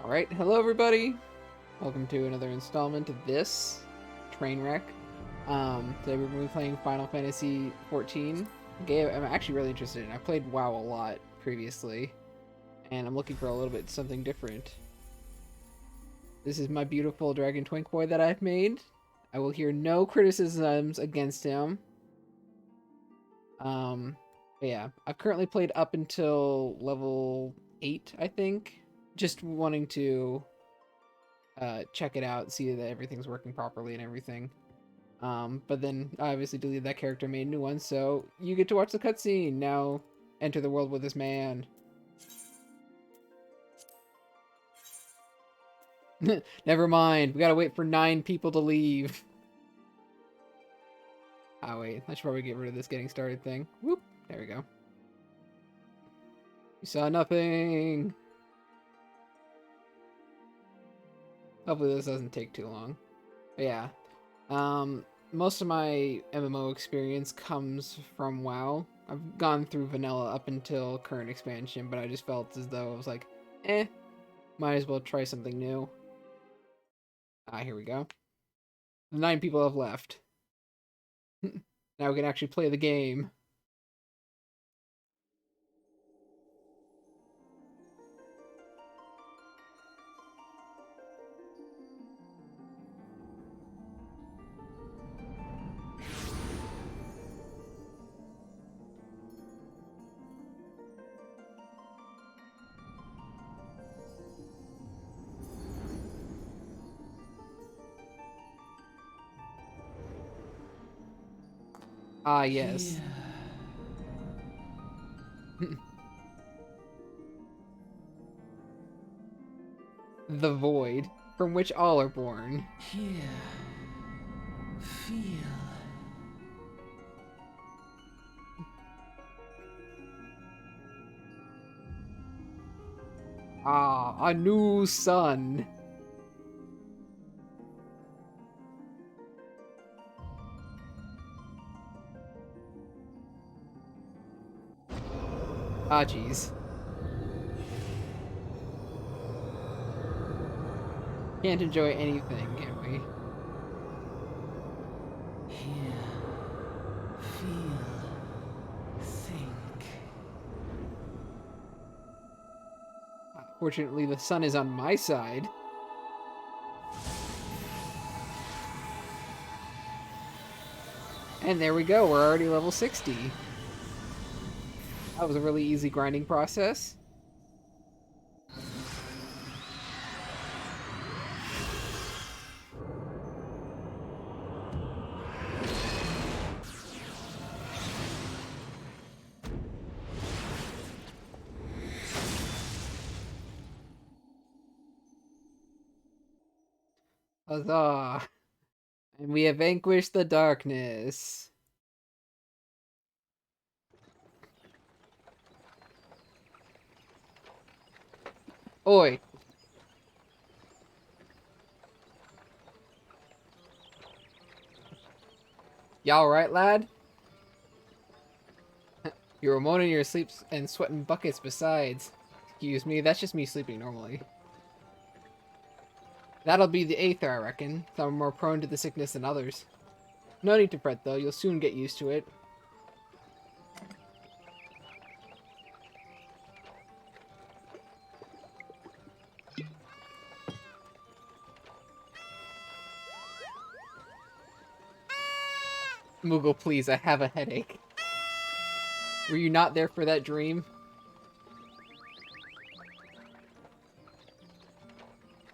Alright, hello everybody! Welcome to another installment of this train wreck. Today we're going to be playing Final Fantasy XIV. A game I'm actually really interested in. I played WoW a lot previously, and I'm looking for a little bit something different. This is my beautiful Dragon Twink boy that I've made. I will hear no criticisms against him. But yeah, I've currently played up until level 8, I think. Just wanting to check it out, see that everything's working properly and everything. But then I obviously deleted that character, made a new one, so you get to watch the cutscene. Now enter the world with this man. Never mind, we gotta wait for 9 people to leave. Ah, wait, I should probably get rid of this getting started thing. Whoop, there we go. You saw nothing. Hopefully this doesn't take too long. But yeah, most of my MMO experience comes from WoW. I've gone through vanilla up until current expansion, but I just felt as though I was like, might as well try something new. Ah, here we go. 9 people have left. Now we can actually play the game. Ah, yes. The void, from which all are born. Here. Feel. Ah, a new sun. Ah, jeez. Can't enjoy anything, can we? Hear. Feel. Think. Fortunately, the sun is on my side. And there we go, we're already level 60. That was a really easy grinding process. Huzzah! And we have vanquished the darkness. Oi! Y'all right, lad? You were moaning in your sleep and sweating buckets besides. Excuse me, that's just me sleeping normally. That'll be the Aether, I reckon. Some are more prone to the sickness than others. No need to fret, though. You'll soon get used to it. Moogle, please, I have a headache. Were you not there for that dream?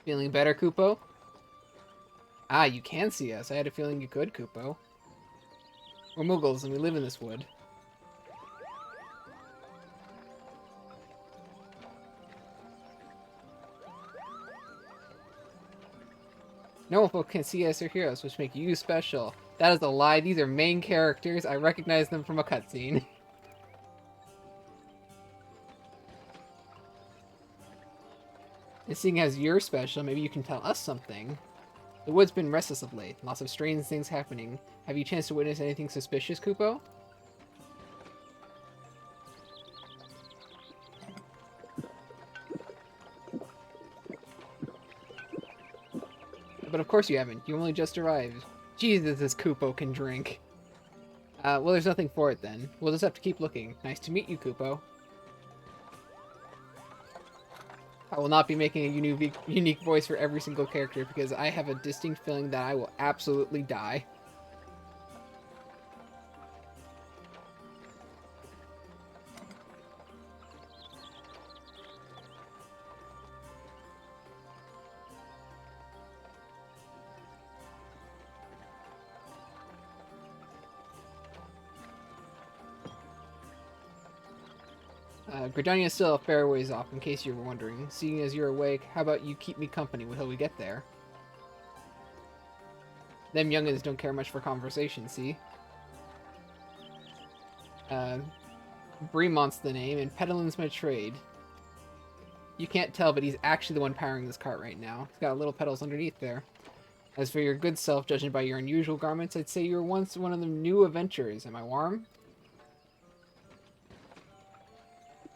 Feeling better, Kupo? Ah, you can see us. I had a feeling you could, Kupo. We're Moogles, and we live in this wood. Normal folk can see us as heroes, which make you special. That is a lie. These are main characters. I recognize them from a cutscene. And seeing as you're special, maybe you can tell us something. The wood's been restless of late. Lots of strange things happening. Have you chanced to witness anything suspicious, Kupo? But of course you haven't. You only just arrived. Jesus, this Kupo can drink. Well, there's nothing for it then. We'll just have to keep looking. Nice to meet you, Kupo. I will not be making a unique voice for every single character because I have a distinct feeling that I will absolutely die. Gridania is still a fair ways off, in case you were wondering. Seeing as you're awake, how about you keep me company until we get there? Them youngins don't care much for conversation, see? Bremont's the name, and Pedalin's my trade. You can't tell, but he's actually the one powering this cart right now. He's got little pedals underneath there. As for your good self, judging by your unusual garments, I'd say you were once one of the new adventurers. Am I warm?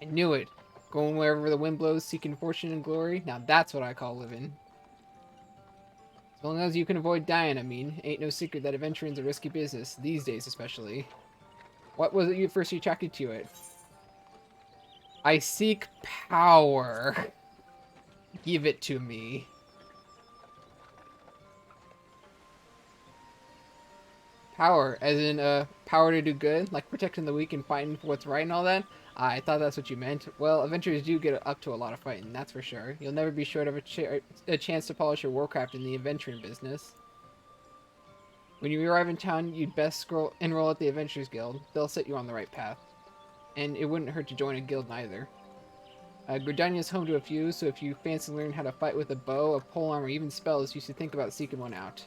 I knew it. Going wherever the wind blows, seeking fortune and glory. Now that's what I call living. As long as you can avoid dying, I mean. Ain't no secret that adventuring's a risky business, these days especially. What was it you first attracted to it? I seek power. Give it to me. Power, as in, power to do good? Like protecting the weak and fighting for what's right and all that? I thought that's what you meant. Well, adventurers do get up to a lot of fighting, that's for sure. You'll never be short of a chance to polish your warcraft in the adventuring business. When you arrive in town, you'd best enroll at the Adventurers Guild. They'll set you on the right path. And it wouldn't hurt to join a guild neither. Gridania is home to a few, so if you fancy learning how to fight with a bow, a polearm, or even spells, you should think about seeking one out.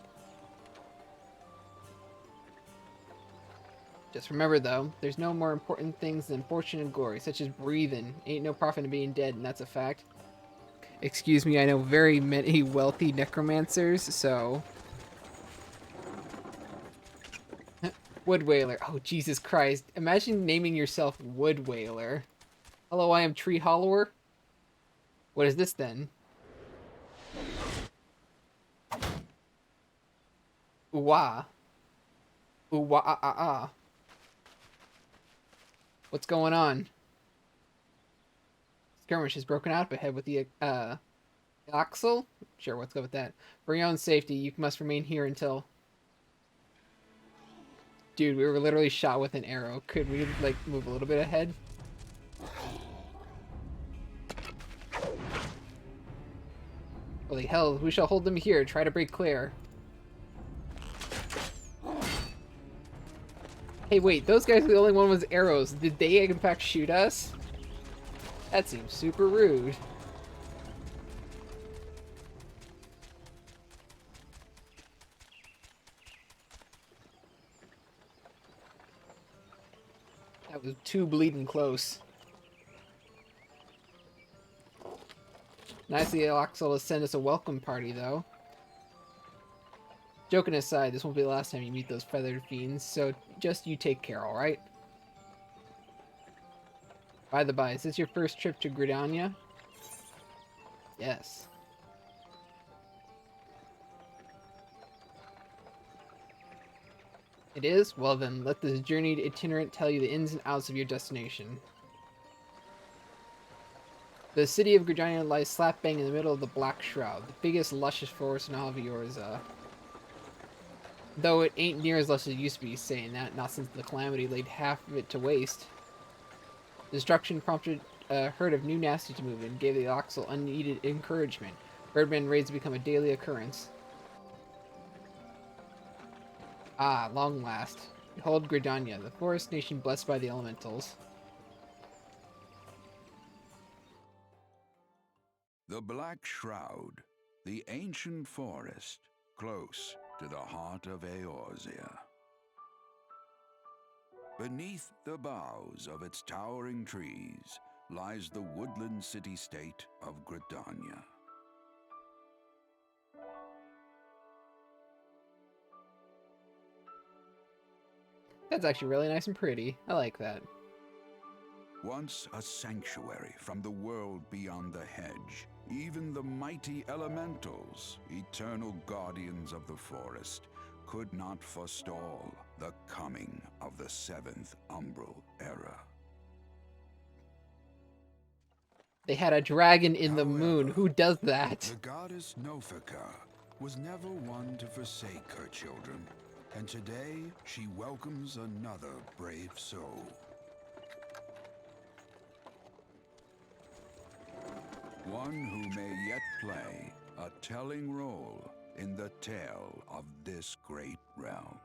Just remember though, there's no more important things than fortune and glory, such as breathing. Ain't no profit in being dead, and that's a fact. Excuse me, I know very many wealthy necromancers, so... Wood Whaler. Oh, Jesus Christ. Imagine naming yourself Wood Whaler. Hello, I am Tree Hollower. What is this then? Ooh-wah. Ooh-wah-ah-ah-ah. What's going on? Skirmish has broken out up ahead with the, Axel? Sure, let's go with that. For your own safety, you must remain here until... Dude, we were literally shot with an arrow. Could we, like, move a little bit ahead? Holy hell, we shall hold them here. Try to break clear. Hey, wait, those guys are the only one with arrows. Did they, in fact, shoot us? That seems super rude. That was too bleeding close. Nice of the Axel to send us a welcome party, though. Joking aside, this won't be the last time you meet those feathered fiends, so just you take care, alright? By the by, is this your first trip to GRIDANIA? Yes. It is? Well then, let this journeyed itinerant tell you the ins and outs of your destination. The city of GRIDANIA lies slap bang in the middle of the Black Shroud, the biggest luscious forest in all of Eorza. Though it ain't near as lush as it used to be, saying that, not since the calamity laid half of it to waste. Destruction prompted a herd of new nasty to move in, gave the Oxel unneeded encouragement. Birdman raids become a daily occurrence. Ah, long last. Behold GRIDANIA, the forest nation blessed by the elementals. The Black Shroud, the ancient forest, close to the heart of Eorzea. Beneath the boughs of its towering trees lies the woodland city-state of GRIDANIA. That's actually really nice and pretty. I like that. Once a sanctuary from the world beyond the hedge, even the mighty elementals, eternal guardians of the forest, could not forestall the coming of the seventh umbral era. They had a dragon in the moon. However, Who does that? The goddess Nofika was never one to forsake her children, and today she welcomes another brave soul. One who may yet play a telling role in the tale of this great realm.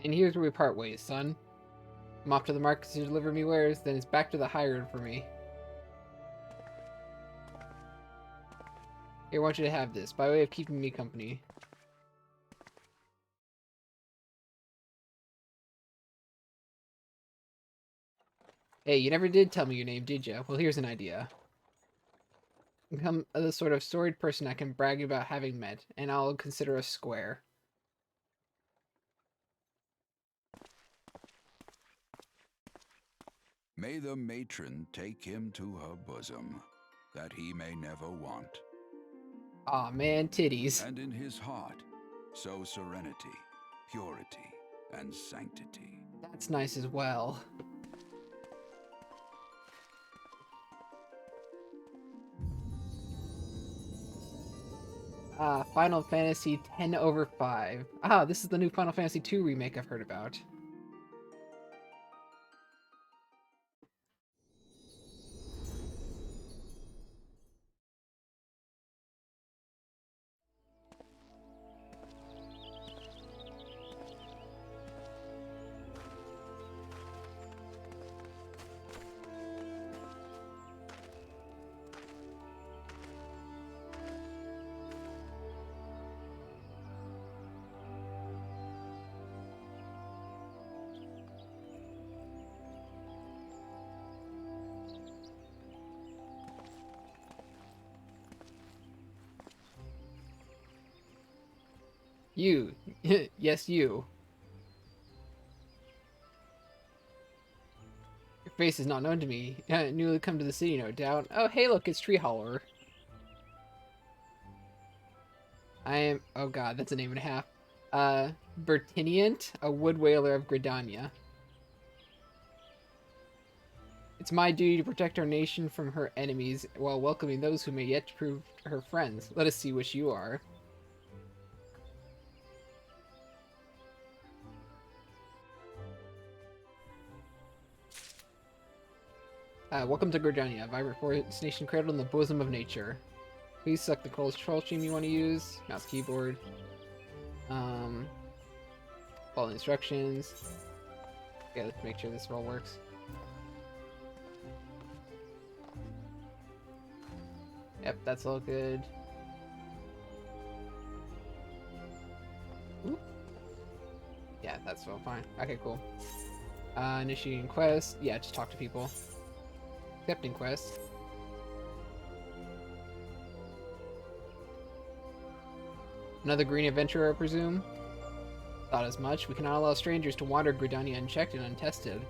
And here's where we part ways, son. I'm off to the market to deliver me wares, then it's back to the high road for me. Here, I want you to have this, by way of keeping me company. Hey, you never did tell me your name, did you? Well, here's an idea. Become the sort of storied person I can brag about having met, and I'll consider us square. May the matron take him to her bosom, that he may never want. Aw, man, titties. And in his heart, sow serenity, purity, and sanctity. That's nice as well. Final Fantasy 10/5. Ah, this is the new Final Fantasy II remake I've heard about. You. Yes, you. Your face is not known to me. Newly come to the city, no doubt. Oh, hey, look, it's Tree Hauler. I am... Oh god, that's a name and a half. Bertiniant, a wood whaler of Gridania. It's my duty to protect our nation from her enemies while welcoming those who may yet prove her friends. Let us see which you are. Welcome to Gridania, a vibrant forest nation cradled in the bosom of nature. Please select the control stream you want to use. Mouse, keyboard. Follow the instructions. Yeah, let's make sure this all works. Yep, that's all good. Ooh. Yeah, that's all fine. Okay, cool. Initiating quest. Yeah, just talk to people. Accepting quest. Another green adventurer, I presume? Thought as much. We cannot allow strangers to wander Gridania unchecked and untested.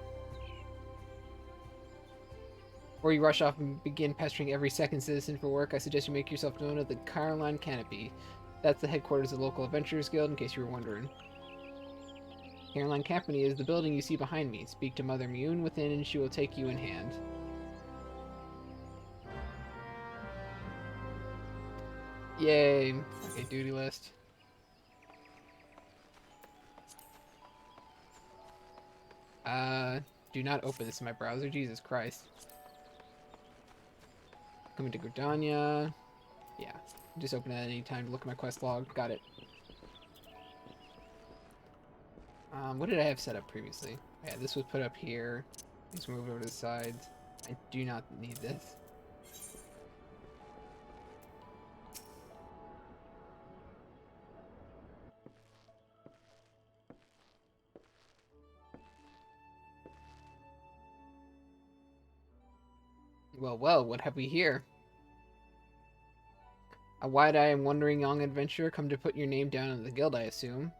Before you rush off and begin pestering every second citizen for work, I suggest you make yourself known at the Caroline Canopy. That's the headquarters of the local Adventurers Guild, in case you were wondering. Caroline Canopy is the building you see behind me. Speak to Mother Mune within and she will take you in hand. Yay. Okay, duty list. Do not open this in my browser. Jesus Christ. Coming to Gridania. Yeah. Just open it at any time to look at my quest log. Got it. What did I have set up previously? Yeah, this was put up here. Let's move over to the sides. I do not need this. Well, well, what have we here? A wide-eyed and wondering young adventurer come to put your name down in the guild, I assume.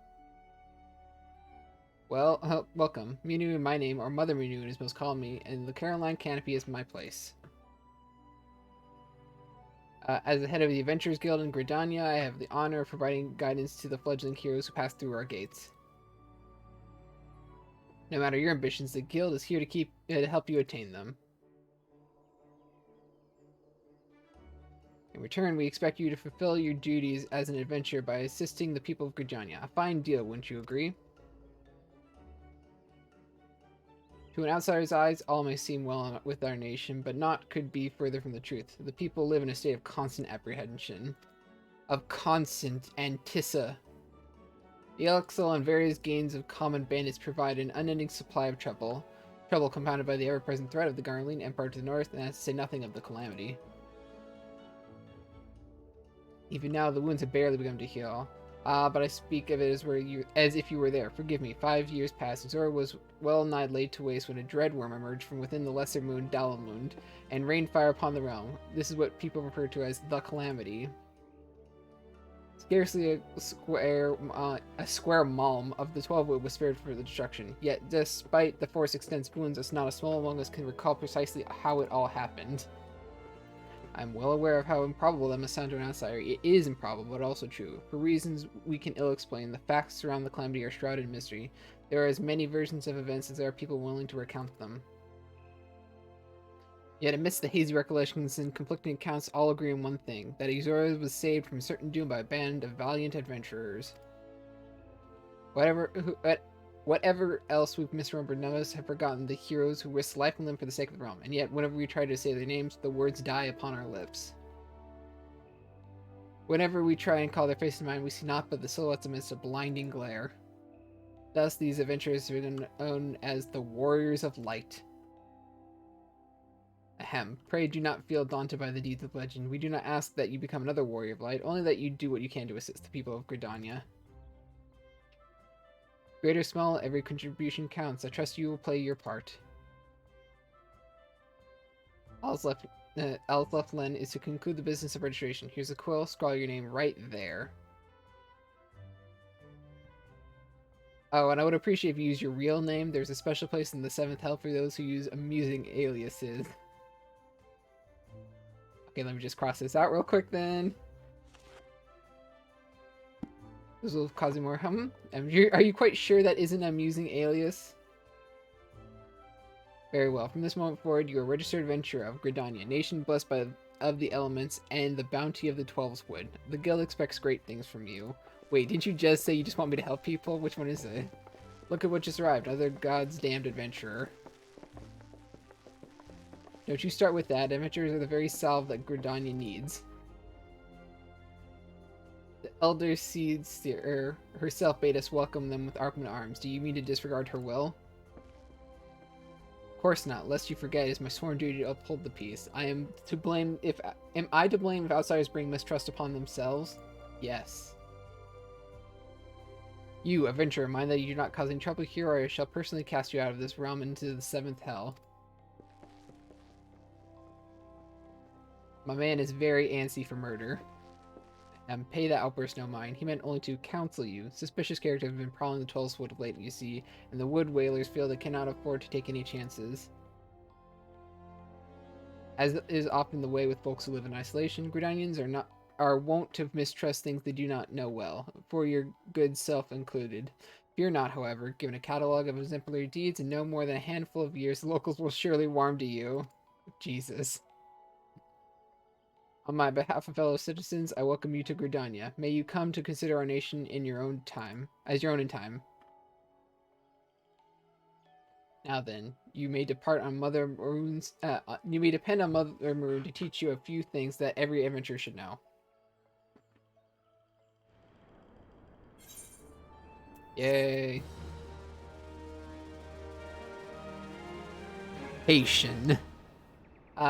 Well, welcome. Minu in my name, or Mother Minu as most call me, and the Caroline Canopy is my place. As the head of the Adventurers Guild in Gridania, I have the honor of providing guidance to the fledgling heroes who pass through our gates. No matter your ambitions, the guild is here to help you attain them. In return, we expect you to fulfill your duties as an adventurer by assisting the people of Gridania. A fine deal, wouldn't you agree? To an outsider's eyes, all may seem well with our nation, but naught could be further from the truth. The people live in a state of constant apprehension. Of constant antissa. The Elixir and various gains of common bandits provide an unending supply of trouble. Trouble compounded by the ever-present threat of the Garlean Empire to the north, and that's to say nothing of the calamity. Even now, the wounds have barely begun to heal. But I speak of it as if you were there. Forgive me. 5 years passed. Zora was well nigh laid to waste when a dreadworm emerged from within the lesser moon, Dalamund, and rained fire upon the realm. This is what people refer to as the Calamity. Scarcely a square malm of the 12 wood was spared for the destruction. Yet, despite the force extends wounds, us not a small among us can recall precisely how it all happened. I'm well aware of how improbable that must sound to an outsider. It is improbable, but also true. For reasons we can ill explain, the facts around the calamity are shrouded in mystery. There are as many versions of events as there are people willing to recount them. Yet amidst the hazy recollections and conflicting accounts, all agree on one thing, that Azora was saved from certain doom by a band of valiant adventurers. Whatever else we've misremembered, none of us have forgotten the heroes who risked life and limb for the sake of the realm, and yet whenever we try to say their names, the words die upon our lips. Whenever we try and call their faces to mind, we see naught but the silhouettes amidst a blinding glare. Thus, these adventurers have been known as the Warriors of Light. Ahem. Pray do not feel daunted by the deeds of legend. We do not ask that you become another Warrior of Light, only that you do what you can to assist the people of Gridania. Great or small, every contribution counts. I trust you will play your part. All's left then is to conclude the business of registration. Here's a quill. Scrawl your name right there. Oh, and I would appreciate if you use your real name. There's a special place in the 7th Hell for those who use amusing aliases. Okay, let me just cross this out real quick then. This will cause you more hum. Are you quite sure that isn't an amusing alias? Very well. From this moment forward, you are a registered adventurer of Gridania, nation blessed by of the elements and the bounty of the 12's wood. The guild expects great things from you. Wait, didn't you just say you just want me to help people? Which one is it? Look at what just arrived. Another god's damned adventurer. Don't you start with that. Adventurers are the very salve that Gridania needs. The Elder Seed Steerer herself bade us welcome them with open arms. Do you mean to disregard her will? Of course not, lest you forget it is my sworn duty to uphold the peace. Am I to blame if outsiders bring mistrust upon themselves? Yes. You, adventurer, mind that you do not cause any trouble here, or I shall personally cast you out of this realm into the 7th hell. My man is very antsy for murder. Pay that outburst no mind. He meant only to counsel you. Suspicious characters have been prowling the 12's wood of late, you see, and the wood whalers feel they cannot afford to take any chances. As is often the way with folks who live in isolation, Gridanians are wont to mistrust things they do not know well, for your good self included. Fear not, however, given a catalogue of exemplary deeds in no more than a handful of years, the locals will surely warm to you. Jesus. On my behalf of fellow citizens, I welcome you to Gridania. May you come to consider our nation in your own time, as your own in time. Now then, you may depart on Mother Maroon's. You may depend on Mother Maroon to teach you a few things that every adventurer should know. Yay! Haitian.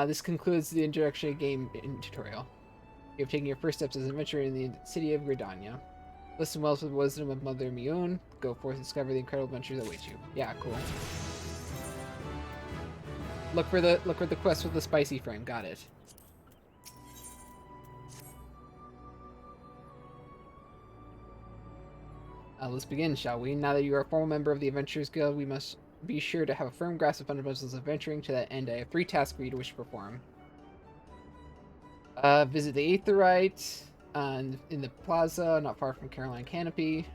This concludes the introductory game tutorial. You have taken your first steps as an adventurer in the city of Gridania. Listen well to the wisdom of Mother Mion. Go forth and discover the incredible adventures that await you. Yeah, cool. Look for the quest with the spicy frame. Got it. Let's begin, shall we? Now that you are a formal member of the Adventurers Guild, we must be sure to have a firm grasp of fundamentals of adventuring. To that end, I have 3 tasks for you to wish to perform. Visit the Aetherite in the plaza, not far from Caroline Canopy.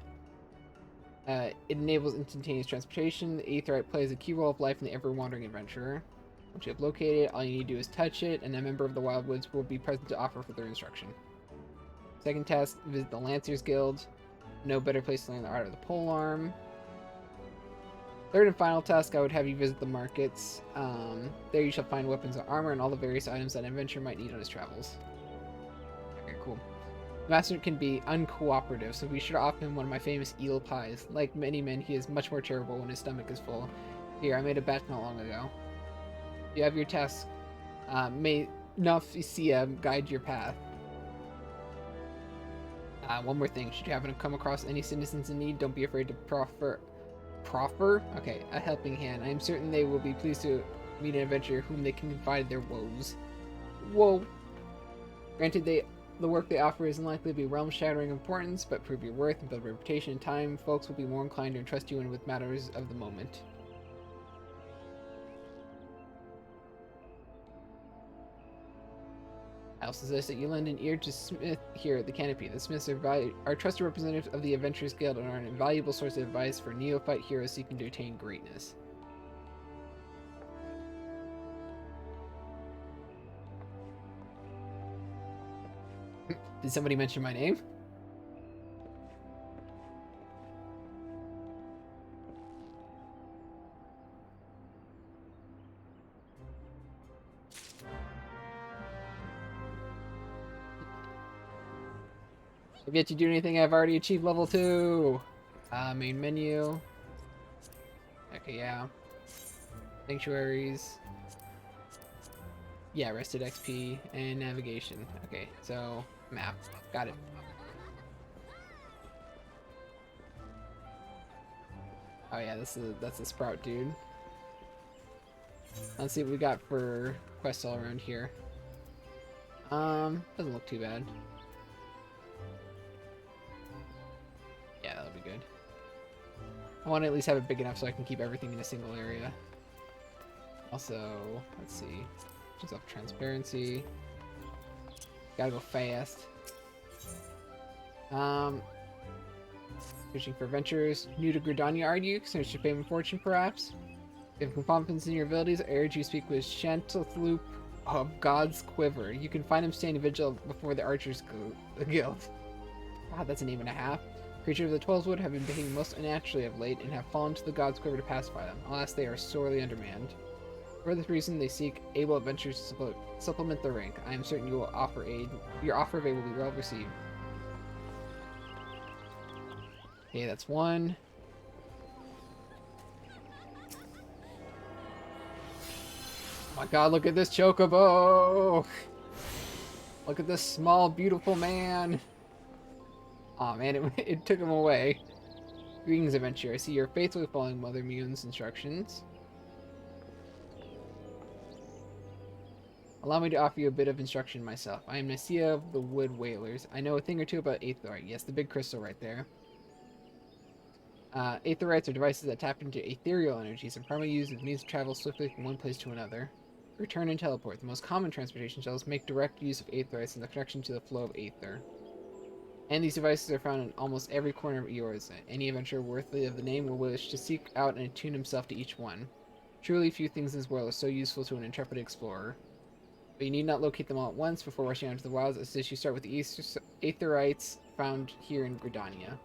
It enables instantaneous transportation. The Aetherite plays a key role of life in the ever-wandering adventurer. Once you have located it, all you need to do is touch it, and a member of the Wildwoods will be present to offer further instruction. Second task, visit the Lancers Guild. No better place to learn the art of the polearm. Third and final task, I would have you visit the markets. There you shall find weapons and armor and all the various items that an adventurer might need on his travels. Okay, cool. The master can be uncooperative, so be sure to offer him one of my famous eel pies. Like many men, he is much more charitable when his stomach is full. Here, I made a batch not long ago. You have your task. May Nafisia guide your path. One more thing. Should you happen to come across any citizens in need, don't be afraid to proffer? Okay, a helping hand. I am certain they will be pleased to meet an adventurer whom they can confide their woes. Whoa. Granted, the work they offer is unlikely to be realm-shattering importance, but prove your worth and build a reputation in time, folks will be more inclined to entrust you in with matters of the moment. I also suggest that you lend an ear to Smith here at the Canopy. The Smiths are trusted representatives of the Adventurers Guild and are an invaluable source of advice for neophyte heroes seeking to attain greatness. Did somebody mention my name? I've yet to do anything. I've already achieved level 2. Main menu. Okay, yeah. Sanctuaries. Yeah, rested XP and navigation. Okay, so map. Got it. Oh yeah, that's a sprout dude. Let's see what we got for quests all around here. Doesn't look too bad. Yeah, that'll be good. I want to at least have it big enough so I can keep everything in a single area. Also, let's see. Just up transparency. Gotta go fast. Searching for adventures. New to Gridania, are you? Search your fame and fortune, perhaps? If you have confidence in your abilities, I urge you to speak with Chantalthloop of God's Quiver. You can find him standing vigil before the Archers Guild. God, that's a name and a half. Creatures of the Twelveswood have been behaving most unnaturally of late and have fallen to the God's Quiver to pacify them. Alas, they are sorely undermanned. For this reason, they seek able adventurers to supplement their rank. I am certain you will offer aid. Your offer of aid will be well received. Okay, that's one. Oh my god, look at this chocobo! Look at this small, beautiful man! Aw, oh, man, it took him away. Greetings, adventurer. I see you're faithfully following Mother Mune's instructions. Allow me to offer you a bit of instruction myself. I am Nicaea of the Wood Whalers. I know a thing or two about Aetherite. Yes, the big crystal right there. Aetherites are devices that tap into ethereal energies and primarily used as means to travel swiftly from one place to another. Return and teleport. The most common transportation shells make direct use of Aetherites in the connection to the flow of Aether. And these devices are found in almost every corner of Eorze. Any adventurer worthy of the name will wish to seek out and attune himself to each one. Truly few things in this world are so useful to an intrepid explorer. But you need not locate them all at once before rushing out into the wilds. I suggest you start with the Aetherites found here in Gridania.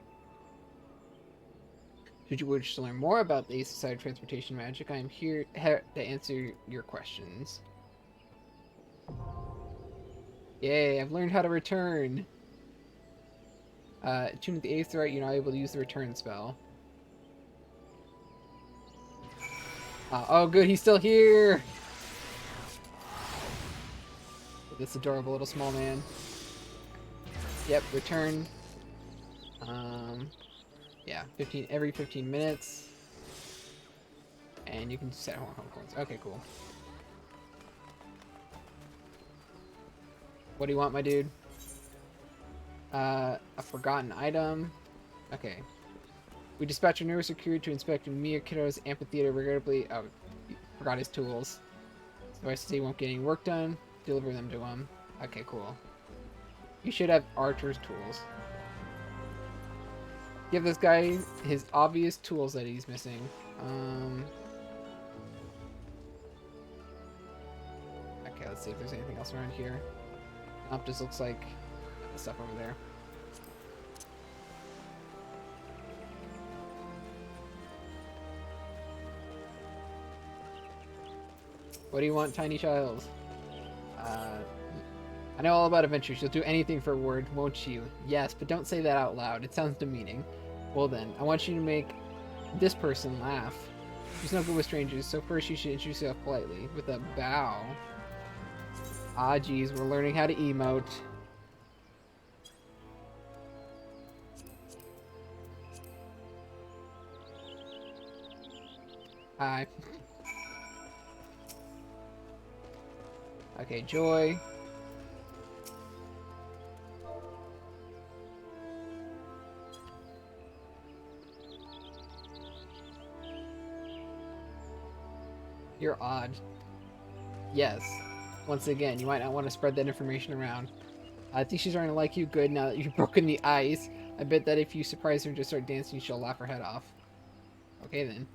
Should you wish to learn more about the Aether transportation magic, I am here to answer your questions. Yay, I've learned how to return! Attuned with the Aetherite, you're not able to use the return spell. Oh good, he's still here! This adorable little small man. Yep, return. Yeah, every 15 minutes. And you can set home coins. Okay, cool. What do you want, my dude? A forgotten item. Okay. We dispatch a nurse or crew to inspect Mia Kiddo's amphitheater. Regrettably, oh, he forgot his tools. So I say he won't get any work done. Deliver them to him. Okay, cool. You should have Archer's tools. Give this guy his obvious tools that he's missing. Okay, let's see if there's anything else around here. Nope, just looks like stuff over there. What do you want, tiny child? I know all about adventures. You'll do anything for a word, won't you? Yes, but don't say that out loud. It sounds demeaning. Well then, I want you to make this person laugh. She's no good with strangers, so first you should introduce yourself politely, with a bow. Ah, geez, we're learning how to emote. Hi. Okay, Joy. You're odd. Yes. Once again, you might not want to spread that information around. I think she's starting to like you good now that you've broken the ice. I bet that if you surprise her and just start dancing, she'll laugh her head off. Okay then.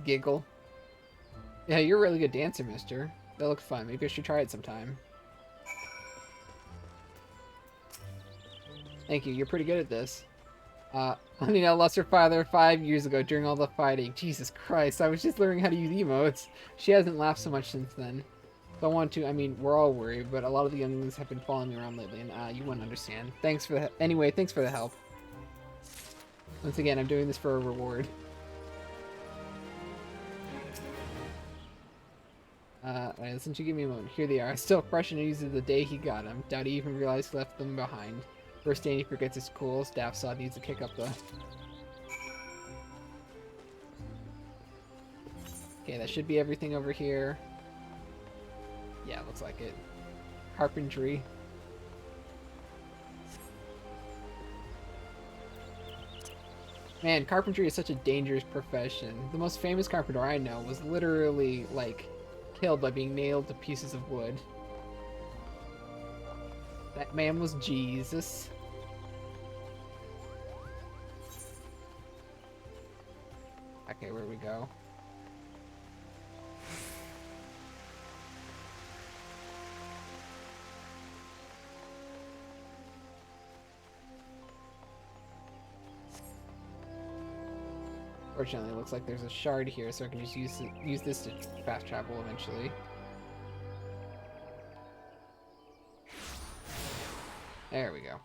Giggle. Yeah, you're a really good dancer, mister. That looked fun. Maybe I should try it sometime. Thank you. You're pretty good at this. Honey lost her father 5 years ago during all the fighting. Jesus Christ, I was just learning how to use emotes. She hasn't laughed so much since then. So I mean, we're all worried, but a lot of the younglings have been following me around lately, and you wouldn't understand. Thanks for the anyway, thanks for the help. Once again, I'm doing this for a reward. Alright, since you give me a moment. Here they are. Still fresh and easy the day he got them. Doubt he even realized he left them behind. First day he forgets his cool. Staff saw needs to kick up the... Okay, that should be everything over here. Yeah, looks like it. Carpentry. Man, carpentry is such a dangerous profession. The most famous carpenter I know was literally, like, killed by being nailed to pieces of wood. That man was Jesus. Okay, where we go? Fortunately, it looks like there's a shard here, so I can just use this to fast travel eventually. There we go.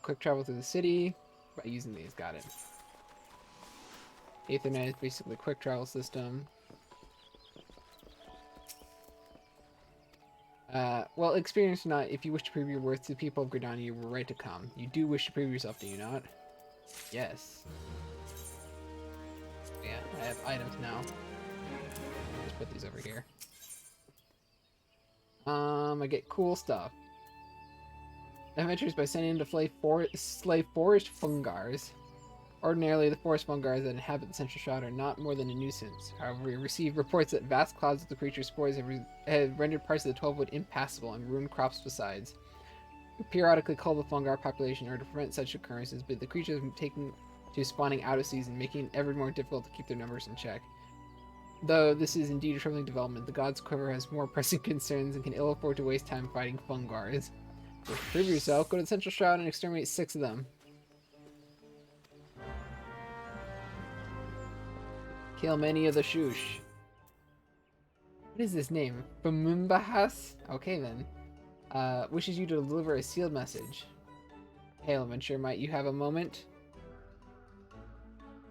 Quick travel through the city by using these. Got it. Ethernet is basically a quick travel system. Well, experience or not, if you wish to prove your worth to the people of GRIDANIA, you were right to come. You do wish to prove yourself, do you not? Yes. Yeah, I have items now. Just put these over here. I get cool stuff. Adventures by sending them to slay forest fungars. Ordinarily, the forest fungars that inhabit the Central Shroud are not more than a nuisance. However, we receive reports that vast clouds of the creature's spores have rendered parts of the 12-wood impassable and ruined crops besides. We periodically call the fungar population in order to prevent such occurrences, but the creatures have taken to spawning out of season, making it ever more difficult to keep their numbers in check. Though this is indeed a troubling development, the God's Quiver has more pressing concerns and can ill afford to waste time fighting fungars. So to prove yourself, go to the Central Shroud and exterminate 6 of them. Kill many of the Shush. What is this name? Bamumbahas? Okay then. Wishes you to deliver a sealed message. Hail, adventurer, might you have a moment?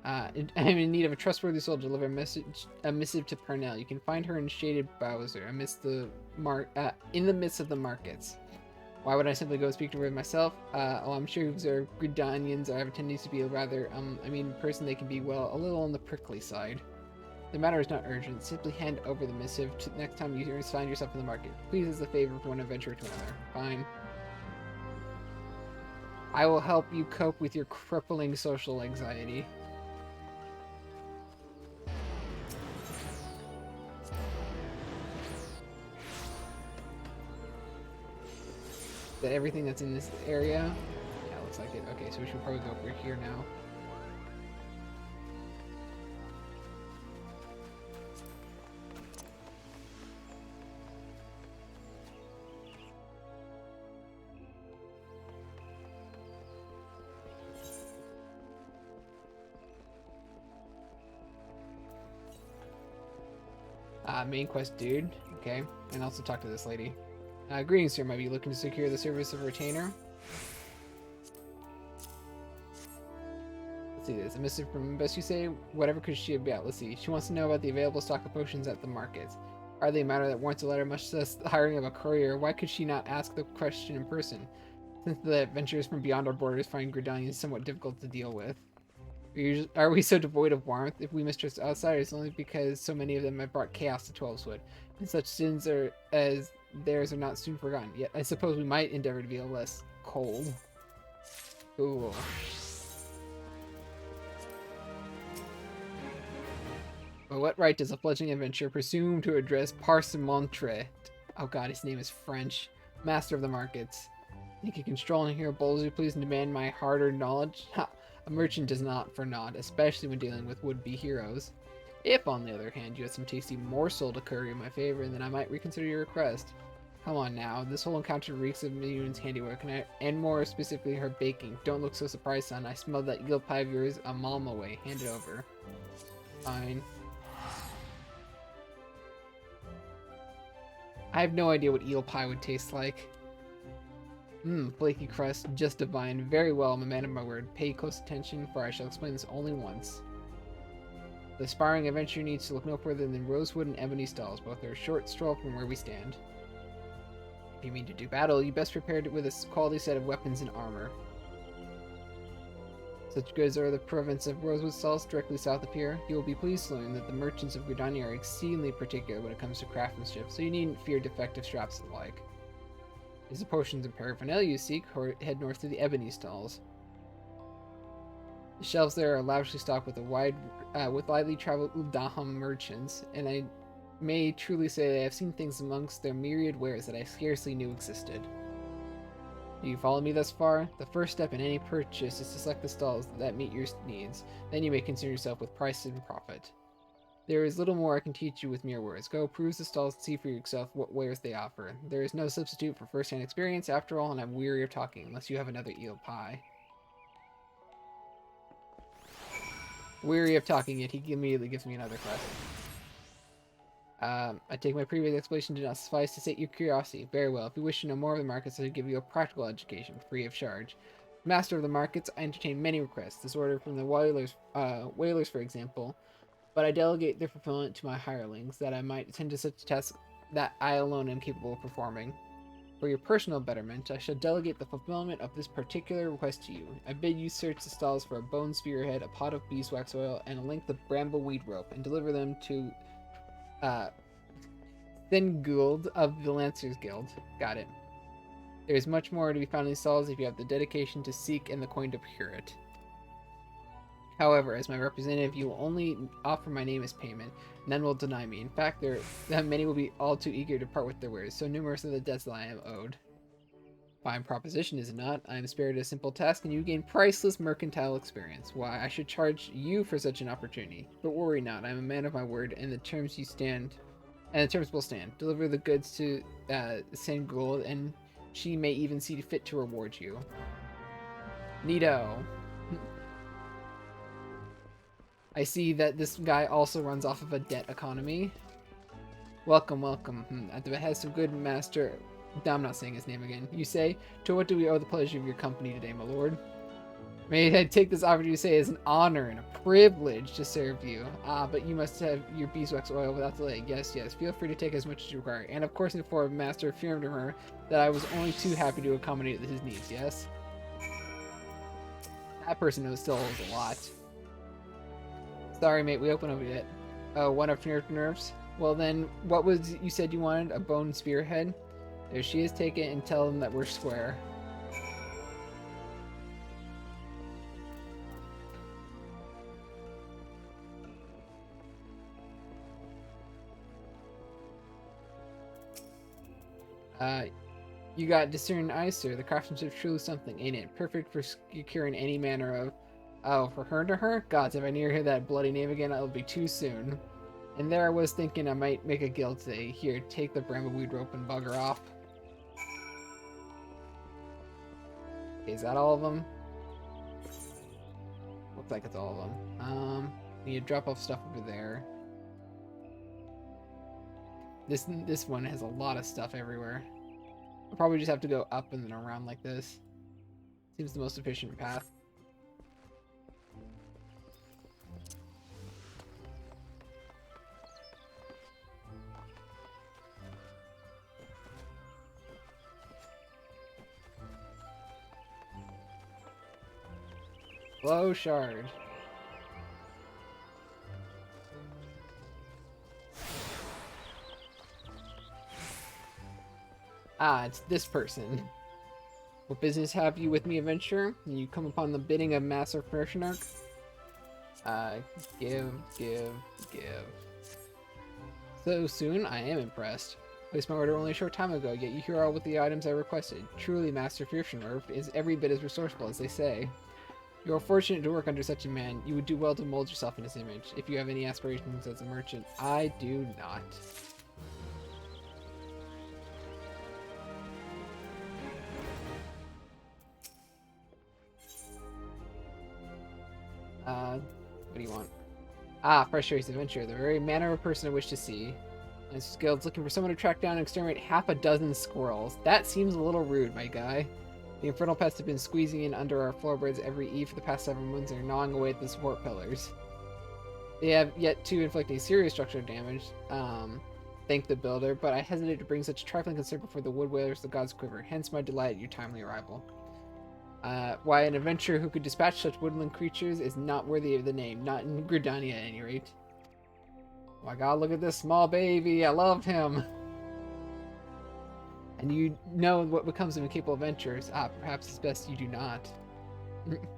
I'm in need of a trustworthy soul to deliver a missive to Parnell. You can find her in Shaded Bowser, in the midst of the markets. Why would I simply go speak to her myself? Oh, I'm sure you've observed Gridanians have a tendency to be a rather, in person they can be, well, a little on the prickly side. The matter is not urgent. Simply hand over the missive next time you find yourself in the market. Please, as a favor from one adventurer to another. Fine. I will help you cope with your crippling social anxiety. Is that everything that's in this area? Yeah, looks like it. Okay, so we should probably go over here now. Main quest dude. Okay, and also talk to this lady. Greetings, sir. Might be looking to secure the service of a retainer. Let's see this. A missive from best you say. Whatever could she be about? Let's see. She wants to know about the available stock of potions at the markets. Are they a matter that warrants a letter, much less the hiring of a courier? Why could she not ask the question in person? Since the adventurers from beyond our borders find GRIDANIA somewhat difficult to deal with. Are we so devoid of warmth? If we mistrust outsiders, only because so many of them have brought chaos to Twelveswood, and such sins as theirs are not soon forgotten. Yet I suppose we might endeavor to be a less cold. Cool. By what right does a fledgling adventurer presume to address Parsemontre? Oh god, his name is French. Master of the markets. Think you can stroll in here boldly, please, and demand my hard-earned knowledge? Ha! A merchant does not for naught, especially when dealing with would-be heroes. If, on the other hand, you had some tasty morsel to curry in my favor, then I might reconsider your request. Come on now, this whole encounter reeks of Minions' handiwork, and more specifically her baking. Don't look so surprised, son. I smelled that eel pie of yours a mom away. Hand it over. Fine. I have no idea what eel pie would taste like. Flaky crust, just divine. Very well, I'm a man of my word. Pay close attention, for I shall explain this only once. The aspiring adventurer needs to look no further than Rosewood and Ebony Stalls. Both are a short stroll from where we stand. If you mean to do battle, you best prepare it with a quality set of weapons and armor. Such goods are the province of Rosewood Stalls, directly south of here. You will be pleased to learn that the merchants of GRIDANIA are exceedingly particular when it comes to craftsmanship, so you needn't fear defective straps and the like. Is the potions and paraphernalia you seek, or head north to the Ebony Stalls. The shelves there are lavishly stocked with widely traveled Udaham merchants, and I may truly say that I have seen things amongst their myriad wares that I scarcely knew existed. Do you follow me thus far? The first step in any purchase is to select the stalls that meet your needs. Then you may concern yourself with price and profit. There is little more I can teach you with mere words. Go peruse the stalls and see for yourself what wares they offer. There is no substitute for first-hand experience, after all, and I'm weary of talking, unless you have another eel pie. Weary of talking, yet he immediately gives me another quest. I take my previous explanation did not suffice to sate your curiosity. Very well. If you wish to know more of the markets, I will give you a practical education, free of charge. Master of the markets, I entertain many requests. This order from the whalers, for example, but I delegate their fulfillment to my hirelings, that I might attend to such tasks that I alone am capable of performing. For your personal betterment, I shall delegate the fulfillment of this particular request to you. I bid you search the stalls for a bone spearhead, a pot of beeswax oil, and a length of brambleweed rope, and deliver them to Thinguld of the Lancers Guild. Got it. There is much more to be found in these stalls if you have the dedication to seek and the coin to procure it. However, as my representative, you will only offer my name as payment, none will deny me. In fact, many will be all too eager to part with their wares, so numerous are the debts that I am owed. Fine proposition, is it not? I am spared a simple task, and you gain priceless mercantile experience. Why, I should charge you for such an opportunity. But worry not, I am a man of my word, and the terms will stand. Deliver the goods to Thinguld, and she may even see fit to reward you. Neato. I see that this guy also runs off of a debt economy. Welcome, welcome. At the behest of good master... I'm not saying his name again. You say, to what do we owe the pleasure of your company today, my lord? May I take this opportunity to say it is an honor and a privilege to serve you. But you must have your beeswax oil without delay. Yes, yes. Feel free to take as much as you require. And of course, inform Master Firmer that I was only too happy to accommodate his needs. Yes. That person knows still holds a lot. Sorry, mate. We open over yet. Oh, one of your nerves. Well then, what was you said you wanted? A bone spearhead? There she is. Take it and tell them that we're square. You got discern eyes, sir. The craftsmanship truly something, ain't it? Perfect for securing any manner of... Oh, for her to her? Gods, if I near hear that bloody name again, it'll be too soon. And there I was thinking I might make a guild today. Here, take the brambleweed rope and bugger off. Okay, is that all of them? Looks like it's all of them. Need to drop off stuff over there. This one has a lot of stuff everywhere. I'll probably just have to go up and then around like this. Seems the most efficient path. Flow shard. Ah, it's this person. What business have you with me, adventurer? You come upon the bidding of Master Pershnark? Give. So soon? I am impressed. Placed my order only a short time ago, yet you hear all with the items I requested. Truly, Master Pershnark is every bit as resourceful as they say. You are fortunate to work under such a man. You would do well to mold yourself in his image. If you have any aspirations as a merchant, I do not. What do you want? Ah, frustrated adventure, the very manner of a person I wish to see. This guild's looking for someone to track down and exterminate half a dozen squirrels. That seems a little rude, my guy. The infernal pests have been squeezing in under our floorboards every eve for the past 7 months and are gnawing away at the support pillars. They have yet to inflict any serious structural damage, thank the builder, but I hesitate to bring such trifling concern before the wood whalers the gods quiver, hence my delight at your timely arrival. Why an adventurer who could dispatch such woodland creatures is not worthy of the name, not in GRIDANIA at any rate. Oh my god, look at this small baby, I love him! And you know what becomes of incapable adventurers. Ah, perhaps it's best you do not.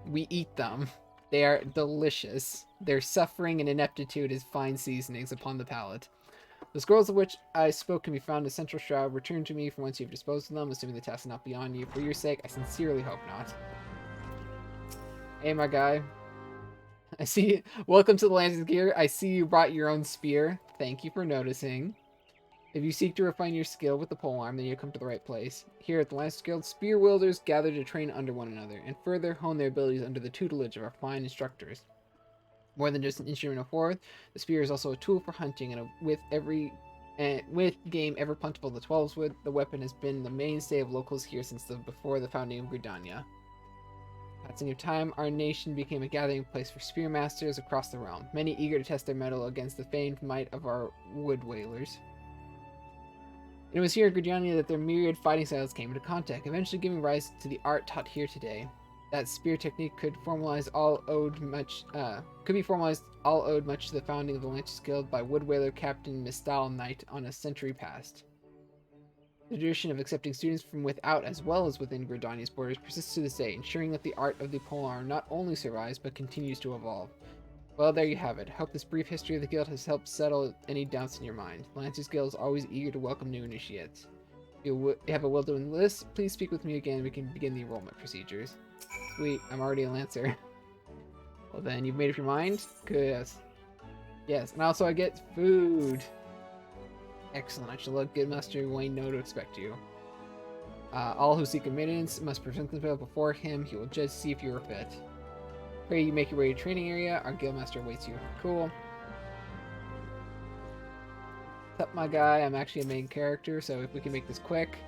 We eat them. They are delicious. Their suffering and ineptitude is fine seasonings upon the palate. The scrolls of which I spoke can be found in the central shroud. Return to me from whence you have disposed of them, assuming the task is not beyond you. For your sake, I sincerely hope not. Hey, my guy. I see. Welcome to the Lance's Gear. I see you brought your own spear. Thank you for noticing. If you seek to refine your skill with the polearm, then you come to the right place. Here at the Lance's Guild, spear wielders gather to train under one another, and further hone their abilities under the tutelage of our fine instructors. More than just an instrument of war, the spear is also a tool for hunting, and with game ever plentiful the 12's wood, the weapon has been the mainstay of locals here since before the founding of GRIDANIA. Passing of time, our nation became a gathering place for spearmasters across the realm, many eager to test their mettle against the famed might of our wood whalers. It was here at GRIDANIA that their myriad fighting styles came into contact, eventually giving rise to the art taught here today. That spear technique could be formalized all owed much to the founding of the Lance's Guild by wood whaler Captain Mistal Knight on a century past. The tradition of accepting students from without as well as within GRIDANIA's borders persists to this day, ensuring that the art of the polearm not only survives but continues to evolve. Well, there you have it. Hope this brief history of the guild has helped settle any doubts in your mind. Lancer's Guild is always eager to welcome new initiates. If you have a will-doing list, please speak with me again and we can begin the enrollment procedures. Sweet, I'm already a Lancer. Well then, you've made up your mind? Good. Yes, and also I get food. Excellent, I shall let good Master Wayne know to expect you. All who seek admittance must present themselves before him. He will judge to see if you are fit. Pray you make your way to training area. Our guildmaster awaits you. Cool. What's up, my guy? I'm actually a main character, so if we can make this quick.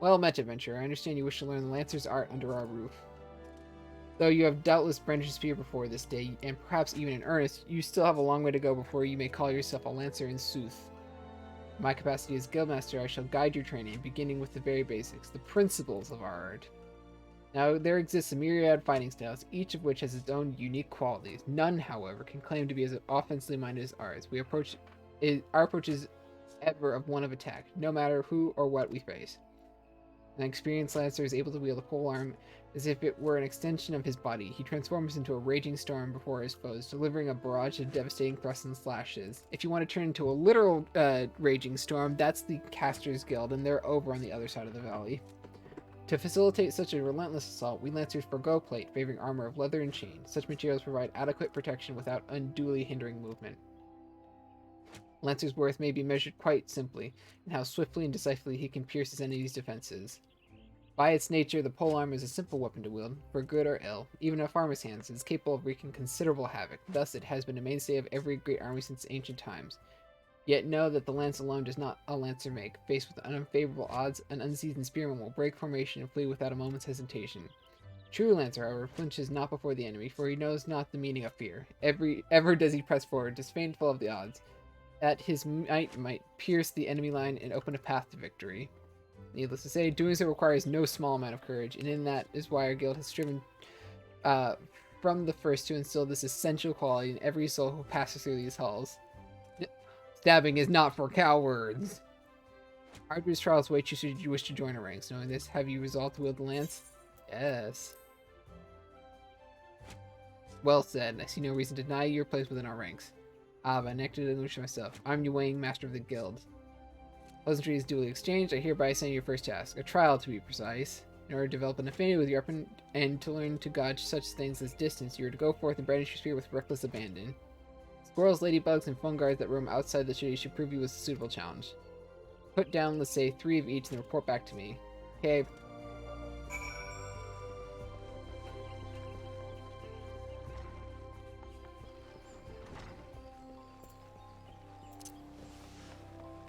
Well met, adventurer. I understand you wish to learn the Lancer's art under our roof. Though you have doubtless brandished spear before this day, and perhaps even in earnest, you still have a long way to go before you may call yourself a Lancer in sooth. In my capacity as Guildmaster, I shall guide your training, beginning with the very basics, the principles of our art. Now, there exists a myriad fighting styles, each of which has its own unique qualities. None, however, can claim to be as offensively minded as ours. Our approach is ever of one of attack, no matter who or what we face. An experienced Lancer is able to wield a polearm as if it were an extension of his body. He transforms into a raging storm before his foes, delivering a barrage of devastating thrusts and slashes. If you want to turn into a literal raging storm, that's the Casters Guild, and they're over on the other side of the valley. To facilitate such a relentless assault, we Lancers forgo plate, favoring armor of leather and chain. Such materials provide adequate protection without unduly hindering movement. Lancer's worth may be measured quite simply in how swiftly and decisively he can pierce his enemy's defenses. By its nature, the polearm is a simple weapon to wield, for good or ill. Even in a farmer's hands, it is capable of wreaking considerable havoc. Thus, it has been a mainstay of every great army since ancient times. Yet know that the lance alone does not a Lancer make. Faced with unfavorable odds, an unseasoned spearman will break formation and flee without a moment's hesitation. True Lancer, however, flinches not before the enemy, for he knows not the meaning of fear. Ever does he press forward, disdainful of the odds, that his might pierce the enemy line and open a path to victory. Needless to say, doing so requires no small amount of courage, and in that is why our guild has striven from the first to instill this essential quality in every soul who passes through these halls. Stabbing is not for cowards. Arduous trials wait you should you wish to join our ranks. Knowing this, have you resolved to wield the lance? Yes. Well said. I see no reason to deny you your place within our ranks. But I nectar to English myself. I'm Yu Wang, master of the guild. Pleasantries duly exchanged, I hereby assign your first task, a trial to be precise. In order to develop an affinity with your weapon and to learn to gauge such things as distance, you are to go forth and brandish your spear with reckless abandon. Squirrels, ladybugs, and phone guards that roam outside the city should prove you a suitable challenge. Put down, let's say, 3 of each and report back to me. Okay.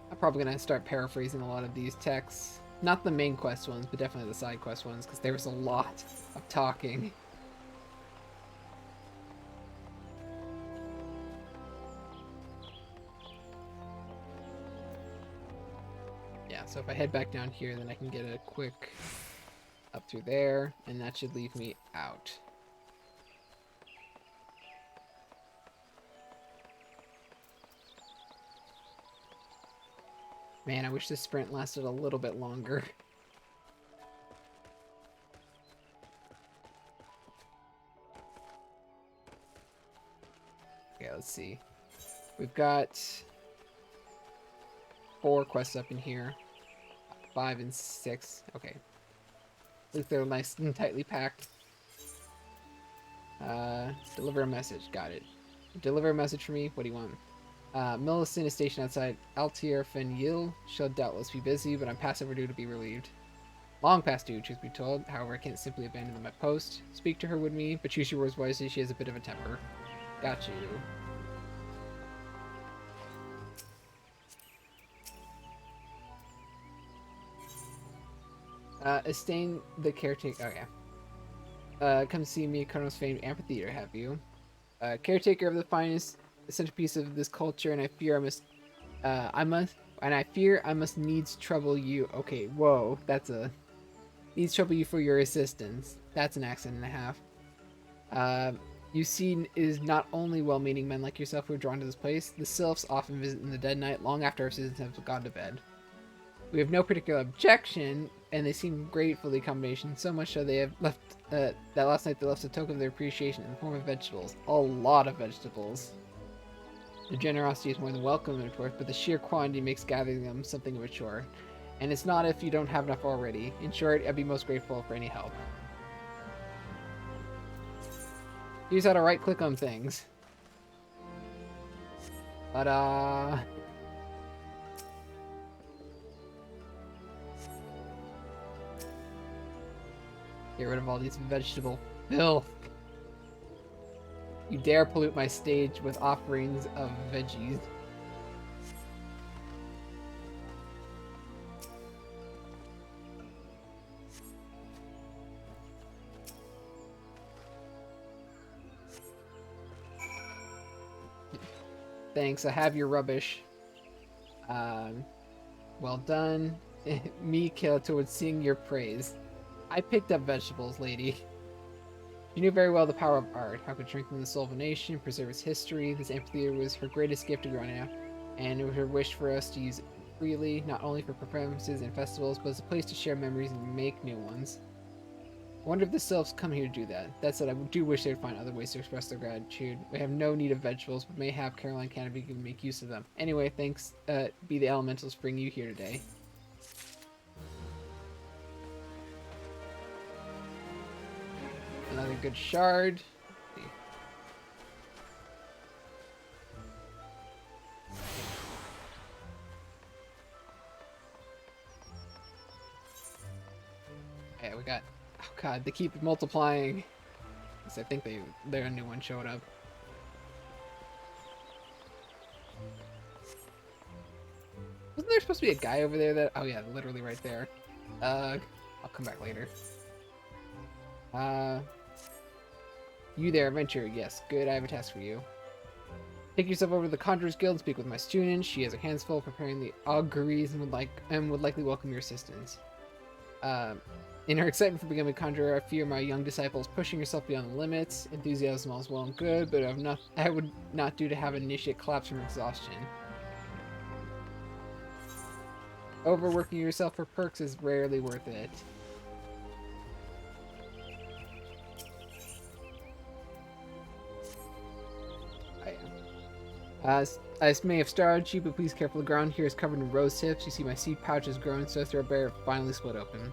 I'm probably gonna start paraphrasing a lot of these texts. Not the main quest ones, but definitely the side quest ones, because there was a lot of talking. Yeah, so if I head back down here, then I can get a quick up through there, and that should leave me out. Man, I wish this sprint lasted a little bit longer. Okay, let's see. We've got 4 quests up in here. 5 and 6. Okay. At least they're nice and tightly packed. Deliver a message. Got it. Deliver a message for me? What do you want? Millicent is stationed outside Altier Fenil. She'll doubtless be busy, but I'm past overdue to be relieved. Long past due, truth be told. However, I can't simply abandon my post. Speak to her with me, but choose your words wisely. She has a bit of a temper. Got you. Estain the caretaker. Okay. Come see me at Kono's famed amphitheater, have you? Caretaker of the finest centerpiece of this culture, and I fear I must needs trouble you. Okay, whoa, that's a needs trouble you for your assistance. That's an accent and a half. You see, it is not only well-meaning men like yourself who are drawn to this place. The sylphs often visit in the dead night, long after our citizens have gone to bed. We have no particular objection, and they seem grateful for the accommodation, so much so they have left, that last night they left a token of their appreciation in the form of vegetables. A lot of vegetables. The generosity is more than welcome and worth, but the sheer quantity makes gathering them something of a chore. And it's not if you don't have enough already. In short, I'd be most grateful for any help. Here's how to right-click on things. Ta-da! Get rid of all these vegetable filth. You dare pollute my stage with offerings of veggies. Thanks, I have your rubbish. Well done. Me kill towards seeing your praise. I picked up vegetables, lady. She knew very well the power of art, how it could strengthen the soul of a nation, preserve its history. This amphitheater was her greatest gift to GRIDANIA, and it was her wish for us to use it freely, not only for performances and festivals, but as a place to share memories and make new ones. I wonder if the sylphs come here to do that. That said, I do wish they would find other ways to express their gratitude. We have no need of vegetables, but may have Caroline Canopy can make use of them. Anyway, thanks be the elementals for bringing you here today. Another good shard. Yeah, we got... Oh god, they keep multiplying. I think their new one showed up. Wasn't there supposed to be a guy over there that... Oh yeah, literally right there. I'll come back later. You there, adventurer. Yes, good, I have a task for you. Take yourself over to the Conjurer's Guild and speak with my student. She has her hands full preparing the auguries and would likely welcome your assistance. In her excitement for becoming a conjurer, I fear my young disciple is pushing herself beyond the limits. Enthusiasm is well and good, but I would not do to have an initiate collapse from exhaustion. Overworking yourself for perks is rarely worth it. I may have startled you, but please careful. The ground here is covered in rose tips. You see my seed pouch has grown, so threadbare finally split open.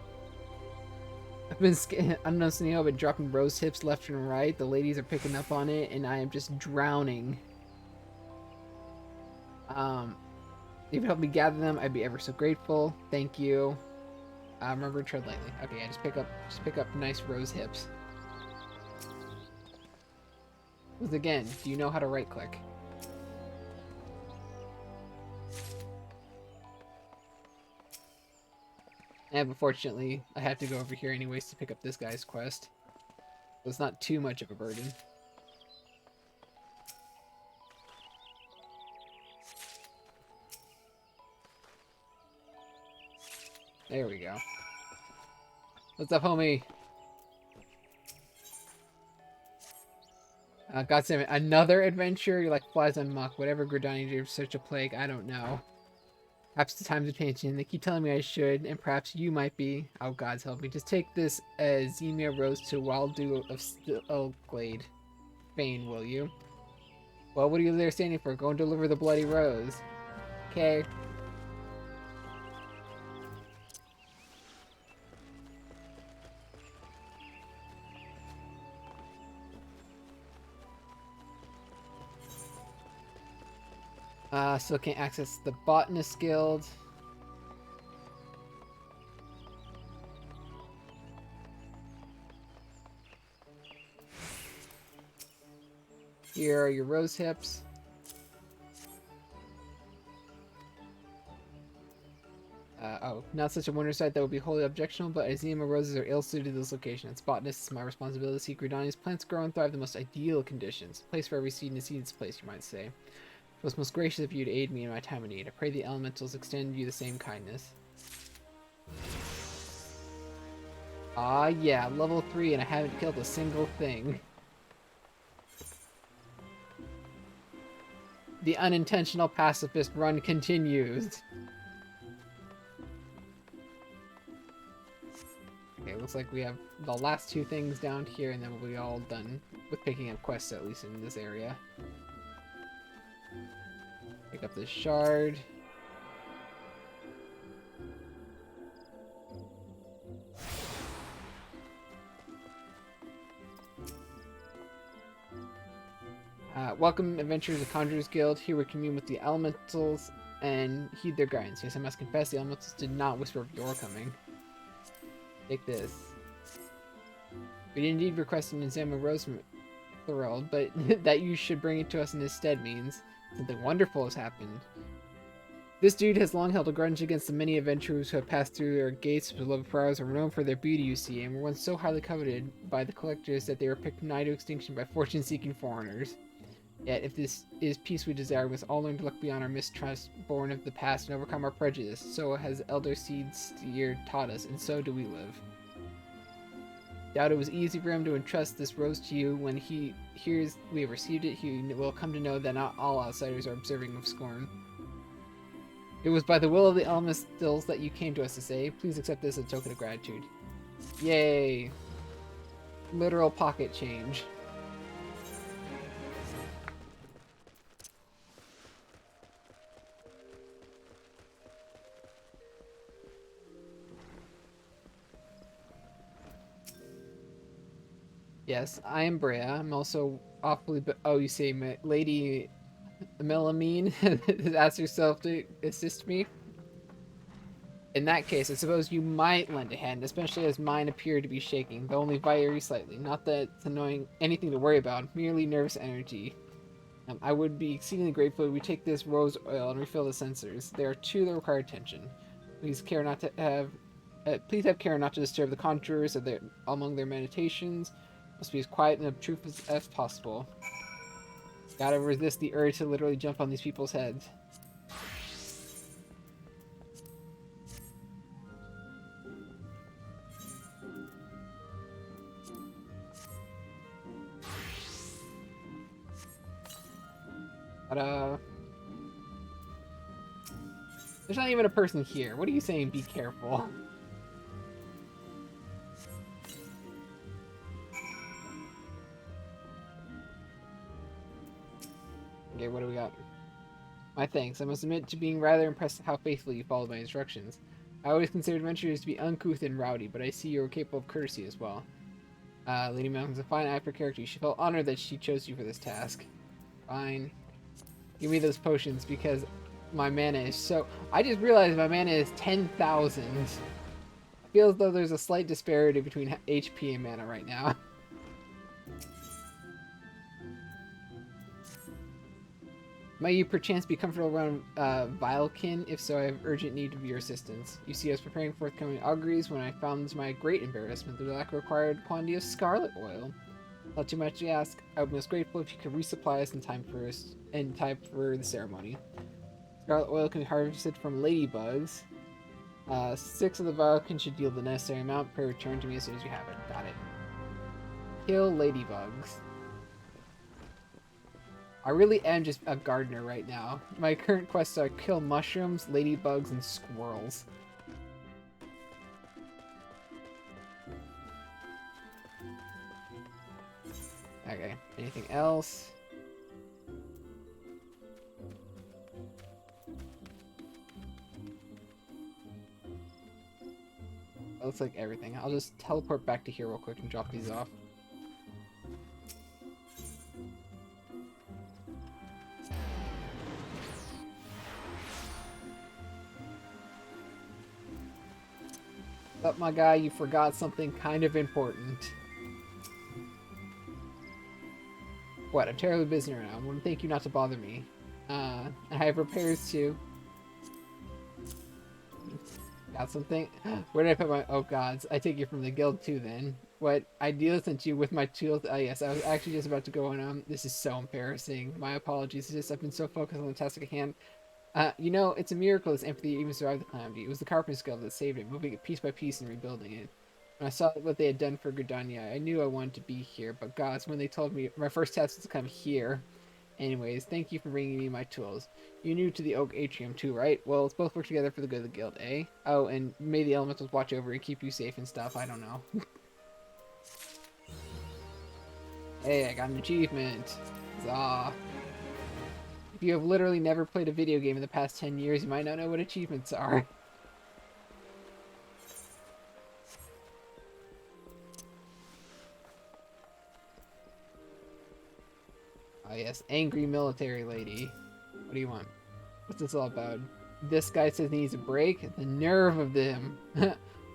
I've been unnoticing, I've been dropping rose tips left and right. The ladies are picking up on it, and I am just drowning. If you help me gather them, I'd be ever so grateful. Thank you. Remember to tread lightly. Okay, I just pick up nice rose hips. Once again, do you know how to right click? And unfortunately, I have to go over here anyways to pick up this guy's quest. So it's not too much of a burden. There we go. What's up, homie? God damn it. Another adventure? You're like flies on muck. Whatever GRIDANIA did such a plague, I don't know. Perhaps the time's changing. They keep telling me I should, and perhaps you might be. Oh, God's help me. Just take this as Zemia Rose to Wild Dew of Stillglade. Fane, will you? Well, what are you there standing for? Go and deliver the bloody rose. Okay. Still can't access the Botanist Guild. Here are your rose hips. Oh, not such a wonder sight that would be wholly objectionable, but Azema roses are ill-suited to this location. As botanist, it's my responsibility to see GRIDANIA's plants grow and thrive in the most ideal conditions. A place for every seed in a seed's place, you might say. It was most gracious of you to aid me in my time of need. I pray the elementals extend you the same kindness. Ah, yeah, level 3 and I haven't killed a single thing. The unintentional pacifist run continues. Okay, looks like we have the last two things down here and then we'll be all done with picking up quests, at least in this area. Pick up this shard. Welcome, adventurers of Conjurer's Guild. Here we commune with the elementals and heed their guidance. Yes, I must confess, the elementals did not whisper of your coming. Take this. We did indeed request an examine rose from Thorold, but that you should bring it to us in his stead means something wonderful has happened. This dude has long held a grudge against the many adventurers who have passed through their gates with beloved prowess and were known for their beauty, you see, and were once so highly coveted by the collectors that they were picked nigh to extinction by fortune-seeking foreigners. Yet, if this is peace we desire, we must all learn to look beyond our mistrust born of the past and overcome our prejudice. So has Elder Seed Steer taught us, and so do we live. Doubt it was easy for him to entrust this rose to you. When he hears we have received it, he will come to know that not all outsiders are observing with scorn. It was by the will of the elementals that you came to us to say. Please accept this as a token of gratitude. Yay! Literal pocket change. Yes, I am Brea. I'm also awfully. Oh, you say Lady Melamine has asked herself to assist me? In that case, I suppose you might lend a hand, especially as mine appear to be shaking, though only very slightly. Not that it's annoying anything to worry about, merely nervous energy. I would be exceedingly grateful if we take this rose oil and refill the sensors. There are two that require attention. Please please have care not to disturb the conjurers among their meditations. Must be as quiet and obtrusive as possible. Gotta resist the urge to literally jump on these people's heads. But, there's not even a person here. What are you saying? Be careful. Okay, what do we got? My thanks. I must admit to being rather impressed at how faithfully you followed my instructions. I always considered adventurers to be uncouth and rowdy, but I see you're capable of courtesy as well. Lady Malcolm's a fine eye for character. She felt honored that she chose you for this task. Fine. Give me those potions because my mana is so... I just realized my mana is 10,000. I feel as though there's a slight disparity between HP and mana right now. Might you perchance be comfortable around Vilekin? If so, I have urgent need of your assistance. You see, I was preparing forthcoming auguries when I found to my great embarrassment the lack of required quantity of scarlet oil. Not too much to ask. I would be most grateful if you could resupply us in time for the ceremony. Scarlet oil can be harvested from ladybugs. 6 of the Vilekin should yield the necessary amount. Prepare return to me as soon as you have it. Got it. Kill ladybugs. I really am just a gardener right now. My current quests are kill mushrooms, ladybugs, and squirrels. Okay, anything else? That looks like everything. I'll just teleport back to here real quick and drop these off. But my guy, you forgot something kind of important. What? I'm terribly busy right now. I want to thank you not to bother me. I have repairs too. Got something? Where did I put my... Oh gods, I take you from the guild too then. What? I deal sent you with my tools. Yes, I was actually just about to go on. This is so embarrassing. My apologies. It's just I've been so focused on the task at hand. You know, it's a miracle this amphitheater even survived the calamity. It was the Carpenter's Guild that saved it, moving it piece by piece and rebuilding it. When I saw what they had done for GRIDANIA, I knew I wanted to be here, but gods, when they told me my first task was to come here. Anyways, thank you for bringing me my tools. You're new to the Oak Atrium too, right? Well, let's both work together for the good of the guild, eh? Oh, and may the elementals watch over and keep you safe and stuff, I don't know. Hey, I got an achievement. Huzzah. If you have literally never played a video game in the past 10 years, you might not know what achievements are. Oh yes, angry military lady. What do you want? What's this all about? This guy says he needs a break? The nerve of them!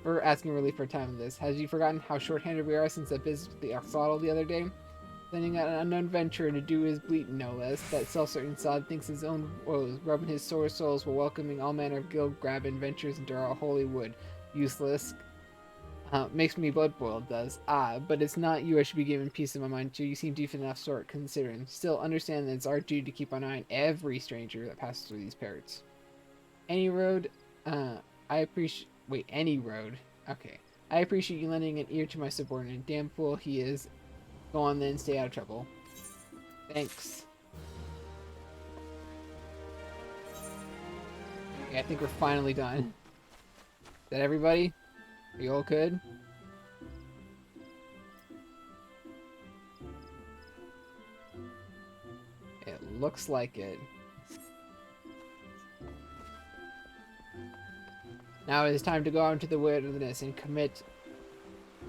For asking relief for a time of this. Has you forgotten how short-handed we are since that business with the axolotl the other day? Sending out an unknown venturer to do his bleating, no less. That self-certain sod thinks his own woes, rubbing his sore soles while welcoming all manner of guild-grabbing ventures into our holy wood. Useless. Makes me blood boil, it does. But it's not you I should be giving peace of my mind to. You seem decent enough sort, considering. Still, understand that it's our duty to keep an eye on every stranger that passes through these parts. Any road, I appreciate... Wait, any road. Okay. I appreciate you lending an ear to my subordinate. Damn fool he is. Go on then, stay out of trouble. Thanks. Okay, I think we're finally done. Is that everybody? Are you all good? It looks like it. Now it is time to go out into the wilderness and commit,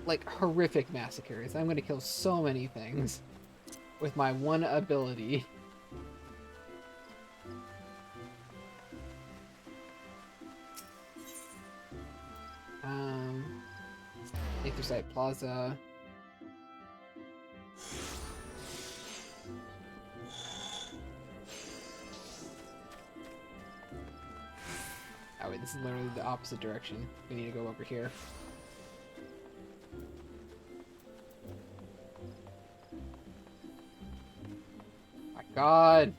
like, horrific massacres. I'm gonna kill so many things with my one ability. Anthracite Plaza. Oh wait, this is literally the opposite direction. We need to go over here. My God!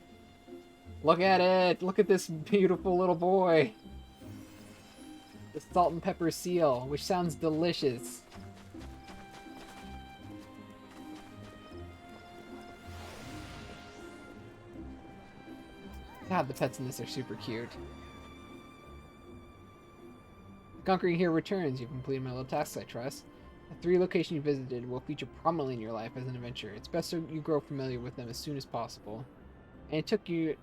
Look at it! Look at this beautiful little boy! The salt and pepper seal, which sounds delicious. God, the pets in this are super cute. Conquering here returns. You've completed my little tasks, I trust. The 3 locations you visited will feature prominently in your life as an adventurer. It's best so you grow familiar with them as soon as possible. And it took you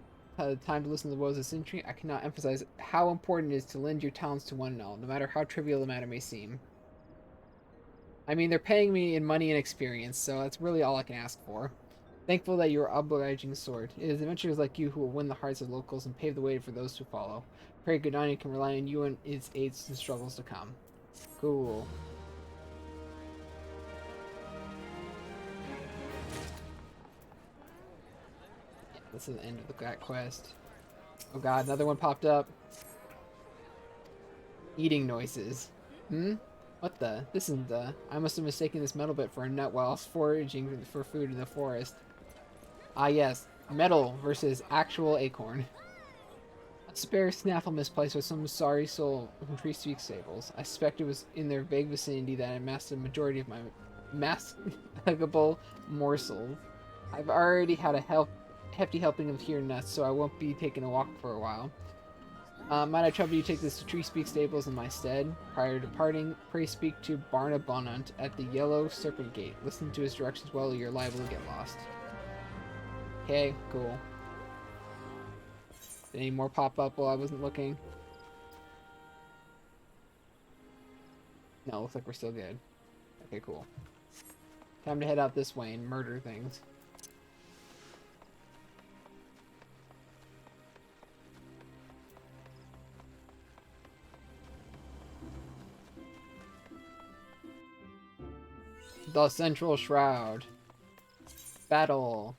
time to listen to the woes of Sentry. I cannot emphasize how important it is to lend your talents to one and all, no matter how trivial the matter may seem. I mean, they're paying me in money and experience, so that's really all I can ask for. Thankful that you are obliging sword. It is adventurers like you who will win the hearts of locals and pave the way for those who follow. Pray GRIDANIA can rely on you and its aids and struggles to come. Cool. Yeah, this is the end of that quest. Oh God, another one popped up. Eating noises. What the? This isn't the... I must have mistaken this metal bit for a nut while foraging for food in the forest. Ah yes, metal versus actual acorn. A spare snaffle misplaced with some sorry soul from Tree Speak stables. I suspect it was in their vague vicinity that I amassed the majority of my mastiable morsels. I've already had a hefty helping of here nuts, so I won't be taking a walk for a while. Might I trouble you take this to Tree Speak stables in my stead? Prior to departing, pray speak to Barna Bonant at the Yellow Serpent Gate. Listen to his directions well, or you're liable to get lost. Okay, cool. Did any more pop up while I wasn't looking? No, looks like we're still good. Okay, cool. Time to head out this way and murder things. The Central Shroud. Battle.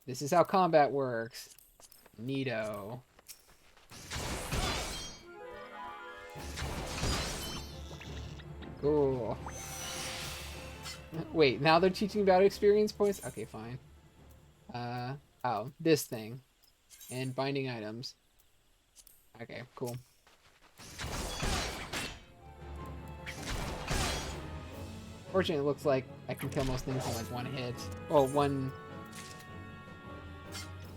This is how combat works. Neato. Cool. Wait, now they're teaching about experience points? Okay, fine. Oh, this thing. And binding items. Okay, cool. Fortunately, it looks like I can kill most things in like one hit. Oh, one...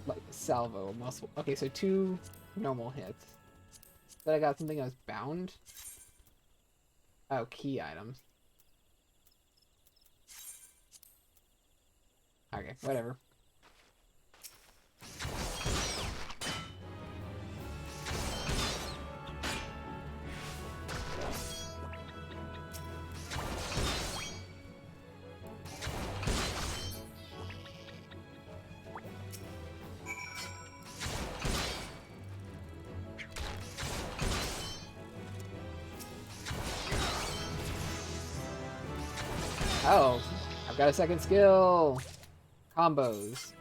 like salvo muscle. Okay, so 2 normal hits. But I got something that was bound. Oh, key items. Okay, whatever. Oh, I've got a second skill. Combos.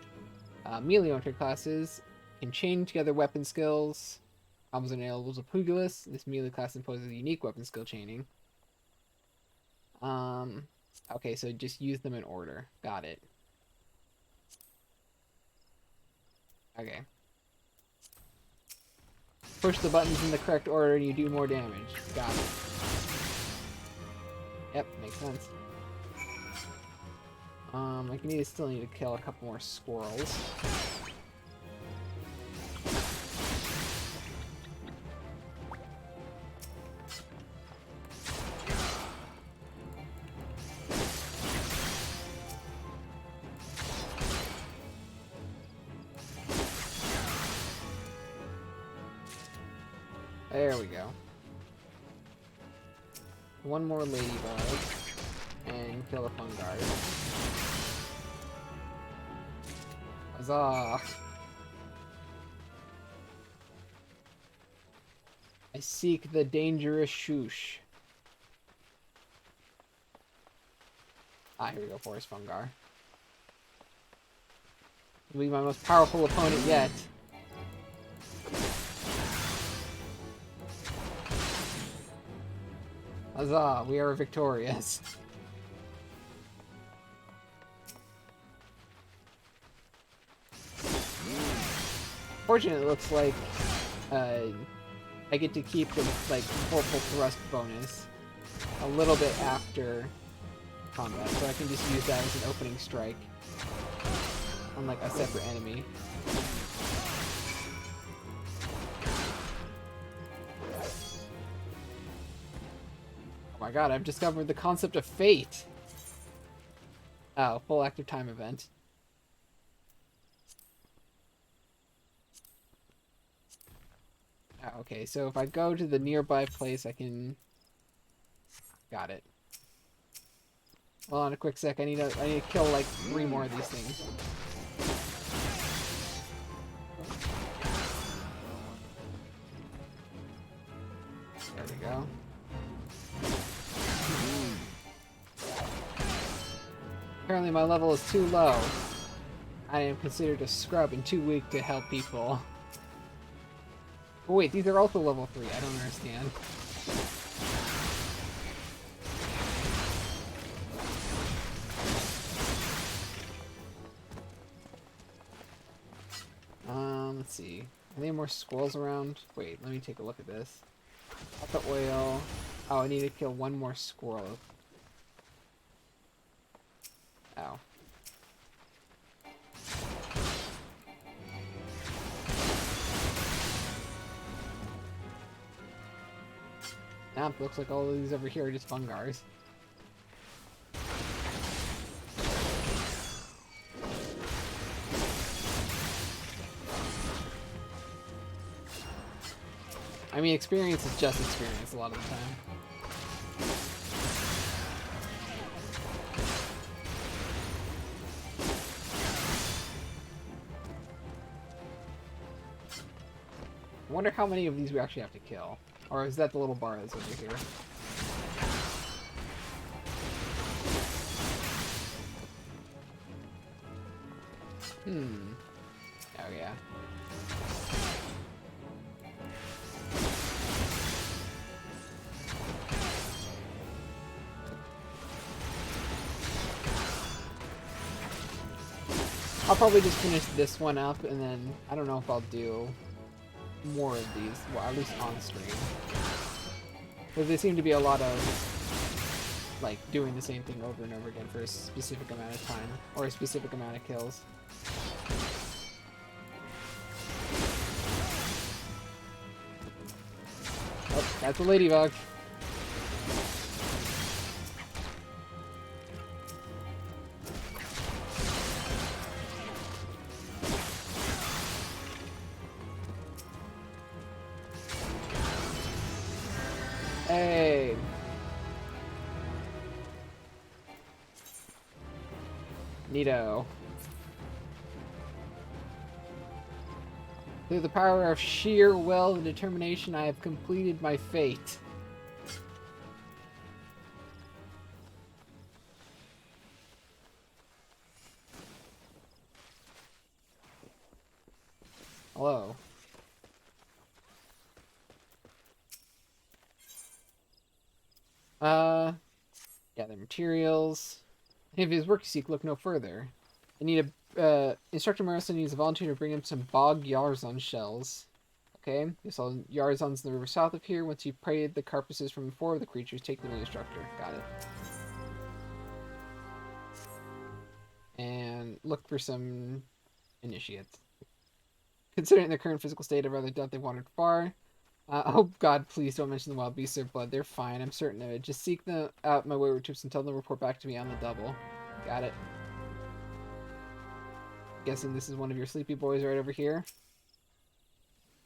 Melee hunter classes can chain together weapon skills. Combos are available to Pugilist. This melee class imposes unique weapon skill chaining. Um, okay, so just use them in order. Got it. Okay. Push the buttons in the correct order and you do more damage. Got it. Yep, makes sense. Still need to kill a couple more squirrels. There we go. One more ladybug, and kill the fungar. Huzzah! I seek the dangerous shoosh. Ah, here we go, Forest Fungar. Will be my most powerful opponent yet. Huzzah, we are victorious. Fortunately, it looks like I get to keep the vorpal thrust bonus a little bit after combat, so I can just use that as an opening strike on a separate enemy. Oh my god, I've discovered the concept of fate! Oh, full active time event. Oh, okay, so if I go to the nearby place, I can... Got it. Hold on a quick sec, I need to kill 3 more of these things. There we go. Apparently my level is too low. I am considered a scrub and too weak to help people. Oh wait, these are also level 3, I don't understand. Let's see. Are there more squirrels around? Wait, let me take a look at this. Alpha oil. Oh, I need to kill one more squirrel. Ow. Nah, looks like all of these over here are just fungars. I mean, experience is just experience a lot of the time. I wonder how many of these we actually have to kill. Or is that the little bar that's over here? Oh yeah. I'll probably just finish this one up, and then I don't know if I'll do more of these, well, at least on stream. Because there seem to be a lot of, doing the same thing over and over again for a specific amount of time, or a specific amount of kills. Oh, that's a ladybug. Hey! Neato. Through the power of sheer will and determination, I have completed my fate. Hello. Gather materials. If his work you seek, look no further. I need Instructor Morrison needs a volunteer to bring him some bog Yarzon shells. Okay, you saw Yarzons in the river south of here. Once you've prayed the carcasses from 4 of the creatures, take them to the instructor. Got it. And look for some initiates. Considering their current physical state, I'd rather doubt they wandered far. Oh god, please don't mention the wild beasts of blood. They're fine, I'm certain of it. Just seek them out my wayward troops and tell them to report back to me on the double. Got it. Guessing this is one of your sleepy boys right over here.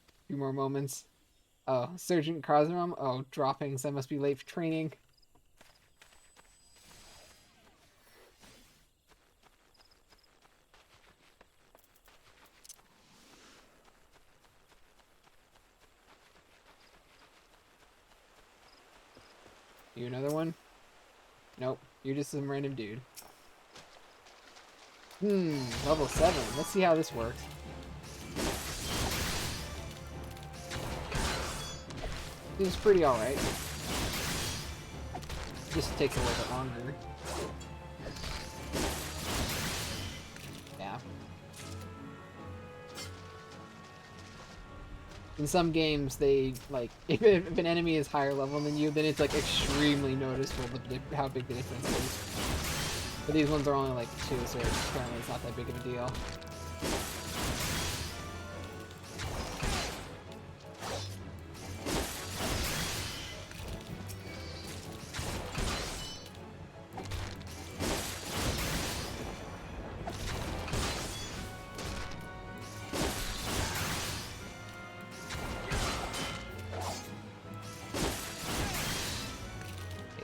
A few more moments. Oh, Sergeant Krasram? Oh, droppings. I must be late for training. You another one? Nope. You're just some random dude. Level 7. Let's see how this works. Seems pretty alright. Just takes a little bit longer. Yeah. In some games, they, like, if an enemy is higher level than you, then it's, like, extremely noticeable how big the difference is. But these ones are only, like, 2, so apparently it's not that big of a deal.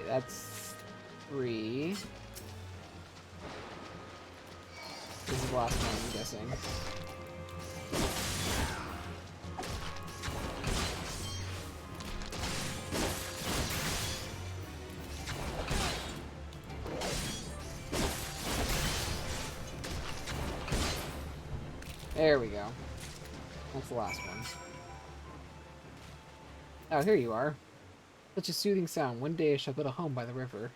That's 3. This is the last one, I'm guessing. There we go. That's the last one. Oh, here you are. Such a soothing sound. One day I shall build a home by the river.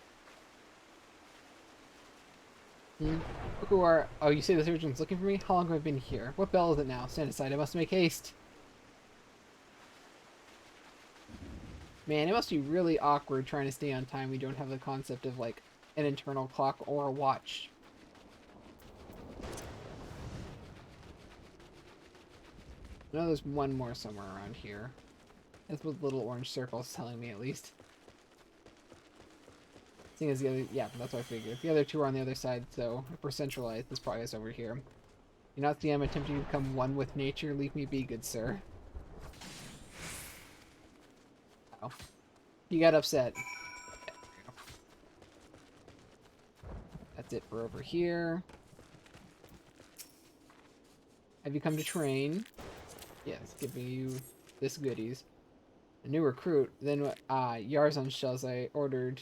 Look who are... Oh, you say the surgeon's looking for me? How long have I been here? What bell is it now? Stand aside, I must make haste. Man, it must be really awkward trying to stay on time. We don't have the concept of, like, an internal clock or a watch. I know there's one more somewhere around here. That's what little orange circle's telling me, at least. Seeing as the other... Yeah, that's what I figured. If the other two are on the other side, so if we're centralized, this probably is over here. You're not the I'm attempting to become one with nature. Leave me be, good sir. Oh. You got upset. That's it for over here. Have you come to train? Yes, giving you this goodies. A new recruit. Then Yarzon shells I ordered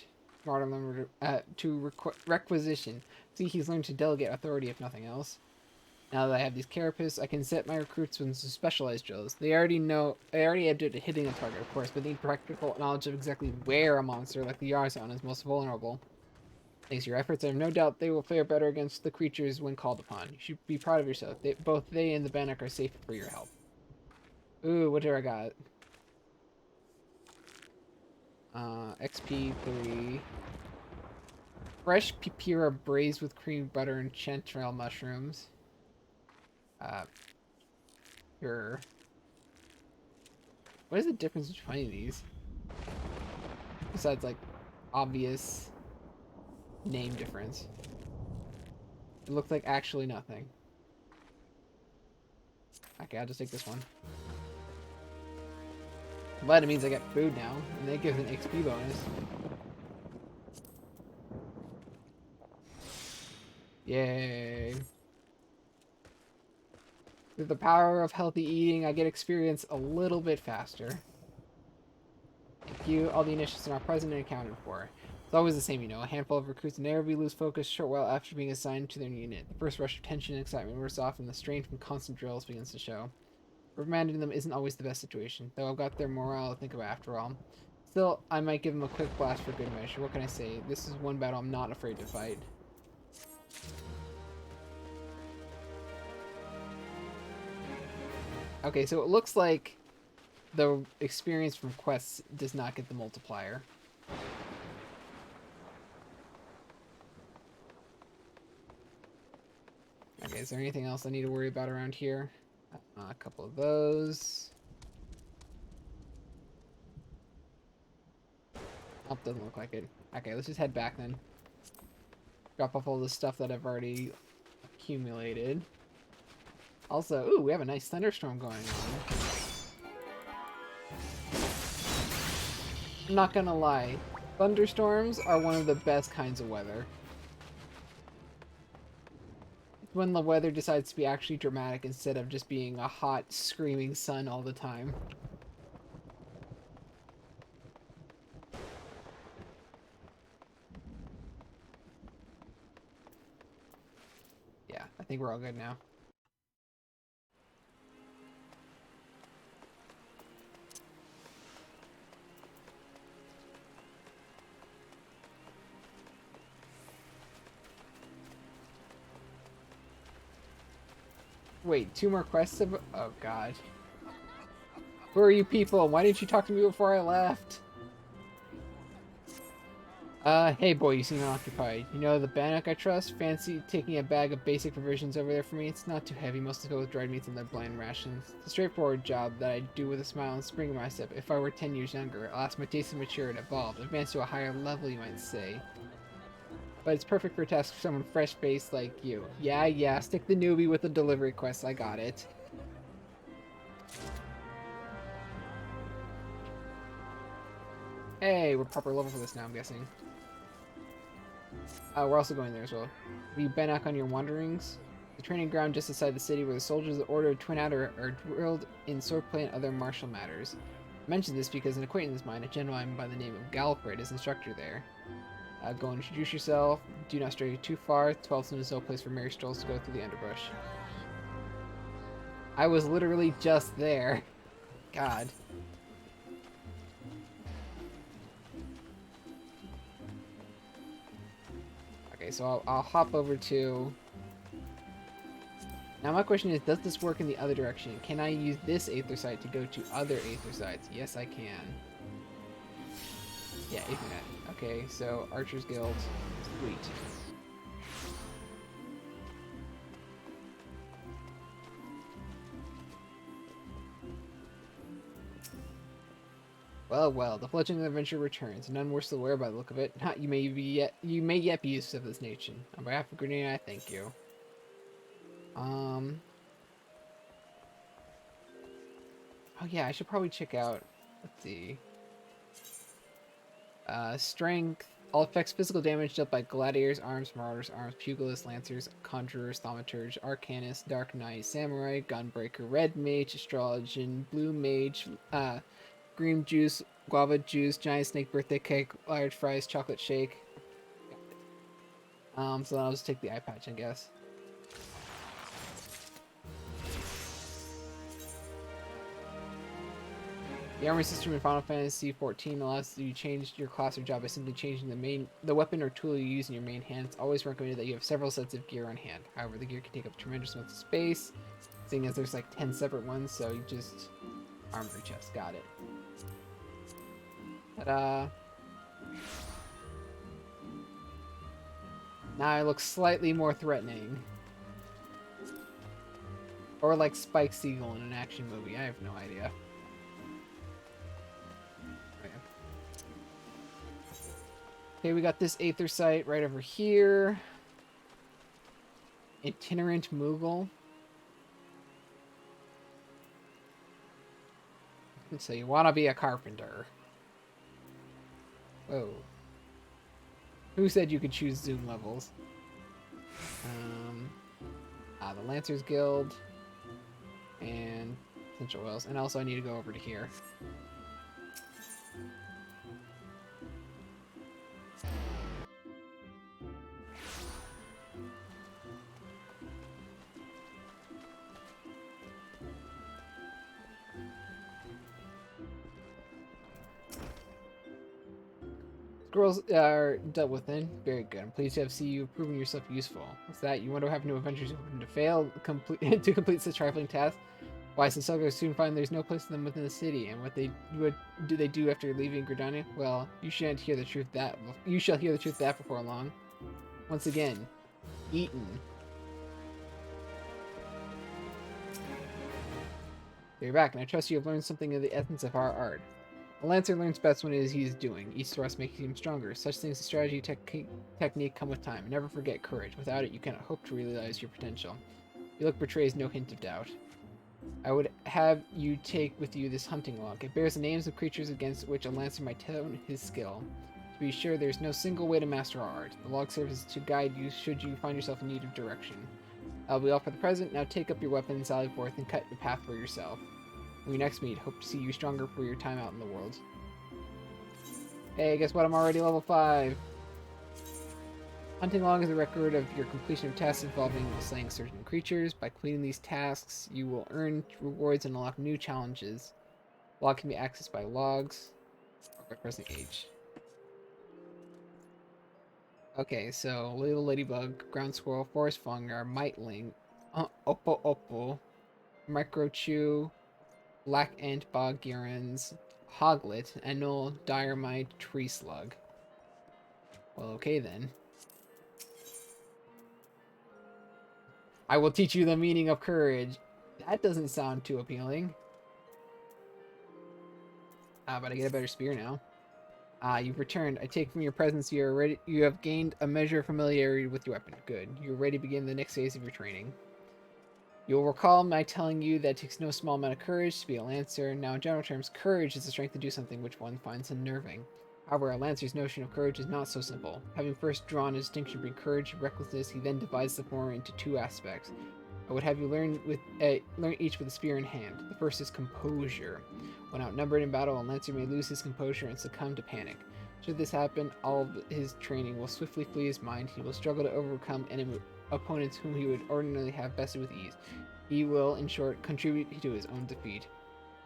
to requisition. See, he's learned to delegate authority if nothing else. Now that I have these carapaces, I can set my recruits with some specialized drills. They already added hitting a target, of course, but they need practical knowledge of exactly where a monster like the Yarzon is most vulnerable. Thanks to your efforts, I have no doubt they will fare better against the creatures when called upon. You should be proud of yourself. Both they and the Bannock are safe for your help. Ooh, what do I got? XP 3. Fresh pipira braised with cream butter and chanterelle mushrooms. Sure. What is the difference between these? Besides, like, obvious name difference. It looks like actually nothing. Okay, I'll just take this one. But it means I get food now, and they give an XP bonus. Yay. With the power of healthy eating, I get experience a little bit faster. Thank you. All the initiatives are not present and accounted for. It's always the same, you know. A handful of recruits invariably lose focus a short while after being assigned to their unit. The first rush of tension and excitement wears off, and the strain from constant drills begins to show. Reprimanding them isn't always the best situation, though I've got their morale to think about after all. Still, I might give him a quick blast for good measure. What can I say? This is one battle I'm not afraid to fight. Okay, so it looks like the experience from quests does not get the multiplier. Okay, is there anything else I need to worry about around here? A couple of those. Oh, doesn't look like it. Okay, let's just head back then. Drop off all the stuff that I've already accumulated. Also, ooh, we have a nice thunderstorm going on. I'm not gonna lie, thunderstorms are one of the best kinds of weather. When the weather decides to be actually dramatic instead of just being a hot, screaming sun all the time. Yeah, I think we're all good now. Wait, 2 more quests? Oh god. Who are you people? Why didn't you talk to me before I left? Hey boy, you seem occupied. You know the Bannock I trust? Fancy taking a bag of basic provisions over there for me? It's not too heavy, mostly filled with dried meats and their bland rations. It's a straightforward job that I do with a smile and spring in my step. If I were 10 years younger, I'll ask my taste to mature and evolve, advance to a higher level, you might say. But it's perfect for a task for someone fresh-faced like you. Yeah, stick the newbie with the delivery quest, I got it. Hey, we're proper level for this now, I'm guessing. We're also going there as well. Have you been out on your wanderings? The training ground just outside the city where the soldiers of the Order of Twin Adder are drilled in swordplay and other martial matters. I mention this because an acquaintance of mine, a gentleman by the name of Galfred, is instructor there. Go and introduce yourself. Do not stray too far. 12th is no place for merry strolls to go through the underbrush. I was literally just there. God. Okay, so I'll hop over to... Now my question is, does this work in the other direction? Can I use this Aether site to go to other Aether sites? Yes, I can. Yeah, Aethernet. Okay, so Archer's Guild. Sweet. Well, the fledgling adventure returns. None worse to wear by the look of it. You may yet be used to this nation. On behalf of GRIDANIA, I thank you. Oh yeah, I should probably check out. Let's see. Strength. All effects physical damage dealt by gladiators, arms, marauders, arms, pugilists, lancers, conjurers, thaumaturge, arcanist, dark knight, samurai, gunbreaker, red mage, astrologian, blue mage, green juice, guava juice, giant snake birthday cake, large fries, chocolate shake. So I'll just take the eye patch, I guess. The armor system in Final Fantasy XIV allows you to change your class or job by simply changing the weapon or tool you use in your main hand. It's always recommended that you have several sets of gear on hand. However, the gear can take up tremendous amounts of space, seeing as there's like 10 separate ones, so you just... Armory chest, got it. Ta-da! Now I look slightly more threatening. Or like Spike Siegel in an action movie, I have no idea. Okay, we got this Aether site right over here. Itinerant Moogle. So you want to be a carpenter. Whoa. Who said you could choose zoom levels? The Lancers Guild. And Essential Oils. And also I need to go over to here. Squirrels are dealt with then. Very good. I'm pleased to have seen you proving yourself useful. What's that? You wonder what happened to adventures to fail to complete such trifling tasks? Why, since Selgars soon find there's no place for them within the city, and what do they do after leaving GRIDANIA? Well, you shall hear the truth that before long. Once again, eaten. So you're back, and I trust you have learned something of the essence of our art. A lancer learns best when it is he is doing. Each thrust makes him stronger. Such things as strategy, technique come with time. Never forget courage. Without it, you cannot hope to realize your potential. Your look betrays no hint of doubt. I would have you take with you this hunting log. It bears the names of creatures against which a lancer might hone his skill. To be sure, there's no single way to master our art. The log serves to guide you should you find yourself in need of direction. I'll be all for the present. Now take up your weapon, sally forth, and cut the path for yourself. When we next meet, hope to see you stronger for your time out in the world. Hey, guess what? I'm already level 5. Hunting log is a record of your completion of tasks involving slaying certain creatures. By completing these tasks, you will earn rewards and unlock new challenges. Log can be accessed by logs or by pressing H. Okay, so Little Ladybug, Ground Squirrel, Forest Fungar, Mightling, Oppo Oppo, Microchew, Black Ant Bog Gyrans, Hoglet, Annual Diorite Tree Slug. Well, okay then. I will teach you the meaning of courage. That doesn't sound too appealing. But I get a better spear now. You've returned. I take from your presence you have gained a measure of familiarity with your weapon. Good. You're ready to begin the next phase of your training. You'll recall my telling you that it takes no small amount of courage to be a lancer. Now, in general terms, courage is the strength to do something which one finds unnerving. However, a lancer's notion of courage is not so simple. Having first drawn a distinction between courage and recklessness, he then divides the former into 2 aspects. I would have you learn each with a spear in hand. The first is composure. When outnumbered in battle, a lancer may lose his composure and succumb to panic. Should this happen, all of his training will swiftly flee his mind. He will struggle to overcome opponents whom he would ordinarily have bested with ease. He will, in short, contribute to his own defeat.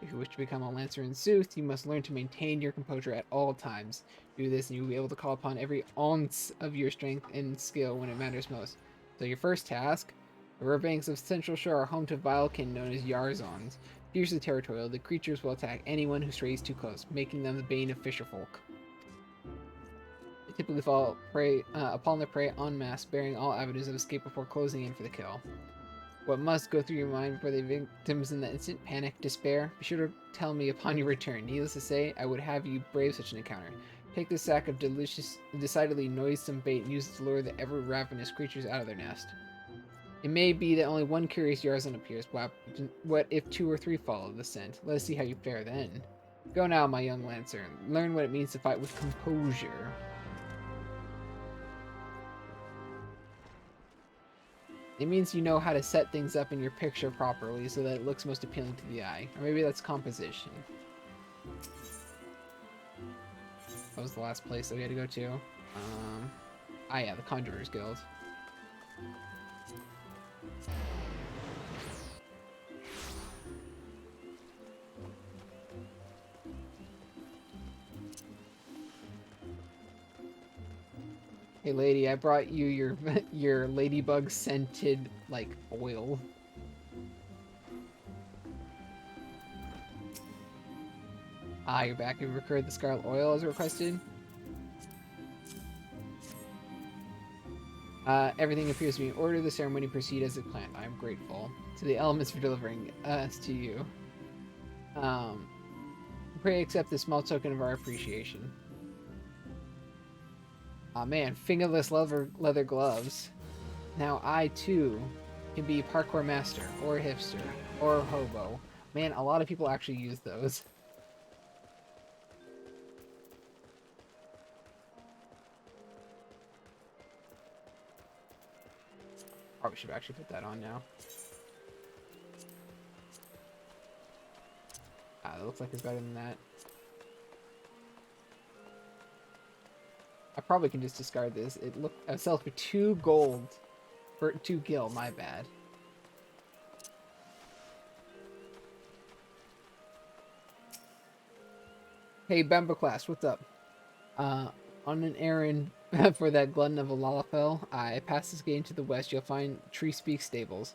If you wish to become a lancer in sooth, you must learn to maintain your composure at all times. Do this and you will be able to call upon every ounce of your strength and skill when it matters most. So your first task: the riverbanks of Central Shore are home to vilekin known as Yarzons. Fiercely territorial, the creatures will attack anyone who strays too close, making them the bane of fisherfolk. They typically fall prey upon their prey en masse, bearing all avenues of escape before closing in for the kill. What must go through your mind before the victims in the instant? Panic, despair? Be sure to tell me upon your return. Needless to say, I would have you brave such an encounter. Take this sack of decidedly noisome bait and use it to lure the ever-ravenous creatures out of their nest. It may be that only one curious Yarzon appears. What if 2 or 3 follow the scent? Let us see how you fare then. Go now, my young lancer. Learn what it means to fight with composure. It means you know how to set things up in your picture properly so that it looks most appealing to the eye. Or maybe that's composition. That was the last place that we had to go to. Yeah, the Conjurer's Guild. Hey lady, I brought you your ladybug scented like oil. You're back. Have you recurred the scarlet oil as requested? Everything appears to be in order. The ceremony proceed as planned. I am grateful to the elements for delivering us to you. Pray accept this small token of our appreciation. Aw man, fingerless leather gloves. Now I too can be parkour master, or hipster, or hobo. Man, a lot of people actually use those. Probably should actually put that on now. It looks like it's better than that. I probably can just discard this. I sell it for 2 gold. For 2 gil, my bad. Hey, Bamba class, what's up? On an errand for that glutton of a Lalafell, I pass this gate to the west. You'll find Tree Speak stables.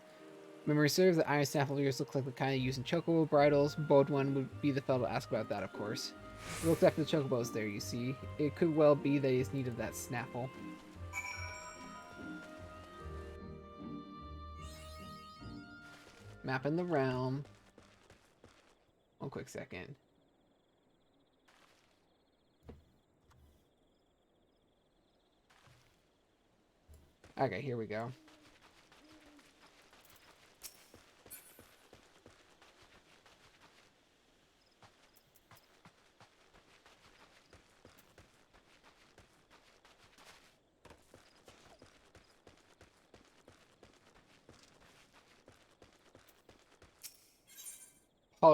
Memory serves, the iron snaffle ears look like the kind used in chocobo bridles. Bowed one would be the fellow to ask about that, of course. He looks after the chocobos there, you see. It could well be that he's need of that snaffle. Map in the realm. One quick second. Okay, here we go.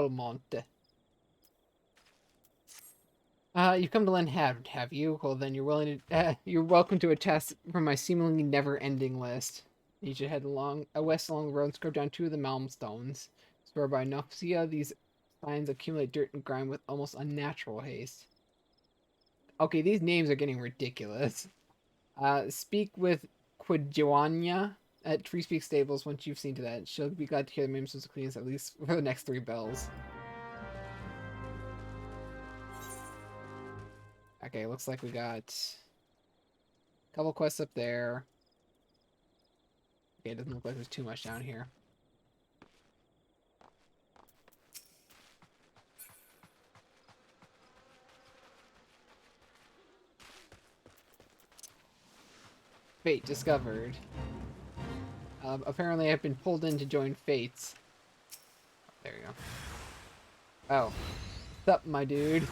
Monte. You've come to lend hand, have you? Well, then you're welcome to a task from my seemingly never-ending list. You should head west along the road and scrub down 2 of the Malm stones. Swear by Noxia, these signs accumulate dirt and grime with almost unnatural haste. Okay, these names are getting ridiculous. Speak with Quidjwania at Tree Speak Stables once you've seen to that. She'll be glad to hear the names of the cleans at least for the next 3 bells. Okay, looks like we got a couple quests up there. Okay, it doesn't look like there's too much down here. Fate discovered. Apparently I've been pulled in to join Fates. There you go. Oh. What's up, my dude?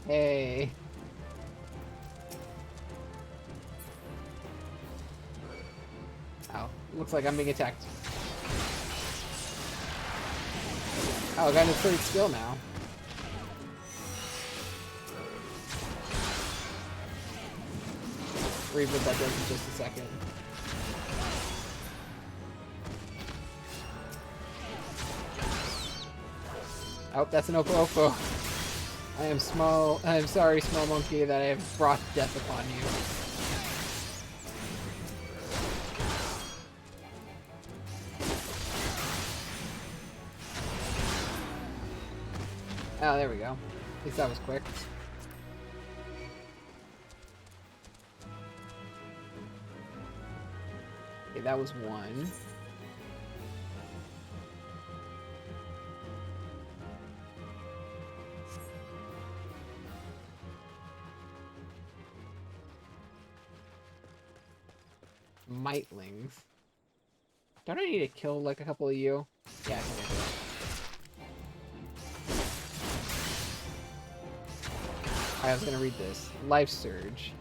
Hey. Oh, looks like I'm being attacked. Oh, I got a third skill now. Read what that does in just a second. Oh, that's an Opo. I am sorry, small monkey, that I have brought death upon you. Oh, there we go. At least that was quick. Okay, that was one. Mightlings. Don't I need to kill like a couple of you? Yeah, I think I do. I was gonna read this. Life Surge.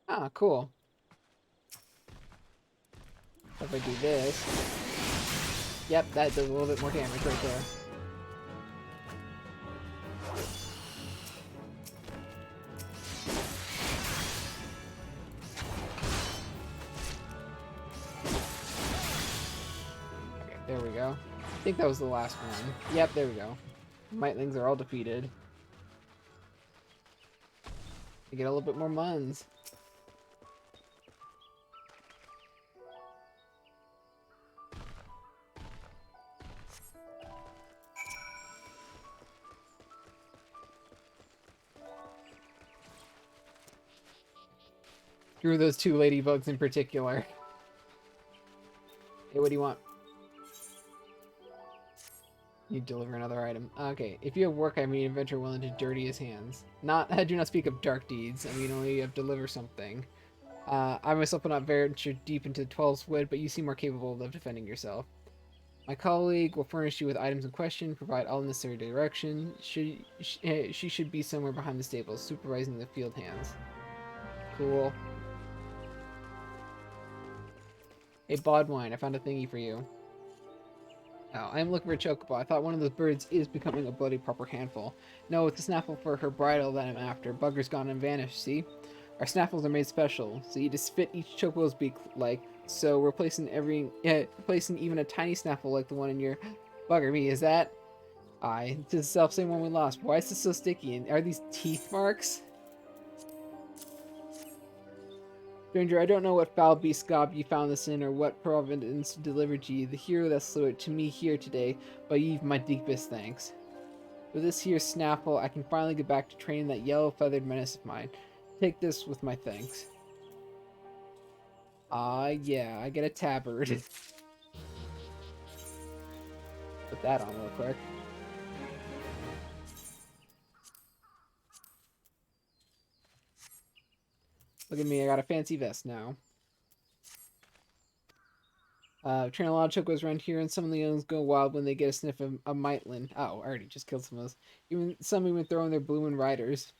Ah, cool. If I do this... Yep, that does a little bit more damage right there. Okay, there we go. I think that was the last one. Yep, there we go. Mightlings are all defeated. We get a little bit more muns. Drew those 2 ladybugs in particular. Hey, what do you want? You deliver another item. Okay, if you have work, I mean adventure willing to dirty his hands. I do not speak of dark deeds. I mean only of deliver something. I myself will not venture deep into 12's wood, but you seem more capable of defending yourself. My colleague will furnish you with items in question, provide all necessary direction. She should be somewhere behind the stables, supervising the field hands. Cool. Hey, Bodwine, I found a thingy for you. Oh, I am looking for a chocobo. I thought one of those birds is becoming a bloody proper handful. No, it's a snaffle for her bridle that I'm after. Bugger's gone and vanished, see? Our snaffles are made special, so you just fit each chocobo's beak like. So replacing even a tiny snaffle like the one in your bugger me, is that? Aye, it's the self same one we lost. Why is this so sticky? And are these teeth marks? Stranger, I don't know what foul beast gob you found this in or what providence delivered you, the hero that slew it, to me here today, but you've my deepest thanks. With this here snaffle, I can finally get back to training that yellow-feathered menace of mine. Take this with my thanks. Yeah, I get a tabard. Put that on real quick. Look at me, I got a fancy vest now. Train a lot of chocos around here, and some of the youngs go wild when they get a sniff of a Mightland. Oh, I already just killed some of those. Some even throwing their bloomin' riders.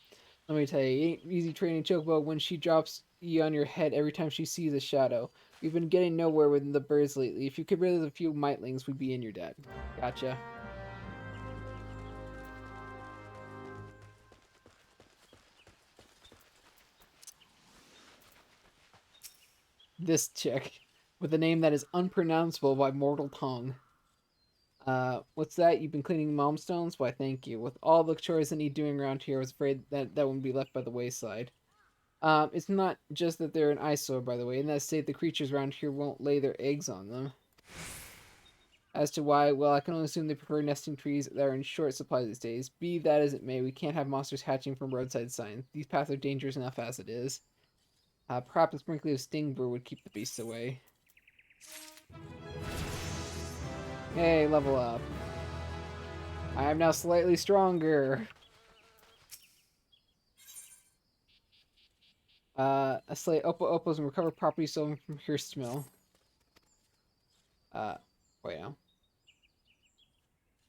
Let me tell you, it ain't easy training Chocobo when she drops you on your head every time she sees a shadow. We've been getting nowhere with the birds lately. If you could rid of a few Mightlings, we'd be in your debt. Gotcha. This chick, with a name that is unpronounceable by mortal tongue. What's that? You've been cleaning malmstones? Why, thank you. With all the chores that need doing around here, I was afraid that wouldn't be left by the wayside. It's not just that they're an eyesore, by the way. In that state, the creatures around here won't lay their eggs on them. As to why, well, I can only assume they prefer nesting trees that are in short supply these days. Be that as it may, we can't have monsters hatching from roadside signs. These paths are dangerous enough as it is. Perhaps a sprinkling of sting brew would keep the beasts away. Hey, level up. I am now slightly stronger. A slate Opos and recover property stolen from Hirstmill. Wait now.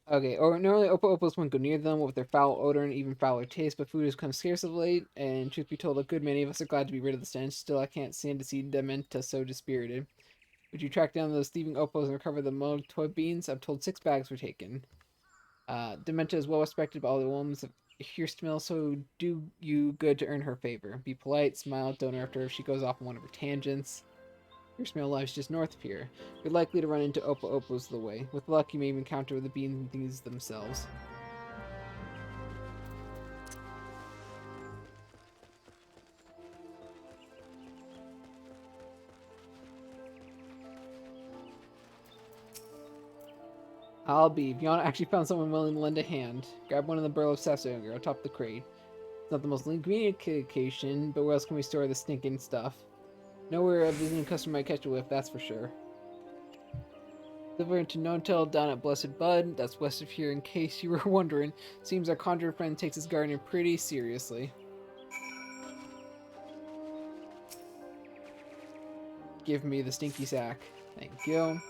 Okay, or normally Opos won't go near them with their foul odor and even fouler taste, but food has come scarce of late, and truth be told, a good many of us are glad to be rid of the stench. Still, I can't stand to see Dementa so dispirited. Would you track down those thieving Opos and recover the mulled toy beans? I'm told 6 bags were taken. Dementa is well respected by all the women of Hirstmill, so do you good to earn her favor. Be polite, smile, don't interrupt her if she goes off on one of her tangents. Hirstmill lies just north of here. You're likely to run into Opos the way. With luck, you may even encounter the beans themselves. I'll be. Beyond actually found someone willing to lend a hand. Grab one of the burlap sacks atop the crate. It's not the most convenient location, but where else can we store the stinking stuff? Nowhere a visiting customer might catch a whiff, that's for sure. Delivering to No-Tell down at Blessed Bud, that's west of here in case you were wondering. Seems our conjurer friend takes his gardener pretty seriously. Give me the stinky sack. Thank you.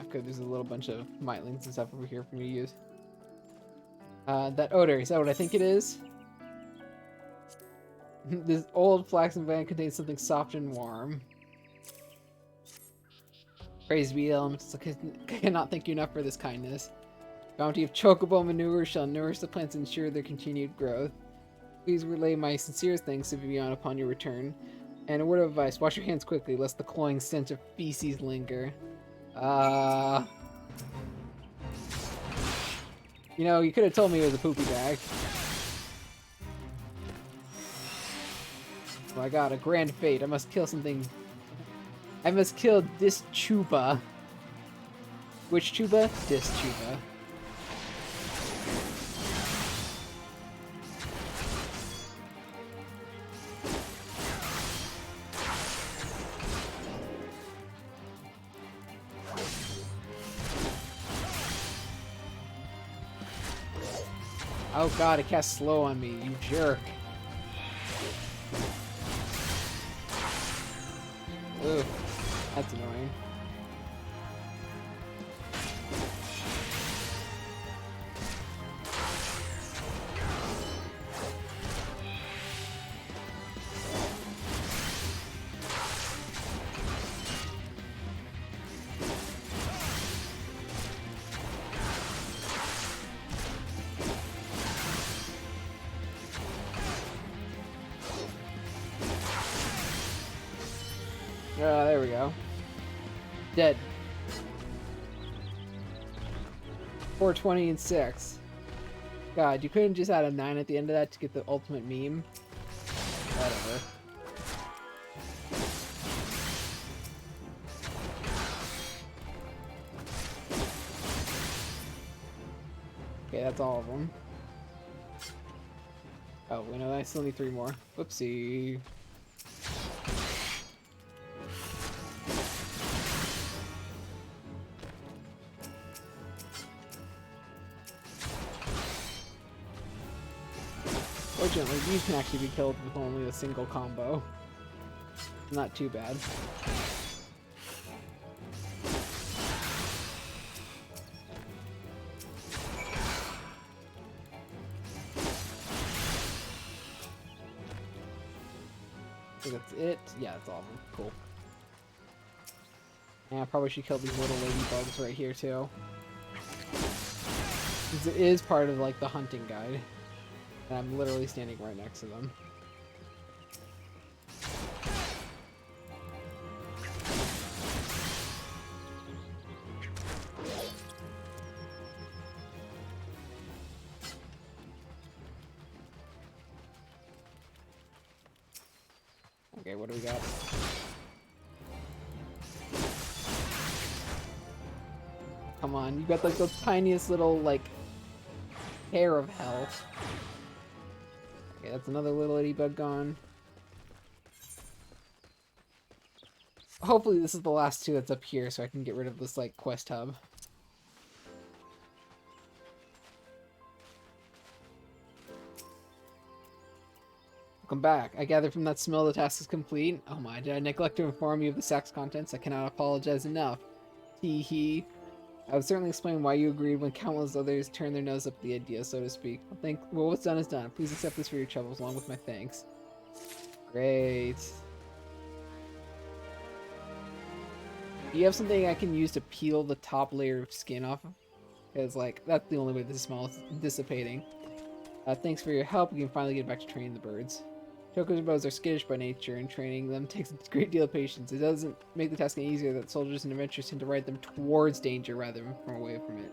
Because there's a little bunch of Mightlings and stuff over here for me to use. That odor, is that what I think it is? This old flaxen van contains something soft and warm. Praise be, Elms. I cannot thank you enough for this kindness. Bounty of chocobo manure shall nourish the plants and ensure their continued growth. Please relay my sincerest thanks to Vivian upon your return. And a word of advice, wash your hands quickly, lest the cloying stench of feces linger. You know, you could have told me it was a poopy bag. Oh my god, a grand fate. I must kill something. I must kill this Chuba. Which Chuba? This Chuba. Oh god, it cast slow on me, you jerk. Ooh, that's annoying. There we go. Dead. 420 and 6. God, you couldn't just add a 9 at the end of that to get the ultimate meme? Whatever. Okay, that's all of them. Oh, wait, no, I still need 3 more. Whoopsie. Fortunately, these can actually be killed with only a single combo. Not too bad. So that's it? Yeah, that's all of them. Cool. Yeah, I probably should kill these little ladybugs right here, too. Because it is part of, like, the hunting guide. And I'm literally standing right next to them. Okay, what do we got? Come on, you got like the tiniest little, like, hair of health. Okay, that's another little ladybug gone. Hopefully this is the last 2 that's up here so I can get rid of this, like, quest hub. Welcome back. I gather from that smell the task is complete. Oh my, did I neglect to inform you of the sack's contents? I cannot apologize enough. Hee hee. I would certainly explain why you agreed when countless others turned their nose up at the idea, so to speak. Well, what's done is done. Please accept this for your troubles, along with my thanks. Great. Do you have something I can use to peel the top layer of skin off of? Because, like, that's the only way this smell is dissipating. Thanks for your help. We can finally get back to training the birds. Chocobos are skittish by nature, and training them takes a great deal of patience. It doesn't make the task any easier that soldiers and adventurers tend to ride them towards danger rather than from away from it.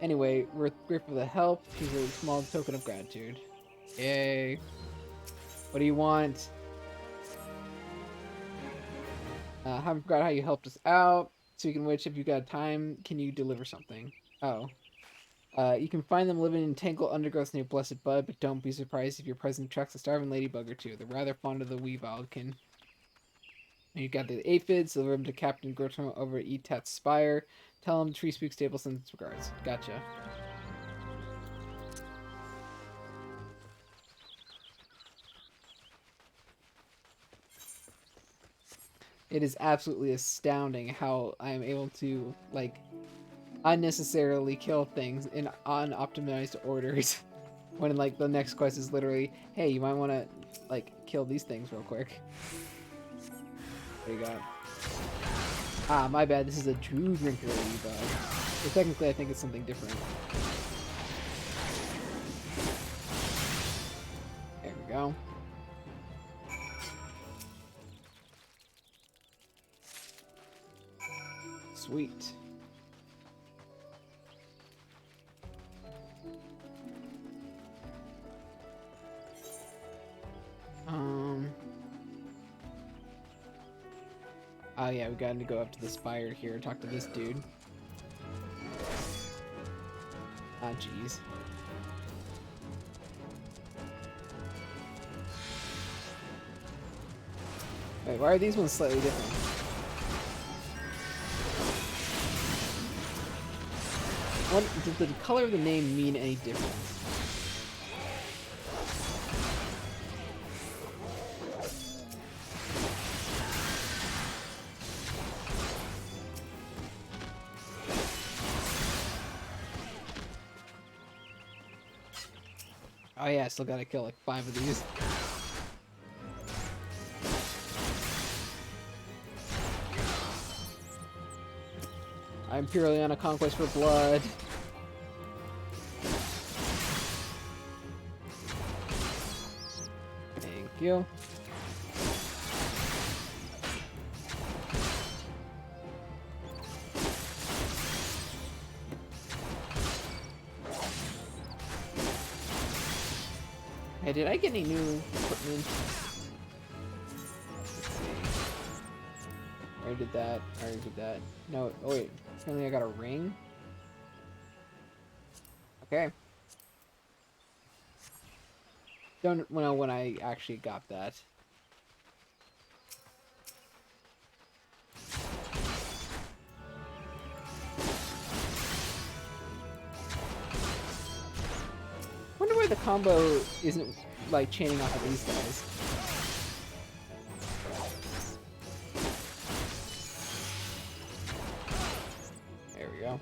Anyway, we're grateful for the help. Here's a small token of gratitude. Yay. What do you want? Haven't forgot how you helped us out. Speaking of which, if you got time, can you deliver something? Oh. You can find them living in tangled undergrowth near Blessed Bud, but don't be surprised if your presence attracts a starving ladybug or 2. They're rather fond of the weevilkin. You got the aphids, deliver them to Captain Groton over at Etat's Spire. Tell him Tree Spook Stable sends its regards. Gotcha. It is absolutely astounding how I am able to, like, unnecessarily kill things in unoptimized orders when, like, the next quest is literally, hey, you might want to, like, kill these things real quick. What do you got? Ah, my bad, this is a Drew Drinker ladybug. So technically I think it's something different. There we go. Sweet. Oh yeah, we got to go up to the spire here and talk to this dude. Ah, jeez. Wait, why are these ones slightly different? What, does the color of the name mean any difference? Oh yeah, I still gotta kill like 5 of these. I'm purely on a conquest for blood. Thank you. did I get any new equipment? Let's see. I already did that. I already did that. No, oh wait. Apparently I got a ring. Okay. Don't know when I actually got that. Wonder why the combo isn't like chaining off of these guys. There we go.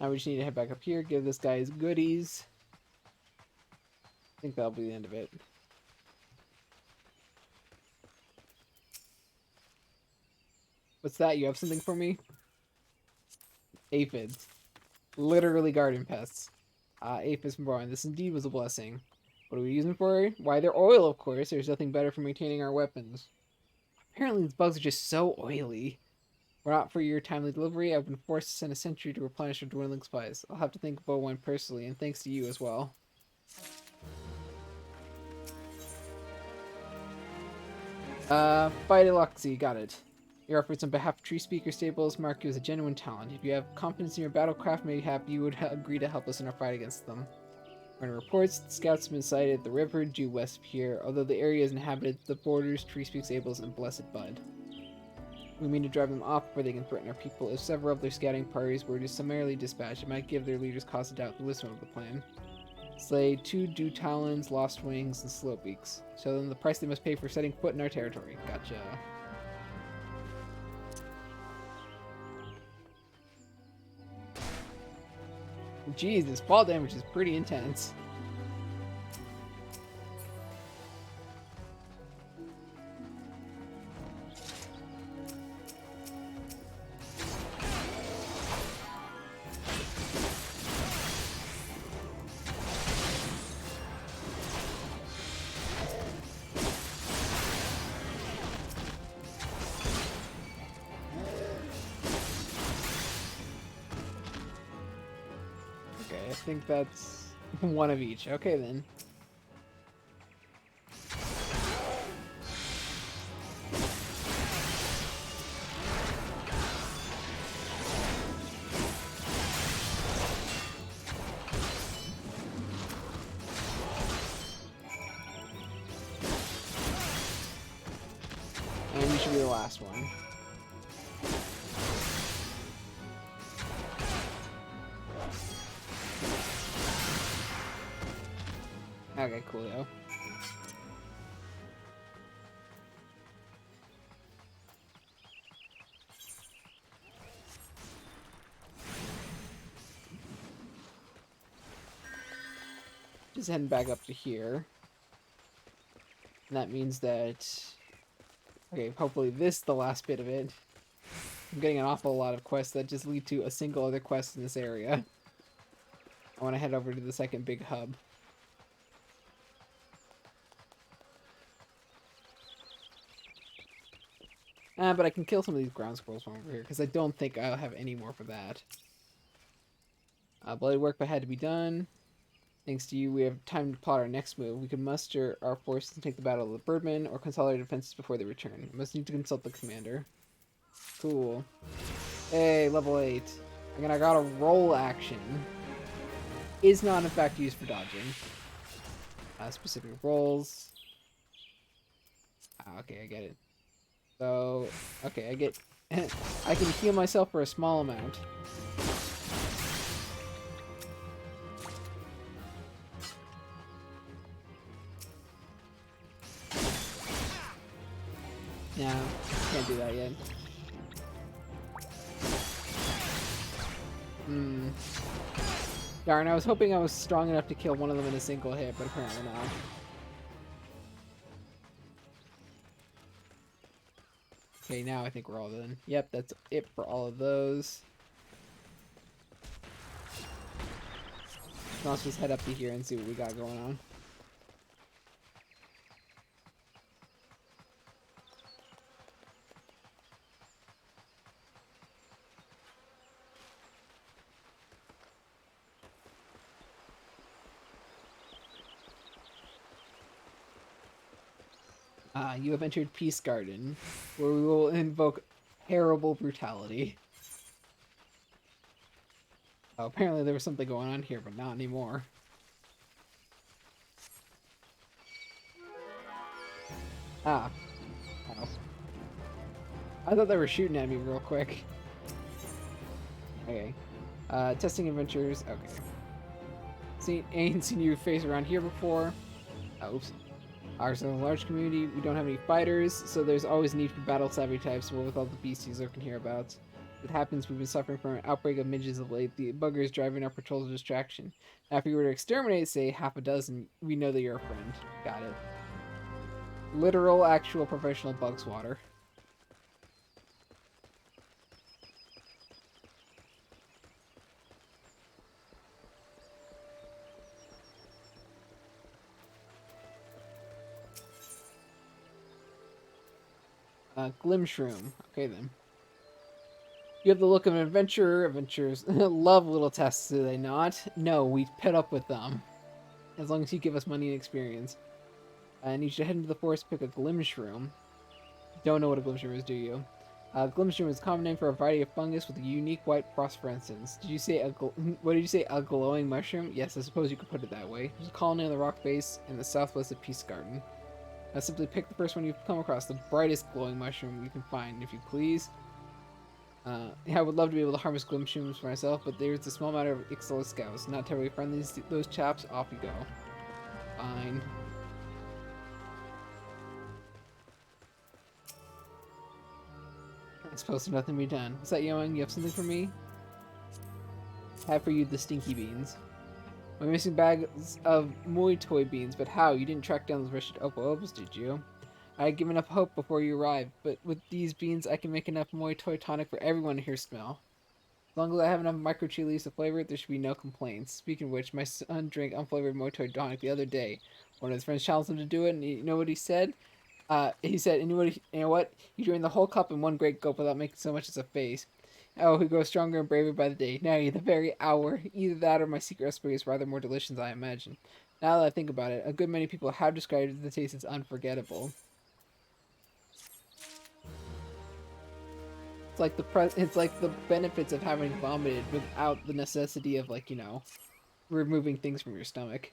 Now we just need to head back up here, give this guy his goodies. I think that'll be the end of it. What's that? You have something for me? Aphids. Literally garden pests. Aphids from Brian. This indeed was a blessing. What are we using for? Why, they're oil, of course. There's nothing better for maintaining our weapons. Apparently these bugs are just so oily. We're out for your timely delivery. I've been forced to send a sentry to replenish our dwindling supplies. I'll have to thank Bo1 personally, and thanks to you as well. Phytaloxy, got it. Your efforts on behalf of Tree Speaker Stables mark you as a genuine talent. If you have confidence in your battlecraft, mayhap you would agree to help us in our fight against them. According to reports, scouts have been sighted at the river due west of here. Although the area is inhabited, the borders, Tree Speak Stables, and Blessed Bud. We mean to drive them off before they can threaten our people. If several of their scouting parties were to summarily dispatched, it might give their leaders cause to doubt the wisdom of the plan. Slay 2 Dew Talons, Lost Wings, and Slopebeaks. Show them the price they must pay for setting foot in our territory. Gotcha. Jeez, this fall damage is pretty intense. I think that's one of each. Okay, then. And you should be the last one. Okay, coolio. Just heading back up to here. And that means that... Okay, hopefully this is the last bit of it. I'm getting an awful lot of quests that just lead to a single other quest in this area. I want to head over to the second big hub. But I can kill some of these ground squirrels from over here, because I don't think I'll have any more for that. Bloody work but had to be done. Thanks to you, we have time to plot our next move. We can muster our forces and take the battle of the Birdmen, or consolidate defenses before they return. We must need to consult the commander. Cool. Hey, level 8. Again, I got a roll action. Is not, in fact, used for dodging. Specific rolls. Okay, I get it. So, okay, I get... I can heal myself for a small amount. No, can't do that yet. Darn, I was hoping I was strong enough to kill one of them in a single hit, but apparently not. Okay, now I think we're all done. Yep, that's it for all of those. Let's just head up to here and see what we got going on. You have entered Peace Garden, where we will invoke terrible brutality. Oh, apparently there was something going on here, but not anymore. Ah. Oh. I thought they were shooting at me real quick. Okay. Testing adventures. Okay. Ain't seen your face around here before. Oh, oops. Ours is a large community. We don't have any fighters, so there's always need for battle-savvy types, with all the beasties lurking hereabouts. It happens we've been suffering from an outbreak of midges of late. The buggers driving our patrols of distraction. Now, if we were to exterminate, say, half a dozen, we know that you're a friend. Got it. Literal, actual, professional bug swatter. Glimshroom. Okay, then. You have the look of an adventurer. Adventurers love little tests, do they not? No, we put up with them. As long as you give us money and experience. I need you to head into the forest to pick a Glimshroom. Don't know what a Glimshroom is, do you? Glimshroom is a common name for a variety of fungus with a unique white phosphorescence. Did you say what did you say? A glowing mushroom? Yes, I suppose you could put it that way. There's a colony on the rock face in the southwest of Peace Garden. Simply pick the first one you've come across, the brightest glowing mushroom you can find, if you please. Yeah, I would love to be able to harvest Glimshrooms for myself, but there's a small matter of Ixola scouts. Not terribly friendly, those chaps. Off you go. Fine. I suppose there's nothing to be done. What's that, Young? You have something for me? I have for you the stinky beans. We're missing bags of Muay Toy beans, but how? You didn't track down those wretched Opo-Opos, did you? I had given up hope before you arrived, but with these beans I can make enough Muay Toy tonic for everyone to hear smell. As long as I have enough micro-chi leaves to flavor it, there should be no complaints. Speaking of which, my son drank unflavored Muay Toy tonic the other day. One of his friends challenged him to do it, and you know what he said? He said, you know what? You drained the whole cup in one great gulp without making so much as a face. Oh, he grows stronger and braver by the day. Nay, the very hour. Either that or my secret recipe is rather more delicious than I imagine. Now that I think about it, a good many people have described the taste as unforgettable. It's like the benefits of having vomited without the necessity of, like, you know, removing things from your stomach.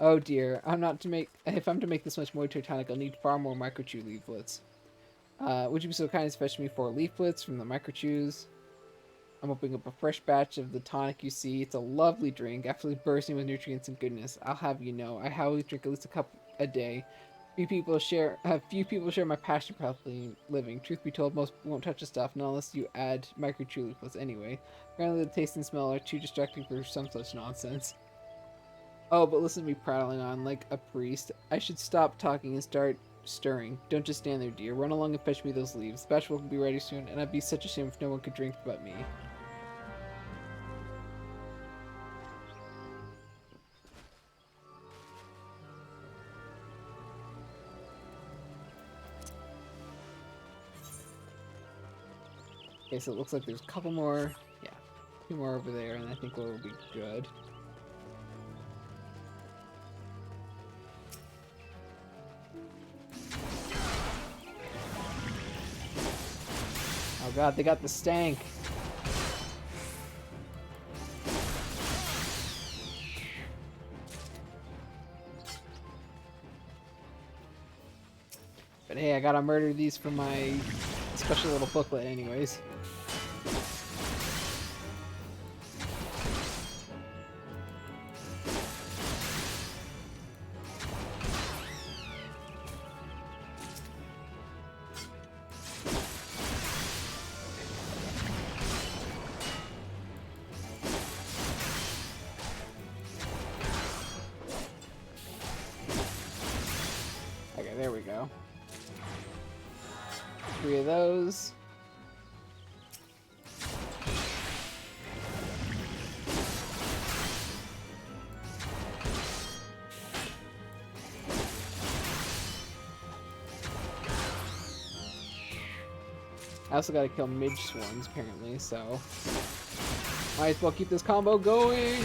Oh dear, if I'm to make this much Muay Thai tonic, I'll need far more microchew leaflets. Would you be so kind as fetch me 4 leaflets from the microchews? I'm opening up a fresh batch of the tonic you see. It's a lovely drink, absolutely bursting with nutrients and goodness. I'll have you know, I always drink at least a cup a day. Few people share my passion for healthy living. Truth be told, most won't touch the stuff, not unless you add microchew leaflets anyway. Apparently the taste and smell are too distracting for some such nonsense. Oh, but listen to me prattling on like a priest. I should stop talking and start stirring. Don't just stand there, dear. Run along and fetch me those leaves. The batch will be ready soon, and I'd be such a shame if no one could drink but me. Okay, so it looks like there's a couple more. Yeah, 2 more over there, and I think we'll be good. Oh god, they got the stank. But hey, I gotta murder these for my special little booklet anyways. Okay, there we go. 3 of those. I also gotta kill midge swarms apparently, so might as well keep this combo going.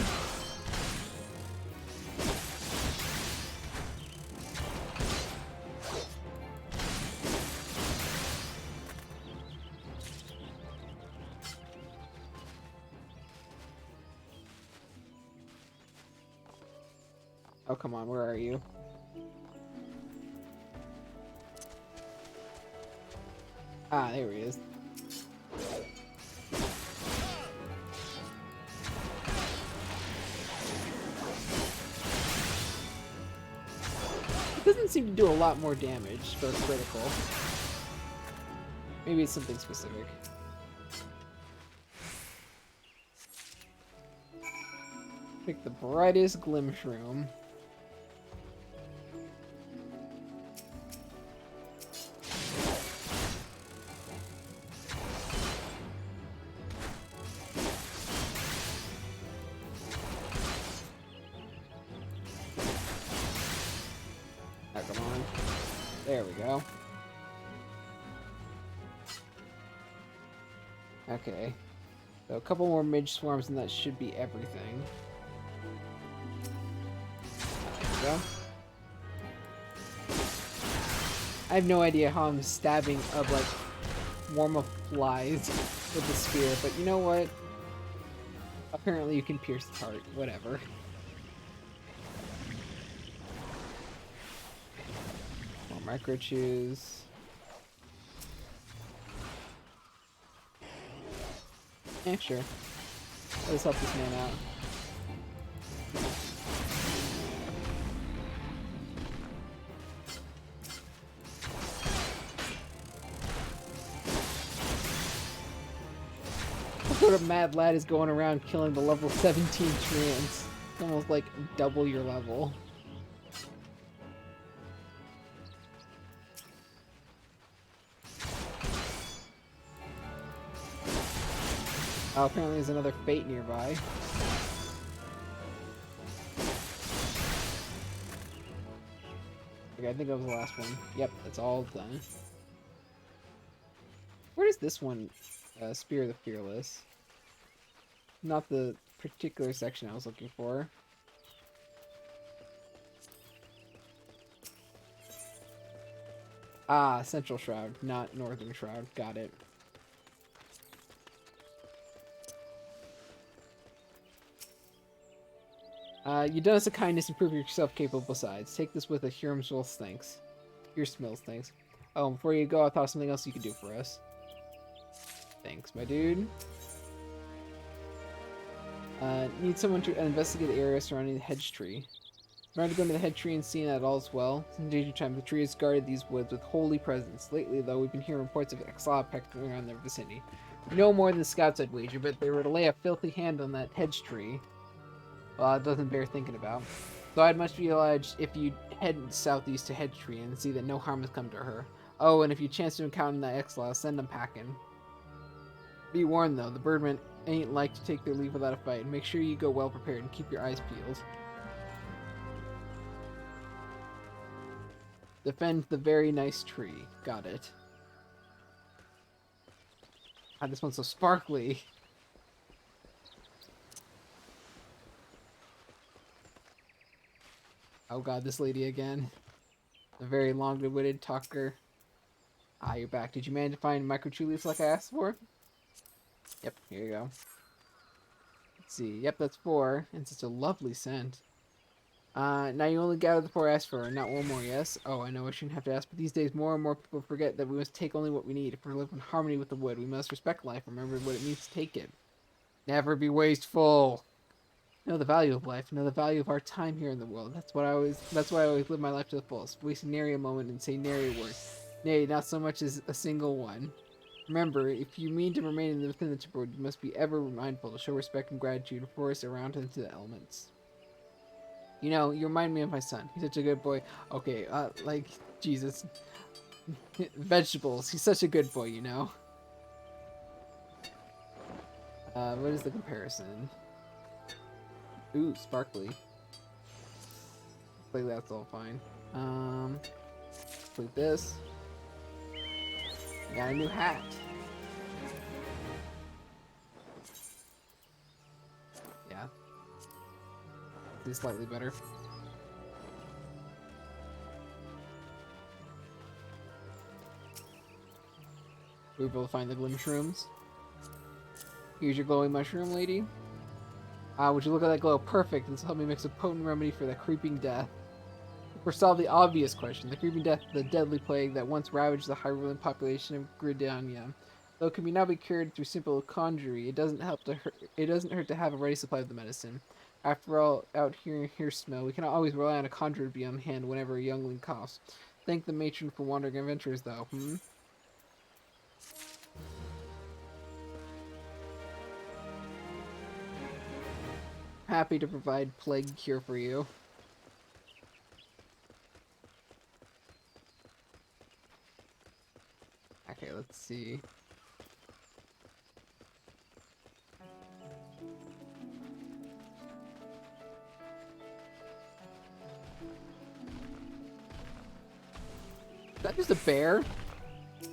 Oh, come on, where are you? Ah, there he is. It doesn't seem to do a lot more damage for a critical. Maybe it's something specific. Pick the brightest Glimshroom. Oh, come on. There we go. Okay. So a couple more mage swarms and that should be everything. There we go. I have no idea how I'm stabbing a like swarm of flies with the spear, but you know what? Apparently you can pierce the heart. Whatever. More micro chews. Yeah, sure. Let's help this man out. What a mad lad is going around killing the level 17 treants. It's almost like double your level. Oh, apparently there's another fate nearby. Okay, I think that was the last one. Yep, that's all done. Where is this one? Spear the Fearless. Not the particular section I was looking for. Ah, Central Shroud, not Northern Shroud. Got it. You done us a kindness and prove yourself capable besides. Take this with a Hirmswill's thanks. Your Smill's thanks. Oh, before you go, I thought of something else you could do for us. Thanks, my dude. Need someone to investigate the area surrounding the hedge tree. Remember to go into the hedge tree and see that all is well. Since danger time, the tree has guarded these woods with holy presence. Lately, though, we've been hearing reports of Exila pecking around their vicinity. No more than the scouts I'd wager, but if they were to lay a filthy hand on that hedge tree, well, it doesn't bear thinking about. So I'd much be obliged if you'd head southeast to hedge tree and see that no harm has come to her. Oh, and if you chance to encounter that Exila, send them packing. Be warned, though, the birdmen ain't like to take their leave without a fight. Make sure you go well prepared and keep your eyes peeled. Defend the very nice tree. Got it. God, this one's so sparkly. Oh god, this lady again. The very long-witted talker. Ah, you're back. Did you manage to find microchulies like I asked for? Yep, here you go. Let's see. Yep, that's 4. And such a lovely scent. Now you only gather the 4 I asked for, not one more, yes? Oh, I know I shouldn't have to ask, but these days more and more people forget that we must take only what we need. If we live in harmony with the wood, we must respect life, remember what it means to take it. Never be wasteful. Know the value of life, know the value of our time here in the world. That's why I always live my life to the fullest. Wasting nary a moment and say nary a word. Nay, not so much as a single one. Remember, if you mean to remain within the Timberwood, you must be ever mindful to show respect and gratitude for us around into the elements. You know, you remind me of my son. He's such a good boy. Okay, like, Jesus. Vegetables. He's such a good boy, you know. What is the comparison? Ooh, sparkly. Like that's all fine. Like this. Got a new hat. Yeah. This is slightly better. We were able to find the glim shrooms. Here's your glowing mushroom, lady. Ah, would you look at that glow? Perfect. This will help me mix a potent remedy for the creeping death. Foresaw the obvious question, the creeping death of the deadly plague that once ravaged the Hyrulean population of GRIDANIA. Though it can now be cured through simple conjury, it doesn't hurt to have a ready supply of the medicine. After all, out here in Hearsmell, we cannot always rely on a conjurer to be on hand whenever a youngling coughs. Thank the matron for wandering adventures, though. Happy to provide plague cure for you. Okay, let's see. Is that just a bear?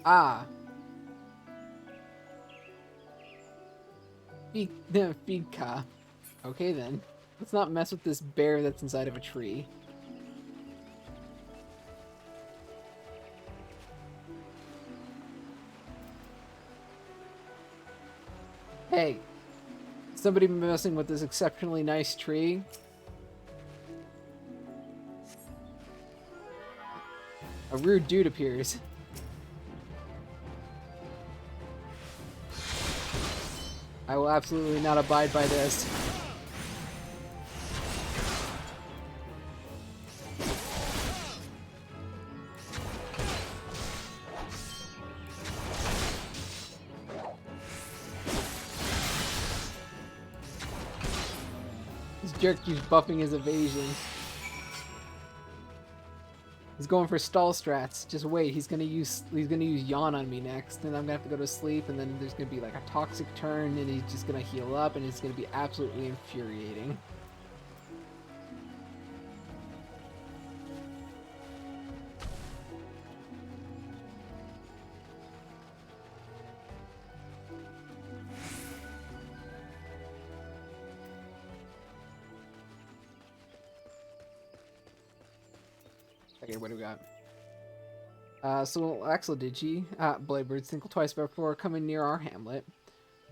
Ah. Fika. Okay then. Let's not mess with this bear that's inside of a tree. Hey. Somebody been messing with this exceptionally nice tree? A rude dude appears. I will absolutely not abide by this. This jerk keeps buffing his evasion. He's going for stall strats. Just wait, he's gonna use yawn on me next, and I'm gonna have to go to sleep, and then there's gonna be like a toxic turn, and he's just gonna heal up, and it's gonna be absolutely infuriating. Okay, what do we got? So Axel Digi, Bladebirds, think twice before coming near our hamlet.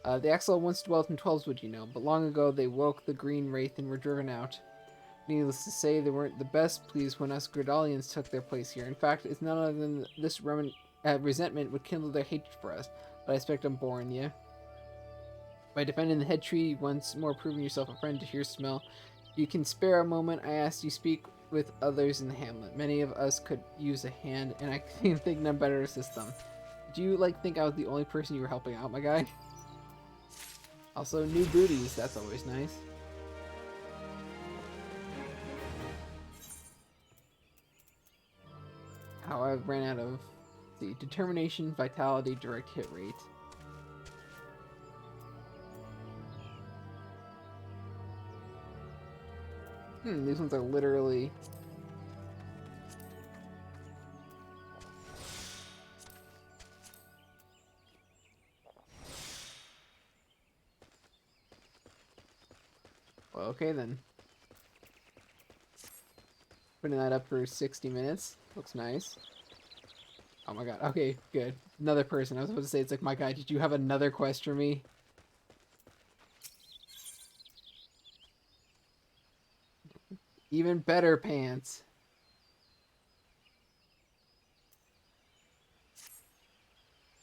The Axel once dwelt in Twelveswood, you know, but long ago they woke the Green Wraith and were driven out. Needless to say, they weren't the best pleased when us Gridalians took their place here. In fact, it's none other than this resentment would kindle their hatred for us, but I expect I'm boring you. By defending the head tree, once more proving yourself a friend to Hearsmell, you can spare a moment. I asked you speak with others in the hamlet. Many of us could use a hand, and I think none better to assist them. Do you think I was the only person you were helping out, my guy? Also, new booties. That's always nice. How I ran out of the determination, vitality, direct hit rate. These ones are literally... Well, okay then. Putting that up for 60 minutes. Looks nice. Oh my god. Okay, good. Another person. I was about to say, it's like, my guy, did you have another quest for me? Even better pants.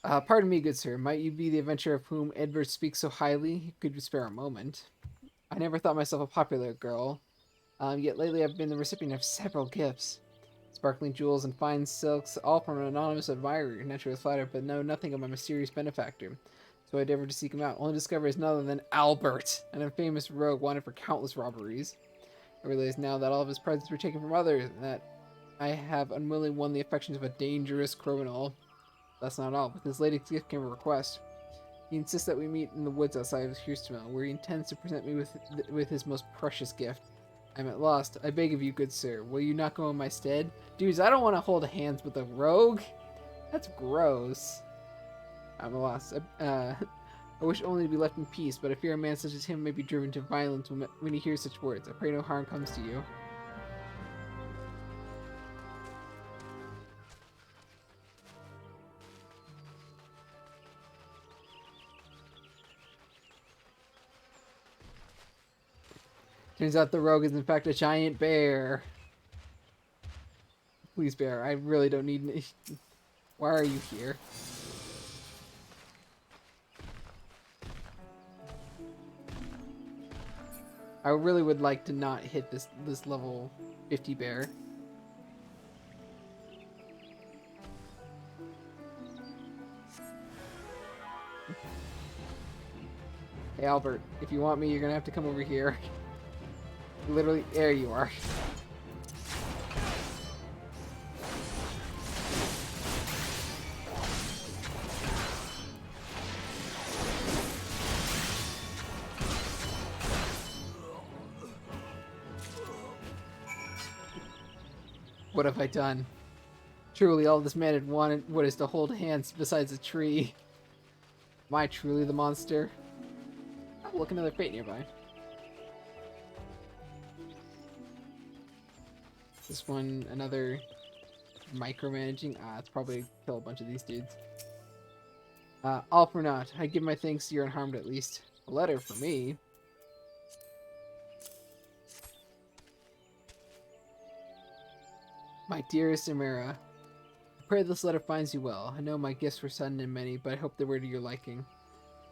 Pardon me, good sir. Might you be the adventurer of whom Edward speaks so highly? Could you spare a moment? I never thought myself a popular girl. Yet lately I've been the recipient of several gifts. Sparkling jewels and fine silks, all from an anonymous admirer. Naturally flattered, but know nothing of my mysterious benefactor. So I endeavored to seek him out, only to discover he's none other than Albert, an infamous rogue wanted for countless robberies. I realize now that all of his presents were taken from others, and that I have unwillingly won the affections of a dangerous criminal. That's not all. With his latest gift came a request. He insists that we meet in the woods outside of Hearsmell, where he intends to present me with his most precious gift. I'm at loss. I beg of you, good sir, will you not go in my stead? Dudes, I don't want to hold hands with a rogue. That's gross. I'm at loss. I wish only to be left in peace, but I fear a man such as him may be driven to violence when he hears such words. I pray no harm comes to you. Turns out the rogue is in fact a giant bear. Please, bear, I really don't need... Why are you here? I really would like to not hit this level 50 bear. Hey Albert, if you want me, you're gonna have to come over here. Literally, there you are. What have I done? Truly, all this man had wanted was to hold hands besides a tree. Am I truly the monster? Oh, look, another fate nearby. This one, another micromanaging. It's probably kill a bunch of these dudes. All for naught. I give my thanks you're unharmed at least. A letter for me. My dearest Amira, I pray this letter finds you well. I know my gifts were sudden and many, but I hope they were to your liking.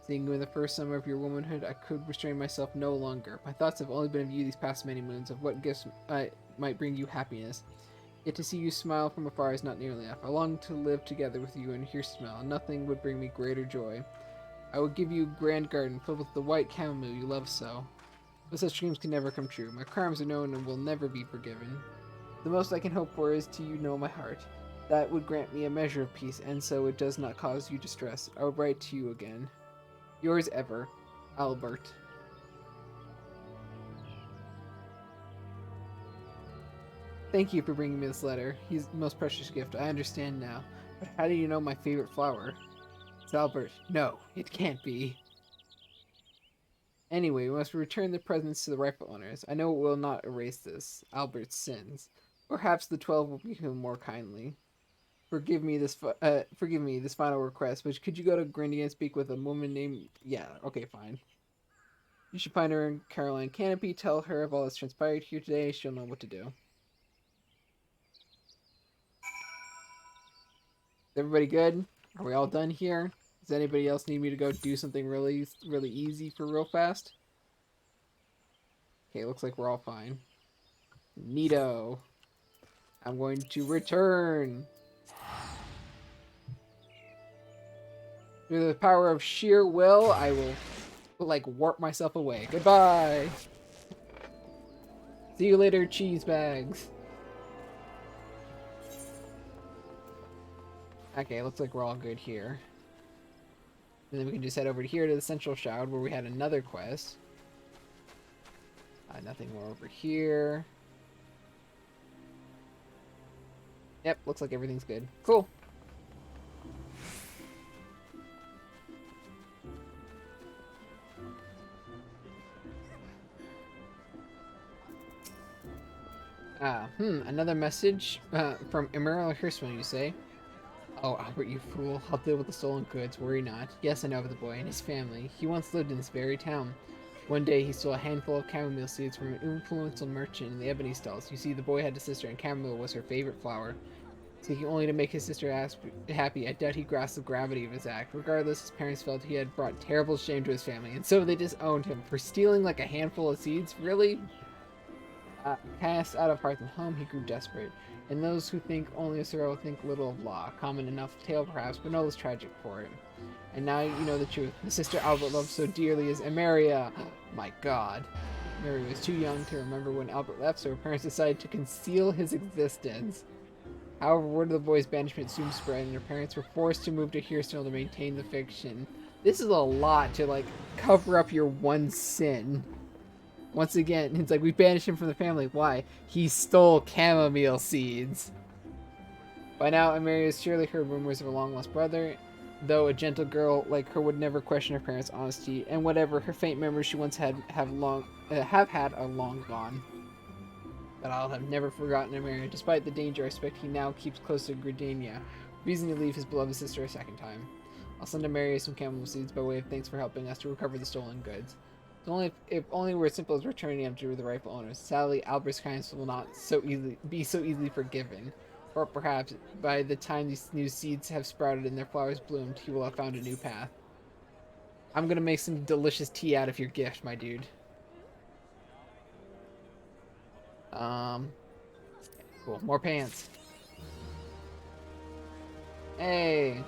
Seeing you in the first summer of your womanhood, I could restrain myself no longer. My thoughts have only been of you these past many moons, of what gifts might bring you happiness. Yet to see you smile from afar is not nearly enough. I long to live together with you and hear smell. Nothing would bring me greater joy. I would give you a grand garden filled with the white chamomile you love so. But such dreams can never come true. My crimes are known and will never be forgiven. The most I can hope for is to you know my heart. That would grant me a measure of peace, and so it does not cause you distress. I will write to you again. Yours ever, Albert. Thank you for bringing me this letter. He's the most precious gift. I understand now. But how do you know my favorite flower? It's Albert. No, it can't be. Anyway, we must return the presents to the rightful owners. I know it will not erase this, Albert's sins. Perhaps the 12 will behave him more kindly. Forgive me this final request, but could you go to GRIDANIA and speak with a woman named... Yeah, okay, fine. You should find her in Caroline Canopy, tell her of all that's transpired here today, she'll know what to do. Is everybody good? Are we all done here? Does anybody else need me to go do something really easy for real fast? Okay, looks like we're all fine. Neato. I'm going to return. Through the power of sheer will, I will, like, warp myself away. Goodbye! See you later, cheese bags. Okay, looks like we're all good here. And then we can just head over here to the Central Shroud, where we had another quest. Nothing more over here. Yep, looks like everything's good. Cool. Another message from Emerald Hirschman, you say? Oh, Albert, you fool. I'll deal with the stolen goods, worry not. Yes, I know of the boy and his family. He once lived in this very town. One day, he stole a handful of chamomile seeds from an influential merchant in the ebony stalls. You see, the boy had a sister, and chamomile was her favorite flower. Seeking only to make his sister happy, I doubt he grasped the gravity of his act. Regardless, his parents felt he had brought terrible shame to his family, and so they disowned him for stealing like a handful of seeds. Really? Cast out of hearth and home, he grew desperate. And those who think only of sorrow think little of law. Common enough tale, perhaps, but no less tragic for it. And now you know the truth. The sister Albert loved so dearly is Emeria. My God. Mary was too young to remember when Albert left, so her parents decided to conceal his existence. However, word of the boy's banishment soon spread, and her parents were forced to move to Hearthstone to maintain the fiction. This is a lot to, like, cover up your one sin. Once again, it's like, we banished him from the family. Why? He stole chamomile seeds. By now, Emeria has surely heard rumors of a long-lost brother, though a gentle girl like her would never question her parents' honesty, and whatever her faint memories she once had have had are long gone. But I'll have never forgotten Emeria. Despite the danger, I expect he now keeps close to GRIDANIA, reason to leave his beloved sister a second time. I'll send Emeria some chamomile seeds by way of thanks for helping us to recover the stolen goods. If only were as simple as returning him to the rightful owners. Sadly, Albert's kindness will not be so easily forgiven. Or perhaps, by the time these new seeds have sprouted and their flowers bloomed, he will have found a new path. I'm gonna make some delicious tea out of your gift, my dude. Cool. More pants. Hey!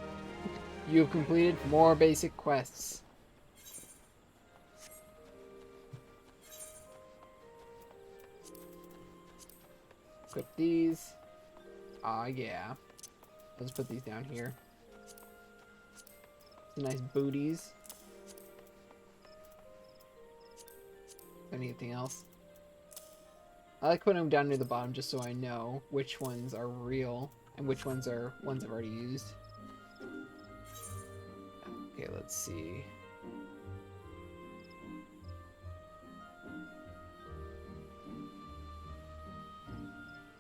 You've completed more basic quests. Equip these. Yeah. Let's put these down here. Some nice booties. Anything else? I like putting them down near the bottom just so I know which ones are real and which ones are ones I've already used. Okay, let's see.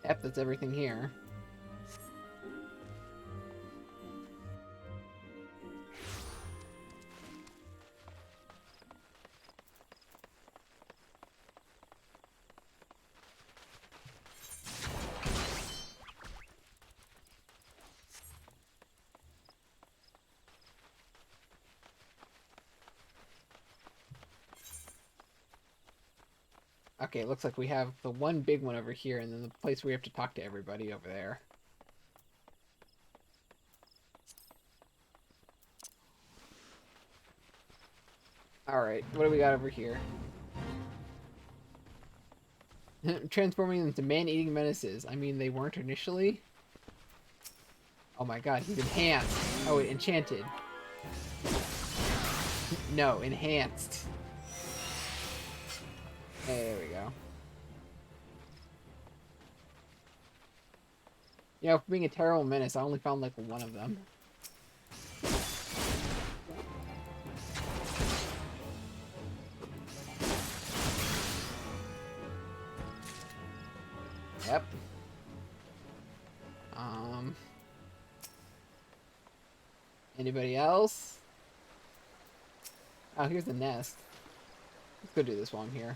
Yep, that's everything here. Okay, it looks like we have the one big one over here, and then the place where we have to talk to everybody over there. Alright, what do we got over here? Transforming into man-eating menaces. I mean, they weren't initially. Oh my god, he's enhanced. Oh wait, enchanted. No, enhanced. There we go. You know, for being a terrible menace, I only found like one of them. Yep. Anybody else? Oh, here's the nest. Let's go do this while I'm here.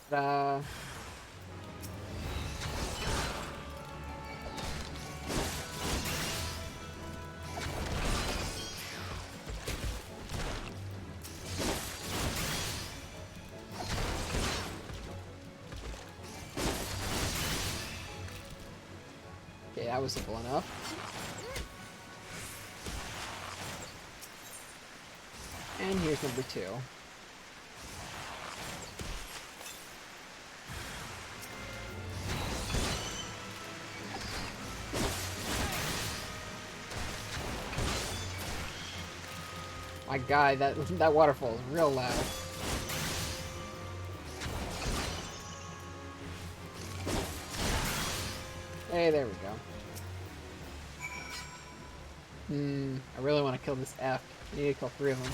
Ta-da. Okay, that was simple enough. And here's number 2. My god, that waterfall is real loud. Hey, there we go. I really want to kill this F. I need to kill 3 of them.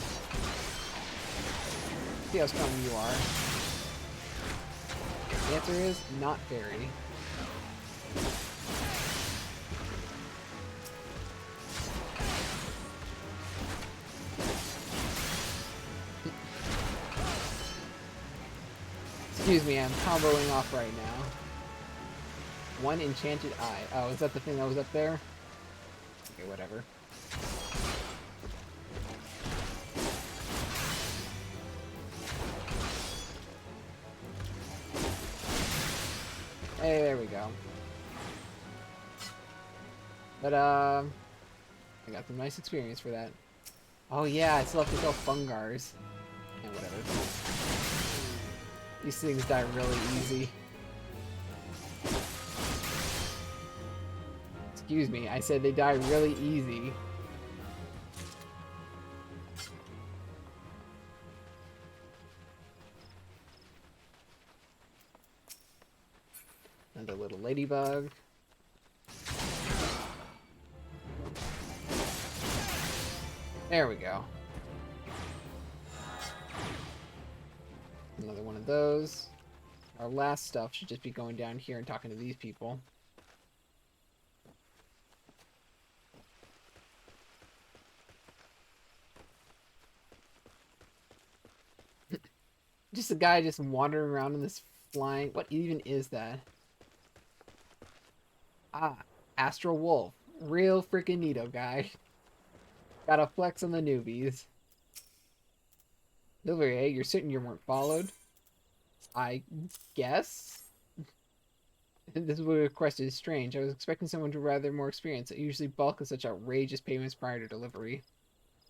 See how strong you are. The answer is not very. Excuse me, I'm comboing off right now. 1 enchanted eye. Oh, is that the thing that was up there? Okay, whatever. Hey, there we go. But, I got some nice experience for that. Oh yeah, I still have to kill fungars. And whatever. These things die really easy. Excuse me, I said they die really easy. Another little ladybug. There we go. Another one of those. Our last stuff should just be going down here and talking to these people. Just a guy just wandering around in this flying... What even is that? Ah, Astral Wolf. Real freaking neato guy. Gotta flex on the newbies. Delivery, eh? You're certain you weren't followed? I guess? This request is strange. I was expecting someone to rather more experience. I usually balk at such outrageous payments prior to delivery.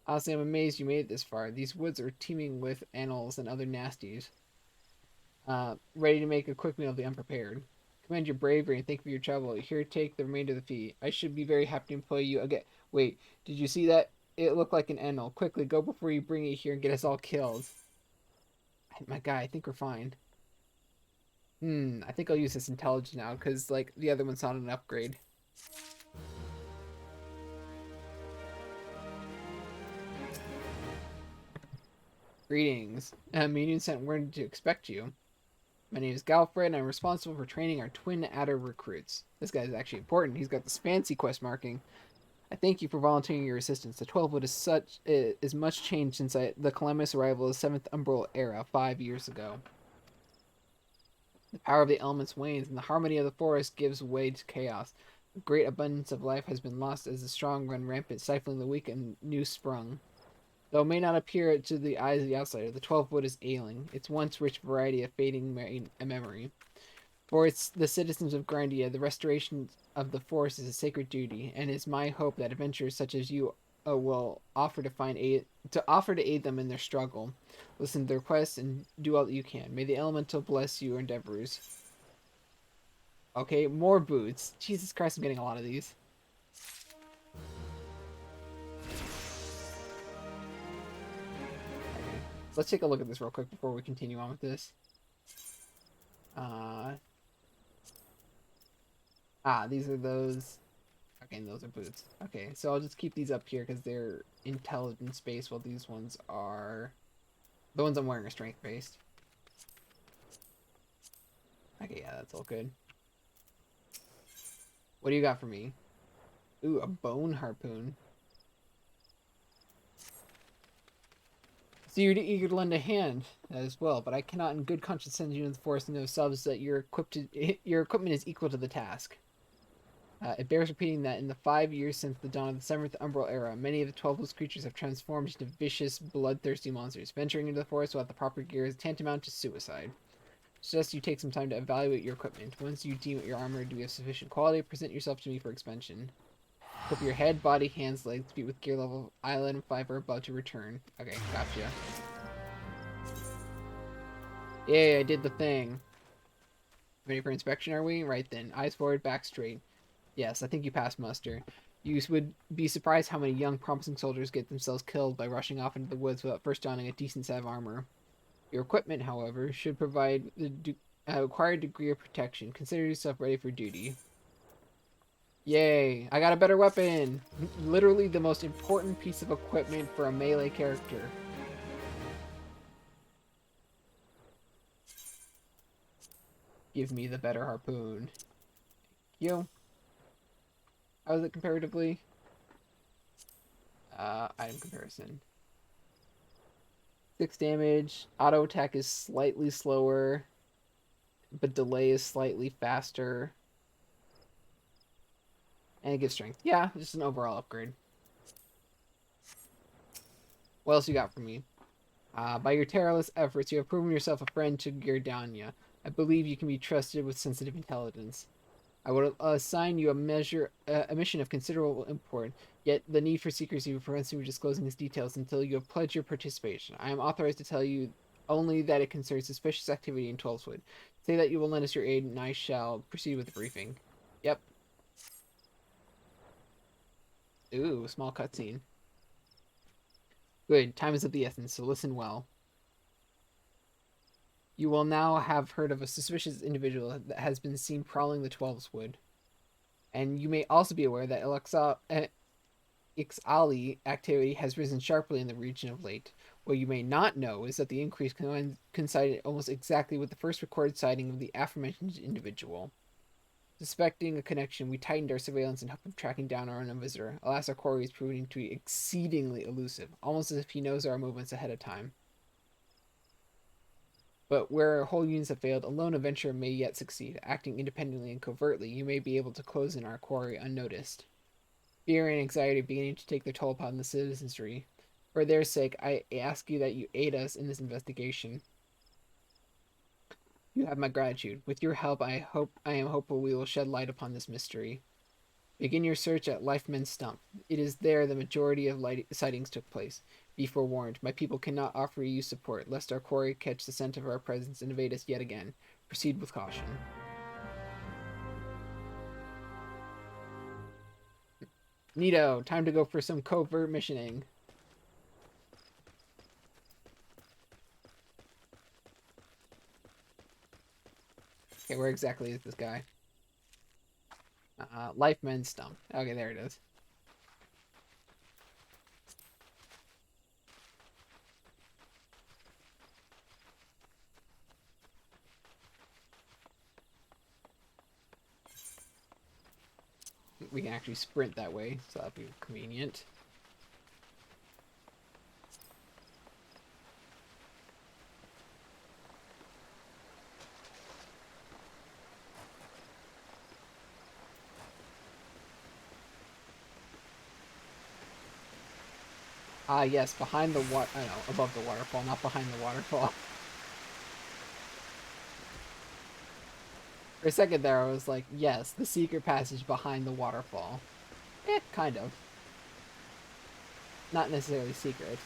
Honestly, I'm amazed you made it this far. These woods are teeming with animals and other nasties. Ready to make a quick meal of the unprepared. Commend your bravery and thank you for your trouble. Here, take the remainder of the fee. I should be very happy to employ you again. Wait, did you see that? It looked like an animal. Quickly, go before you bring it here and get us all killed. My guy, I think we're fine. I think I'll use this intelligence now, because, like, the other one's not an upgrade. Greetings. Minion sent word to expect you. My name is Galfred, and I'm responsible for training our twin adder recruits. This guy's actually important. He's got this fancy quest marking. I thank you for volunteering your assistance. The 12 Wood is much changed since the calamitous arrival of the 7th Umbral Era 5 years ago. The power of the elements wanes, and the harmony of the forest gives way to chaos. A great abundance of life has been lost as the strong run rampant, stifling the weak and new sprung. Though it may not appear to the eyes of the outsider, the 12 Wood is ailing, its once rich variety of fading memory. For the citizens of GRIDANIA, the restoration of the forest is a sacred duty, and it is my hope that adventurers such as you will offer to aid them in their struggle. Listen to their requests and do all that you can. May the elemental bless your endeavors. Okay, more boots. Jesus Christ, I'm getting a lot of these. Okay. Let's take a look at this real quick before we continue on with this. These are those. Okay, and those are boots. Okay, so I'll just keep these up here because they're intelligence based, while these ones are... The ones I'm wearing are strength based. Okay, yeah, that's all good. What do you got for me? Ooh, a bone harpoon. So you're eager to lend a hand as well, but I cannot in good conscience send you into the forest and know subs that your equipment is equal to the task. It bears repeating that in the 5 years since the dawn of the 7th Umbral Era, many of the 12 creatures have transformed into vicious, bloodthirsty monsters. Venturing into the forest without the proper gear is tantamount to suicide. Suggest you take some time to evaluate your equipment. Once you deem your armor to be of sufficient quality, present yourself to me for inspection. Equip your head, body, hands, legs, feet with gear level island 5 are about to return. Okay, gotcha. Yay, I did the thing. Ready for inspection, are we? Right then. Eyes forward, back straight. Yes, I think you passed muster. You would be surprised how many young, promising soldiers get themselves killed by rushing off into the woods without first donning a decent set of armor. Your equipment, however, should provide the required degree of protection. Consider yourself ready for duty. Yay! I got a better weapon! Literally the most important piece of equipment for a melee character. Give me the better harpoon. Thank you. How is it comparatively? Item comparison. 6 damage. Auto attack is slightly slower, but delay is slightly faster. And it gives strength. Yeah, just an overall upgrade. What else you got for me? By your tireless efforts, you have proven yourself a friend to GRIDANIA. I believe you can be trusted with sensitive intelligence. I would assign you a mission of considerable import, yet the need for secrecy prevents me from disclosing its details until you have pledged your participation. I am authorized to tell you only that it concerns suspicious activity in 12wood. Say that you will lend us your aid, and I shall proceed with the briefing. Yep. Ooh, small cutscene. Good, time is of the essence, so listen well. You will now have heard of a suspicious individual that has been seen prowling the 12wood. And you may also be aware that Ixali activity has risen sharply in the region of late. What you may not know is that the increase coincided almost exactly with the first recorded sighting of the aforementioned individual. Suspecting a connection, we tightened our surveillance in hope of tracking down our unknown visitor. Alas, our quarry is proving to be exceedingly elusive, almost as if he knows our movements ahead of time. But where whole units have failed, a lone adventurer may yet succeed. Acting independently and covertly, you may be able to close in our quarry unnoticed. Fear and anxiety are beginning to take their toll upon the citizenry. For their sake, I ask you that you aid us in this investigation. You have my gratitude. With your help, I am hopeful we will shed light upon this mystery. Begin your search at Lifeman's Stump. It is there the majority of sightings took place. Be forewarned, my people cannot offer you support, lest our quarry catch the scent of our presence and evade us yet again. Proceed with caution. Neato, time to go for some covert missioning. Okay, where exactly is this guy? Lifeman's Stump. Okay, there it is. We can actually sprint that way, so that'll be convenient. Ah, yes, behind the above the waterfall, not behind the waterfall. For a second there, I was like, yes, the secret passage behind the waterfall. Kind of. Not necessarily secret.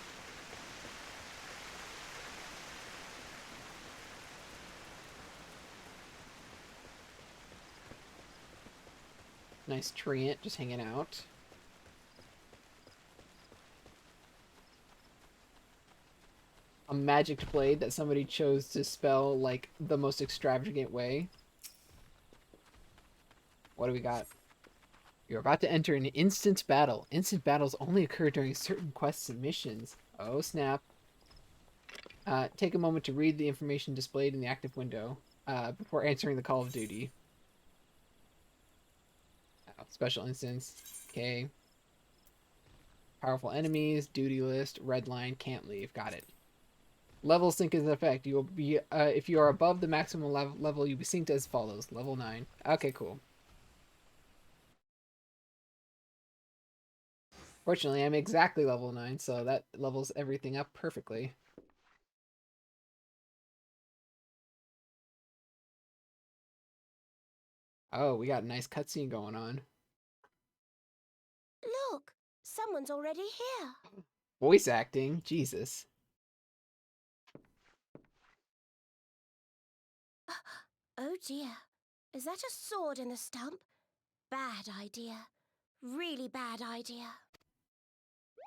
Nice treant just hanging out. A magic blade that somebody chose to spell like the most extravagant way. What do we got? You're about to enter an instant battle. Instant battles only occur during certain quests and missions. Oh, snap. Take a moment to read the information displayed in the active window before answering the call of duty. Oh, special instance. Okay. Powerful enemies, duty list, red line, can't leave. Got it. Level sync is in effect. You will be, if you are above the maximum level, you'll be synced as follows. Level 9. Okay, cool. Fortunately, I'm exactly level 9, so that levels everything up perfectly. Oh, we got a nice cutscene going on. Look, someone's already here. Voice acting? Jesus. Oh dear. Is that a sword in the stump? Bad idea. Really bad idea.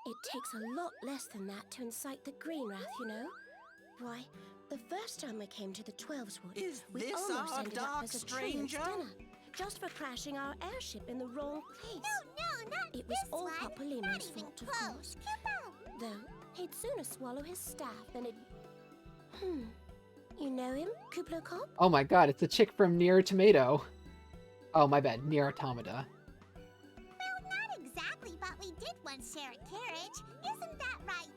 It takes a lot less than that to incite the green wrath, you know. Why, the first time we came to the Twelveswood, we almost ended up as a train's dinner, just for crashing our airship in the wrong place. No, not It was this all one. Papa Lemo's Not even fault, of close. course. Come on. Though, he'd sooner swallow his staff than it... You know him, Kuplo Cop? Oh my god, it's the chick from Nier Tomato. Oh, my bad. Nier Automata. Well, not exactly, but we did once share a carriage. Isn't that right?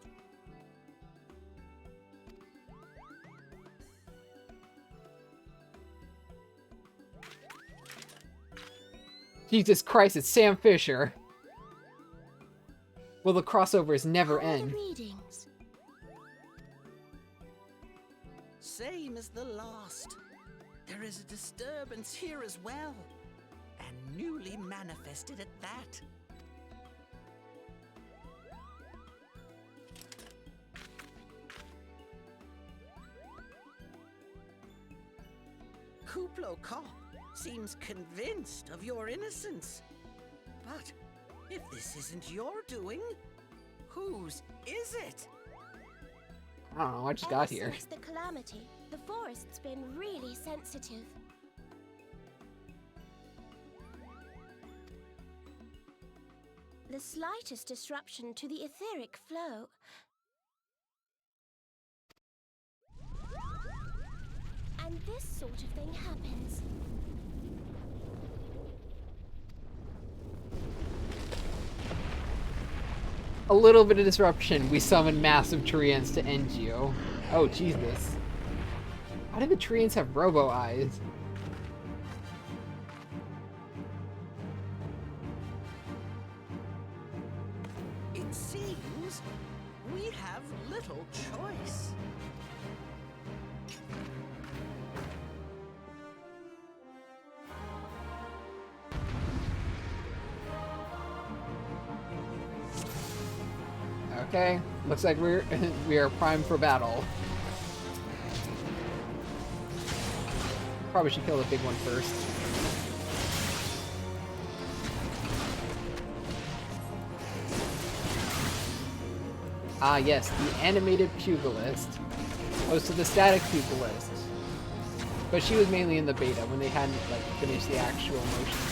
Jesus Christ, it's Sam Fisher. Will the crossovers never How are the end? readings? Same as the last. There is a disturbance here as well, and newly manifested at that. Kuplo Cop seems convinced of your innocence. But if this isn't your doing, whose is it? I don't know, I just got here. Ever since the calamity, the forest's been really sensitive. The slightest disruption to the etheric flow. And this sort of thing happens. A little bit of disruption. We summon massive treants to end you. Oh, Jesus. Why do the treants have robo eyes? It seems we have little choice. Okay, looks like we are primed for battle. Probably should kill the big one first. Ah yes, the animated pugilist. Opposed to the static pugilist. But she was mainly in the beta when they hadn't like finished the actual motions.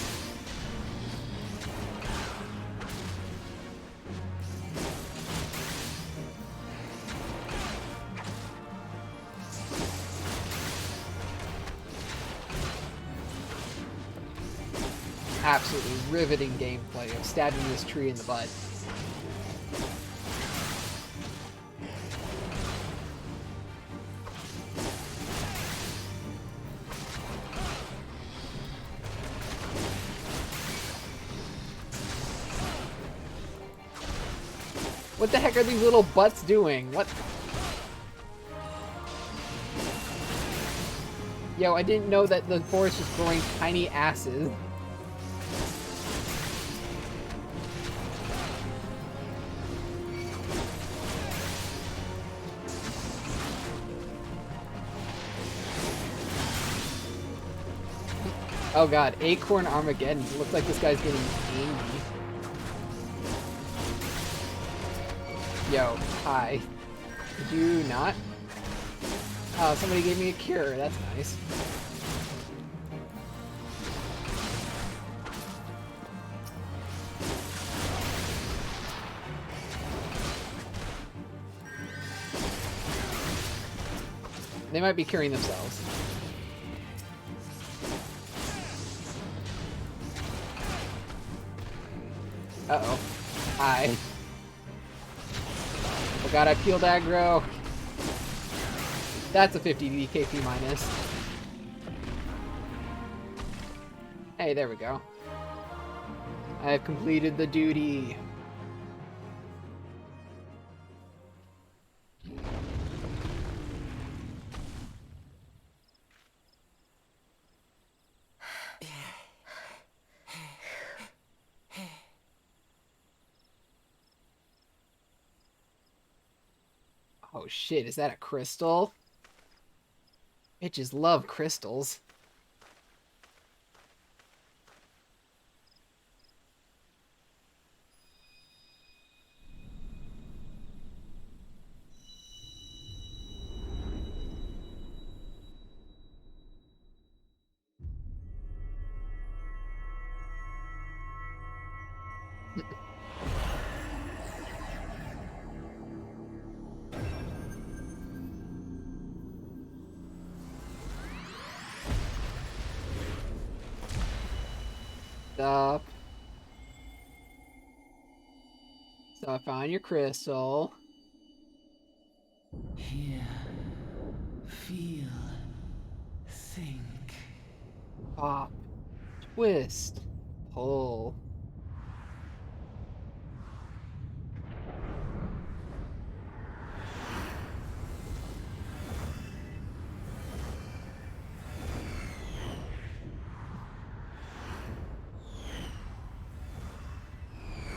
Absolutely riveting gameplay of stabbing this tree in the butt. What the heck are these little butts doing? What? Yo, I didn't know that the forest was growing tiny asses. Oh god, Acorn Armageddon. It looks like this guy's getting angry. Yo, hi. Did you not? Oh, somebody gave me a cure. That's nice. They might be curing themselves. Uh-oh. Hi. Oh god, I peeled aggro. That's a 50 DKP minus. Hey, there we go. I have completed the duty. Oh shit, is that a crystal? Bitches love crystals. Stop. So I found your crystal. Hear, feel, think. Pop. Twist. Pull.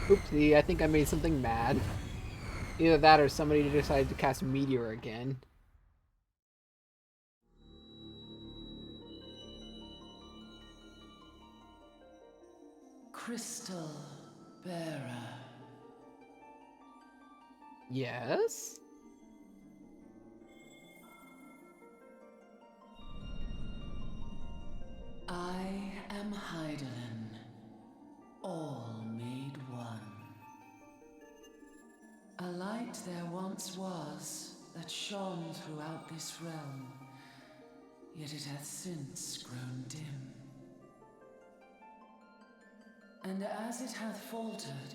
Oopsie, I think I made something mad. Either that or somebody decided to cast Meteor again. Crystal bearer. Yes? I am Hydaelyn, all made one. A light there once was that shone throughout this realm, yet it hath since grown dim. And as it hath faltered,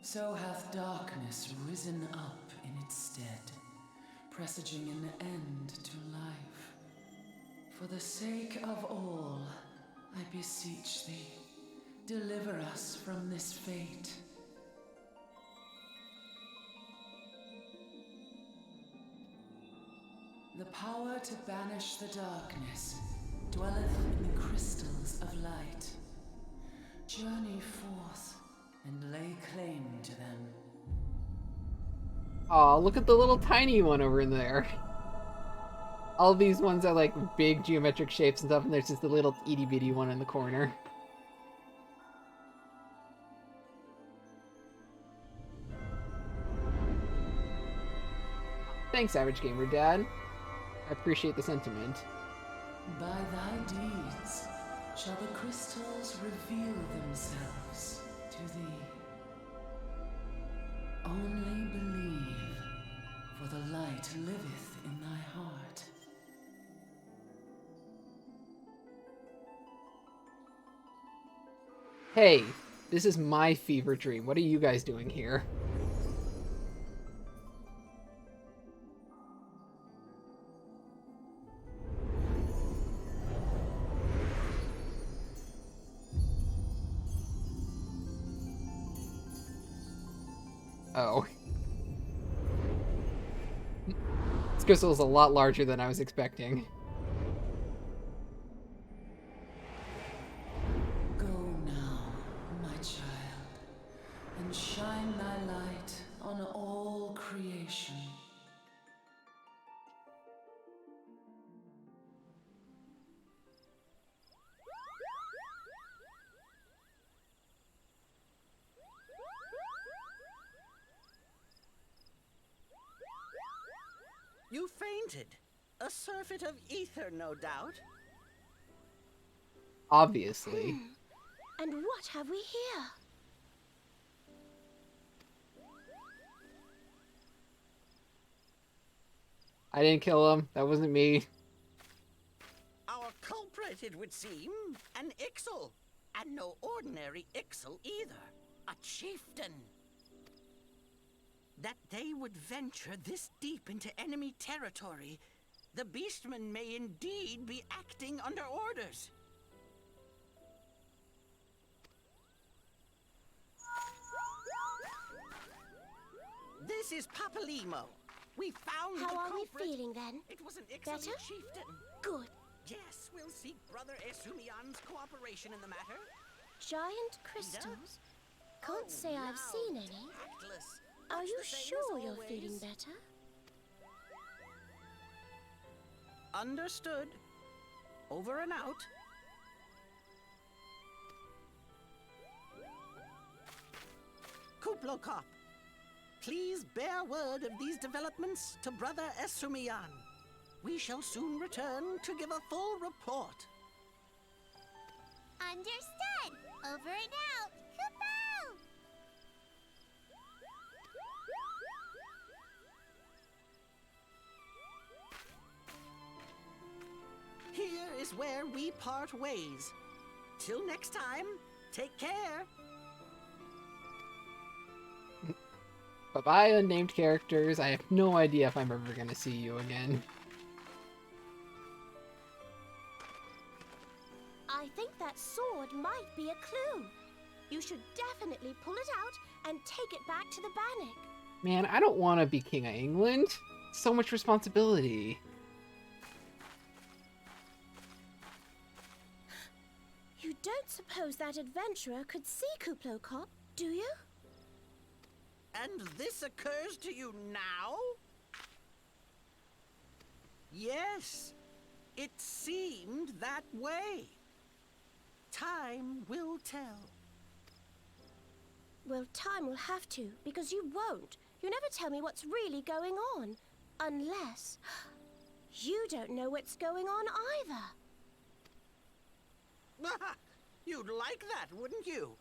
so hath darkness risen up in its stead, presaging an end to life. For the sake of all, I beseech thee, deliver us from this fate. The power to banish the darkness dwelleth in the crystals of light. Journey forth and lay claim to them. Aw, look at the little tiny one over in there. All these ones are like big geometric shapes and stuff, and there's just a little itty bitty one in the corner. Thanks, Average Gamer Dad. I appreciate the sentiment. By thy deeds shall the crystals reveal themselves to thee. Only believe, for the light liveth in thy heart. Hey, this is my fever dream. What are you guys doing here? Oh. This crystal is a lot larger than I was expecting. Go now, my child, and shine thy light on all creation. You fainted. A surfeit of ether, no doubt. Obviously. And what have we here? I didn't kill him. That wasn't me. Our culprit, it would seem, an Ixal. And no ordinary Ixal either. A chieftain. That they would venture this deep into enemy territory, the beastmen may indeed be acting under orders. This is Papalimo. We found the How are we culprit. feeling then? It was an Ixal Better? chieftain. Good. Yes, we'll seek Brother Esumian's cooperation in the matter. Giant crystals? Can't say I've seen any. Tactless. Are Much you the same as sure you're always. feeling better? Understood. Over and out. Kuplokop, please bear word of these developments to Brother Esumian. We shall soon return to give a full report. Understood. Over and out. Kupo! Here is where we part ways. Till next time, take care. Bye-bye, unnamed characters. I have no idea if I'm ever gonna see you again. I think that sword might be a clue. You should definitely pull it out and take it back to the Bannock. Man, I don't want to be King of England. So much responsibility. You don't suppose that adventurer could see Kuplokop, do you? And this occurs to you now? Yes, it seemed that way. Time will tell. Well, time will have to, because you won't. You never tell me what's really going on. Unless... you don't know what's going on either. You'd like that, wouldn't you?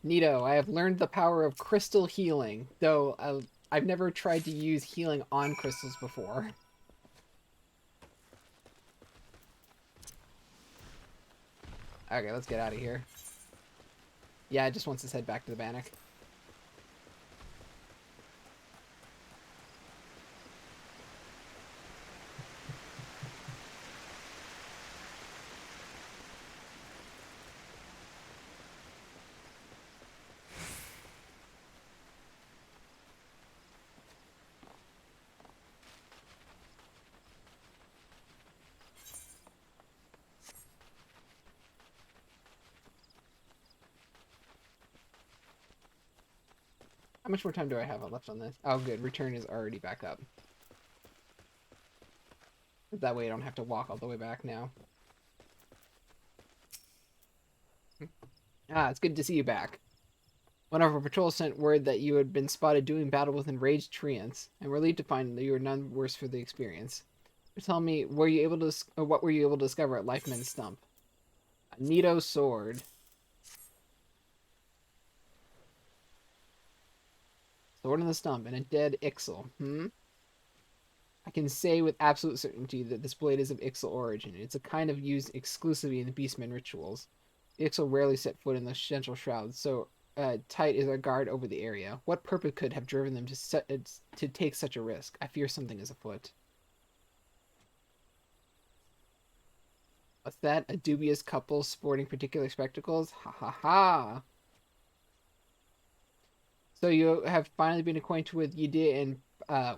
Neato, I have learned the power of crystal healing, though I've never tried to use healing on crystals before. Okay, let's get out of here. Yeah, it just wants us to head back to the Bannock. How much more time do I have left on this? Oh, good. Return is already back up. That way I don't have to walk all the way back now. Ah, it's good to see you back. One of our patrols sent word that you had been spotted doing battle with enraged treants, and relieved to find that you were none worse for the experience. Tell me, were you able to, what were you able to discover at Lifeman's Stump? A Nito sword. Sword in the stump and a dead Ixal. I can say with absolute certainty that this blade is of Ixal origin. It's a kind of used exclusively in the Beastmen rituals. The Ixal rarely set foot in the central shroud, so tight is our guard over the area. What purpose could have driven them to take such a risk? I fear something is afoot. What's that? A dubious couple sporting particular spectacles? Ha ha ha! So you have finally been acquainted with Yidi and,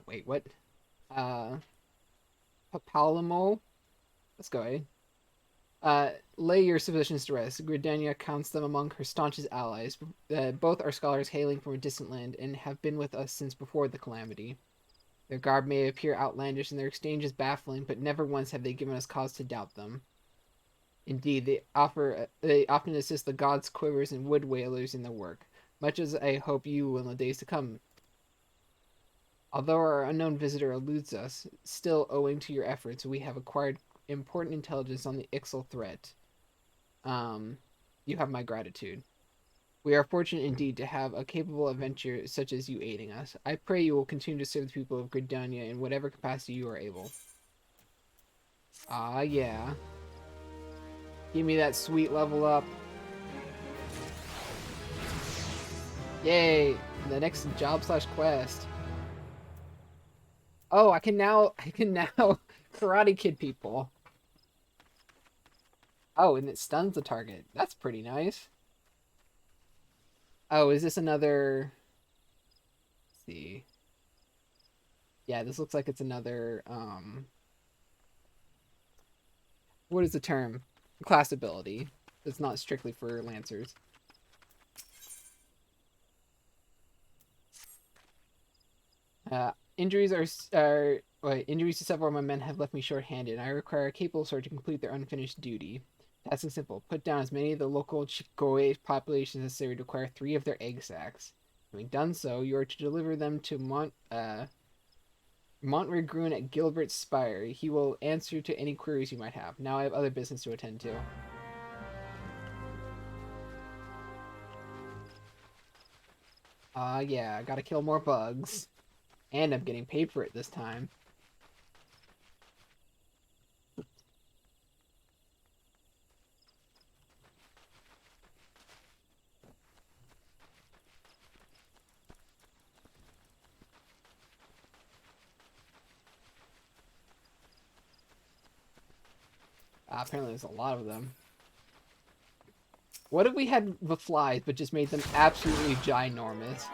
wait, what? Papalamo? Let's go, lay your suspicions to rest. Gridania counts them among her staunchest allies. Both are scholars hailing from a distant land and have been with us since before the calamity. Their garb may appear outlandish and their exchanges baffling, but never once have they given us cause to doubt them. Indeed, they often assist the gods' quivers and wood wailers in their work, much as I hope you will in the days to come. Although our unknown visitor eludes us, still owing to your efforts, we have acquired important intelligence on the Ixal threat. You have my gratitude. We are fortunate indeed to have a capable adventurer such as you aiding us. I pray you will continue to serve the people of Gridania in whatever capacity you are able. Ah, yeah. Give me that sweet level up. Yay! The next job/quest. Oh, I can now Karate Kid people. Oh, and it stuns the target. That's pretty nice. Oh, is this another... Let's see. Yeah, this looks like it's another, what is the term? Class ability. It's not strictly for Lancers. Injuries injuries to several of my men have left me short-handed, and I require a capable sword to complete their unfinished duty. Task is simple. Put down as many of the local Chikoe population as necessary to acquire 3 of their egg sacs. Having done so, you are to deliver them to Montregrun at Gilbert's Spire. He will answer to any queries you might have. Now I have other business to attend to. Yeah, I gotta kill more bugs. And I'm getting paid for it this time. Apparently there's a lot of them. What if we had the flies, but just made them absolutely ginormous?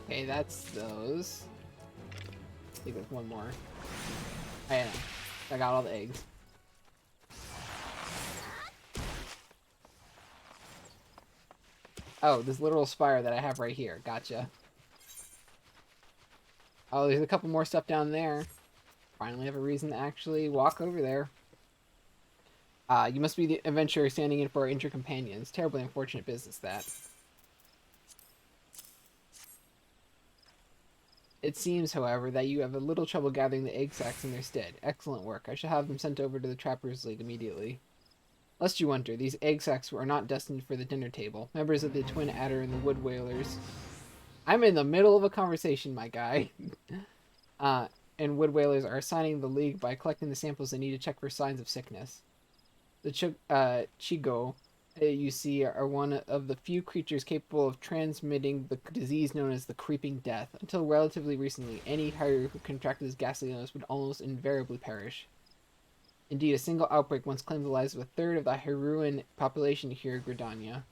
Okay, that's those. I think there's one more. Oh, yeah, I got all the eggs. Oh, this literal spire that I have right here. Gotcha. Oh, there's a couple more stuff down there. Finally have a reason to actually walk over there. You must be the adventurer standing in for our injured companions. Terribly unfortunate business, that. It seems, however, that you have a little trouble gathering the egg sacs in their stead. Excellent work. I shall have them sent over to the Trappers League immediately. Lest you wonder, these egg sacs are not destined for the dinner table. Members of the Twin Adder and the Wood Whalers... I'm in the middle of a conversation, my guy. And Wood Whalers are assigning the League by collecting the samples they need to check for signs of sickness. The Chigo you see are one of the few creatures capable of transmitting the disease known as the Creeping Death. Until relatively recently, any Haru who contracted this ghastly illness would almost invariably perish. Indeed, a single outbreak once claimed the lives of a third of the Haruan population here at GRIDANIA.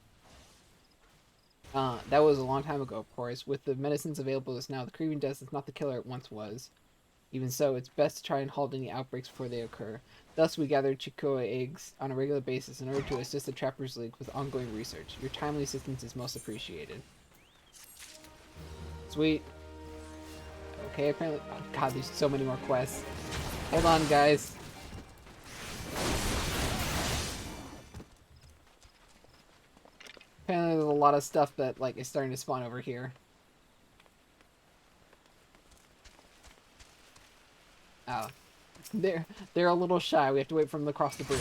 That was a long time ago, of course. With the medicines available to us now, the Creeping Death is not the killer it once was. Even so, it's best to try and halt any outbreaks before they occur. Thus, we gather Chikoa eggs on a regular basis in order to assist the Trappers League with ongoing research. Your timely assistance is most appreciated. Sweet. Okay, apparently... Oh god, there's so many more quests. Hold on, guys. Apparently there's a lot of stuff that, like, is starting to spawn over here. Oh. They're a little shy. We have to wait for them to cross the bridge.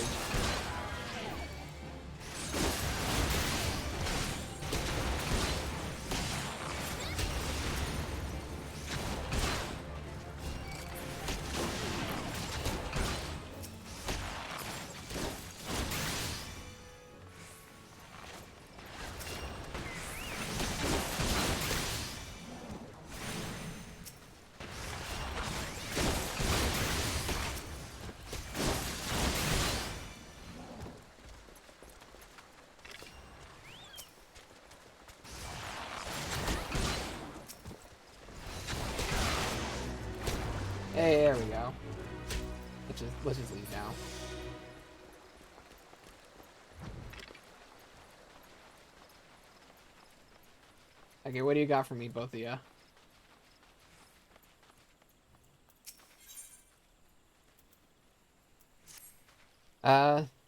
Hey, there we go. Let's just leave now. Okay, what do you got for me, both of you?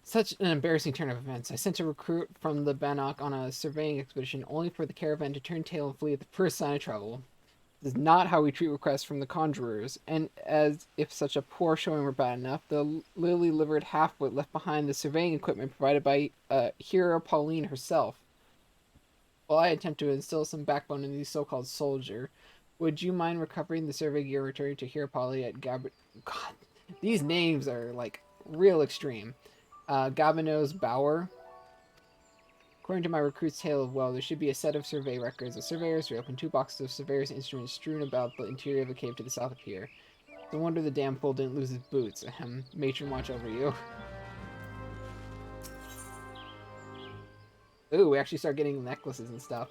Such an embarrassing turn of events. I sent a recruit from the Bannock on a surveying expedition only for the caravan to turn tail and flee at the first sign of trouble. This is not how we treat requests from the conjurers, and as if such a poor showing were bad enough, the lily-livered half-wit left behind the surveying equipment provided by Hero Pauline herself. While I attempt to instill some backbone in the so-called soldier, would you mind recovering the survey gear returning to Hero Pauline at God, these names are, like, real extreme. Gabino's Bower. According to my recruit's tale of woe, there should be a set of survey records of surveyors rope and 2 boxes of surveyors' instruments strewn about the interior of a cave to the south of here. No wonder the damn fool didn't lose his boots. Ahem. Matron, watch over you. Ooh, we actually start getting necklaces and stuff.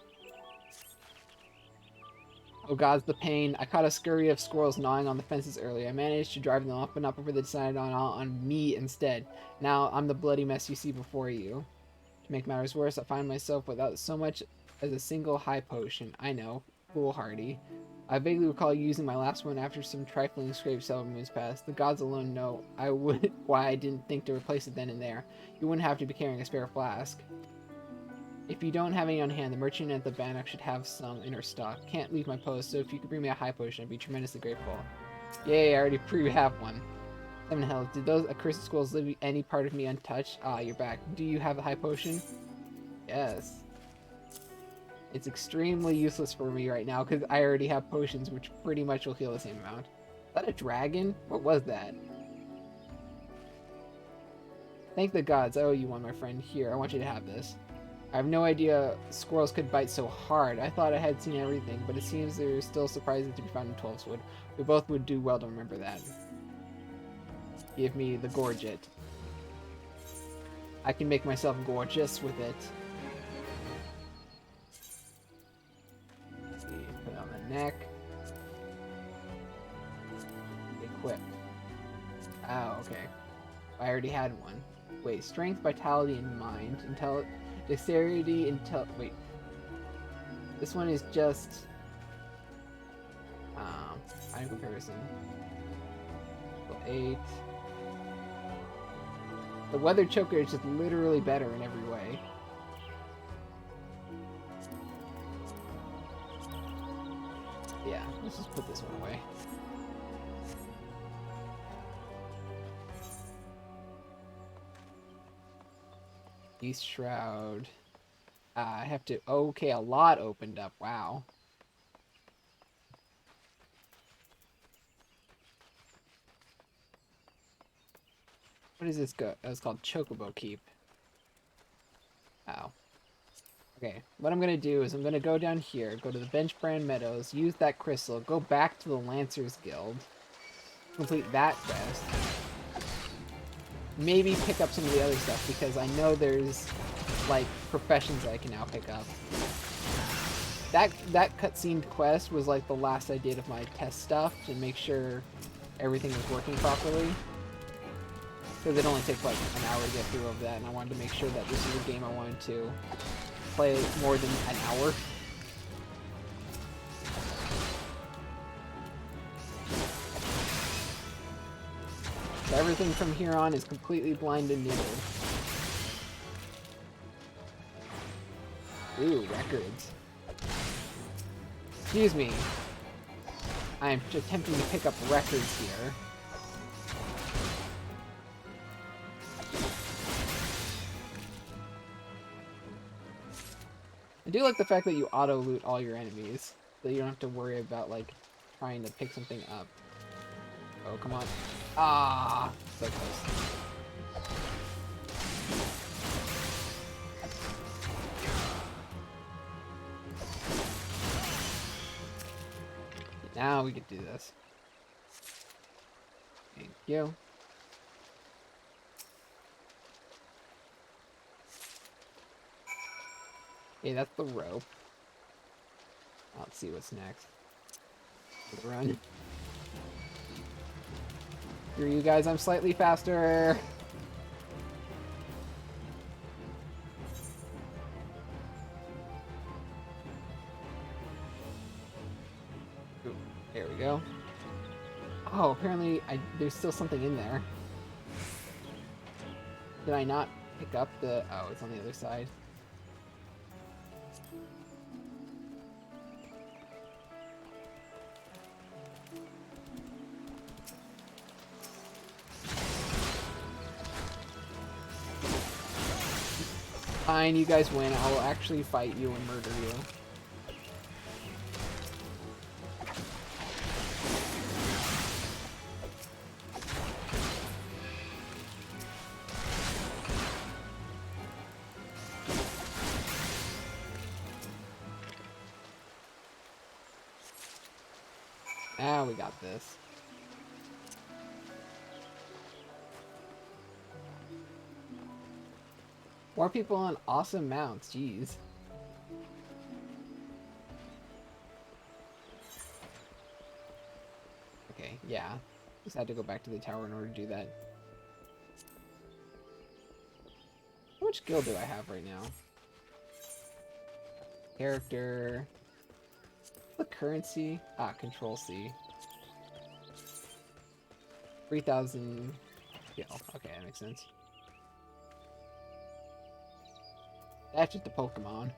Oh god, the pain. I caught a scurry of squirrels gnawing on the fences earlier. I managed to drive them up and up before they decided on me instead. Now I'm the bloody mess you see before you. To make matters worse, I find myself without so much as a single high potion. I know, foolhardy. I vaguely recall using my last one after some trifling scrapes several moons past. The gods alone know why I didn't think to replace it then and there. You wouldn't have to be carrying a spare flask. If you don't have any on hand, the merchant at the Bannock should have some in her stock. Can't leave my post, so if you could bring me a high potion, I'd be tremendously grateful. Yay, I already have one. 7 hells. Did those accursed squirrels leave any part of me untouched? Ah, you're back. Do you have a high potion? Yes. It's extremely useless for me right now, because I already have potions, which pretty much will heal the same amount. Is that a dragon? What was that? Thank the gods, I owe you one, my friend. Here, I want you to have this. I have no idea squirrels could bite so hard. I thought I had seen everything, but it seems there's still surprises to be found in 12's Wood. We both would do well to remember that. Give me the gorget. I can make myself gorgeous with it. Let's see, put it on the neck. Equip. Oh, okay. I already had one. Wait, strength, vitality, and mind. Dexterity, wait. This one is just... Item comparison. Level 8. The weather choker is just literally better in every way. Yeah, let's just put this one away. East Shroud. I have to... Okay, a lot opened up. Wow. What is this go? It's called Chocobo Keep. Oh. Okay, what I'm gonna do is I'm gonna go down here, go to the Benchbrand Meadows, use that crystal, go back to the Lancers Guild, complete that quest. Maybe pick up some of the other stuff, because I know there's, like, professions that I can now pick up. That cutscene quest was, like, the last I did of my test stuff, to make sure everything was working properly. Because it only takes, like, an hour to get through of that, and I wanted to make sure that this is a game I wanted to play more than an hour. So everything from here on is completely blind and new. Ooh, records. Excuse me. I'm attempting to pick up records here. I do like the fact that you auto-loot all your enemies, so you don't have to worry about, like, trying to pick something up. Oh, come on. Ah! So close. Now we can do this. Thank you. Okay, that's the rope. Let's see what's next. Run. Screw you guys, I'm slightly faster. Ooh, there we go. Oh, apparently there's still something in there. Did I not pick up the... Oh, it's on the other side. Fine, you guys win. I will actually fight you and murder you. Now we got this. More people on awesome mounts, jeez. Okay, yeah. Just had to go back to the tower in order to do that. How much skill do I have right now? Character... The currency? Ah, Control C. 3,000 skill. Okay, that makes sense. That's just a Pokemon.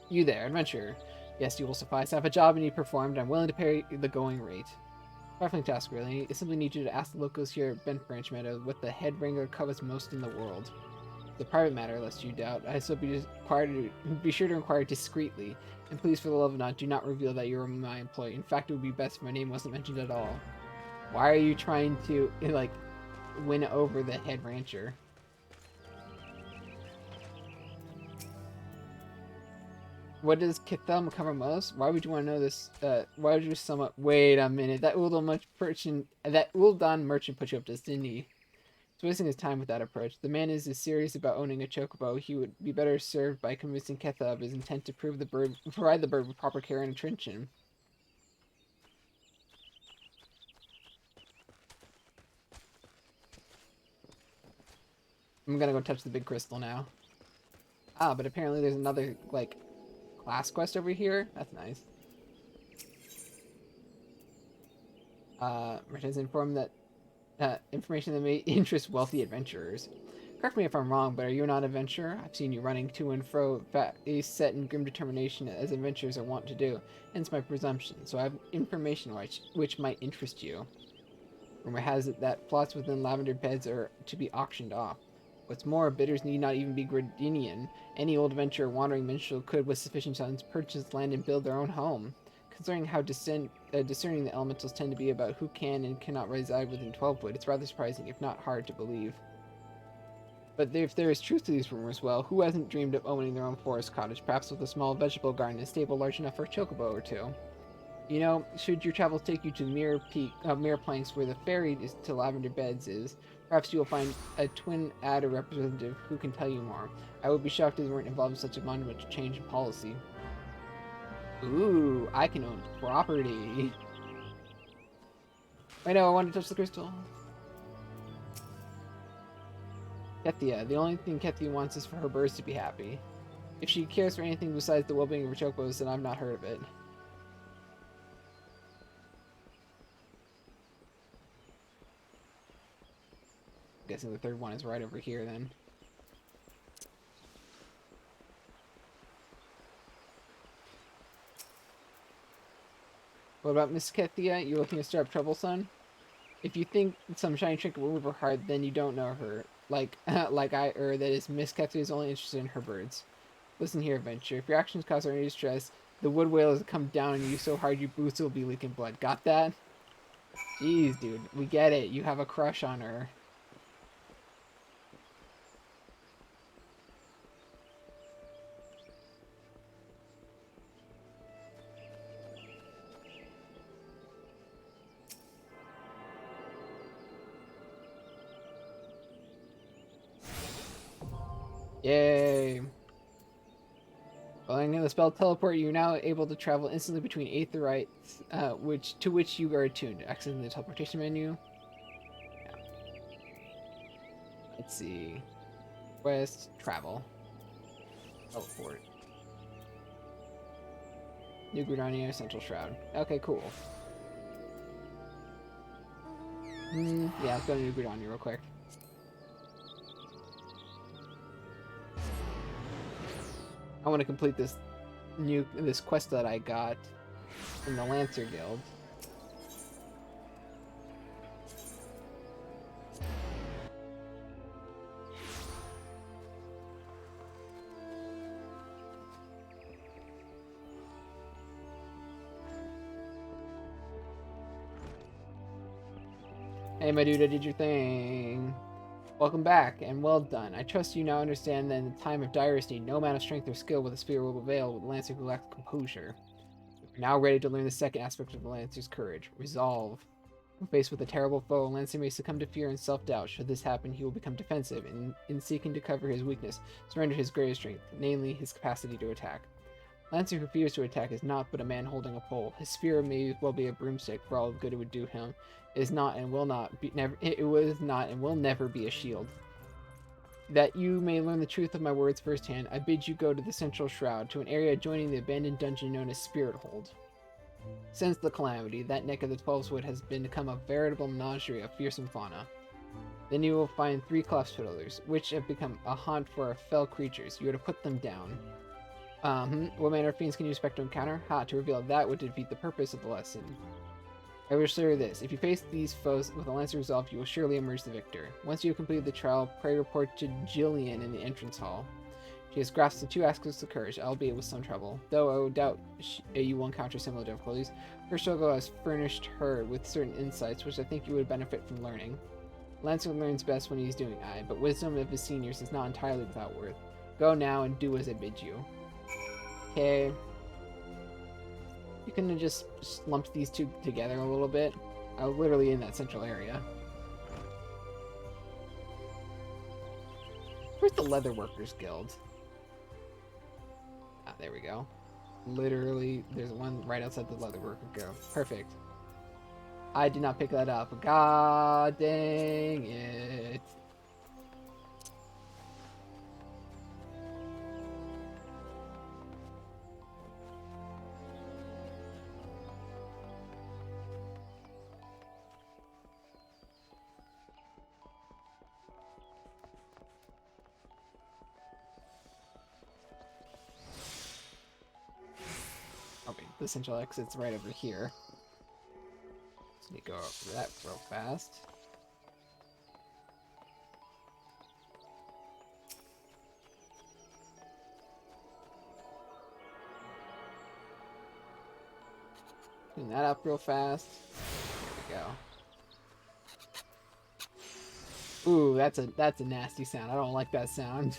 You there, adventurer. Yes, you will suffice. I have a job and you performed. I'm willing to pay the going rate. Trifling task, really. I simply need you to ask the locals here at Bent Branch Meadow what the head wrangler covets most in the world. It's a private matter, lest you doubt. I so be sure to inquire discreetly. And please, for the love of God, do not reveal that you are my employee. In fact, it would be best if my name wasn't mentioned at all. Why are you trying to, like, win over the head rancher? What does Kithum cover most? Why would you want to know this? Why would you sum up? Wait a minute. That Uldan merchant put you up to this, didn't he? He's wasting his time with that approach. The man is serious about owning a chocobo. He would be better served by convincing Ketha of his intent to provide the bird with proper care and attention. I'm gonna go touch the big crystal now. Ah, but apparently there's another, like, class quest over here. That's nice. Merchants informed that information that may interest wealthy adventurers. Correct me if I'm wrong, but are you not an adventurer? I've seen you running to and fro, set in grim determination as adventurers are wont to do. Hence my presumption. So I have information which might interest you. Rumor has it that plots within lavender beds are to be auctioned off. What's more, bidders need not even be GRIDANIan. Any old adventurer wandering minstrel could, with sufficient funds, purchase land and build their own home. Considering how discerning the elementals tend to be about who can and cannot reside within 12-wood, it's rather surprising, if not hard to believe. But if there is truth to these rumors, well, who hasn't dreamed of owning their own forest cottage, perhaps with a small vegetable garden and a stable large enough for a chocobo or two? You know, should your travels take you to the mirror planks where the ferry is to lavender beds is, perhaps you will find a twin adder representative who can tell you more. I would be shocked if they weren't involved in such a monumental change in policy. Ooh, I can own property. Wait, no, I want to touch the crystal. Kethia. The only thing Kethia wants is for her birds to be happy. If she cares for anything besides the well-being of her chocobos, then I've not heard of it. I'm guessing the third one is right over here, then. What about Miss Kethia? You looking to stir up trouble, son? If you think some shiny trinket will move her heart, then you don't know her. That is, Miss Kethia is only interested in her birds. Listen here, Adventure. If your actions cause her any distress, the wood whale will come down on you so hard your boots will be leaking blood. Got that? Jeez, dude. We get it. You have a crush on her. Yay. Following the spell teleport, you're now able to travel instantly between aetherytes, to which you are attuned. Accessing the teleportation menu. Yeah. Let's see. Quest, travel. Teleport. New GRIDANIA, Central Shroud. Okay, cool. Yeah, let's go to New GRIDANIA real quick. I want to complete this quest that I got in the Lancer Guild. Hey, my dude, I did your thing. Welcome back, and well done. I trust you now understand that in the time of direst need, no amount of strength or skill with a spear will avail with the Lancer who lacks composure. You're now ready to learn the second aspect of the Lancer's courage, resolve. When faced with a terrible foe, a Lancer may succumb to fear and self-doubt. Should this happen, he will become defensive, and in seeking to cover his weakness, surrender his greatest strength, namely his capacity to attack. Lancer who fears to attack is not but a man holding a pole. His spear may well be a broomstick for all the good it would do him. It is not and will not be it was not and will never be a shield. That you may learn the truth of my words firsthand, I bid you go to the Central Shroud, to an area adjoining the abandoned dungeon known as Spirit Hold. Since the calamity, that neck of the Twelveswood has become a veritable menagerie of fearsome fauna. Then you will find 3 cleft pillars, which have become a haunt for fell creatures. You are to put them down. What manner of fiends can you expect to encounter? To reveal that would defeat the purpose of the lesson. I will assure you this, if you face these foes with a Lancer resolve, you will surely emerge the victor. Once you have completed the trial, pray report to Jillian in the entrance hall. She has grasped the 2 aspects of courage, albeit with some trouble. Though I doubt you will encounter similar difficulties, her struggle has furnished her with certain insights, which I think you would benefit from learning. Lancer learns best when he is doing I, but wisdom of his seniors is not entirely without worth. Go now and do as I bid you. Okay. You couldn't have just lumped these 2 together a little bit? I was literally in that central area. Where's the Leatherworkers Guild? Ah, there we go. Literally, there's one right outside the Leatherworker Guild. Perfect. I did not pick that up. God dang it. The central exit's right over here. So you go over that real fast. Clean that up real fast. There we go. Ooh, that's a nasty sound. I don't like that sound.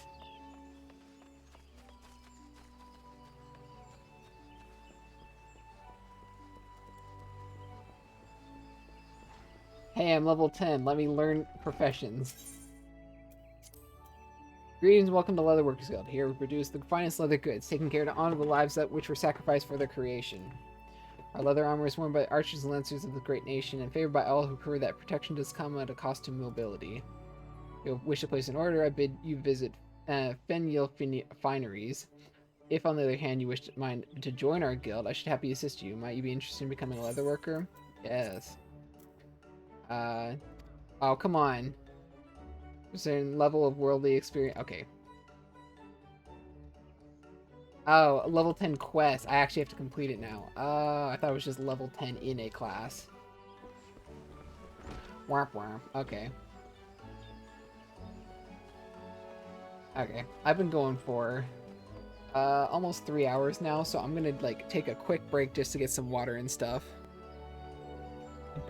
Hey, I'm level 10. Let me learn professions. Greetings, welcome to Leatherworkers Guild. Here we produce the finest leather goods, taking care to honor the lives that which were sacrificed for their creation. Our leather armor is worn by archers and lancers of the great nation, and favored by all who prove that protection does come at a cost to mobility. If you wish to place an order, I bid you visit Fenyiel Fineries. If, on the other hand, you wish to join our guild, I should happily assist you. Might you be interested in becoming a leatherworker? Yes. Oh, come on. Certain level of worldly experience. Okay. Oh, level 10 quest. I actually have to complete it now. I thought it was just level 10 in a class. Warp warp. Okay. Okay. I've been going for almost 3 hours now, so I'm gonna like take a quick break just to get some water and stuff.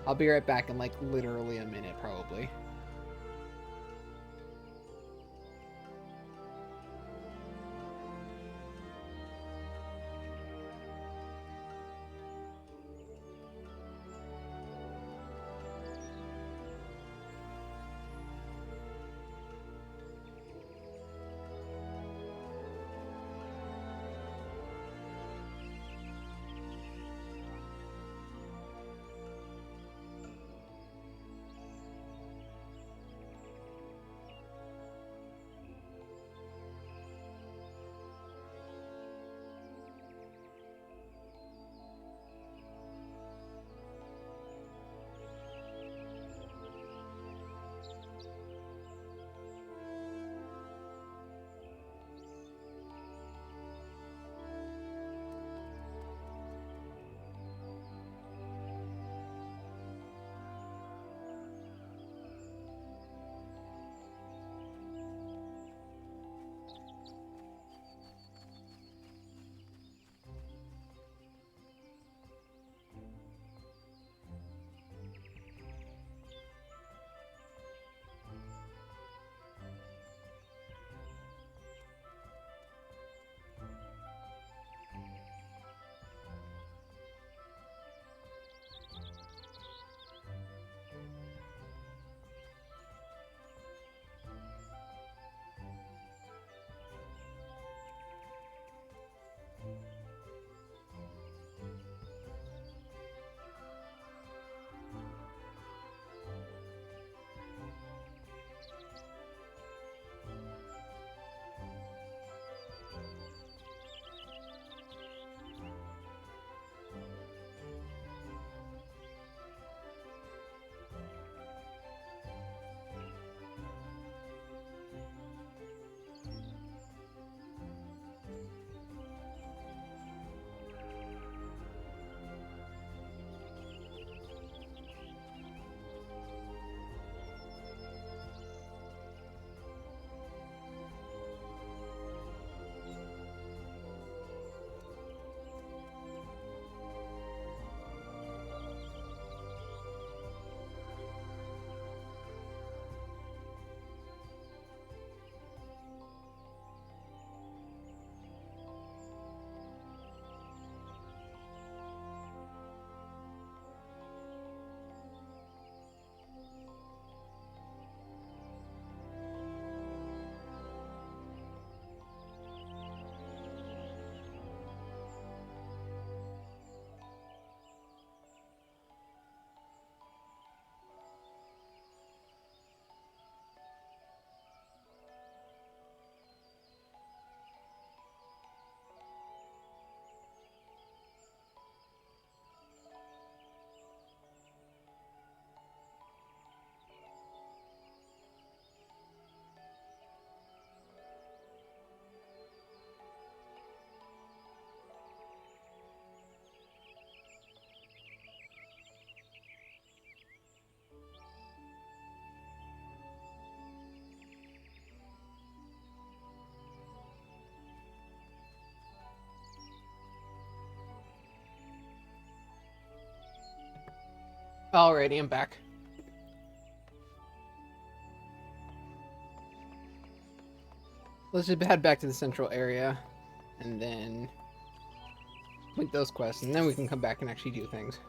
I'll be right back in like literally a minute probably. Alrighty, I'm back. Let's just head back to the central area, and then complete those quests, and then we can come back and actually do things.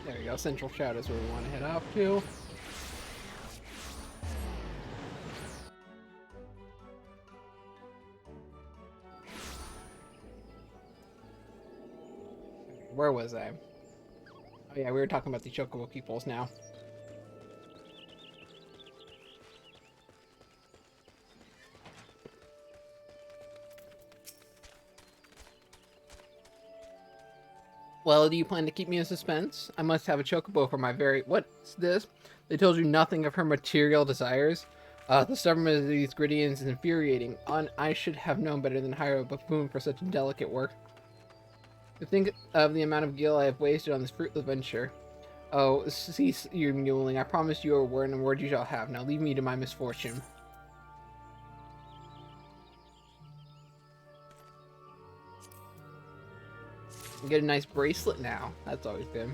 There we go, Central Shout is where we want to head off to. Where was I? Oh yeah, we were talking about the Chocobo peoples now. Well, do you plan to keep me in suspense? I must have a Chocobo for my very... What's this? They told you nothing of her material desires? The stubbornness of these Gridians is infuriating. I should have known better than hire a buffoon for such delicate work. To think of the amount of gil I have wasted on this fruitless venture. Oh, cease your mewling. I promise you a word, and a word you shall have. Now leave me to my misfortune. Get a nice bracelet now. That's always good.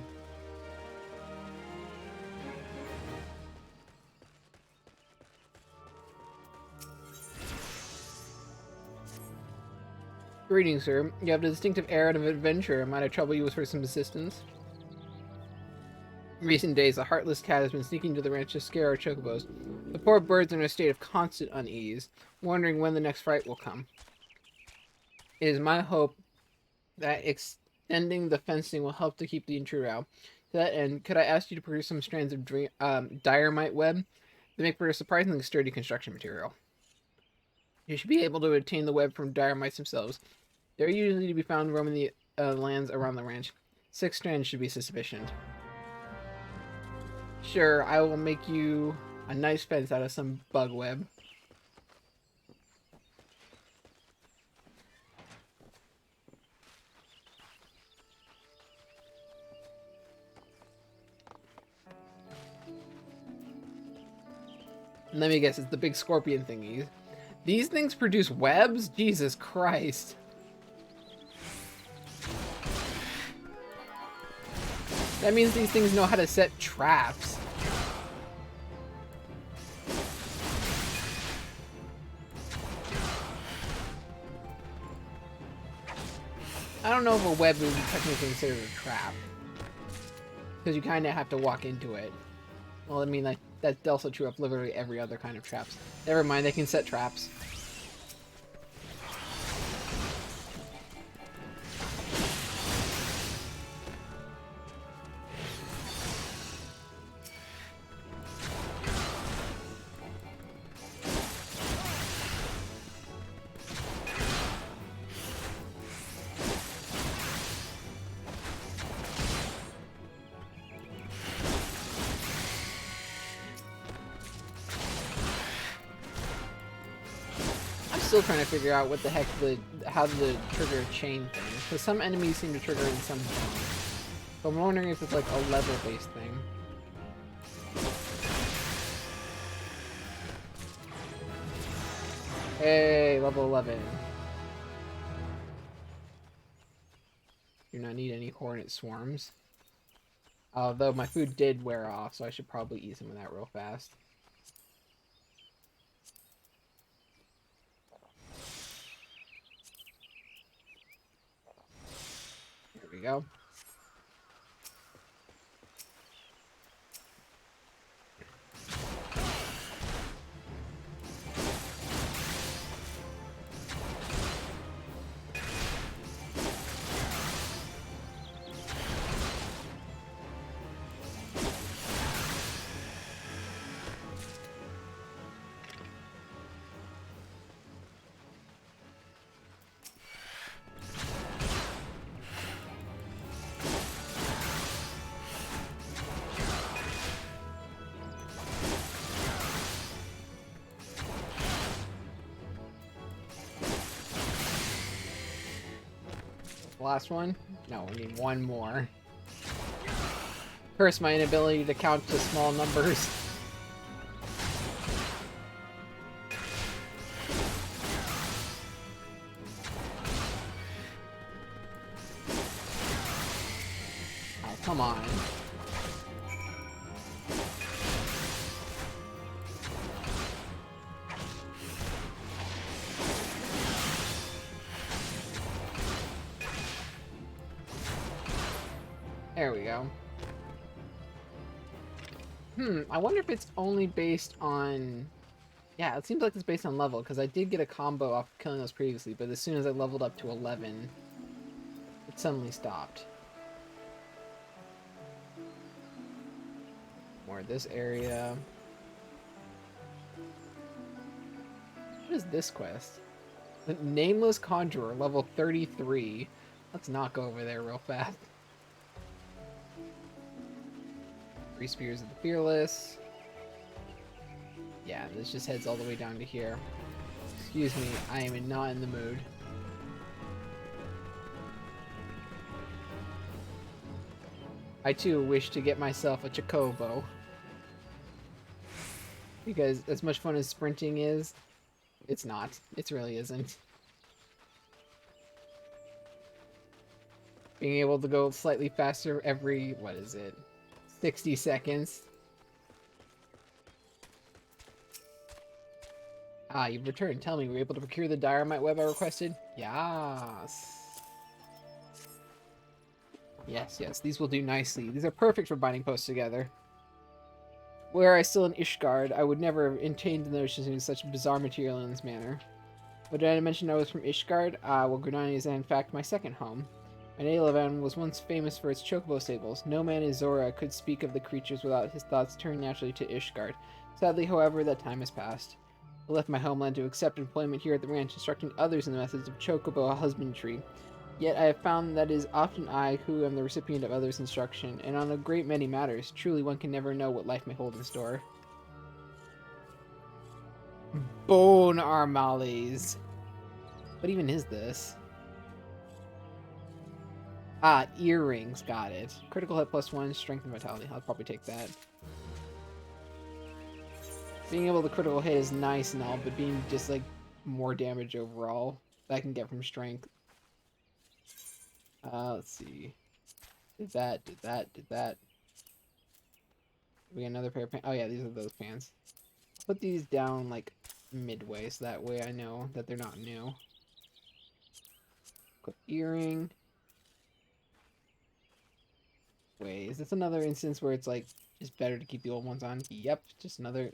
Greetings, sir. You have the distinctive air of an adventurer. Might I trouble you for some assistance? In recent days, a heartless cat has been sneaking to the ranch to scare our chocobos. The poor birds are in a state of constant unease, wondering when the next fright will come. It is my hope that extending the fencing will help to keep the intruder out. To that end, could I ask you to produce some strands of diorite web? They make for a surprisingly sturdy construction material. You should be able to obtain the web from diormites themselves. They're usually to be found roaming the lands around the ranch. 6 strands should be sufficient. Sure, I will make you a nice fence out of some bug web. Let me guess, it's the big scorpion thingies. These things produce webs? Jesus Christ. That means these things know how to set traps. I don't know if a web would be technically considered a trap. Because you kind of have to walk into it. Well, I mean, like, that's also true of literally every other kind of traps. Never mind, they can set traps. Still trying to figure out what the heck how the trigger chain thing, because some enemies seem to trigger and some don't. So I'm wondering if it's like a level based thing. Hey, level 11. Do not need any hornet swarms. Although my food did wear off, so I should probably eat some of that real fast. There we go. The last one? No, we need one more. Curse my inability to count to small numbers. Oh, come on. There we go. I wonder if it's only based on... Yeah, it seems like it's based on level, because I did get a combo off killing those previously, but as soon as I leveled up to 11, it suddenly stopped. More of this area. What is this quest? The Nameless Conjurer, level 33. Let's not go over there real fast. 3 Spears of the Fearless. Yeah, this just heads all the way down to here. Excuse me, I am not in the mood. I too wish to get myself a Chocobo. Because as much fun as sprinting is, it's not. It really isn't. Being able to go slightly faster every, what is it? 60 seconds. Ah, you've returned. Tell me, were you able to procure the dynamite web I requested? Yes. Yes, these will do nicely. These are perfect for binding posts together. Were I still in Ishgard, I would never have entertained the notion of such bizarre material in this manner. But did I mention I was from Ishgard? Well, Gridania is in fact my second home. My native land was once famous for its chocobo stables. No man in Zora could speak of the creatures without his thoughts turning naturally to Ishgard. Sadly, however, that time has passed. I left my homeland to accept employment here at the ranch, instructing others in the methods of chocobo husbandry. Yet I have found that it is often I who am the recipient of others' instruction, and on a great many matters. Truly, one can never know what life may hold in store. Bone Armales. What even is this? Ah, earrings. Got it. Critical hit +1, strength and vitality. I'll probably take that. Being able to critical hit is nice and all, but being just like more damage overall that I can get from strength. Let's see. Did that. We got another pair of pants. Oh yeah, these are those pants. Put these down like midway so that way I know that they're not new. Quick earring. Wait, is this another instance where it's like just better to keep the old ones on? Yep, just another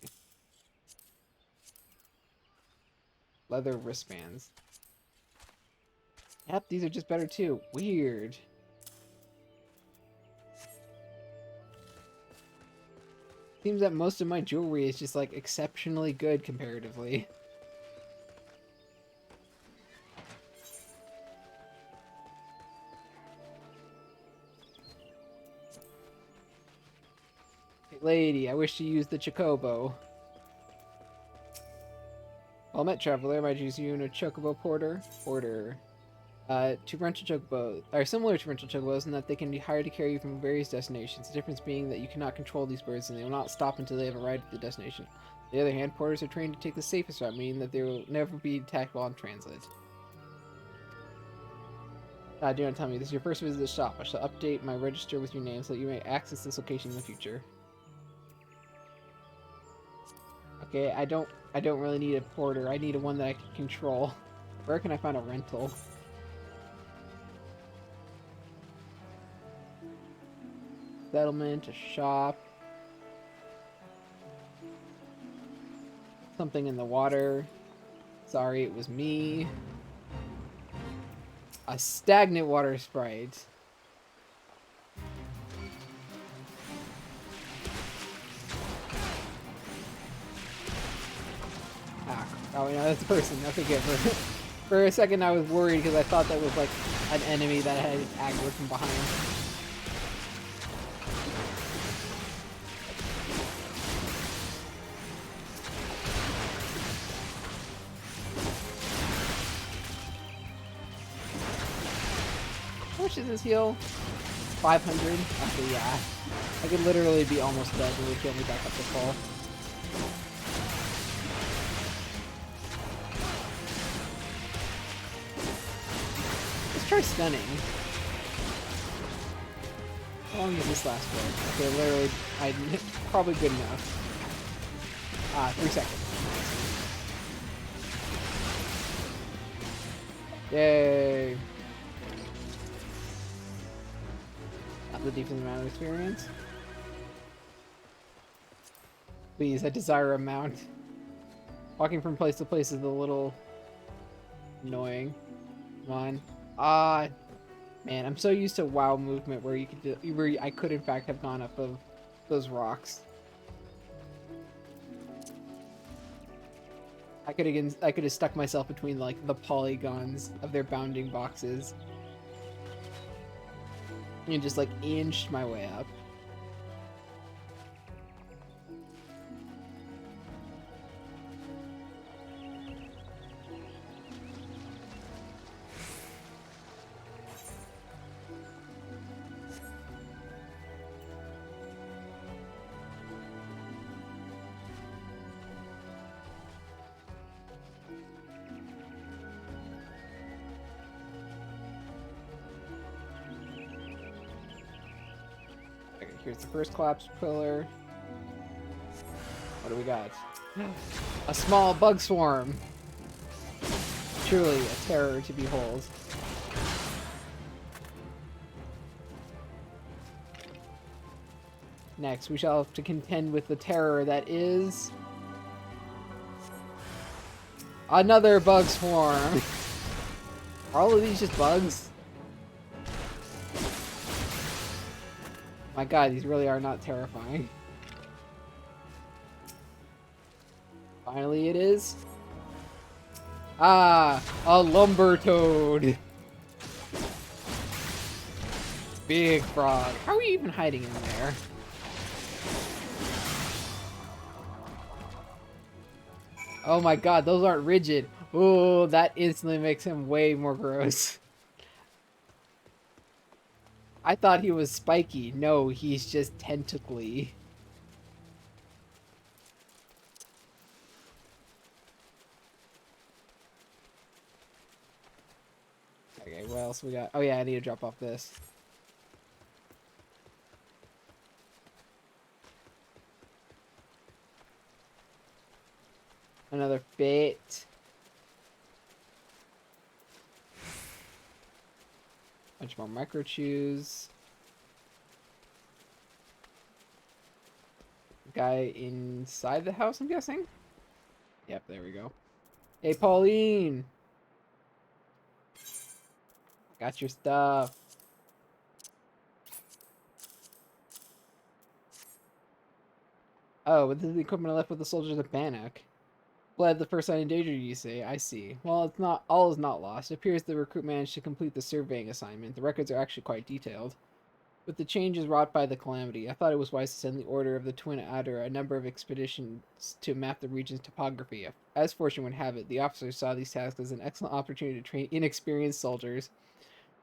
leather wristbands. Yep, these are just better too. Weird. Seems that most of my jewelry is just like exceptionally good comparatively. Hey, lady, I wish to use the Chocobo. Well met, traveler. Might use you in a Chocobo porter. To rental chocobo are similar to rental chocobos in that they can be hired to carry you from various destinations. The difference being that you cannot control these birds and they will not stop until they have arrived at the destination. On the other hand, porters are trained to take the safest route, meaning that they will never be attacked while in transit. Do not tell me this is your first visit to the shop. I shall update my register with your name so that you may access this location in the future. Okay, I don't really need a porter. I need a one that I can control. Where can I find a rental? Settlement, a shop. Something in the water. Sorry, it was me. A stagnant water sprite. Oh, no, that's a person. Okay, good. For a second, I was worried because I thought that was like an enemy that I had aggroed from behind. much does this heal? 500? Okay, yeah. I could literally be almost dead and it would kill me back up to full. Let's try stunning. How long does this last for? Okay, literally, probably good enough. 3 seconds. Yay! Not the decent amount of experience. Please, I desire a mount. Walking from place to place is a little annoying. Come on. Man, I'm so used to WoW movement where you could where I could in fact have gone up of those rocks. I could have stuck myself between like the polygons of their bounding boxes and just like inched my way up. Here's the first collapsed pillar. What do we got? A small bug swarm. Truly a terror to behold. Next, we shall have to contend with the terror that is... another bug swarm! Are all of these just bugs? My god, these really are not terrifying. Finally it is. Ah, a lumber toad. Big frog. How are you even hiding in there? Oh my god, those aren't rigid. Oh, that instantly makes him way more gross. I thought he was spiky. No, he's just tentacly. Okay, what else we got? Oh yeah, I need to drop off this. Another bit. Bunch more micro chews. Guy inside the house, I'm guessing? Yep, there we go. Hey, Pauline! Got your stuff. Oh, but this is the equipment I left with the soldiers of Bannock. Glad the first sign of danger, you say. I see. Well, it's not all is not lost. It appears the recruit managed to complete the surveying assignment. The records are actually quite detailed. With the changes wrought by the calamity, I thought it was wise to send the Order of the Twin Adder a number of expeditions to map the region's topography. As fortune would have it, the officers saw these tasks as an excellent opportunity to train inexperienced soldiers.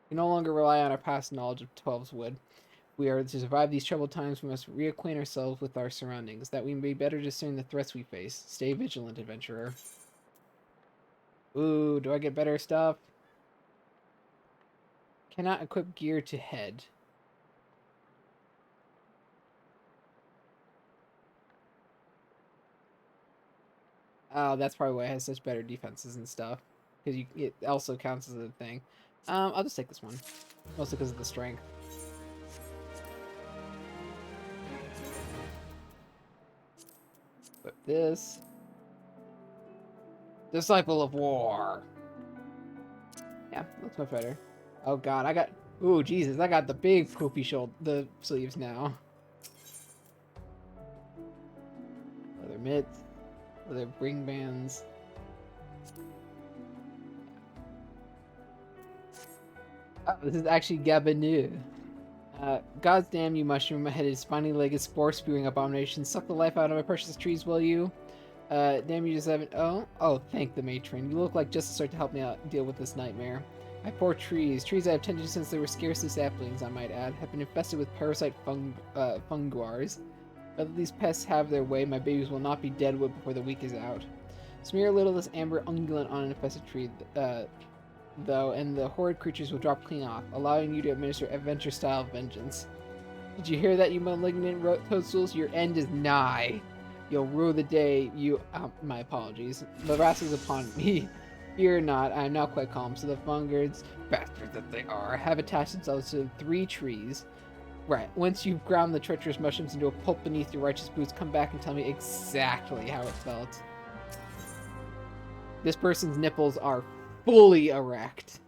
We no longer rely on our past knowledge of Twelve's Wood. We are to survive these troubled times, we must reacquaint ourselves with our surroundings, that we may better discern the threats we face. Stay vigilant, adventurer. Ooh, do I get better stuff? Cannot equip gear to head. Oh, that's probably why it has such better defenses and stuff. Because it also counts as a thing. I'll just take this one. Mostly because of the strength. But this... Disciple of War! Yeah, looks much better. Oh god, I got... Ooh, Jesus, I got the big poopy the sleeves now. Leather mitts. Leather ring bands. Oh, this is actually Gabanu. God's damn you mushroom-headed, spiny-legged, spore-spewing abomination. Suck the life out of my precious trees, will you? Damn you just haven't... Oh, thank the matron. You look like just the sort to help me out deal with this nightmare. My poor trees. Trees I have tended since they were scarcely saplings, I might add, have been infested with parasite funguars. Whether these pests have their way, my babies will not be deadwood before the week is out. Smear a little of this amber unguent on an infested tree, though, and the horrid creatures will drop clean off, allowing you to administer adventure-style vengeance. Did you hear that, you malignant toadstools? Your end is nigh. You'll rue the day you... my apologies. The wrath is upon me. Fear not, I am now quite calm, so the fungards, bastards that they are, have attached themselves to 3 trees. Right, once you've ground the treacherous mushrooms into a pulp beneath your righteous boots, come back and tell me exactly how it felt. This person's nipples are fully erect.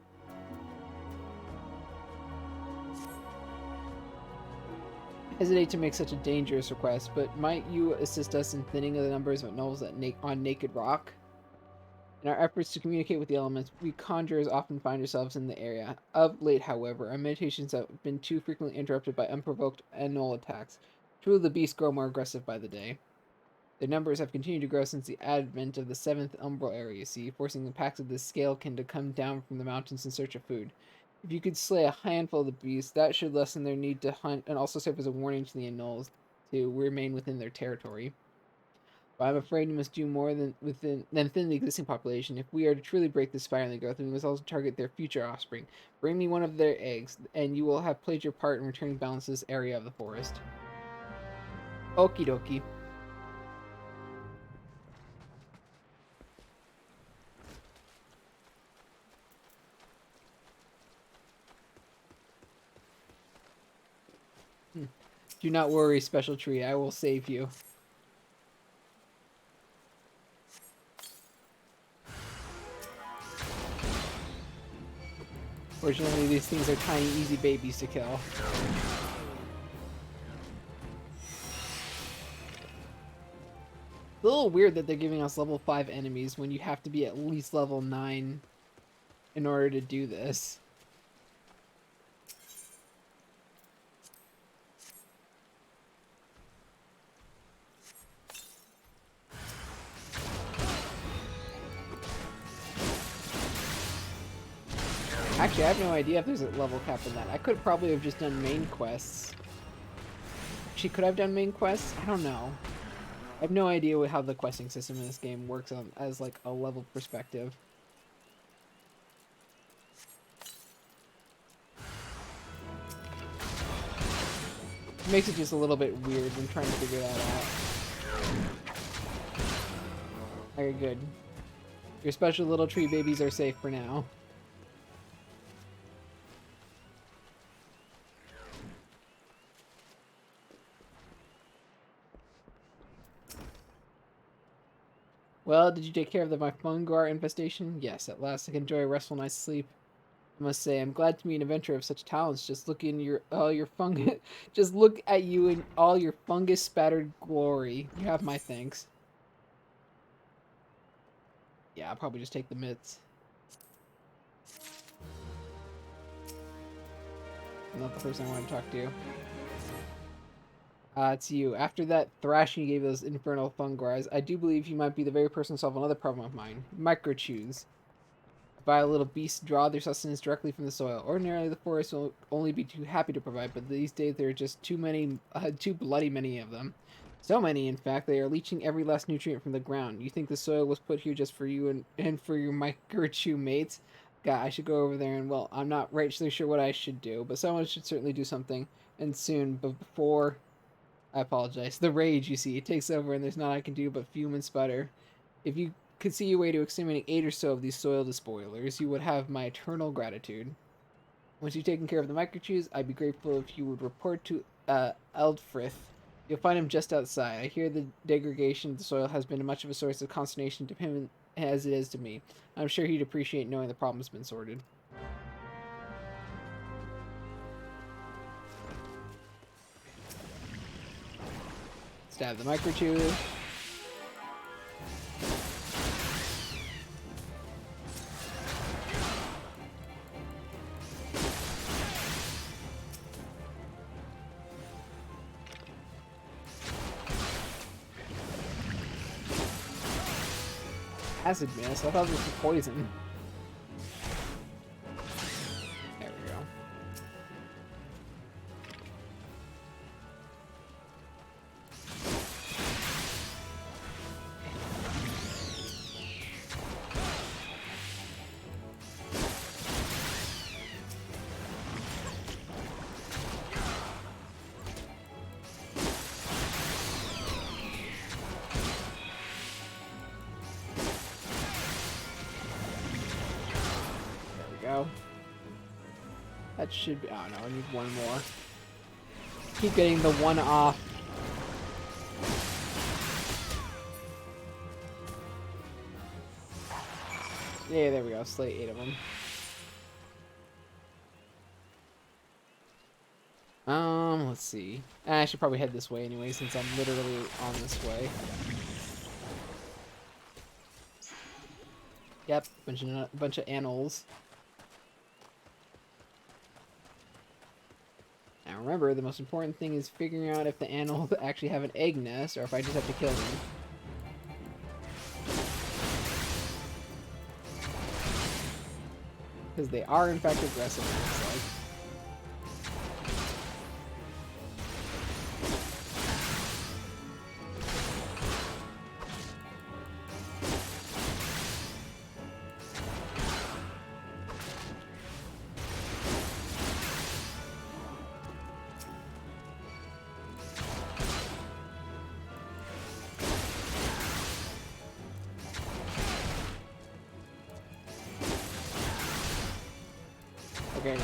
I hesitate to make such a dangerous request, but might you assist us in thinning the numbers of gnolls on Naked Rock? In our efforts to communicate with the elements, we conjurers often find ourselves in the area. Of late, however, our meditations have been too frequently interrupted by unprovoked gnoll attacks. Two of the beasts grow more aggressive by the day. Their numbers have continued to grow since the advent of the 7th Umbral area, you see, forcing the packs of this scalekin to come down from the mountains in search of food. If you could slay a handful of the beasts, that should lessen their need to hunt and also serve as a warning to the gnolls to remain within their territory. But I'm afraid we must do more than thin the existing population. If we are to truly break this spiraling growth, we must also target their future offspring. Bring me one of their eggs, and you will have played your part in returning balance to this area of the forest. Okie dokie. Do not worry, Special Tree. I will save you. Fortunately, these things are tiny, easy babies to kill. It's a little weird that they're giving us level 5 enemies when you have to be at least level 9 in order to do this. Actually, I have no idea if there's a level cap in that. I could probably have just done main quests. Actually, could I have done main quests? I don't know. I have no idea how the questing system in this game works as like a level perspective. It makes it just a little bit weird when trying to figure that out. Okay, good. Your special little tree babies are safe for now. Well, did you take care of my fungar infestation? Yes, at last I can enjoy a restful night's sleep. I must say, I'm glad to meet an adventurer of such talents. Just look in your fungus. Just look at you in all your fungus-spattered glory. You have my thanks. Yeah, I'll probably just take the mitts. I'm not the person I want to talk to. It's you. After that thrashing you gave those infernal fungars, I do believe you might be the very person to solve another problem of mine. Microchews. Vile little beasts draw their sustenance directly from the soil. Ordinarily, the forest will only be too happy to provide, but these days there are just too bloody many of them. So many, in fact, they are leaching every last nutrient from the ground. You think the soil was put here just for you and for your microchew mates? God, I should go over there and, well, I'm not rightly sure what I should do, but someone should certainly do something, and soon, but before... I apologize. The rage, you see, it takes over and there's naught I can do but fume and sputter. If you could see your way to exterminate 8 or so of these soil despoilers, you would have my eternal gratitude. Once you've taken care of the microchews, I'd be grateful if you would report to Eldfrith. You'll find him just outside. I hear the degradation of the soil has been much of a source of consternation to him as it is to me. I'm sure he'd appreciate knowing the problem's been sorted. Stab the microchew. Acid miss? I thought this was poison. That should be... Oh, no, I need one more. Keep getting the one off. Yeah, there we go. Slay 8 of them. Let's see. I should probably head this way anyway, since I'm literally on this way. Yep, bunch of animals. Now remember, the most important thing is figuring out if the animals actually have an egg nest, or if I just have to kill them. Because they are, in fact, aggressive, it looks like. Okay.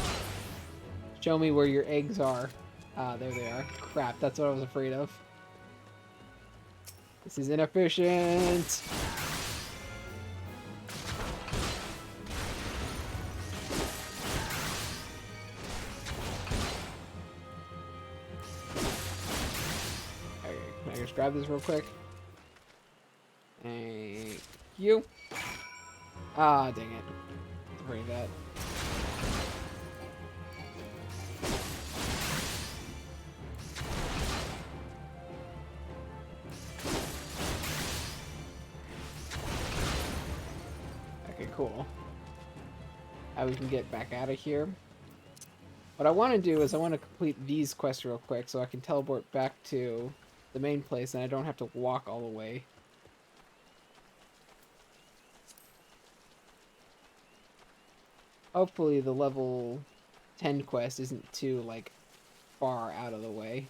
Show me where your eggs are. Ah, there they are. Crap, that's what I was afraid of. This is inefficient! Okay, can I just grab this real quick? Thank you. Ah, dang it. Afraid of that. Cool. Now we can get back out of here. What I want to do is I want to complete these quests real quick so I can teleport back to the main place and I don't have to walk all the way. Hopefully the level 10 quest isn't too, like, far out of the way.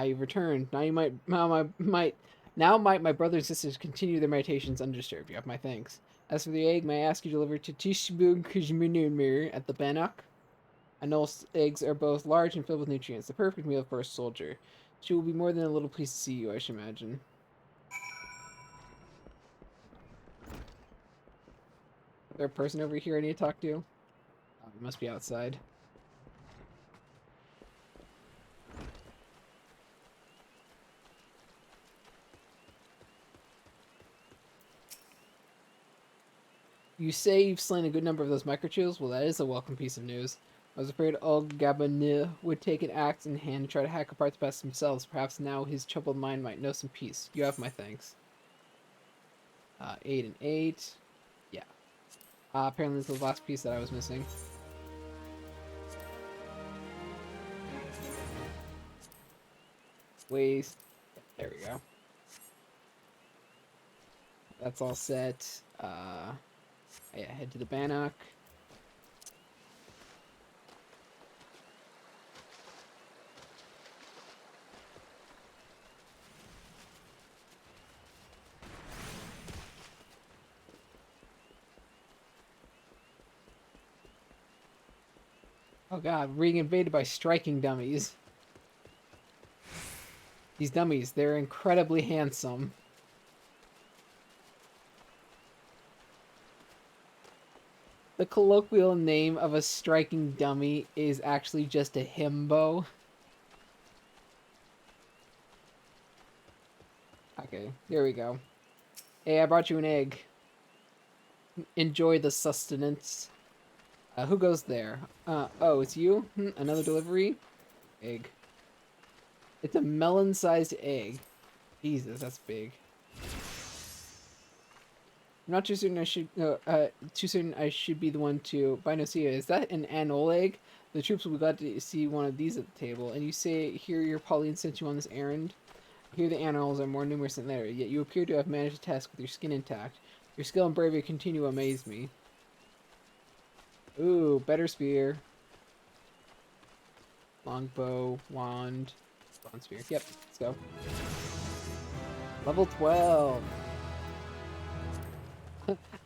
You've returned. Now you might my brothers and sisters continue their meditations undisturbed. You have my thanks. As for the egg, may I ask you to deliver to Tishbug Kujminumir at the Bannock? Anol's eggs are both large and filled with nutrients, the perfect meal for a soldier. She will be more than a little pleased to see you, I should imagine. Is there a person over here I need to talk to? Oh, he must be outside. You say you've slain a good number of those microchips? Well, that is a welcome piece of news. I was afraid old Gabonais would take an axe in hand and try to hack apart the past themselves. Perhaps now his troubled mind might know some peace. You have my thanks. 8 and 8. Yeah. Apparently this is the last piece that I was missing. Waste. There we go. That's all set. Yeah, head to the Bannock. Oh god, being invaded by striking dummies. These dummies, they're incredibly handsome. The colloquial name of a striking dummy is actually just a himbo. Okay, here we go. Hey, I brought you an egg. Enjoy the sustenance. Who goes there? Oh, it's you? Another delivery? Egg. It's a melon-sized egg. Jesus, that's big. I'm not too certain I should be the one to... Binocia, is that an anole egg? The troops will be glad to see one of these at the table. And you say here your Pauline sent you on this errand? Here the animals are more numerous than there, yet you appear to have managed the task with your skin intact. Your skill and bravery continue to amaze me. Ooh, better spear. Longbow, wand, bronze spear. Yep, let's go. Level 12.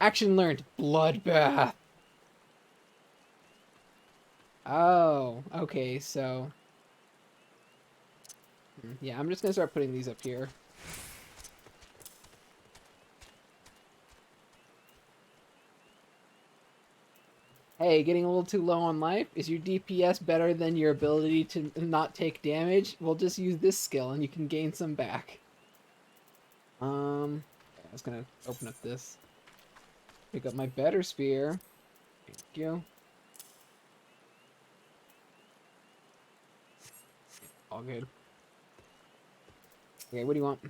Action learned. Bloodbath. Oh, okay, so... yeah, I'm just gonna start putting these up here. Hey, getting a little too low on life? Is your DPS better than your ability to not take damage? We'll just use this skill and you can gain some back. I was gonna open up this. Pick up my better spear. Thank you. All good. Okay, what do you want?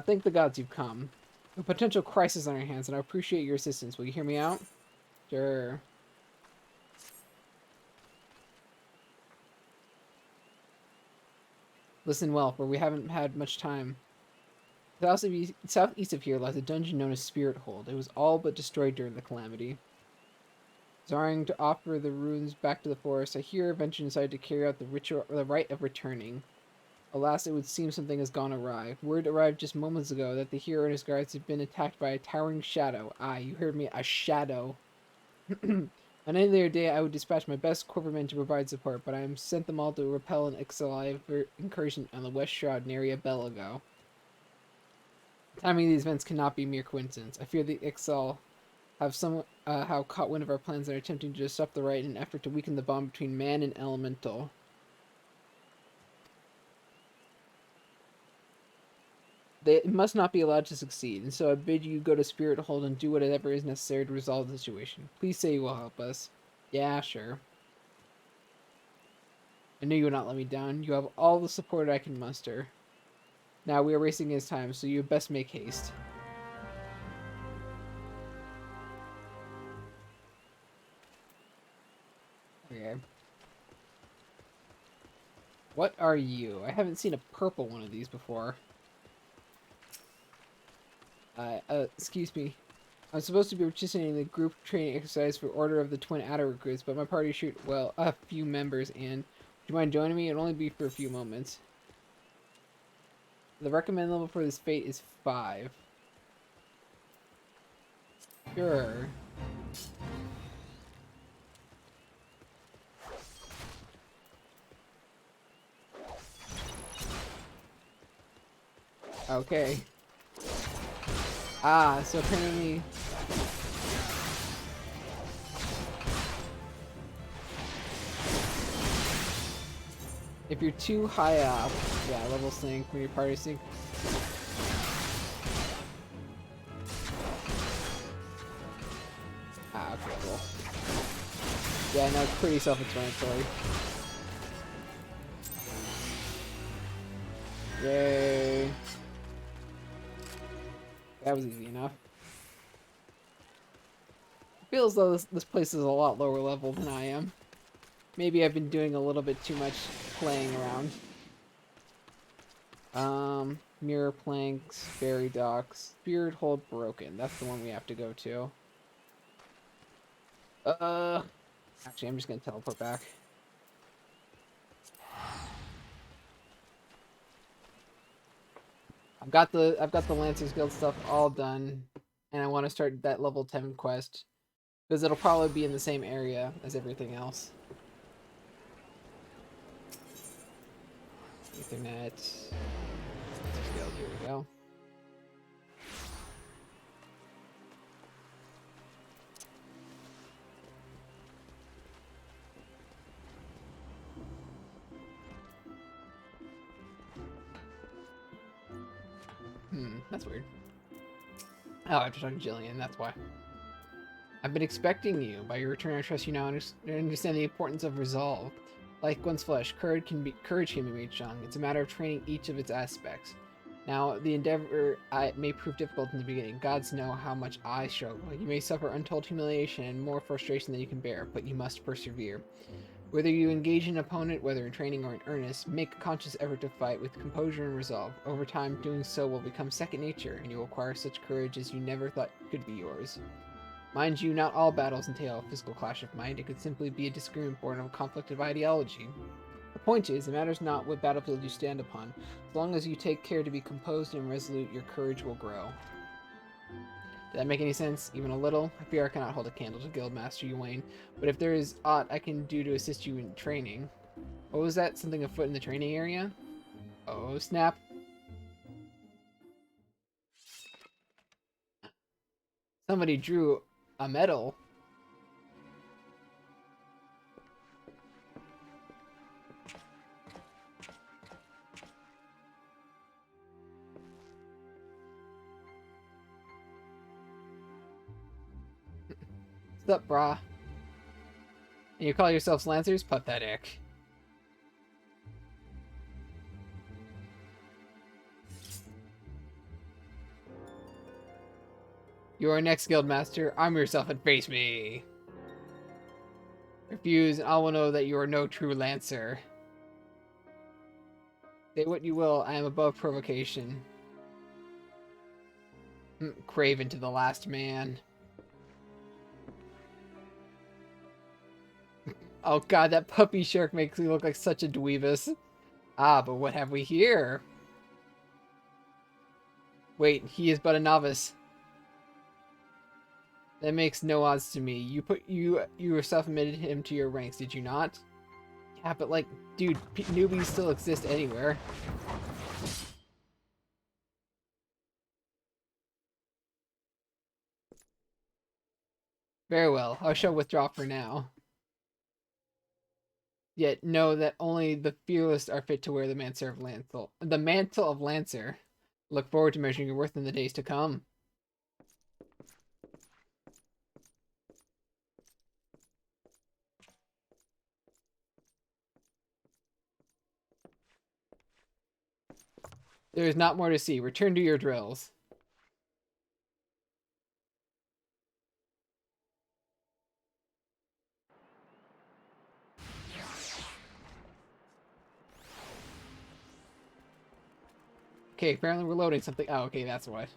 Thank the gods you've come. A potential crisis on our hands, and I appreciate your assistance. Will you hear me out? Sure. Listen well, for we haven't had much time. Southeast of here lies a dungeon known as Spirit Hold. It was all but destroyed during the calamity. Desiring to offer the ruins back to the forest, I here eventually decided to carry out the ritual, the rite of returning. Alas, it would seem something has gone awry. Word arrived just moments ago that the hero and his guards have been attacked by a towering shadow. Aye, you heard me, a shadow. On any other day, I would dispatch my best corpormen to provide support, but I am sent them all to repel an exile incursion on the West Shroud in area Belago. Timing of these events cannot be mere coincidence. I fear the exile have somehow caught wind of our plans and are attempting to disrupt the rite in an effort to weaken the bond between man and elemental. They must not be allowed to succeed, and so I bid you go to Spirit Hold and do whatever is necessary to resolve the situation. Please say you will help us. Yeah, sure. I knew you would not let me down. You have all the support I can muster. Now we are racing against time, so you had best make haste. Okay. What are you? I haven't seen a purple one of these before. Excuse me. I'm supposed to be participating in the group training exercise for Order of the Twin Adder recruits, but my party shoot, well, a few members, and would you mind joining me? It'll only be for a few moments. The recommended level for this fate is 5. Sure. Okay. Ah, so apparently... if you're too high up, yeah, level sync when your party sync. Ah, okay, cool. Yeah, no, it's pretty self-explanatory. Yay. That was easy enough. It feels though this place is a lot lower level than I am. Maybe I've been doing a little bit too much playing around. Mirror planks, fairy docks, Spirit Hold broken. That's the one we have to go to. Actually, I'm just gonna teleport back. I've got the Lancers Guild stuff all done, and I want to start that level 10 quest because it'll probably be in the same area as everything else. Ethernet. Lancers Guild, here we go. That's weird. Oh, I have to talk to Jillian, that's why. I've been expecting you. By your return, I trust you now understand the importance of resolve. Like one's flesh, courage can be made strong. It's a matter of training each of its aspects. Now, the endeavor may prove difficult in the beginning. Gods know how much I struggle. You may suffer untold humiliation and more frustration than you can bear, but you must persevere. Whether you engage an opponent, whether in training or in earnest, make a conscious effort to fight with composure and resolve. Over time, doing so will become second nature, and you will acquire such courage as you never thought could be yours. Mind you, not all battles entail a physical clash of mind. It could simply be a disagreement born of a conflict of ideology. point is, it matters not what battlefield you stand upon. As long as you take care to be composed and resolute, your courage will grow. Did that make any sense? Even a little? I fear I cannot hold a candle to Guildmaster Uwain, but if there is aught I can do to assist you in training. What was that? Something afoot in the training area? Oh, snap. Somebody drew a medal. What's up, brah? And you call yourselves Lancers? Pathetic. You are next Guildmaster. Arm yourself and face me. Refuse, and I will know that you are no true Lancer. Say what you will, I am above provocation. Craven to the last man. Oh god, that puppy shark makes me look like such a dweebus. Ah, but what have we here? Wait, he is but a novice. That makes no odds to me. You yourself admitted him to your ranks, did you not? Yeah, but like, dude, newbies still exist anywhere. Very well, I shall withdraw for now. Yet know that only the fearless are fit to wear the mantle of Lancer. Look forward to measuring your worth in the days to come. There is not more to see. Return to your drills. Okay, apparently we're loading something. Oh, okay, that's what.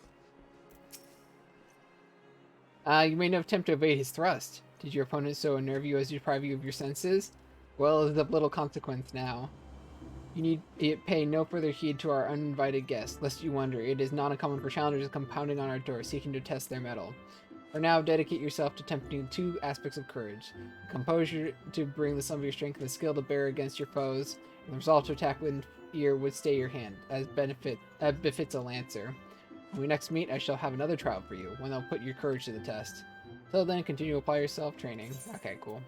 You made no attempt to evade his thrust. Did your opponent so unnerve you as to deprive you of your senses? Well, it is of little consequence now. You need pay no further heed to our uninvited guests, lest you wonder. It is not uncommon for challengers to come pounding on our door, seeking to test their mettle. For now, dedicate yourself to tempting two aspects of courage. Composure to bring the sum of your strength and the skill to bear against your foes, and the resolve to attack when fear would stay your hand, as befits a Lancer. When we next meet, I shall have another trial for you, one that will put your courage to the test. Till then, continue to apply yourself training. Okay, cool.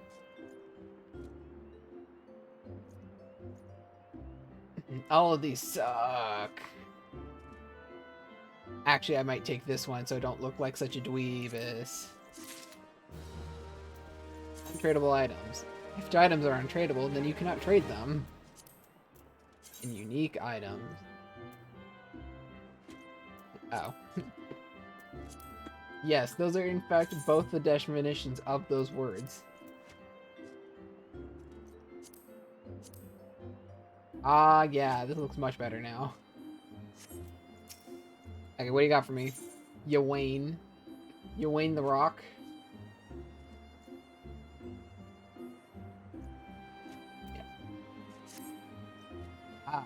All of these suck. Actually, I might take this one so I don't look like such a dweebus. Untradeable items. If your items are untradeable, then you cannot trade them. And unique items. Oh. Yes, those are in fact both the definitions of those words. Ah, yeah, this looks much better now. Okay, what do you got for me? Uwain. Uwain the Rock. Yeah. Ah.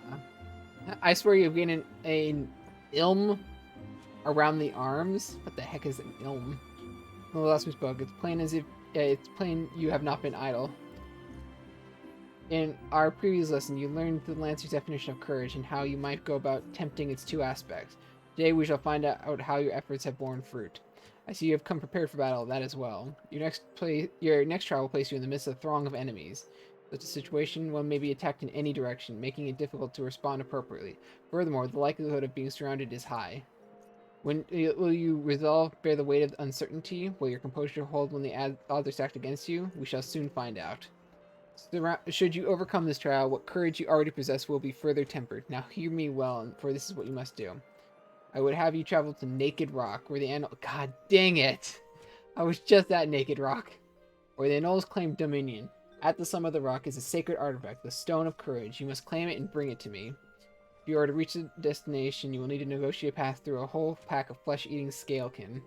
I swear you've gained an ilm around the arms. What the heck is an ilm? When the last we spoke, it's plain you have not been idle. In our previous lesson, you learned the Lancer's definition of courage and how you might go about tempting its two aspects. Today we shall find out how your efforts have borne fruit. I see you have come prepared for battle, that as well. Your next trial will place you in the midst of a throng of enemies. Such a situation, one may be attacked in any direction, making it difficult to respond appropriately. Furthermore, the likelihood of being surrounded is high. Will you resolve bear the weight of uncertainty? Will your composure hold when the odds are stacked against you? We shall soon find out. Should you overcome this trial, what courage you already possess will be further tempered. Now hear me well, for this is what you must do. I would have you travel to Naked Rock, where the God dang it! I was just at Naked Rock. Where the Anoles claim dominion. At the summit of the rock is a sacred artifact, the Stone of Courage. You must claim it and bring it to me. If you are to reach the destination, you will need to negotiate a path through a whole pack of flesh-eating scalekin.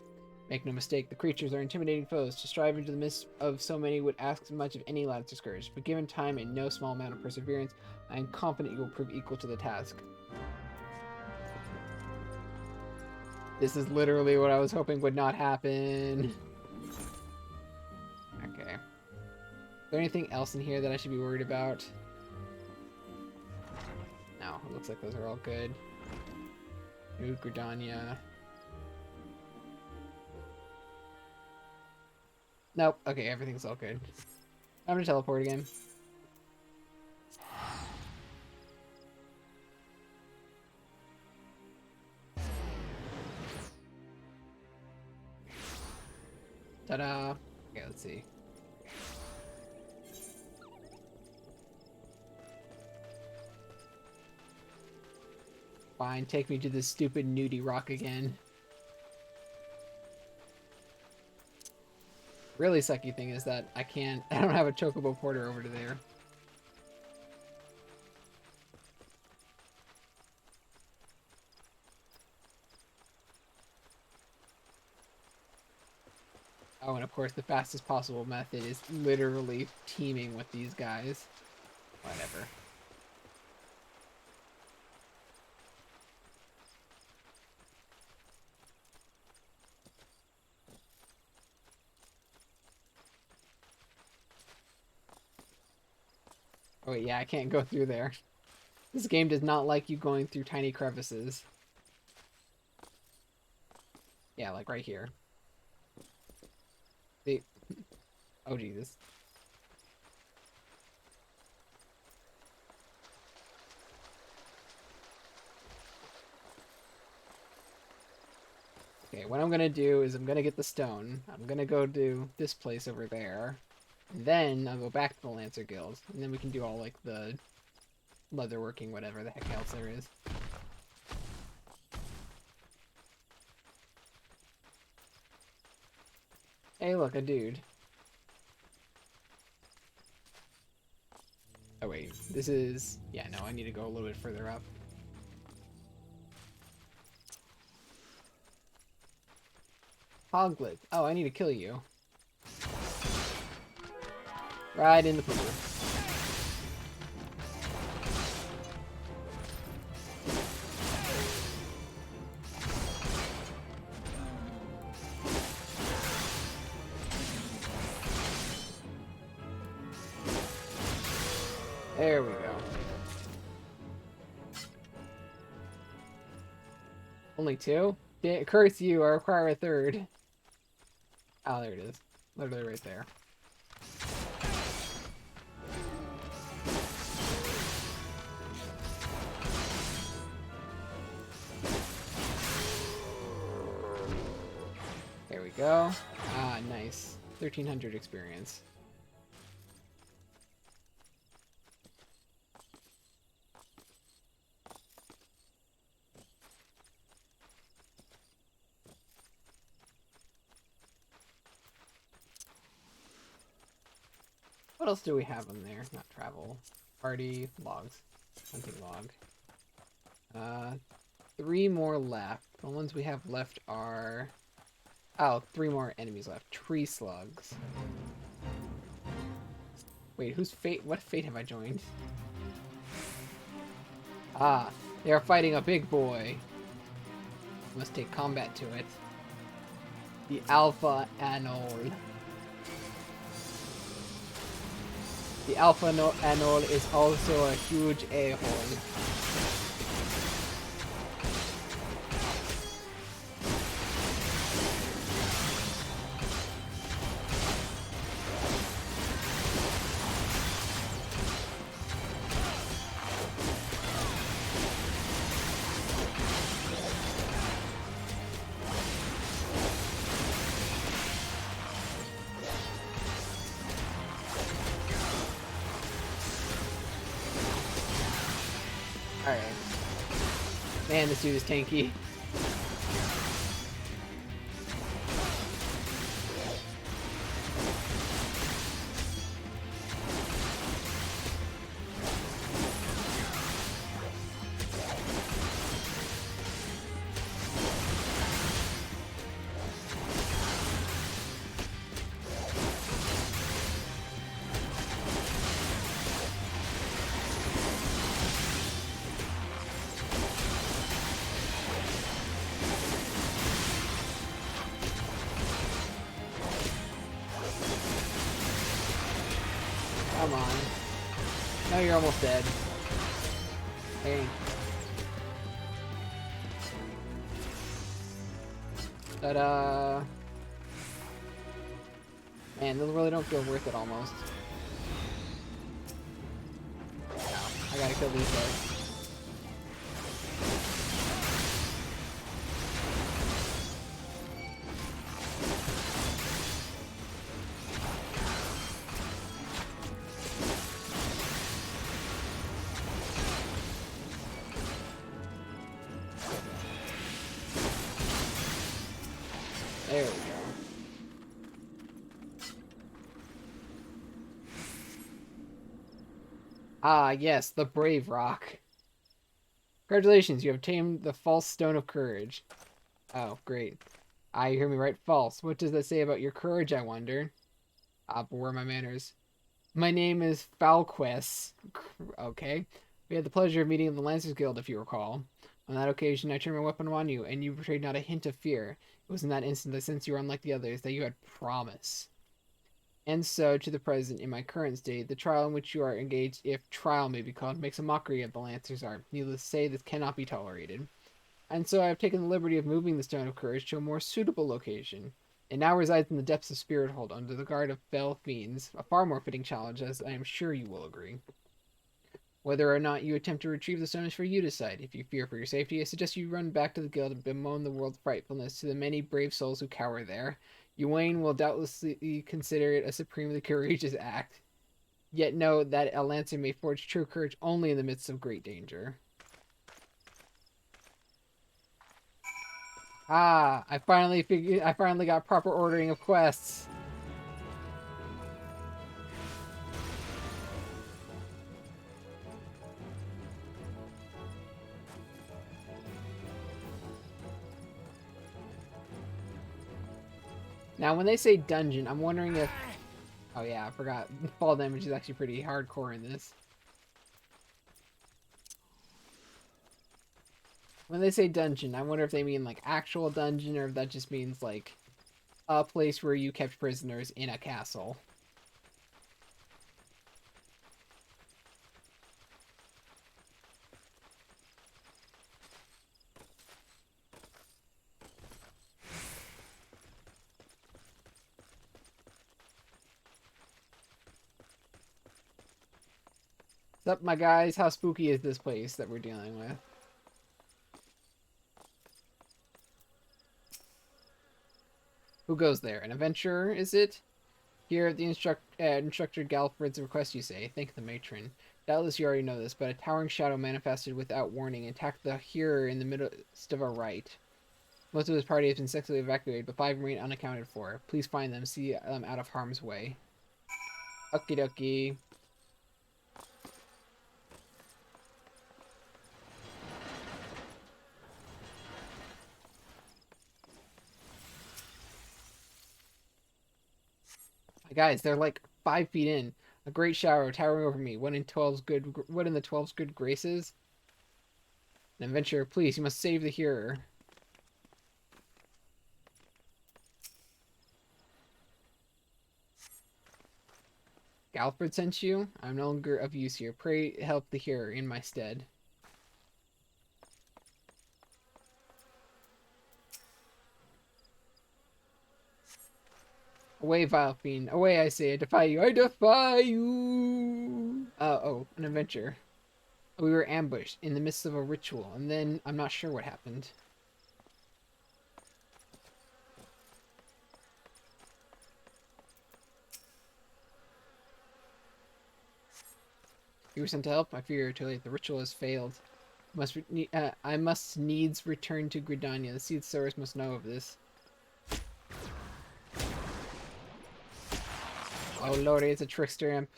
Make no mistake, the creatures are intimidating foes. To strive into the midst of so many would ask much of any lad's courage, but given time and no small amount of perseverance, I am confident you will prove equal to the task. This is literally what I was hoping would not happen. Okay. Is there anything else in here that I should be worried about? No, it looks like those are all good. New GRIDANIA. Nope. Okay, everything's all good. I'm gonna teleport again. Ta-da! Okay, let's see. Fine, take me to this stupid nudie rock again. Really sucky thing is that I don't have a chocobo porter over to there. Oh, and of course the fastest possible method is literally teaming with these guys. Whatever. Oh wait, yeah, I can't go through there. This game does not like you going through tiny crevices. Yeah, like right here. See? Oh, Jesus. Okay, what I'm gonna do is I'm gonna get the stone. I'm gonna go do this place over there. And then I'll go back to the Lancer Guild. And then we can do all, like, the leatherworking, whatever the heck else there is. Hey, look, a dude. Oh, wait. This is... Yeah, no, I need to go a little bit further up. Hoglet. Oh, I need to kill you. Right in the poo. There we go. Only two? Curse you, I require a third. Oh, there it is. Literally right there. There we go. Ah, nice. 1300 experience. What else do we have in there? Not travel. Party. Logs. Hunting log. 3 more left. The ones we have left are... Oh, 3 more enemies left. Tree slugs. Wait, whose fate? What fate have I joined? Ah, they are fighting a big boy. Must take combat to it. The Alpha Anole. The Alpha Anole is also a huge a-hole. Alright. Man, this dude is tanky. come on. Now you're almost dead. Hey. Ta-da! Man, those really don't feel worth it almost. I gotta kill these guys. There we go. Ah, yes, the Brave Rock. Congratulations, you have tamed the false stone of courage. Oh, great. Ah, you hear me right? False. What does that say about your courage, I wonder? Ah, but where are my manners? My name is Falquest. Okay. We had the pleasure of meeting in the Lancers Guild, if you recall. On that occasion, I turned my weapon on you, and you betrayed not a hint of fear. It was in that instant that, since you were unlike the others, that you had promise. And so, to the present, in my current state, the trial in which you are engaged, if trial may be called, makes a mockery of the Lancers' art. Needless to say, this cannot be tolerated. And so I have taken the liberty of moving the Stone of Courage to a more suitable location. It now resides in the depths of Spirit Hold, under the guard of fell fiends, a far more fitting challenge, as I am sure you will agree. Whether or not you attempt to retrieve the stone is for you to decide. If you fear for your safety, I suggest you run back to the guild and bemoan the world's frightfulness to the many brave souls who cower there. Ewain will doubtlessly consider it a supremely courageous act. Yet know that a lancer may forge true courage only in the midst of great danger. Ah, I finally got proper ordering of quests. Now, when they say dungeon, I'm wondering if... Oh yeah, I forgot. Fall damage is actually pretty hardcore in this. When they say dungeon, I wonder if they mean like actual dungeon or if that just means like a place where you kept prisoners in a castle. What's up, my guys? How spooky is this place that we're dealing with? Who goes there? An adventurer, is it? Here at the instructor Galfred's request, you say. Thank the matron. Doubtless you already know this, but a towering shadow manifested without warning and attacked the hearer in the midst of a rite. Most of his party has been successfully evacuated, but 5 remain unaccounted for. Please find them, see them out of harm's way. Okie dokie. Guys, they're like 5 feet in. A great shower towering over me. What in the 12's good graces? An adventurer, please, you must save the hearer. Galfred sent you? I'm no longer of use here. Pray help the hearer in my stead. Away, vile fiend. Away, I say. I defy you. I defy you! Oh, an adventure. We were ambushed in the midst of a ritual, and then I'm not sure what happened. You were sent to help? I fear you're too late. The ritual has failed. I must needs return to Gridania. The seed sowers must know of this. Oh lordy, it's a trickster imp.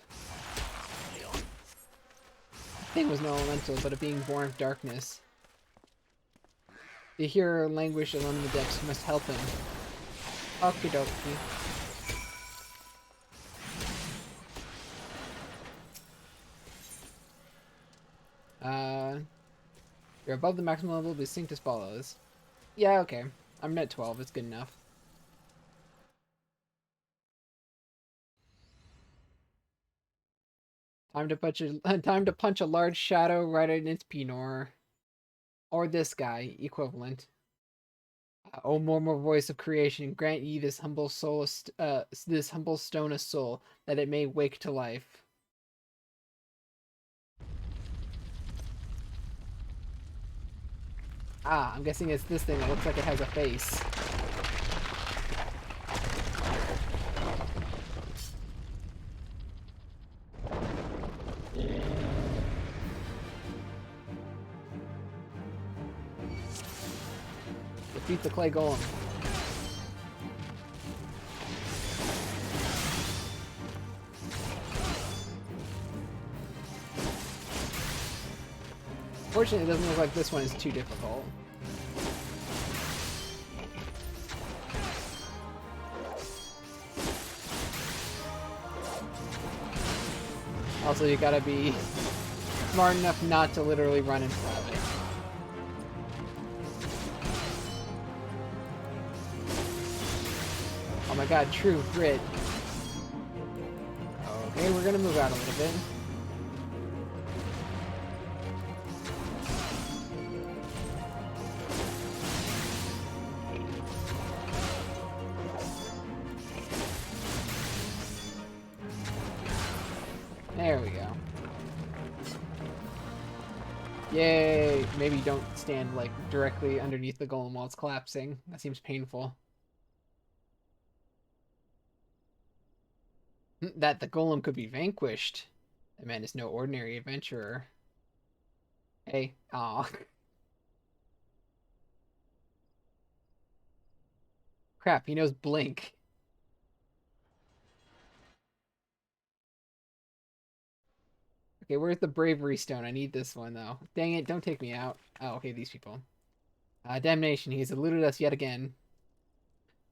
The thing was no elemental, but a being born of darkness. The hero languished alone in the depths. You must help him. Okie dokie. You're above the maximum level, be synced as follows. Yeah, okay. I'm at 12, it's good enough. Time to punch a time to punch a large shadow right in its penor. Or this guy, equivalent. O murmur voice of creation, grant ye this humble soul, this humble stone a soul, that it may wake to life. Ah, I'm guessing it's this thing that looks like it has a face. Defeat the clay golem. Fortunately, it doesn't look like this one is too difficult. Also, you gotta be smart enough not to literally run in front of it. Oh my god, true grit. Okay, we're gonna move out a little bit. There we go. Yay! Maybe don't stand, like, directly underneath the golem while it's collapsing. That seems painful. That the golem could be vanquished. That man is no ordinary adventurer. Hey, aw. Crap, he knows Blink. Okay, where's the bravery stone? I need this one, though. Dang it, don't take me out. Oh, okay, these people. Damnation, he's eluded us yet again.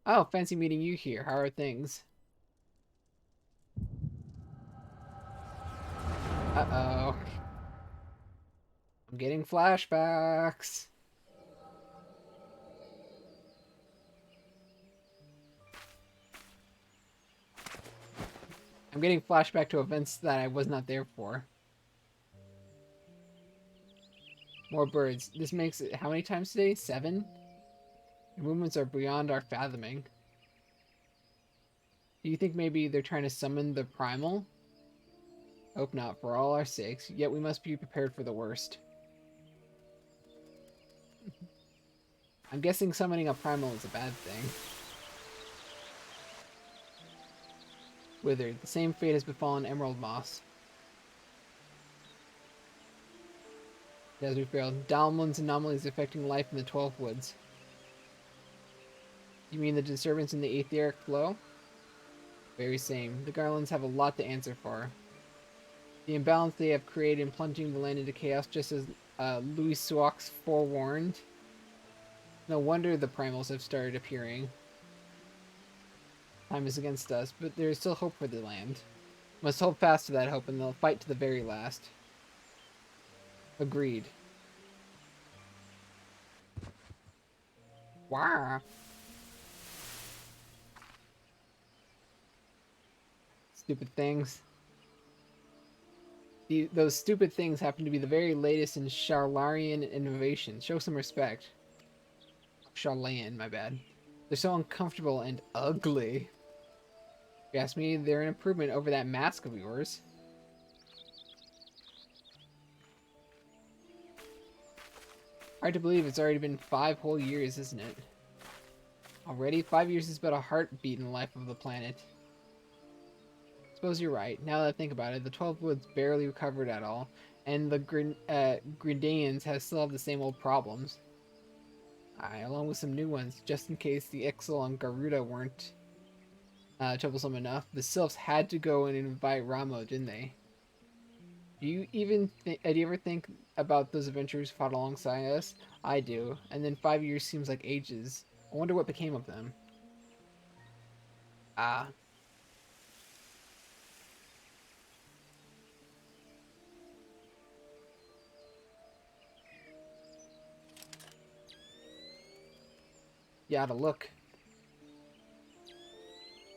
Oh, fancy meeting you here. How are things? Uh-oh. I'm getting flashbacks. I'm getting flashback to events that I was not there for. More birds. This makes it how many times today? 7? Your movements are beyond our fathoming. Do you think maybe they're trying to summon the primal? Hope not, for all our sakes. Yet we must be prepared for the worst. I'm guessing summoning a primal is a bad thing. Withered. The same fate has befallen Emerald Moss. As we failed, Dalmon's anomalies affecting life in the 12 Woods. You mean the disturbance in the etheric flow? Very same. The Garlands have a lot to answer for. The imbalance they have created in plunging the land into chaos, just as Louis Suox forewarned. No wonder the primals have started appearing. Time is against us, but there is still hope for the land. Must hold fast to that hope, and they'll fight to the very last. Agreed. Wow. Stupid things. Those stupid things happen to be the very latest in Charlarian innovation. Show some respect. Charlayan, my bad. They're so uncomfortable and ugly. If you ask me, they're an improvement over that mask of yours. Hard to believe it's already been 5 whole years, isn't it? Already? 5 years is but a heartbeat in the life of the planet. Suppose you're right. Now that I think about it, the 12 Woods barely recovered at all, and the GRIDANIans still have the same old problems. Aye, along with some new ones, just in case the Ixal on Garuda weren't troublesome enough. The Sylphs had to go and invite Ramo, didn't they? Do you ever think about those adventurers who fought alongside us? I do. And then 5 years seems like ages. I wonder what became of them. Ah. You oughta look.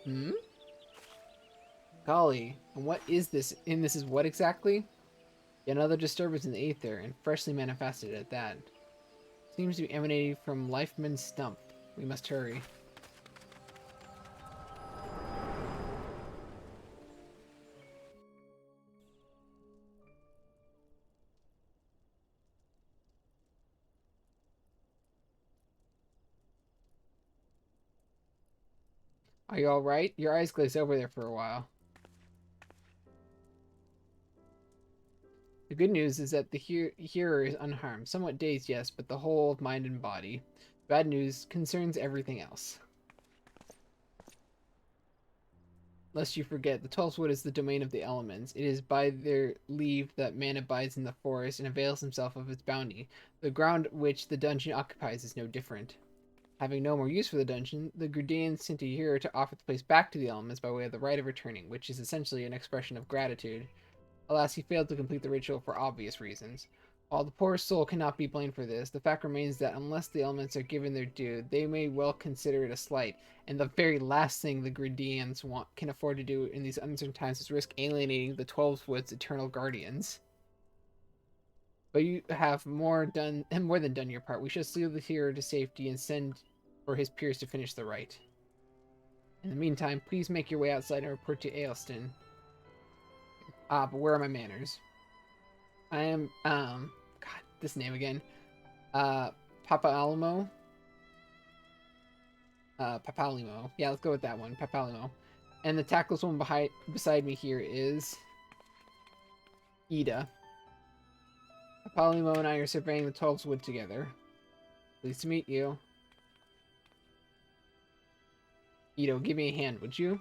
Hmm? Golly, and what is this? And this is what exactly? Yet another disturbance in the aether, and freshly manifested at that. Seems to be emanating from Lifeman's stump. We must hurry. Are you alright? Your eyes glazed over there for a while. The good news is that the hearer is unharmed. Somewhat dazed, yes, but the whole of mind and body. Bad news concerns everything else. Lest you forget, the 12th wood is the domain of the elements. It is by their leave that man abides in the forest and avails himself of its bounty. The ground which the dungeon occupies is no different. Having no more use for the dungeon, the Gridanians sent a hero to offer the place back to the elements by way of the right of returning, which is essentially an expression of gratitude. Alas, he failed to complete the ritual for obvious reasons. While the poor soul cannot be blamed for this, the fact remains that unless the elements are given their due, they may well consider it a slight, and the very last thing the Gridanians can afford to do in these uncertain times is risk alienating the 12 Wood's eternal guardians. But you have more than done your part. We shall seal the hero to safety and send for his peers to finish the rite. In the meantime, please make your way outside and report to Ailston. But where are my manners? I am, God, this name again. Papalimo. Papalimo. Yeah, let's go with that one. Papalimo. And the tactless one beside me here is Ida. Papalimo and I are surveying the 12's wood together. Pleased to meet you. Ida, give me a hand, would you?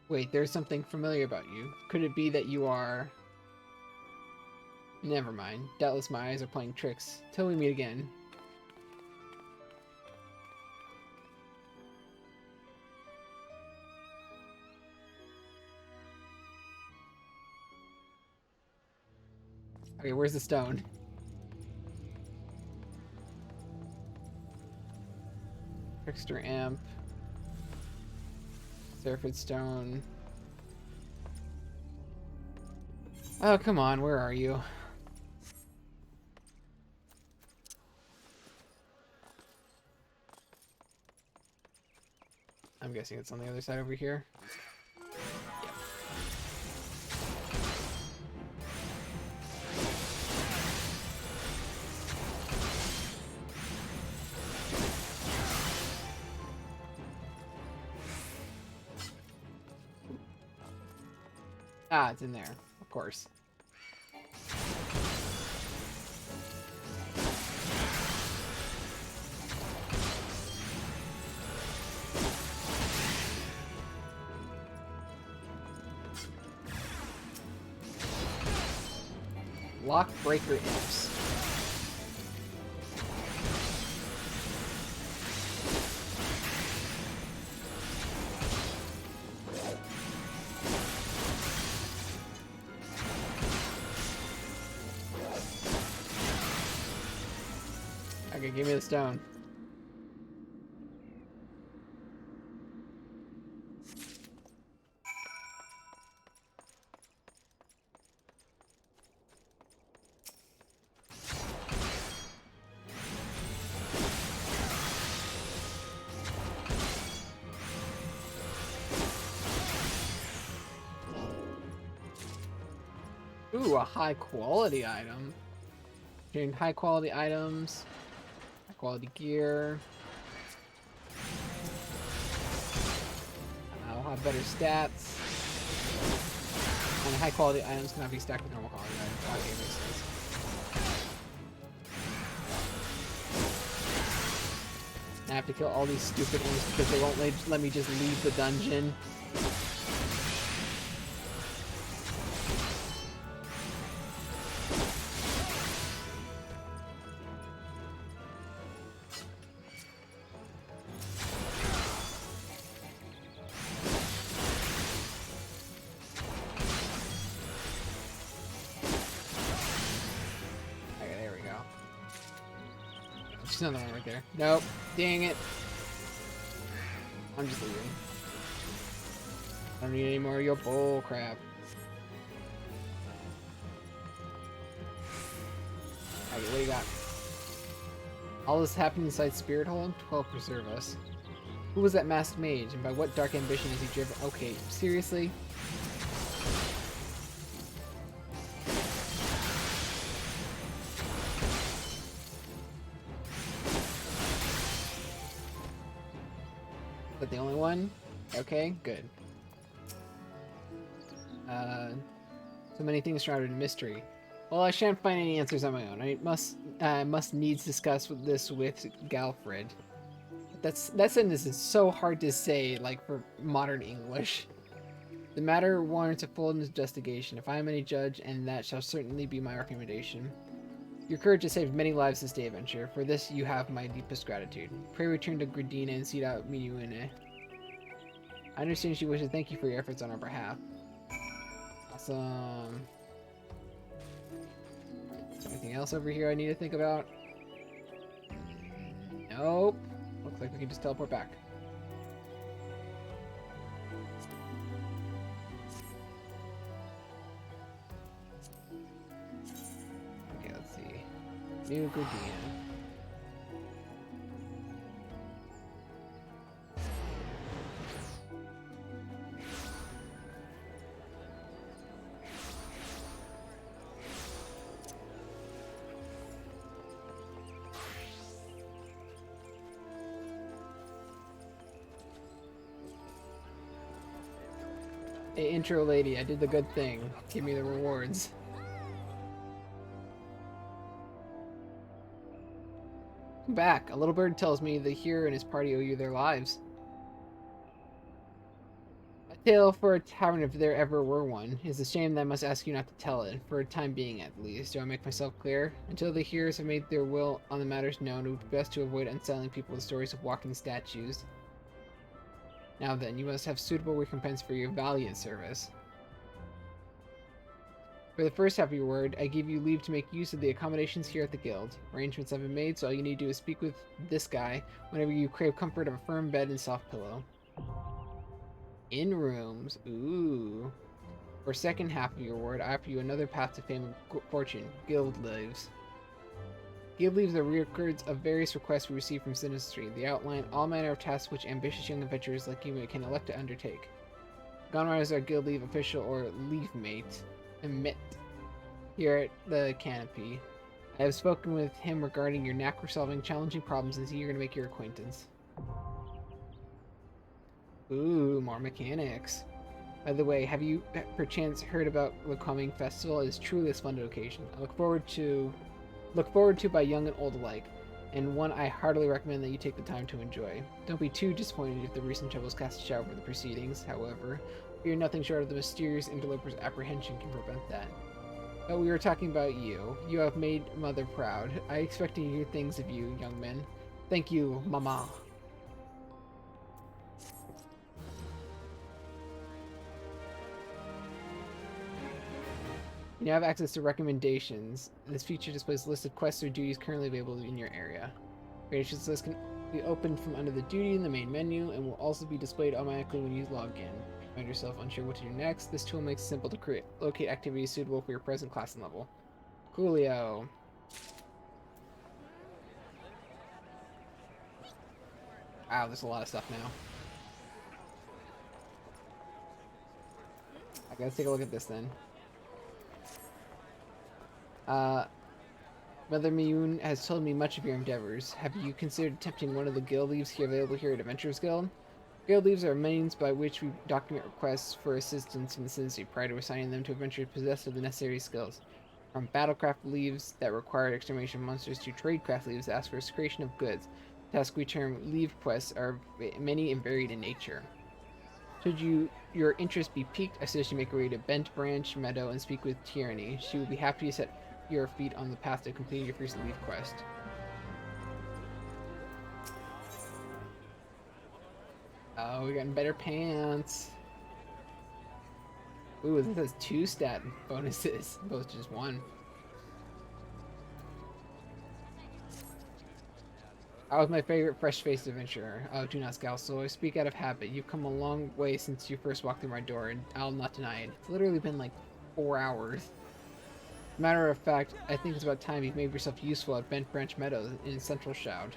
Wait, there's something familiar about you. Could it be that you are... Never mind. Doubtless my eyes are playing tricks. Till we meet again. Okay, where's the stone? Trickster Amp. Seraphid Stone. Oh, come on, where are you? I'm guessing it's on the other side over here. Yep. Ah, it's in there, of course. Lock breaker imps. Okay, give me the stone. Ooh, a high quality item. Getting high quality items, high quality gear. I'll have better stats. And high quality items cannot be stacked with normal quality items. Okay, makes sense. I have to kill all these stupid ones because they won't let me just leave the dungeon. There's another one right there. Nope. Dang it. I'm just leaving. I don't need any more of your bull crap. Okay, what do you got? All this happened inside Spirit Hole? 12 preserve us. Who was that masked mage, and by what dark ambition is he driven? Okay, seriously? Is that the only one? Okay, good. So many things shrouded in mystery. Well, I shan't find any answers on my own. I must needs discuss this with Galfred. That sentence is so hard to say, like, for modern English. The matter warrants a full investigation, if I am any judge, and that shall certainly be my recommendation. Your courage has saved many lives this day, adventure. For this you have my deepest gratitude. Pray return to GRIDANIA and seek out Miyune. I understand she wishes to thank you for your efforts on our behalf. Awesome. Anything else over here I need to think about? Nope. Looks like we can just teleport back. Okay, let's see. New GRIDANIA. Hey, intro lady, I did the good thing. Give me the rewards. Come back. A little bird tells me the hero and his party owe you their lives. A tale for a tavern if there ever were one. It's a shame that I must ask you not to tell it, for a time being at least. Do I make myself clear? Until the heroes have made their will on the matters known, it would be best to avoid unsettling people with stories of walking statues. Now then, you must have suitable recompense for your valiant service. For the first half of your word, I give you leave to make use of the accommodations here at the guild. Arrangements have been made, so all you need to do is speak with this guy whenever you crave comfort of a firm bed and soft pillow. In rooms. Ooh. For second half of your word, I offer you another path to fame and fortune. Guild lives. Guild leaves are records of various requests we receive from Sinistry. They outline all manner of tasks which ambitious young adventurers like you can elect to undertake. Gonrar is our guild leave official or leave mate. Emit. Here at the canopy. I have spoken with him regarding your knack for solving challenging problems and is eager to make your acquaintance. Ooh, more mechanics. By the way, have you perchance heard about the coming festival? It is truly a splendid occasion. I look forward to by young and old alike, and one I heartily recommend that you take the time to enjoy. Don't be too disappointed if the recent troubles cast a shadow over the proceedings, however. Fear nothing short of the mysterious interloper's apprehension can prevent that. But we were talking about you. You have made Mother proud. I expect to hear things of you, young men. Thank you, Mama. You now have access to recommendations. This feature displays a list of quests or duties currently available in your area. Recommendations list can be opened from under the duty in the main menu and will also be displayed automatically when you log in. Find yourself unsure what to do next? This tool makes it simple to locate activities suitable for your present class and level. Coolio. Wow, there's a lot of stuff now. I gotta take a look at this then. Mother Miyun has told me much of your endeavors. Have you considered attempting one of the guild leaves available here at Adventurers Guild? Guild leaves are means by which we document requests for assistance from the citizenry prior to assigning them to adventurers possessed of the necessary skills. From battlecraft leaves that require extermination of monsters to tradecraft leaves that ask for the creation of goods. Tasks we term leave quests are many and varied in nature. Should your interest be piqued, I suggest you make your way to Bent Branch Meadow and speak with Tyranny. She will be happy to set your feet on the path to completing your first leave quest. Oh, we're getting better pants. Ooh, this has 2 stat bonuses, opposed to just 1. I was my favorite fresh-faced adventurer. Oh, do not scowl, so I speak out of habit. You've come a long way since you first walked through my door, and I'll not deny it. It's literally been like 4 hours. Matter of fact, I think it's about time you've made yourself useful at Bent Branch Meadows in Central Shroud.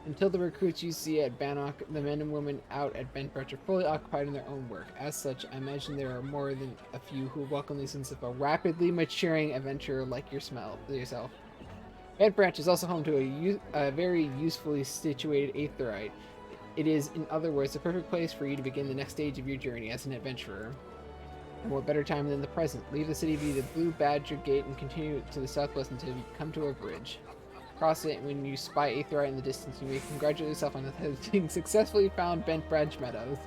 Until the recruits you see at Bannock, the men and women out at Bent Branch are fully occupied in their own work. As such, I imagine there are more than a few who welcome the sense of a rapidly maturing adventurer like yourself. Bent Branch is also home to a very usefully situated aetheryte. It is, in other words, the perfect place for you to begin the next stage of your journey as an adventurer. And what better time than the present? Leave the city via the Blue Badger Gate and continue to the southwest until you come to a bridge. Cross it, and when you spy aetheryte in the distance, you may congratulate yourself on having successfully found Bent Branch Meadows.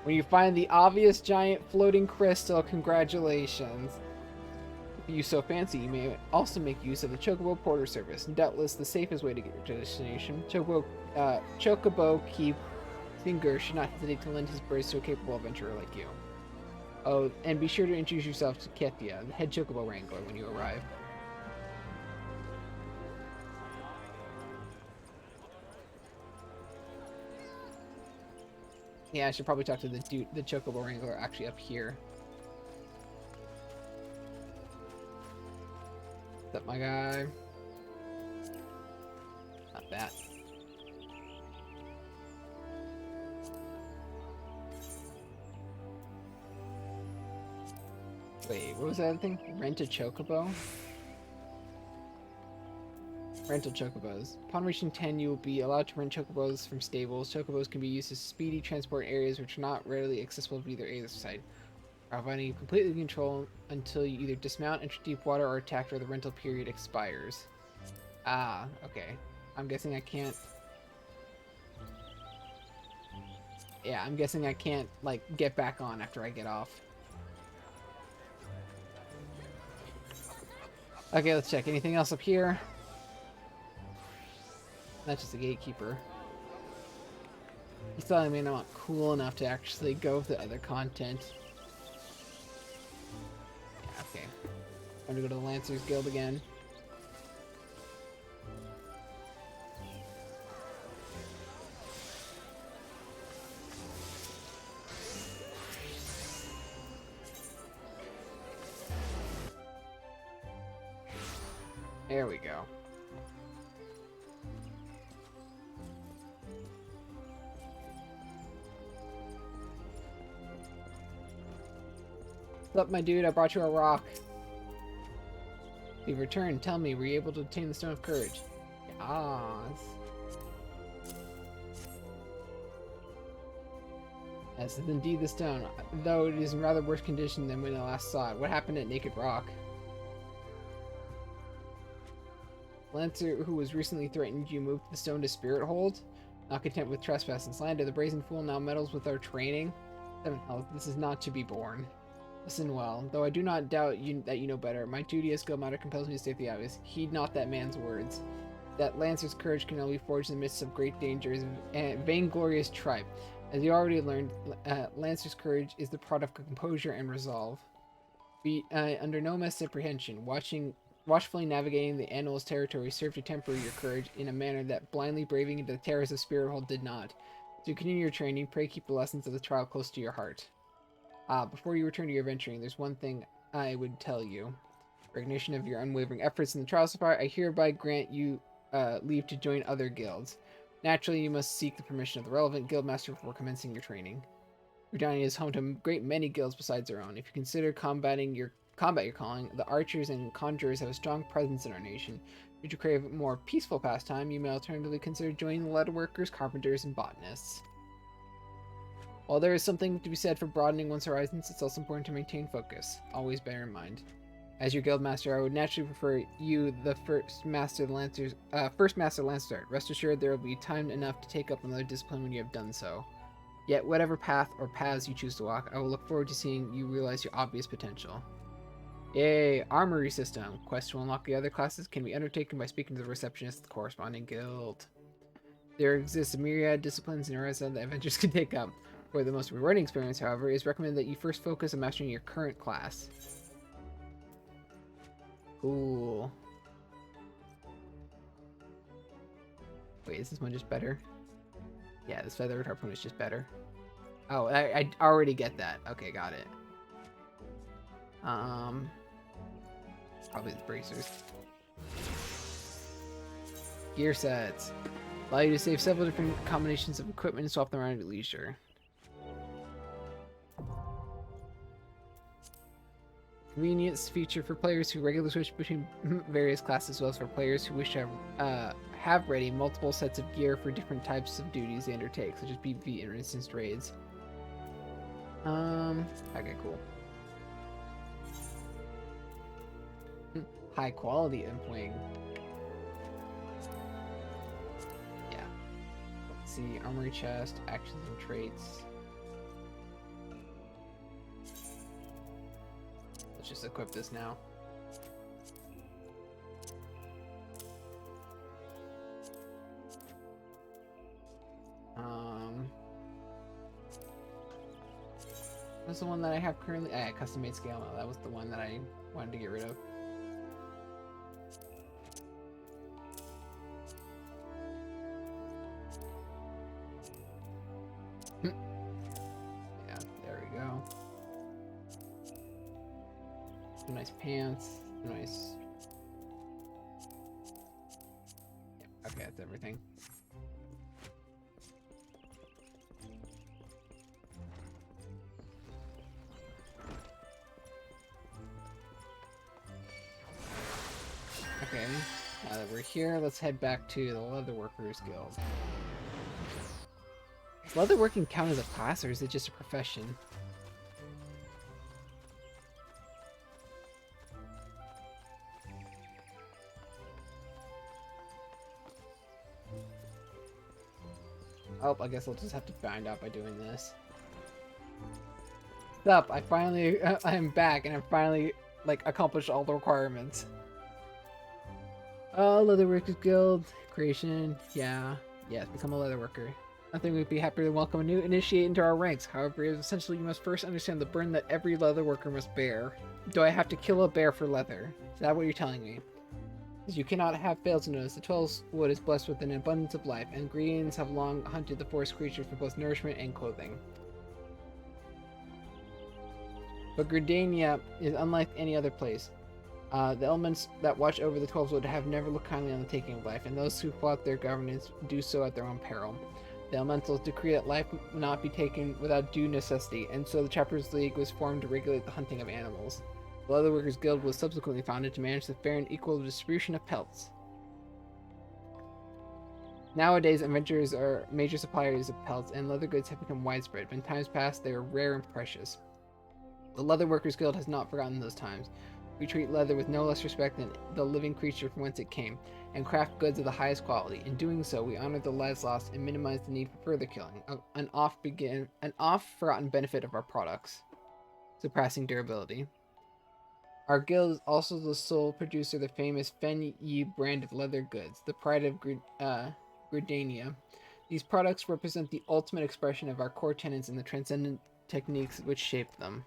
When you find the obvious giant floating crystal, congratulations. If you so fancy, you may also make use of the Chocobo Porter service, doubtless the safest way to get your destination. Chocobo Keep Singer should not hesitate to lend his birds to a capable adventurer like you. Oh, and be sure to introduce yourself to Kethia, the head Chocobo Wrangler, when you arrive. Yeah, I should probably talk to the Chocobo Wrangler actually up here. What's up, my guy? Not that. Wait, what was that other thing? Rent a Chocobo? Rental Chocobos. Upon reaching 10, you will be allowed to rent Chocobos from stables. Chocobos can be used as speedy transport areas which are not readily accessible to either side, providing you completely control until you either dismount, enter deep water, or attack, or the rental period expires. Ah, okay. I'm guessing I can't... Yeah, I'm guessing I can't, like, get back on after I get off. Okay, let's check. Anything else up here? That's just a gatekeeper. He's telling me I'm not cool enough to actually go with the other content. Yeah, okay. I'm gonna go to the Lancers Guild again. There we go. What's up, my dude? I brought you a rock. You've returned. Tell me, were you able to obtain the Stone of Courage? Yes, it's indeed the stone, though it is in rather worse condition than when I last saw it. What happened at Naked Rock? Lancer, who was recently threatened you, moved the stone to Spirit Hold. Not content with trespass and slander, the brazen fool now meddles with our training. 7 health. This is not to be borne. Listen well, though I do not doubt that you know better. My duty as Guildmaster compels me to state the obvious. Heed not that man's words. That Lancer's courage can only be forged in the midst of great dangers and vainglorious tripe. As you already learned, Lancer's courage is the product of composure and resolve. Be under no misapprehension. Watchfully navigating the animal's territory served to temper your courage in a manner that blindly braving into the terrors of Spirithold did not. To continue your training, pray keep the lessons of the trial close to your heart. Before you return to your adventuring, there's one thing I would tell you. Recognition of your unwavering efforts in the trial so far, I hereby grant you leave to join other guilds. Naturally, you must seek the permission of the relevant guildmaster before commencing your training. GRIDANIA is home to a great many guilds besides our own. If you consider combat your calling, the archers and conjurers have a strong presence in our nation. If you crave a more peaceful pastime, you may alternatively consider joining the leatherworkers, carpenters, and botanists. While there is something to be said for broadening one's horizons, it's also important to maintain focus. Always bear in mind. As your guildmaster, I would naturally prefer you the first master Lancer. Rest assured, there will be time enough to take up another discipline when you have done so. Yet, whatever path or paths you choose to walk, I will look forward to seeing you realize your obvious potential. Yay! Armory system. Quest to unlock the other classes can be undertaken by speaking to the receptionist of the corresponding guild. There exists a myriad disciplines in Arisa that adventurers can take up. For the most rewarding experience, however, it is recommended that you first focus on mastering your current class. Cool. Wait, is this one just better? Yeah, this feathered harpoon is just better. Oh, I already get that. Okay, got it. Probably the bracers. Gear sets. Allow you to save several different combinations of equipment and swap them around at leisure. Convenience feature for players who regularly switch between various classes, as well as for players who wish to have ready multiple sets of gear for different types of duties they undertake, such as PvP and instanced raids. Okay, cool. High quality endpoint. Yeah. Let's see, armory chest, actions and traits. Let's just equip this now. That's the one that I have currently. Custom made scale model. That was the one that I wanted to get rid of. Yeah, there we go. Some nice pants. Nice. Yep, okay, that's everything. Okay, now that we're here, let's head back to the Leatherworkers Guild. Does leatherworking count as a class, or is it just a profession? Oh, I guess I'll just have to find out by doing this. Sup, I'm back, and I finally, like, accomplished all the requirements. Leatherworkers Guild, creation, yeah, become a leatherworker. Nothing would be happier than welcome a new initiate into our ranks. However, essentially you must first understand the burden that every leatherworker must bear. Do I have to kill a bear for leather? Is that what you're telling me? As you cannot have failed to notice, the 12 wood is blessed with an abundance of life, and Gredians have long hunted the forest creatures for both nourishment and clothing. But Gridania is unlike any other place. The elements that watch over the 12 would have never looked kindly on the taking of life, and those who flout their governance do so at their own peril. The elementals decree that life not be taken without due necessity, and so the Chapters League was formed to regulate the hunting of animals. The Leatherworkers Guild was subsequently founded to manage the fair and equal distribution of pelts. Nowadays, adventurers are major suppliers of pelts, and leather goods have become widespread, but in times past they were rare and precious. The Leatherworkers Guild has not forgotten those times. We treat leather with no less respect than the living creature from whence it came, and craft goods of the highest quality. In doing so, we honor the lives lost and minimize the need for further killing, an oft-forgotten benefit of our products. Surpassing durability. Our guild is also the sole producer of the famous Fen Yi brand of leather goods, the pride of GRIDANIA. These products represent the ultimate expression of our core tenets and the transcendent techniques which shape them.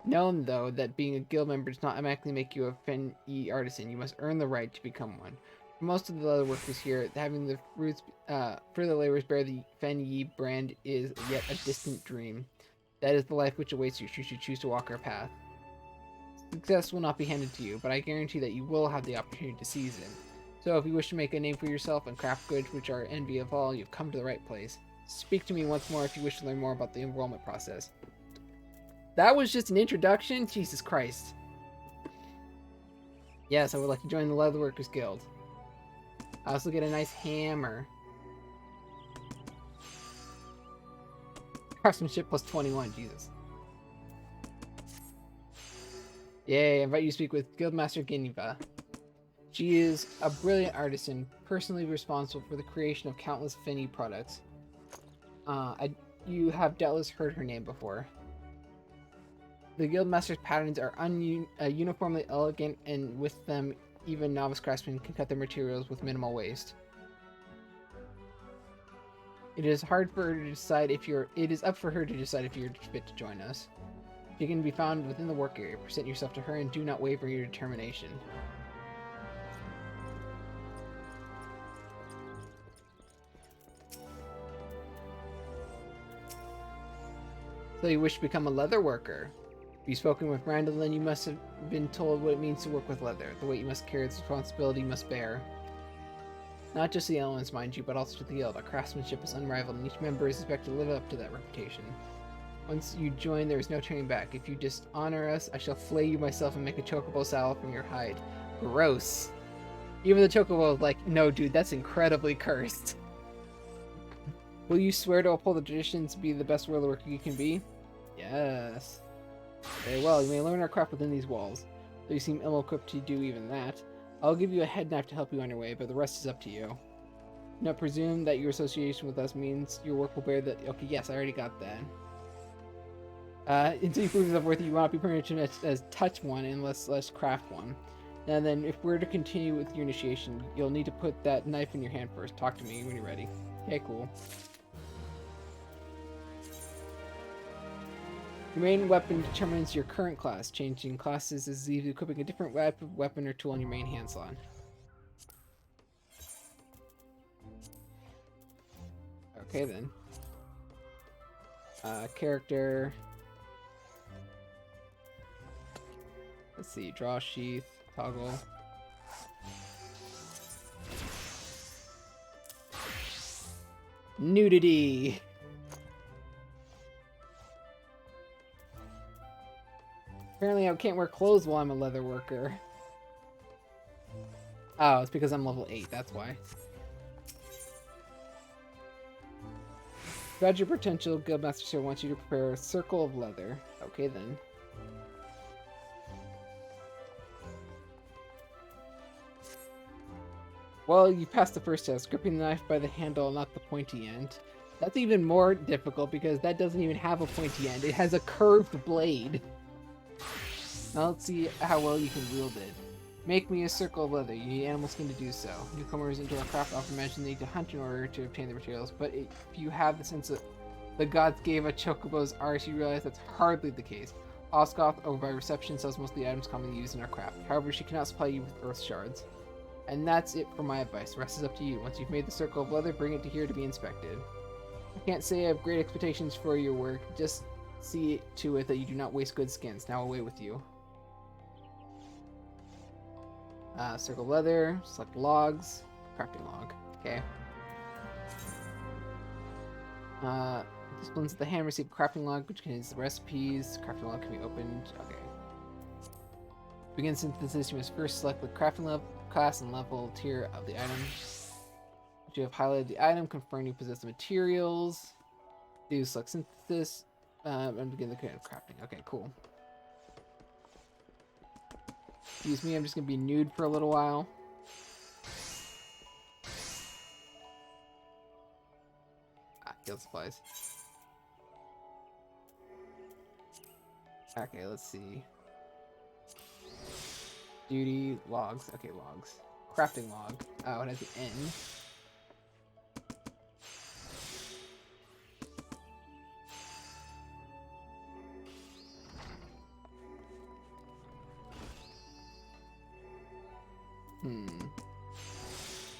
Known, though, that being a guild member does not automatically make you a Fen Yi artisan. You must earn the right to become one. For most of the leather workers here, having the roots for the laborers bear the Fen Yi brand is yet a distant dream. That is the life which awaits you should you choose to walk our path. Success will not be handed to you, but I guarantee that you will have the opportunity to seize it. So if you wish to make a name for yourself and craft goods which are envy of all, you've come to the right place. Speak to me once more if you wish to learn more about the enrollment process. That was just an introduction? Jesus Christ. Yes, I would like to join the Leatherworkers Guild. I also get a nice hammer. Craftsmanship plus 21, Jesus. Yay, I invite you to speak with Guildmaster Geneva. She is a brilliant artisan, personally responsible for the creation of countless Fen Yi products. You have doubtless heard her name before. The Guildmaster's patterns are uniformly elegant, and with them, even novice craftsmen can cut their materials with minimal waste. It is up for her to decide if you're fit to join us. She can be found within the work area. Present yourself to her and do not waver in your determination. So you wish to become a leather worker. If you've spoken with Randall, then you must have been told what it means to work with leather, the weight you must carry, the responsibility you must bear. Not just the elements, mind you, but also to the guild. Our craftsmanship is unrivaled, and each member is expected to live up to that reputation. Once you join, there is no turning back. If you dishonor us, I shall flay you myself and make a chocobo saddle from your hide. Gross. Even the chocobo is like, no dude, that's incredibly cursed. Will you swear to uphold the traditions to be the best leather worker you can be? Yes. Very well, you may learn our craft within these walls. Though you seem ill-equipped to do even that. I'll give you a head knife to help you on your way, but the rest is up to you. Now presume that your association with us means your work will bear the... Okay, yes, I already got that. Until you prove yourself worthy, you will not be permitted as touch one unless craft one. And then, if we're to continue with your initiation, you'll need to put that knife in your hand first. Talk to me when you're ready. Okay, cool. Your main weapon determines your current class. Changing classes is either equipping a different weapon or tool in your main hand slot. Okay then. Character. Let's see, draw sheath, toggle. Nudity! Apparently I can't wear clothes while I'm a leather worker. Oh, it's because I'm level 8, that's why. About your potential, Guildmaster Sir wants you to prepare a circle of leather. Okay then. Well, you passed the first test, gripping the knife by the handle, not the pointy end. That's even more difficult because that doesn't even have a pointy end. It has a curved blade. Now let's see how well you can wield it. Make me a circle of leather. You need animal skin to do so. Newcomers into our craft often mention they need to hunt in order to obtain the materials, but if you have the sense that the gods gave a chocobo's art, you realize that's hardly the case. Osgoth, over by reception, sells most of the items commonly used in our craft. However, she cannot supply you with earth shards. And that's it for my advice. The rest is up to you. Once you've made the circle of leather, bring it to here to be inspected. I can't say I have great expectations for your work. Just see to it that you do not waste good skins. Now away with you. Circle of leather, select logs, crafting log. Okay. Disciplines of the hand receive crafting log, which contains the recipes. Crafting log can be opened. Okay. Begin synthesis. You must first select the crafting level, class, and level tier of the item. Once you have highlighted the item, confirm you possess the materials. Do select synthesis, and begin the crafting. Okay, cool. Excuse me, I'm just gonna be nude for a little while. Guild supplies. Okay, let's see. Duty, logs. Okay, logs. Crafting log. Oh, it has the N.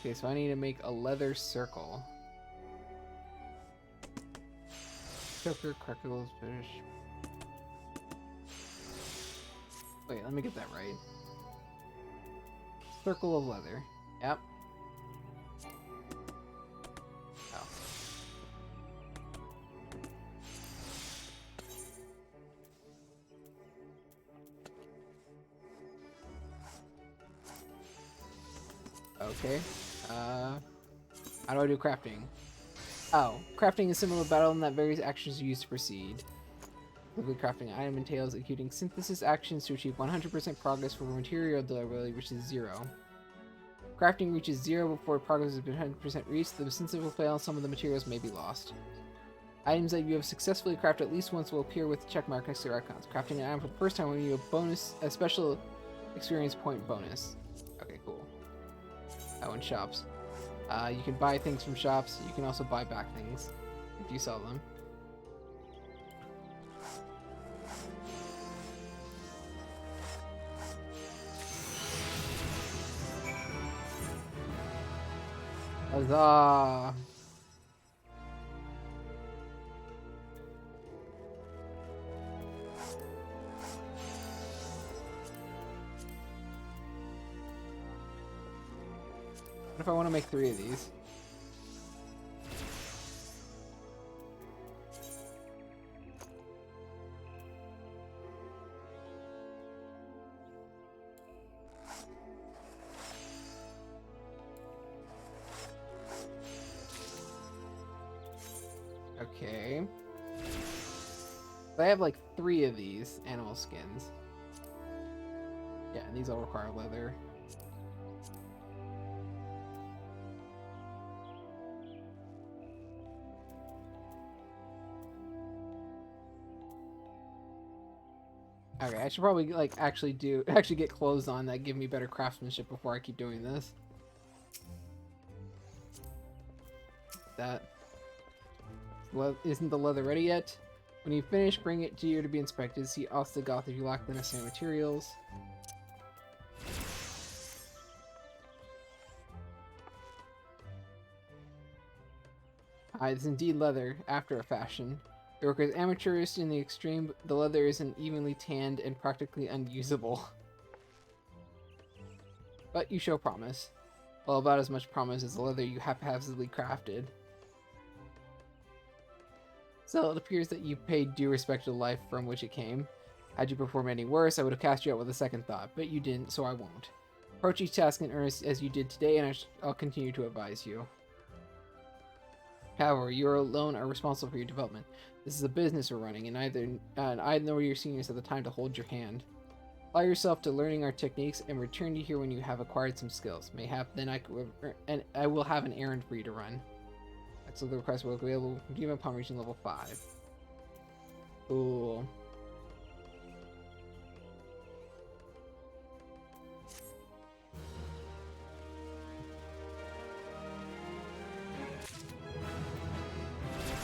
Okay, so I need to make a leather circle. Choker, crackles, finish. Wait, let me get that right. Circle of leather. Yep. Oh. Okay. How do I do crafting? Oh, crafting is similar to battle in that various actions are used to proceed. Quickly crafting an item entails executing synthesis actions to achieve 100% progress for material deliverability, which is 0. Crafting reaches 0 before progress has been 100% reached. The synthesis will fail, some of the materials may be lost. Items that you have successfully crafted at least once will appear with check mark next to their icons. Crafting an item for the first time will give you a special experience point bonus. Okay, cool. Oh, and shops. You can buy things from shops. You can also buy back things if you sell them. Huzzah! What if I want to make 3 of these? Okay. I have like 3 of these animal skins. Yeah, and these all require leather. Okay, I should probably like actually get clothes on that give me better craftsmanship before I keep doing this. That isn't the leather ready yet? When you finish, bring it to you to be inspected. See Ostegoth if you lack the necessary materials. It's indeed leather, after a fashion. It requires amateurish in the extreme, but the leather isn't evenly tanned and practically unusable. But you show promise. Well, about as much promise as the leather you haphazardly crafted. So it appears that you paid due respect to the life from which it came. Had you performed any worse, I would have cast you out with a second thought, but you didn't, so I won't. Approach each task in earnest as you did today, and I'll continue to advise you. However, you alone are responsible for your development. This is a business we're running, and I nor your seniors have the time to hold your hand. Apply yourself to learning our techniques, and return to here when you have acquired some skills. Mayhap then I will have an errand for you to run. So the request will be available even upon reaching level 5. Cool.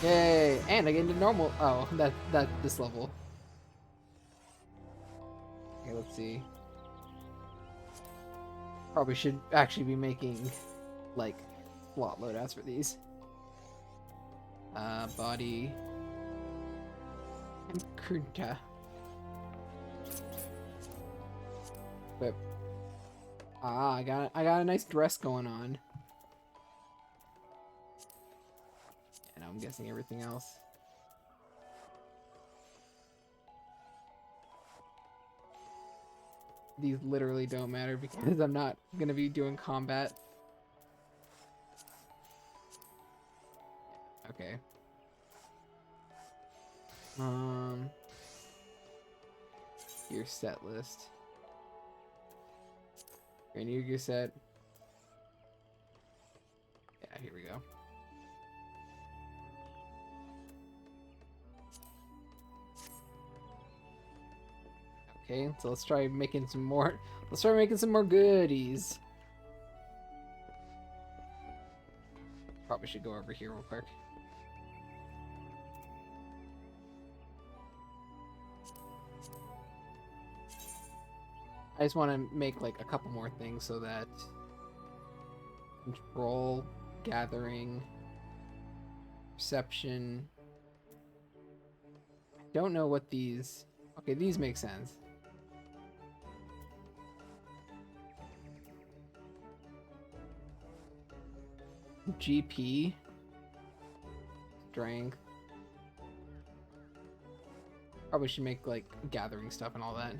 Yay! And I get into normal. Oh, that this level. Okay, let's see. Probably should actually be making like slot loadouts for these. Body and Kunta. Whip. I got a nice dress going on. And I'm guessing everything else. These literally don't matter because I'm not gonna be doing combat. Okay. Your set list. Your new gear set. Yeah, here we go. Okay, so let's try making some more. Let's start making some more goodies. Probably should go over here real quick. I just want to make like a couple more things so that control, gathering, perception. I don't know what these. Okay, these make sense. GP, strength. Probably should make like gathering stuff and all that.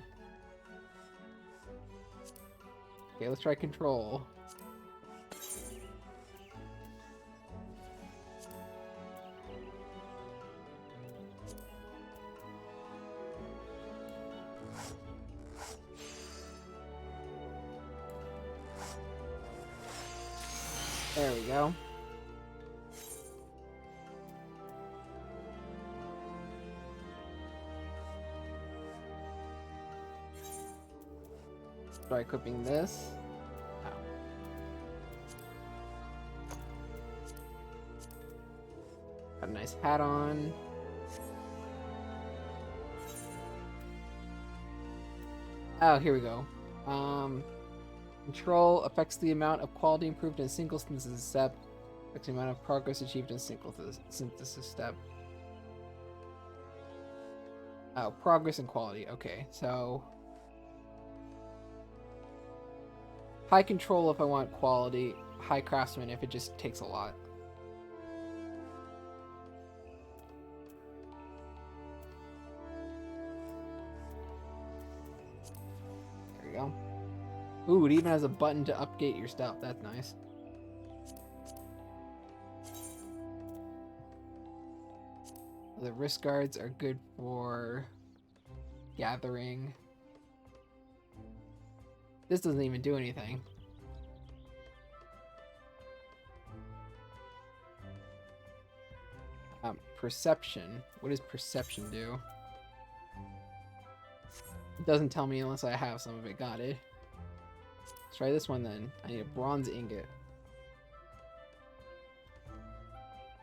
Okay, let's try control. There we go. Try equipping this. Oh. Got a nice hat on. Oh, here we go. Control affects the amount of quality improved in a single synthesis step. Affects the amount of progress achieved in a single synthesis step. Oh, progress and quality. Okay, so high control if I want quality, high craftsman if it just takes a lot. There we go. Ooh, it even has a button to update your stuff. That's nice. The wrist guards are good for gathering. This doesn't even do anything. Perception. What does perception do? It doesn't tell me unless I have some of it. Got it. Let's try this one then. I need a bronze ingot.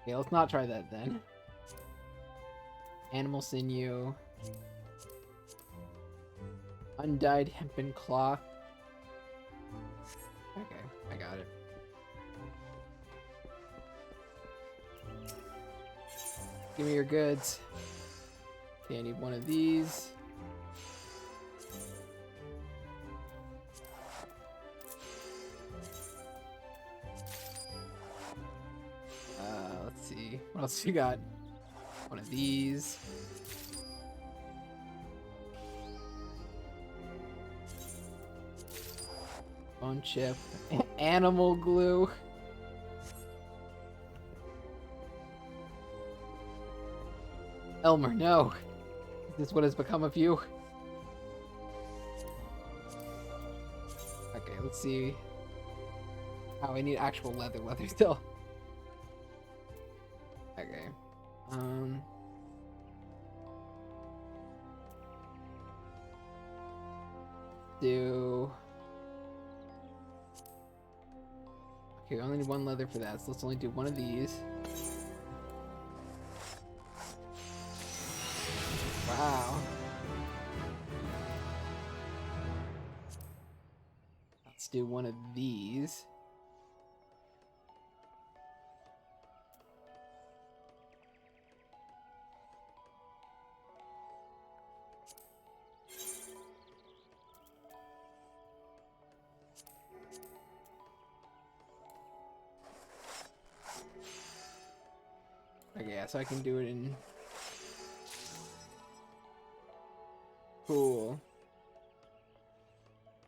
Okay, let's not try that then. Animal sinew. Undyed hempen cloth. Okay, I got it. Give me your goods. Okay, I need one of these. Let's see. What else you got? One of these. Bone chip. Animal glue. Elmer, no. Is this what has become of you? Okay, let's see. Oh, I need actual leather still. Okay. Do... Okay, we only need one leather for that, so let's only do one of these. Wow. Let's do one of these. Okay, yeah, so I can do it in... Cool.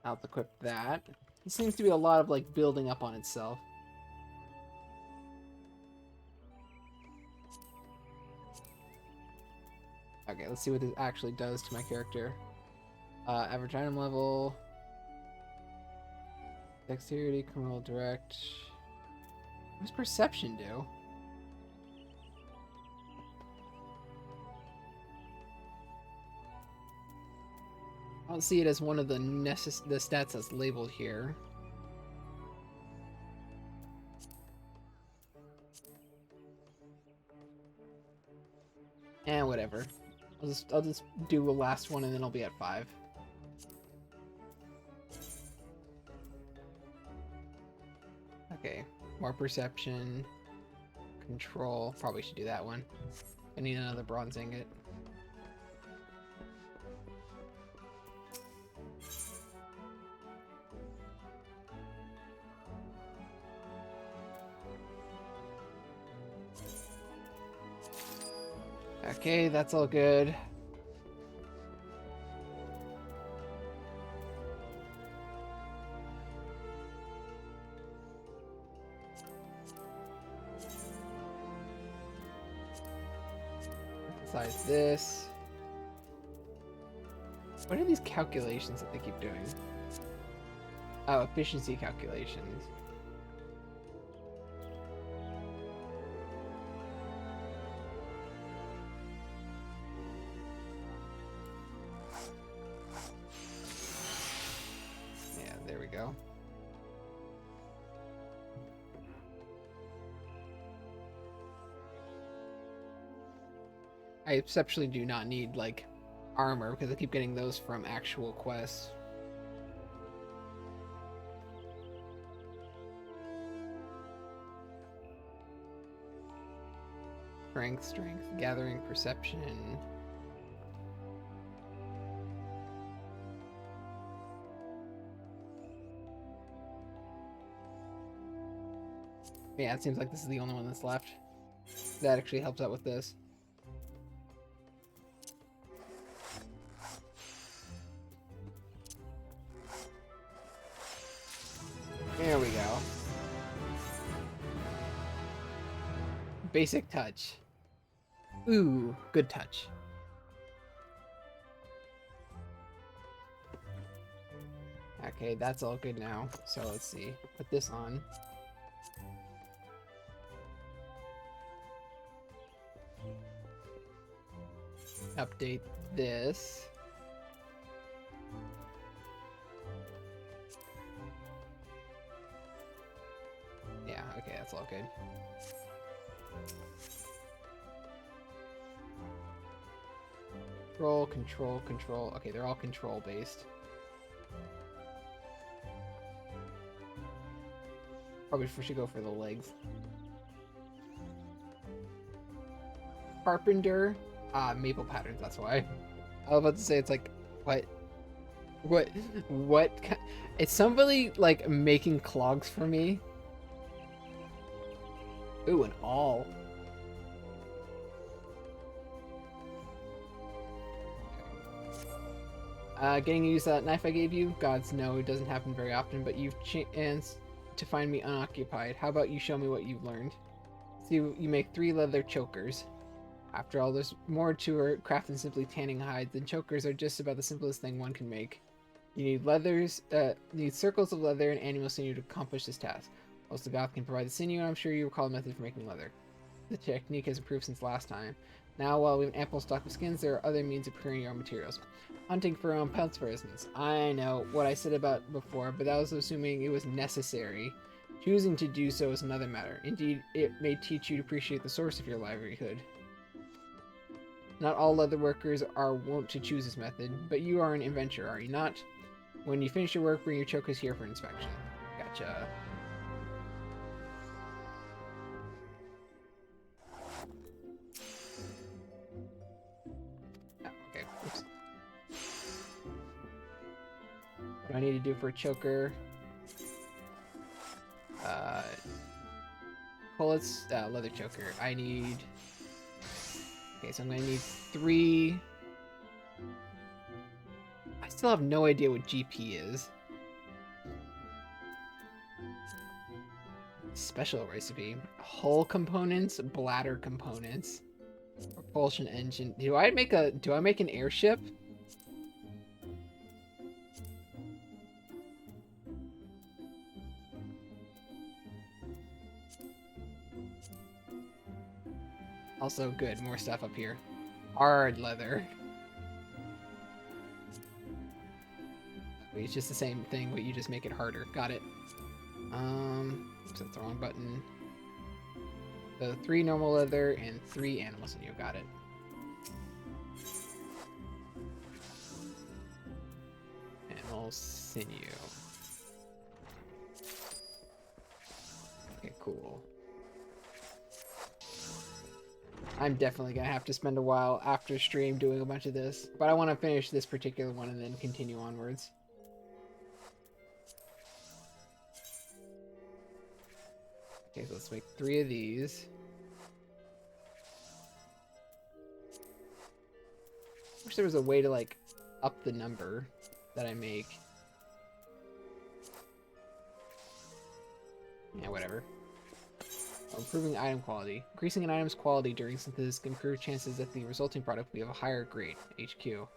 I'll equip that. It seems to be a lot of, like, building up on itself. Okay, let's see what this actually does to my character. Average item level. Dexterity, criminal direct. What does perception do? I don't see it as one of the stats that's labeled here. And whatever. I'll just do the last one and then I'll be at 5. Okay, more perception, control. Probably should do that one. I need another bronze ingot. Okay, that's all good. Besides this, what are these calculations that they keep doing? Oh, efficiency calculations. Yeah, there we go. I exceptionally do not need, like, armor, because I keep getting those from actual quests. Strength, gathering, perception. Yeah, it seems like this is the only one that's left. That actually helps out with this. There we go. Basic touch. Ooh, good touch. Okay, that's all good now. So let's see. Put this on. Update this. Yeah, okay, that's all good. Control, control, control. Okay, they're all control based. Probably we should go for the legs. Carpenter. Maple patterns, that's why. I was about to say, it's like, what? It's somebody, like, making clogs for me. Ooh, an awl. Getting to use that knife I gave you? Gods, no, it doesn't happen very often, but you've chanced to find me unoccupied. How about you show me what you've learned? See, you make 3 leather chokers. After all, there's more to her craft than simply tanning hides, and chokers are just about the simplest thing one can make. You need circles of leather and animal sinew to accomplish this task. Most of Goth can provide the sinew, and I'm sure you recall the method for making leather. The technique has improved since last time. Now, while we have ample stock of skins, there are other means of procuring our materials. Hunting for our own pelts, for instance. I know what I said about before, but that was assuming it was necessary. Choosing to do so is another matter. Indeed, it may teach you to appreciate the source of your livelihood. Not all leather workers are wont to choose this method, but you are an inventor, are you not? When you finish your work, bring your chokers here for inspection. Gotcha. Oh, okay. Oops. What do I need to do for a choker? Bullets, leather choker. I need... Okay, so I'm gonna need 3... I still have no idea what GP is. Special recipe. Hull components, bladder components, propulsion engine. Do I make an airship? Also good, more stuff up here. Hard leather. Wait, it's just the same thing, but you just make it harder. Got it. Oops, that's the wrong button. So 3 normal leather and 3 animal sinew. Got it. Animal sinew. Okay, cool. I'm definitely gonna have to spend a while after stream doing a bunch of this, but I want to finish this particular one and then continue onwards. Okay, so let's make 3 of these. Wish there was a way to, like, up the number that I make. Yeah, whatever. Improving item quality. Increasing an item's quality during synthesis can improve chances that the resulting product will be of a higher grade. HQ.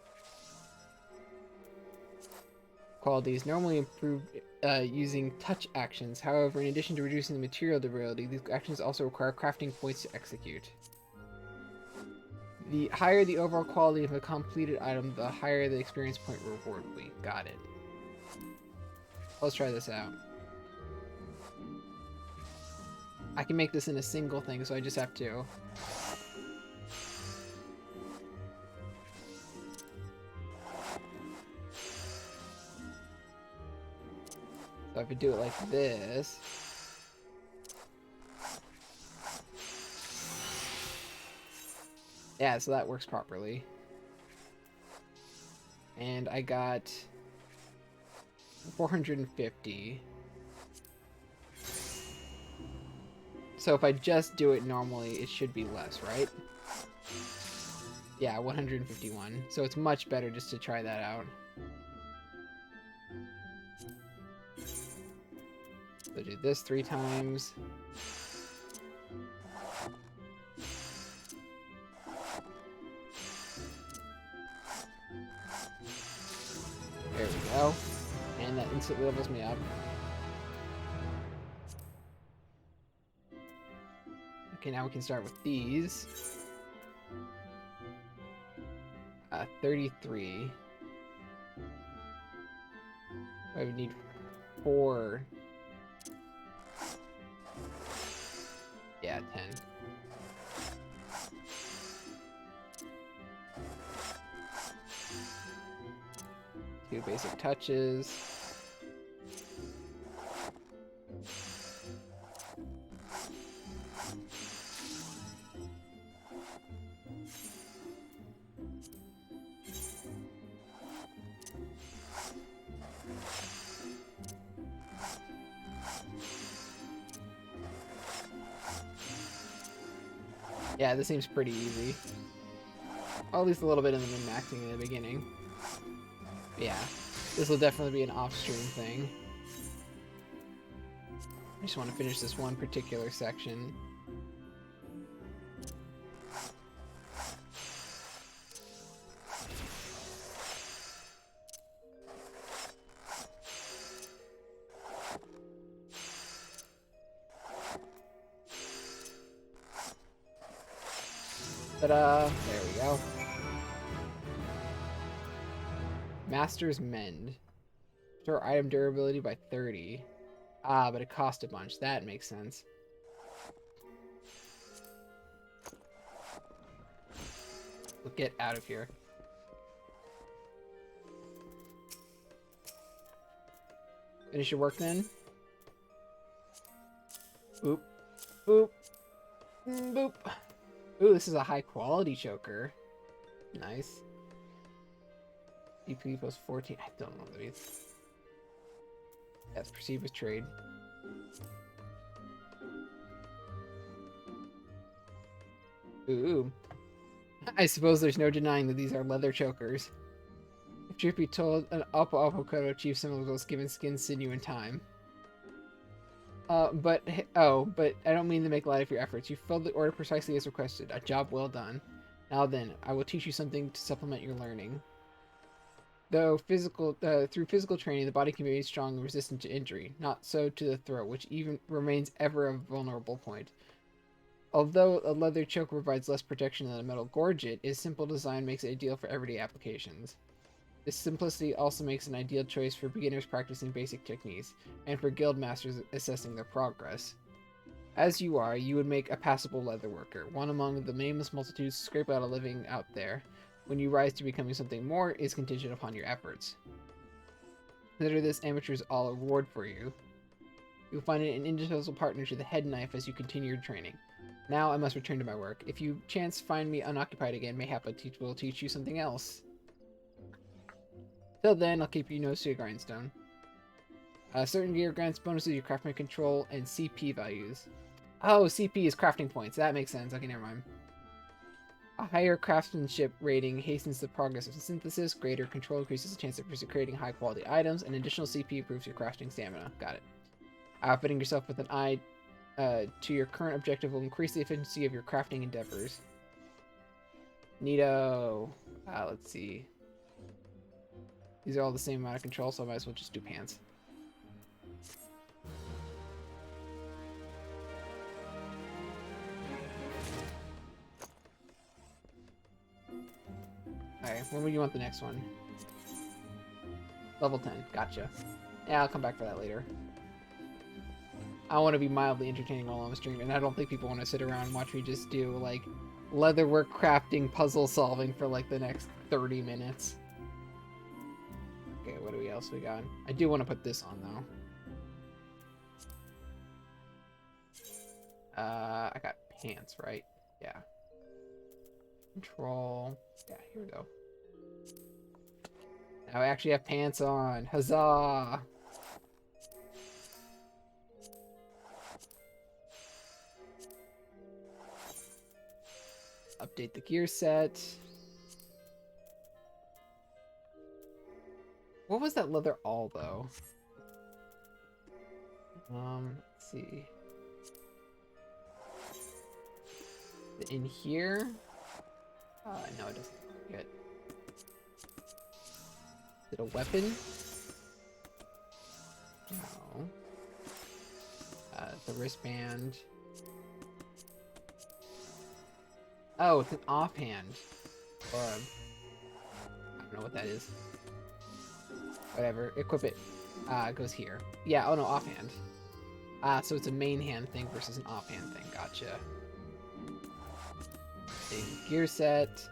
Quality is normally improved using touch actions. However, in addition to reducing the material durability, these actions also require crafting points to execute. The higher the overall quality of a completed item, the higher the experience point reward will be. Got it. Let's try this out. I can make this in a single thing, so I just have to. So if I do it like this. Yeah, so that works properly. And I got 450. So if I just do it normally, it should be less, right? Yeah, 151. So it's much better just to try that out. So do this 3 times. There we go. And that instantly levels me up. Okay, now we can start with these. 33. I would need 4. Yeah, 10. Two basic touches. Yeah, this seems pretty easy. Well, at least a little bit in the min-maxing in the beginning. But yeah, this will definitely be an off-stream thing. I just want to finish this one particular section. Ta-da! There we go. Master's Mend. Restore item durability by 30. Ah, but it cost a bunch. That makes sense. We'll get out of here. Finish your work then. Boop. Boop. Boop. Ooh, this is a high quality choker. Nice. DP plus 14. I don't know what that is. That's proceed with trade. Ooh. I suppose there's no denying that these are leather chokers. If truth be told, an Oppo Oppo could achieve similar results given skin, sinew, and time. But I don't mean to make light of your efforts. You filled the order precisely as requested. A job well done. Now then, I will teach you something to supplement your learning. Though through physical training, the body can be made strong and resistant to injury. Not so to the throat, which even remains ever a vulnerable point. Although a leather choker provides less protection than a metal gorget, its simple design makes it ideal for everyday applications. This simplicity also makes an ideal choice for beginners practicing basic techniques, and for guild masters assessing their progress. As you are, you would make a passable leather worker, one among the nameless multitudes who scrape out a living out there. When you rise to becoming something more is contingent upon your efforts. Consider this amateur's all a reward for you. You'll find it an indispensable partner to the head knife as you continue your training. Now I must return to my work. If you chance find me unoccupied again, mayhap will teach you something else. Till then, I'll keep you nose to your grindstone. Certain gear grants bonuses to your craftsman control and CP values. Oh, CP is crafting points. That makes sense. Okay, never mind. A higher craftsmanship rating hastens the progress of synthesis. Greater control increases the chance of creating high-quality items. And additional CP improves your crafting stamina. Got it. Outfitting yourself with an eye to your current objective will increase the efficiency of your crafting endeavors. Neato. Let's see. These are all the same amount of control, so I might as well just do pants. Alright, when would you want the next one? Level 10, gotcha. Yeah, I'll come back for that later. I want to be mildly entertaining while I'm streaming, and I don't think people want to sit around and watch me just do, like, leatherwork crafting puzzle solving for, like, the next 30 minutes. Okay, what else we got? I do want to put this on, though. I got pants, right? Yeah. Control. Yeah, here we go. Now I actually have pants on. Huzzah! Update the gear set. What was that leather all, though? Let's see. In here? No, it doesn't look good. Is it a weapon? No. The wristband. Oh, it's an offhand. Or I don't know what that is. Whatever. Equip it. It goes here. Yeah, oh no, offhand. So it's a main hand thing versus an offhand thing. Gotcha. A gear set.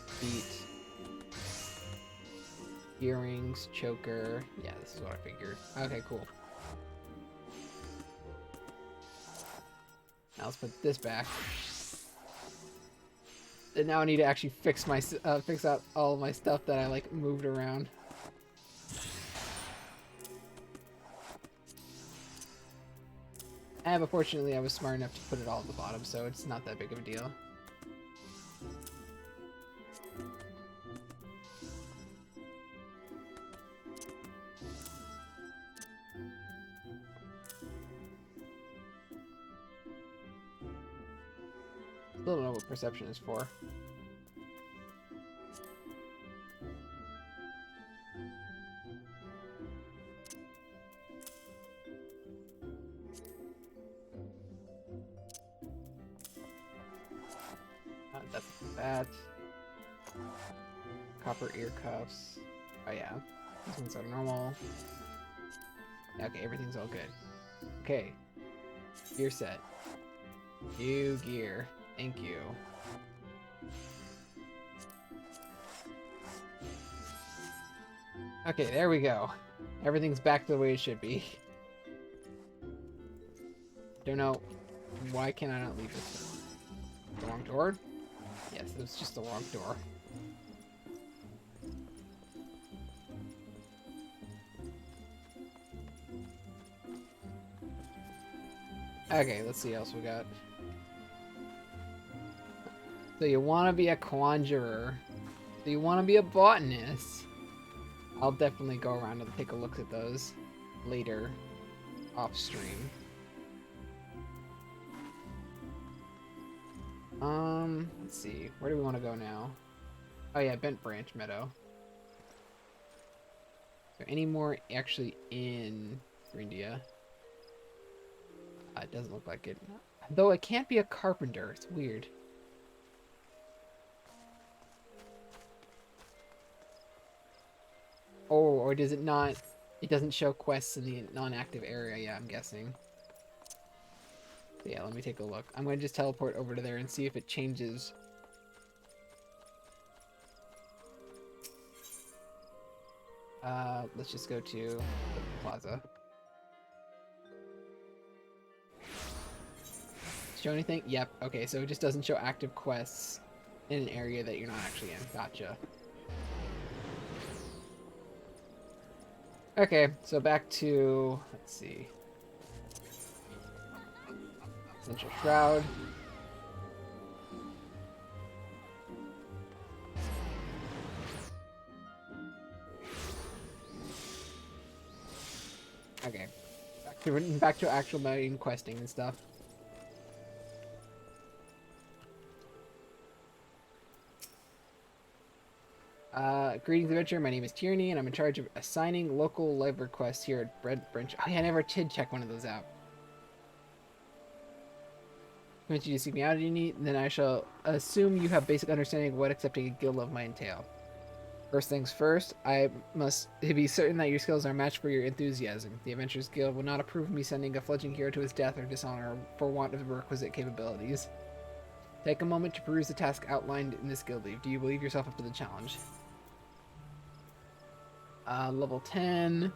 Feet. Earrings, choker. Yeah, this is what I figured. Okay, cool. Now let's put this back. And now I need to actually fix my fix out all my stuff that I like moved around. But fortunately I was smart enough to put it all at the bottom, so it's not that big of a deal. Still don't know what perception is for. That's that. Copper ear cuffs. Oh yeah, these ones are normal. Okay, everything's all good. Okay, gear set. New gear. Thank you. Okay, there we go. Everything's back to the way it should be. Don't know. Why can I not leave this? The wrong door? Yes, it was just the wrong door. Okay, let's see what else we got. So you want to be a conjurer. So you want to be a botanist. I'll definitely go around and take a look at those later off stream. Let's see. Where do we want to go now? Oh yeah, Bent Branch Meadow. Is there any more actually in GRIDANIA? It doesn't look like it. Though it can't be a carpenter. It's weird. Oh, or does it not? It doesn't show quests in the non-active area. Yeah, I'm guessing. Yeah, let me take a look. I'm going to just teleport over to there and see if it changes. Let's just go to the plaza. Show anything? Yep. Okay, so it just doesn't show active quests in an area that you're not actually in. Gotcha. Okay, so back to, let's see. Central Shroud. Okay. Back to actual main questing and stuff. Greetings, adventurer. My name is Tierney, and I'm in charge of assigning local live requests here at Branch. Oh yeah, I never did check one of those out. Convince you to seek me out if you need, then I shall assume you have basic understanding of what accepting a guild love might entail. First things first, I must be certain that your skills are matched for your enthusiasm. The Adventurers Guild will not approve of me sending a fledgling hero to his death or dishonor for want of the requisite capabilities. Take a moment to peruse the task outlined in this guild leave. Do you believe yourself up to the challenge? Level 10.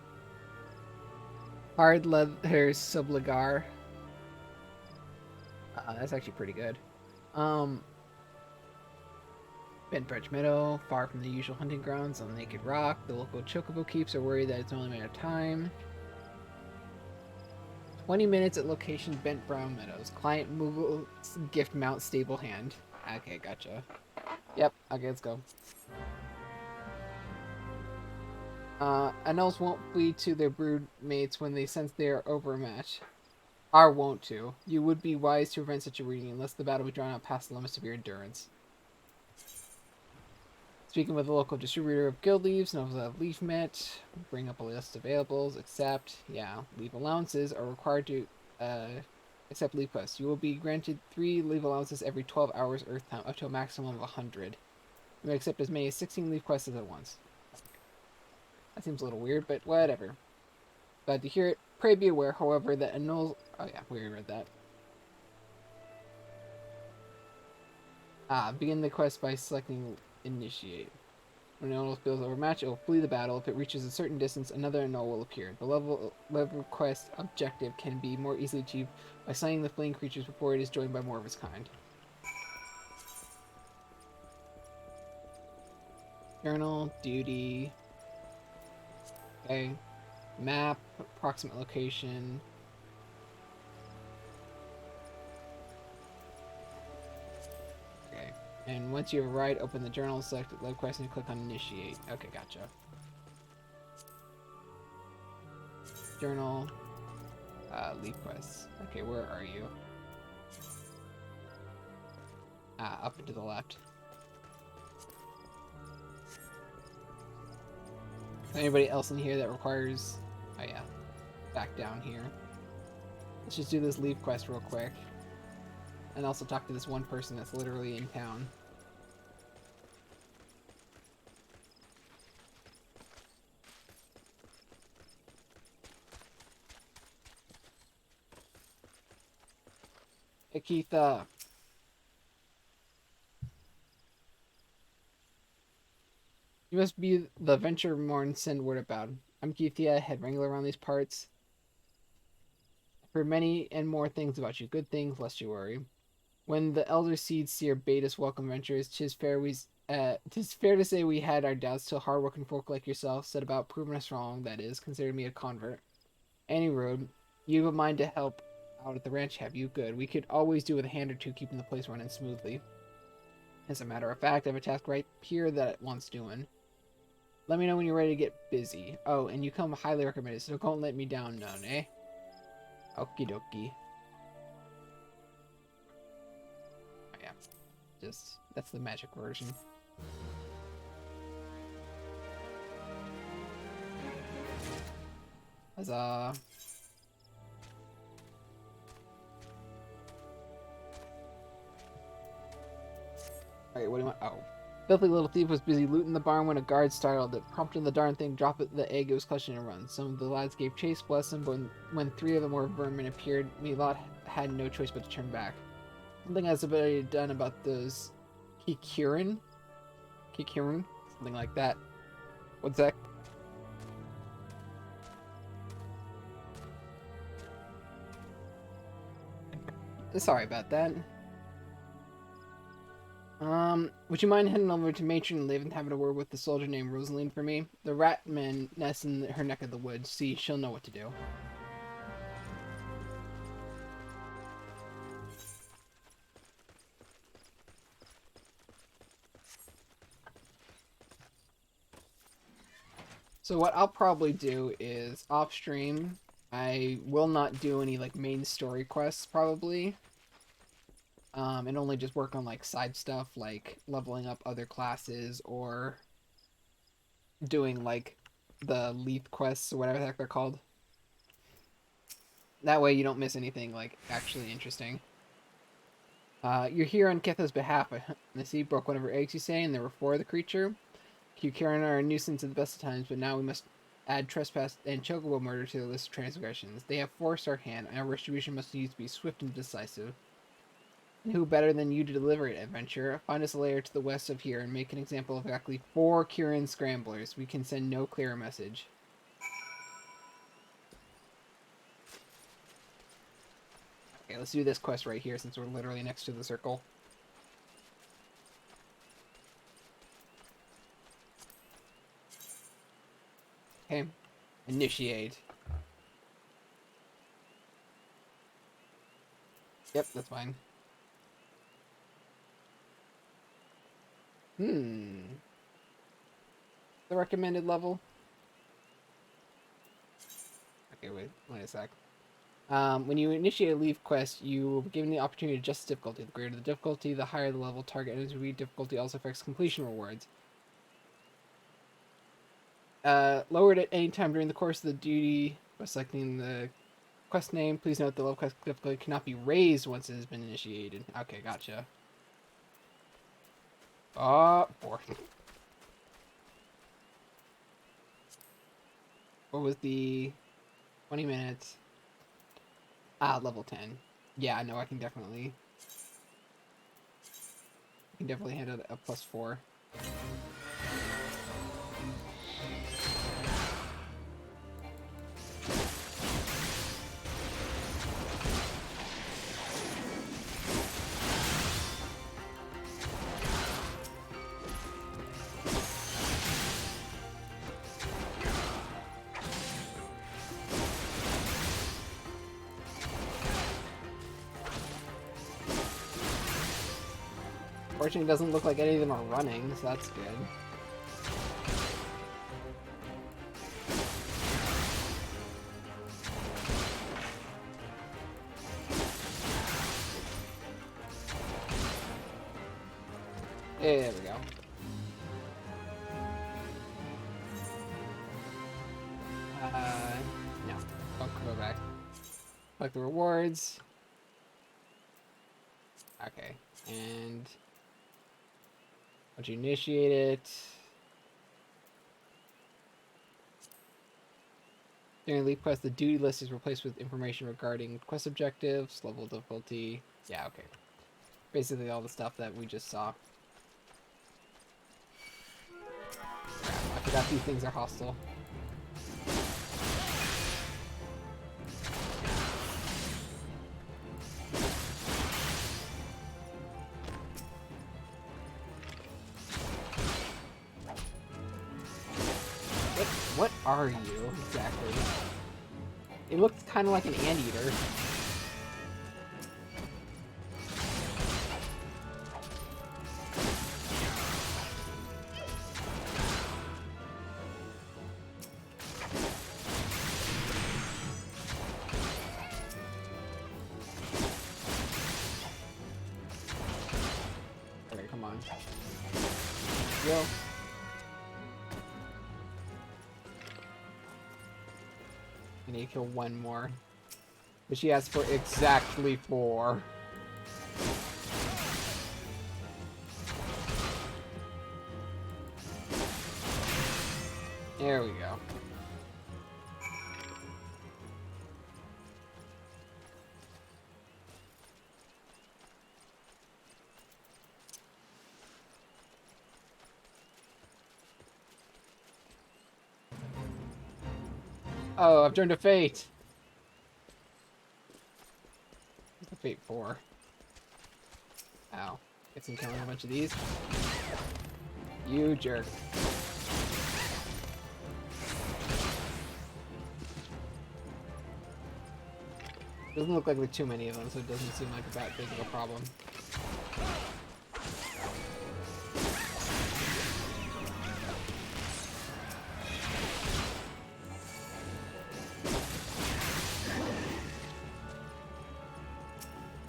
Hard leather subligar. That's actually pretty good. Bent Branch Meadow, far from the usual hunting grounds on Naked Rock. The local chocobo keeps are worried that it's only a matter of time. 20 minutes at location Bent Brown Meadows. Client Moogle's gift mount stable hand. Okay, gotcha. Yep, okay, let's go. Elves won't flee to their brood mates when they sense they are overmatched. Are wont to. You would be wise to prevent such a reading unless the battle be drawn out past the limits of your endurance. Speaking with the local distributor of guild leaves, knows that leaf met. Bring up a list of availables. Accept. Yeah, leave allowances are required to accept leave quests. You will be granted 3 leave allowances every 12 hours Earth time, up to a maximum of 100. You may accept as many as 16 leave quests at once. That seems a little weird, but whatever. Glad to hear it. Pray be aware, however, that annuls... Oh yeah, we already read that. Begin the quest by selecting Initiate. When an annul feels overmatched, it will flee the battle. If it reaches a certain distance, another annul will appear. The level quest objective can be more easily achieved by slaying the fleeing creatures before it is joined by more of its kind. Journal, duty... Okay. Map, approximate location. Okay. And once you have arrived, open the journal, select the live quest, and click on Initiate. Okay, gotcha. Journal. Leave quests. Okay, where are you? Up and to the left. Anybody else in here that requires... Oh yeah. Back down here. Let's just do this leave quest real quick. And also talk to this one person that's literally in town. Hey, Keitha. You must be the Venture Morn send word about. I'm Keithia, head wrangler around these parts. I've heard many and more things about you. Good things, lest you worry. When the Elder Seed Seer bade us welcome ventures, 'tis fair to say we had our doubts till hard-working folk like yourself set about proving us wrong, that is, considered me a convert. Any road, you've a mind to help out at the ranch, have you? Good. We could always do with a hand or two keeping the place running smoothly. As a matter of fact, I have a task right here that wants doing. Let me know when you're ready to get busy. Oh, and you come highly recommended, so don't let me down none, eh? Okie dokie. Oh, yeah. Just, that's the magic version. Huzzah. Alright, what do you want? Oh. Filthy little thief was busy looting the barn when a guard startled it, prompting the darn thing to drop the egg it was clutching and run. Some of the lads gave chase, bless them, but when 3 of the more vermin appeared, me lot had no choice but to turn back. Something has been done about those Kikirin? Something like that. What's that? Sorry about that. Would you mind heading over to Matron and Live and having a word with the soldier named Rosaline for me? The Ratman nests in her neck of the woods. See, she'll know what to do. So what I'll probably do is off stream, I will not do any like main story quests probably. And only just work on like side stuff like leveling up other classes or doing like the leaf quests or whatever the heck they're called. That way you don't miss anything like actually interesting. You're here on Ketha's behalf. I see you broke one of her eggs, you say, and there were 4 of the creature. Karen are a nuisance at the best of times, but now we must add trespass and chocobo murder to the list of transgressions. They have forced our hand, and our retribution must needs be swift and decisive. And who better than you to deliver it, adventurer? Find us a lair to the west of here and make an example of exactly 4 Kirin scramblers. We can send no clearer message. Okay, let's do this quest right here since we're literally next to the circle. Okay, initiate. Yep, that's fine. The recommended level? Okay, wait a sec. When you initiate a leave quest, you will be given the opportunity to adjust difficulty. The greater the difficulty, the higher the level. Target enemy difficulty also affects completion rewards. Lowered at any time during the course of the duty by selecting the quest name. Please note the level quest difficulty cannot be raised once it has been initiated. Okay, gotcha. Oh, 4. What was the 20 minutes? Level 10. Yeah, no, I can definitely handle a +4. Fortunately, it doesn't look like any of them are running, so that's good. There we go. No. Don't go back. Collect the rewards. Okay. And once you initiate it, during the leave quest, the duty list is replaced with information regarding quest objectives, level difficulty. Yeah, okay. Basically all the stuff that we just saw. I forgot these things are hostile. What are you exactly? It looks kind of like an anteater. Okay, come on. Yo. I need to kill one more. But she asked for exactly 4. There we go. Oh, I've turned to Fate. What's the Fate 4? Ow. Guess I'm killing a bunch of these. You jerk. Doesn't look like there's too many of them, so it doesn't seem like that big of a problem.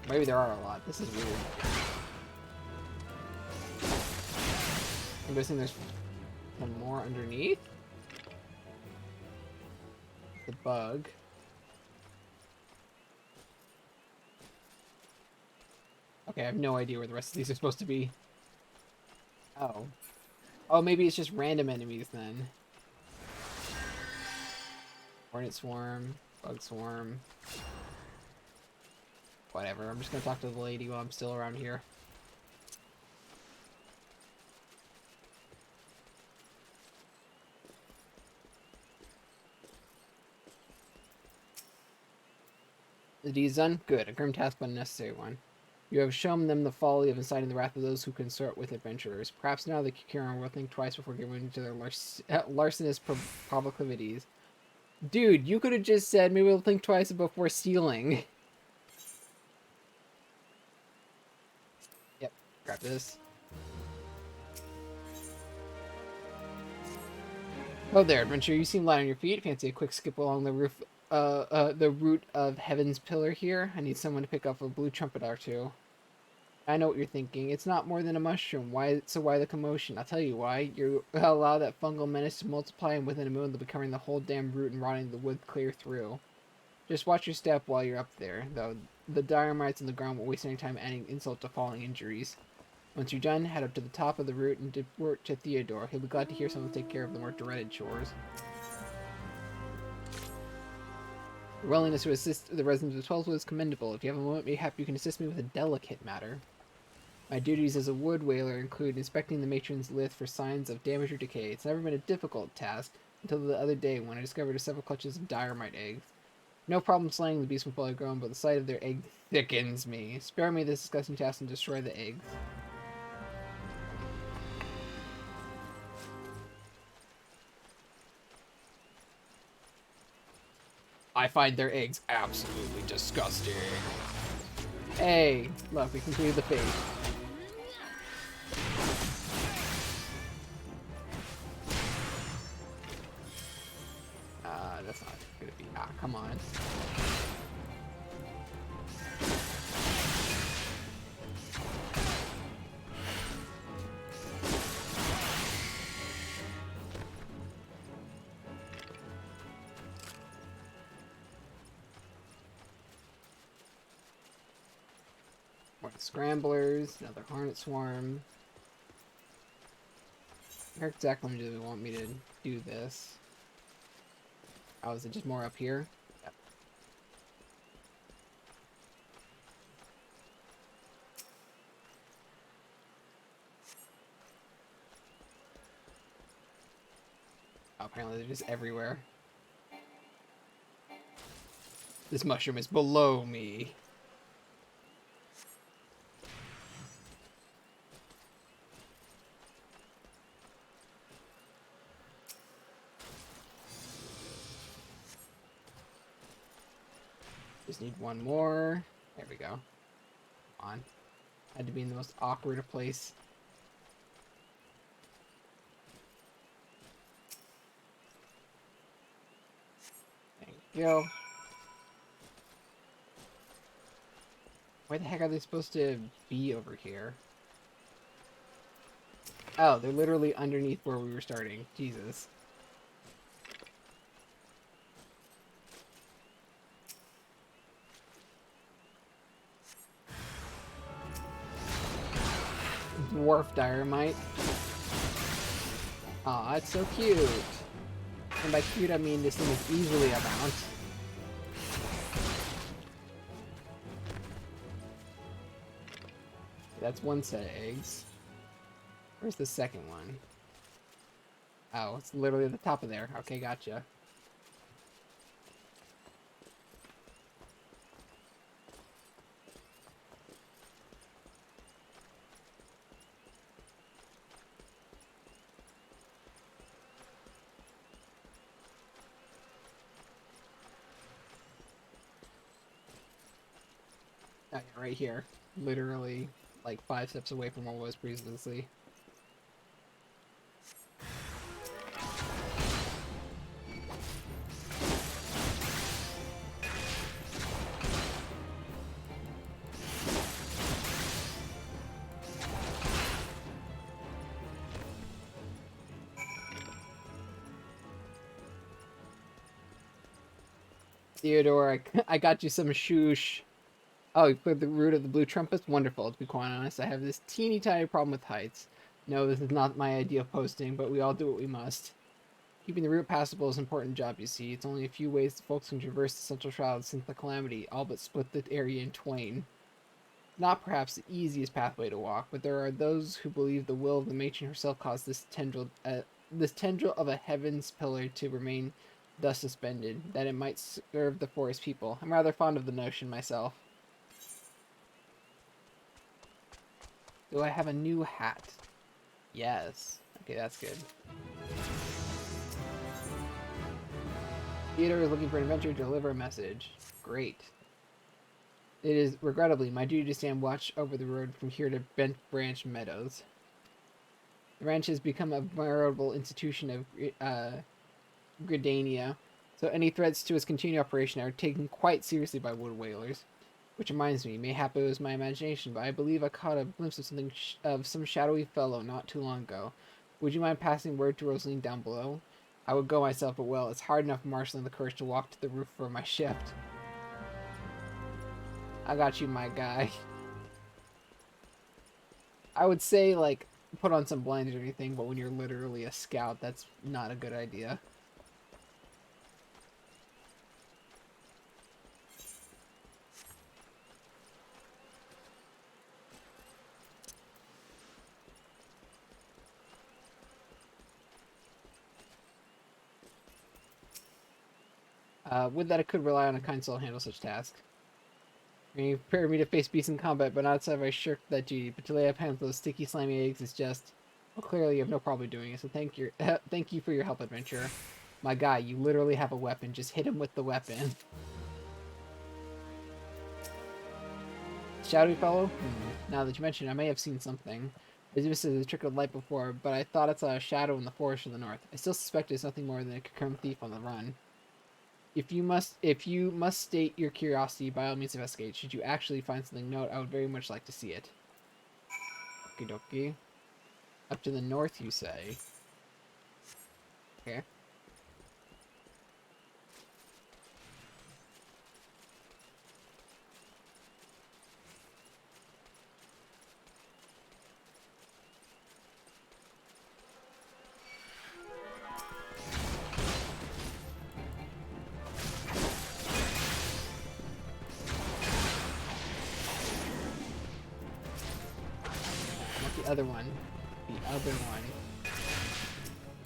Maybe there are a lot. This is weird. I'm guessing there's some more underneath? The bug. Okay, I have no idea where the rest of these are supposed to be. Oh. Oh, maybe it's just random enemies then. Hornet swarm, bug swarm. Whatever, I'm just gonna talk to the lady while I'm still around here. The deed is done? Good. A grim task, but a necessary one. You have shown them the folly of inciting the wrath of those who consort with adventurers. Perhaps now the Kikiran will think twice before giving into their larcenous proclivities. Dude, you could have just said maybe we'll think twice before stealing. Grab this. Oh there, adventurer. You seem light on your feet. Fancy a quick skip along the roof, the root of Heaven's Pillar here? I need someone to pick up a blue trumpet or two. I know what you're thinking. It's not more than a mushroom. Why the commotion? I'll tell you why. You allow that fungal menace to multiply, and within a moment they'll be covering the whole damn root and rotting the wood clear through. Just watch your step while you're up there, though. The dire mites on the ground won't waste any time adding insult to falling injuries. Once you're done, head up to the top of the root and report to Theodore. He'll be glad to hear someone take care of the more dreaded chores. Your willingness to assist the residents of Twelvewood is commendable. If you have a moment, mayhap you can assist me with a delicate matter. My duties as a wood whaler include inspecting the matron's lith for signs of damage or decay. It's never been a difficult task, until the other day when I discovered several clutches of dire mite eggs. No problem slaying the beast when fully grown, but the sight of their egg thickens me. Spare me this disgusting task and destroy the eggs. I find their eggs absolutely disgusting. Hey, look, we completed the phase. That's not gonna be. Ah, come on. More scramblers, another hornet swarm. Where exactly do they want me to do this? Oh, is it just more up here? Yep. Oh, apparently they're just everywhere. This mushroom is below me. Just need one more. There we go. Come on. Had to be in the most awkward of place. There you go. Where the heck are they supposed to be over here? Oh, they're literally underneath where we were starting. Jesus. Dwarf Dynamite. Aw, it's so cute. And by cute, I mean this thing is easily a mount. That's one set of eggs. Where's the second one? Oh, it's literally at the top of there. Okay, gotcha. Oh, yeah, right here. Literally, like 5 steps away from where I was previously. Theodore, I got you some shoosh. Oh, you cleared the root of the blue trumpets? Wonderful. To be quite honest, I have this teeny tiny problem with heights. No, this is not my idea of posting, but we all do what we must. Keeping the route passable is an important job, you see. It's only a few ways the folks can traverse the central shroud since the calamity, all but split the area in twain. Not perhaps the easiest pathway to walk, but there are those who believe the will of the matron herself caused this tendril of a heaven's pillar to remain thus suspended, that it might serve the forest people. I'm rather fond of the notion myself. Do I have a new hat? Yes. Okay, that's good. Theodore is looking for an adventurer to deliver a message. Great. It is regrettably my duty to stand watch over the road from here to Bent Branch Meadows. The ranch has become a veritable institution of GRIDANIA, so any threats to its continued operation are taken quite seriously by wood whalers. Which reminds me, mayhap it was my imagination, but I believe I caught a glimpse of something of some shadowy fellow not too long ago. Would you mind passing word to Rosaline down below? I would go myself, but well, it's hard enough marshalling the courage to walk to the roof for my shift. I got you, my guy. I would say, like, put on some blinders or anything, but when you're literally a scout, that's not a good idea. Would that I could rely on a kind soul to handle such tasks. You prepare me to face beasts in combat, but not so have I shirked that duty. But to lay up hands with those sticky, slimy eggs is just... Well, clearly you have no problem doing it, so thank you for your help, adventurer. My guy, you literally have a weapon. Just hit him with the weapon. Shadowy fellow? Now that you mention it, I may have seen something. I just missed a trick of light before, but I thought I saw a shadow in the forest to the north. I still suspect it's nothing more than a concurrent thief on the run. If you must state your curiosity, by all means investigate. Should you actually find something, note, I would very much like to see it. Okie dokie. Up to the north, you say? Okay. The other one. The other one.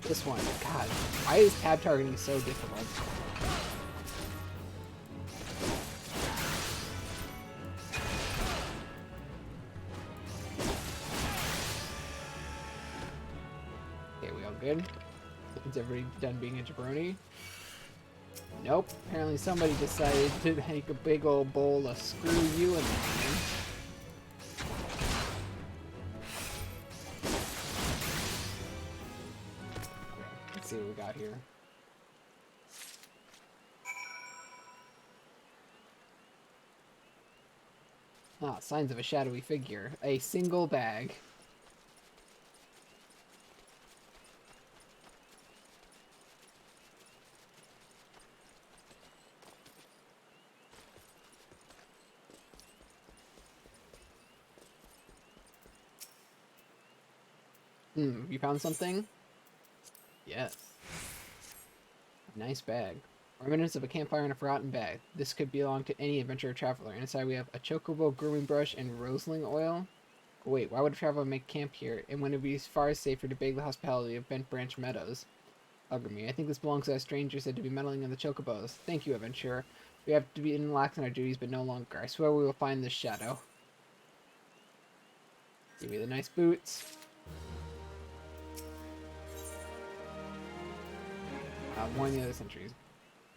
This one. God, why is tab targeting so difficult? Okay, we all good? Is everybody done being a jabroni? Nope. Apparently somebody decided to make a big old bowl of screw you and me. Let's see what we got here. Ah, signs of a shadowy figure. A single bag. You found something? Yes. Nice bag. Remnants of a campfire in a forgotten bag. This could belong to any adventurer or traveler. Inside we have a chocobo, grooming brush, and roseling oil. Wait, why would a traveler make camp here? And when it would be far safer to beg the hospitality of Bent Branch Meadows? Ugly, I think this belongs to a stranger said to be meddling in the chocobos. Thank you, adventurer. We have to be lax in our duties, but no longer. I swear we will find this shadow. Give me the nice boots. Warn the other sentries.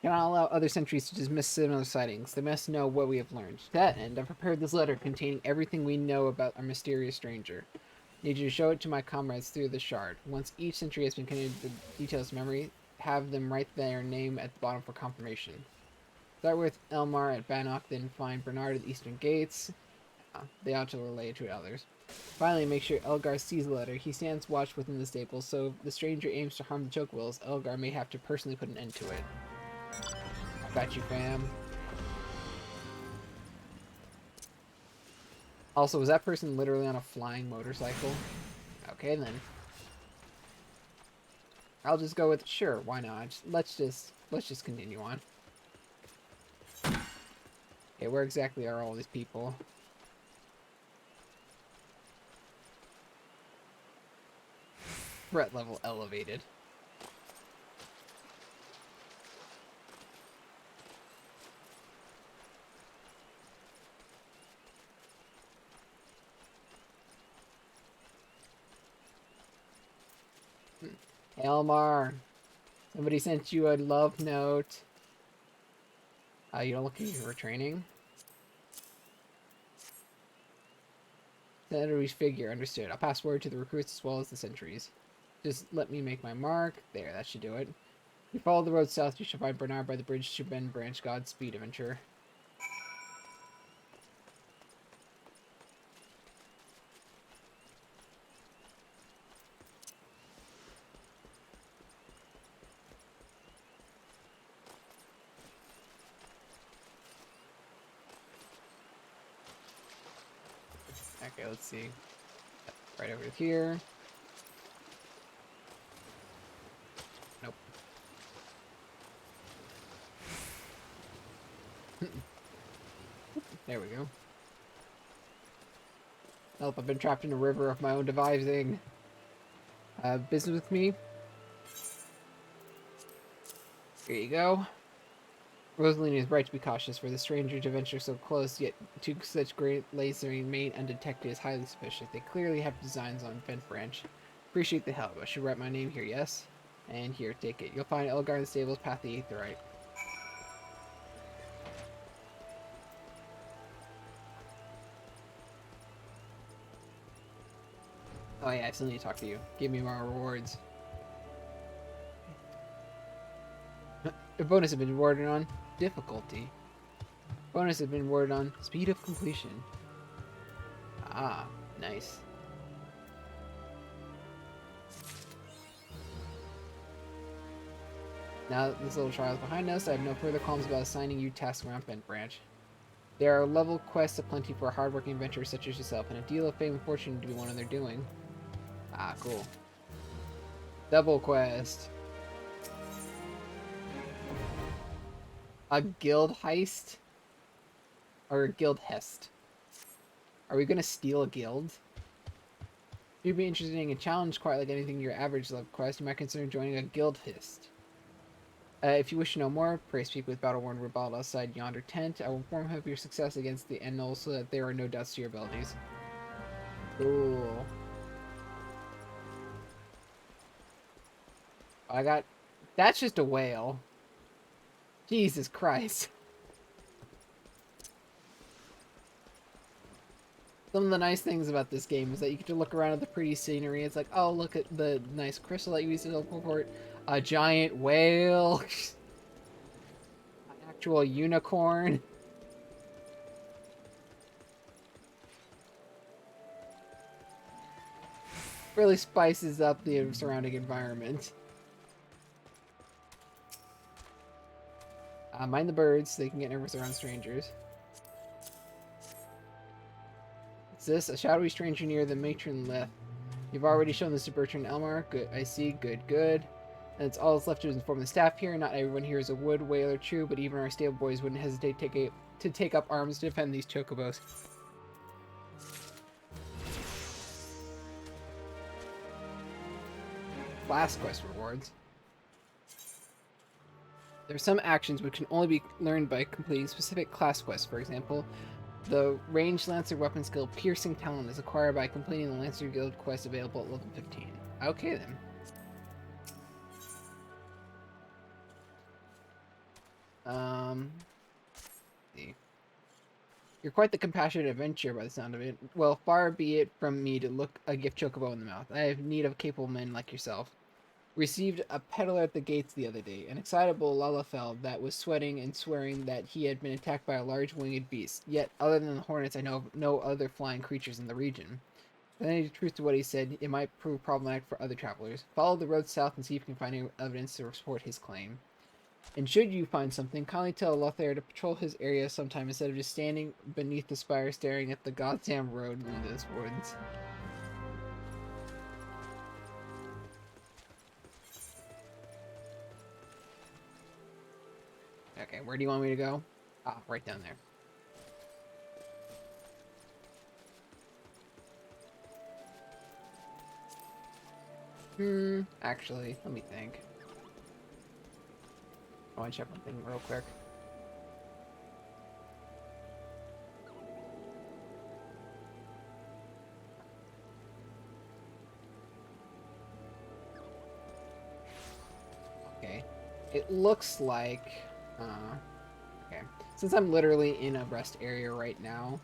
Cannot allow other sentries to dismiss similar sightings. They must know what we have learned. To that end, I've prepared this letter containing everything we know about our mysterious stranger. I need you to show it to my comrades through the shard. Once each sentry has been committed the details to memory, have them write their name at the bottom for confirmation. Start with Elmar at Bannock, then find Bernard at the eastern gates. They ought to relay it to others. Finally, make sure Elgar sees the letter. He stands watch within the stable, so if the stranger aims to harm the chocowills, Elgar may have to personally put an end to it. Got you, fam. Also, was that person literally on a flying motorcycle? Okay, then. I'll just go with sure. Why not? Let's just continue on. Okay, where exactly are all these people? Threat level elevated. Elmar, somebody sent you a love note. You don't look at your training. That'll reach figure. Understood. I'll pass word to the recruits as well as the sentries. Just let me make my mark. There, that should do it. If you follow the road south, you should find Bernard by the bridge to Bend Branch. Godspeed, adventurer. Okay, let's see. Right over here. Nope. There we go. Help, I've been trapped in a river of my own devising. Business with me? Here you go. Rosaline is right to be cautious, for the stranger to venture so close, yet to such great lengths to remain undetected is highly suspicious. They clearly have designs on Bent Branch. Appreciate the help. I should write my name here, yes? And here, take it. You'll find Elgar in the stables, path the 8th right. Oh yeah, I still need to talk to you. Give me my rewards. A bonus has been awarded on difficulty. Bonus has been awarded on speed of completion. Ah, nice. Now that this little trial is behind us, I have no further qualms about assigning you tasks around Bent Branch. There are level quests aplenty for hardworking adventurers such as yourself, and a deal of fame and fortune to be one of their doing. Ah, cool. Double quest. A guild heist? Or a guild hest? Are we gonna steal a guild? If you'd be interested in a challenge quite like anything your average level quest, you might consider joining a guild hest. If you wish to know more, pray speak with Battleworn Rebald outside yonder tent. I will inform him of your success against the Ennols so that there are no doubts to your abilities. Cool. I got... That's just a whale. Jesus Christ. Some of the nice things about this game is that you get to look around at the pretty scenery. It's like, oh, look at the nice crystal that you used to teleport. A giant whale. An actual unicorn. Really spices up the surrounding environment. Mind the birds so they can get nervous around strangers. What's this? A shadowy stranger near the matron left. You've already shown this to Bertrand Elmar. Good, I see. Good, good. And it's all that's left to inform the staff here. Not everyone here is a wood whaler, true, but even our stable boys wouldn't hesitate to take up arms to defend these chocobos. Last quest rewards. There are some actions which can only be learned by completing specific class quests. For example, the ranged Lancer weapon skill Piercing Talent is acquired by completing the Lancer Guild quest available at level 15. Okay then. See. You're quite the compassionate adventurer by the sound of it. Well, far be it from me to look a gift chocobo in the mouth. I have need of capable men like yourself. Received a peddler at the gates the other day, an excitable Lalafell that was sweating and swearing that he had been attacked by a large winged beast. Yet, other than the hornets, I know of no other flying creatures in the region. If any truth to what he said, it might prove problematic for other travelers. Follow the road south and see if you can find any evidence to support his claim. And should you find something, kindly tell Lothair to patrol his area sometime instead of just standing beneath the spire staring at the goddamn road in those woods. Okay, where do you want me to go? Ah, right down there. Actually, let me think. I want to check one thing real quick. Okay. It looks like... okay. Since I'm literally in a rest area right now,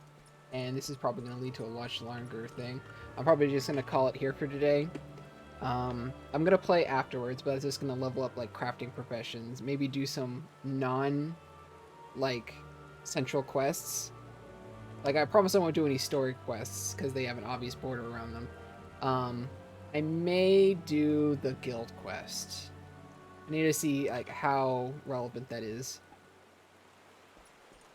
and this is probably going to lead to a much longer thing. I'm probably just going to call it here for today. I'm going to play afterwards, but I'm just going to level up like crafting professions, maybe do some non like central quests. Like, I promise I won't do any story quests because they have an obvious border around them. I may do the guild quest. I need to see like how relevant that is.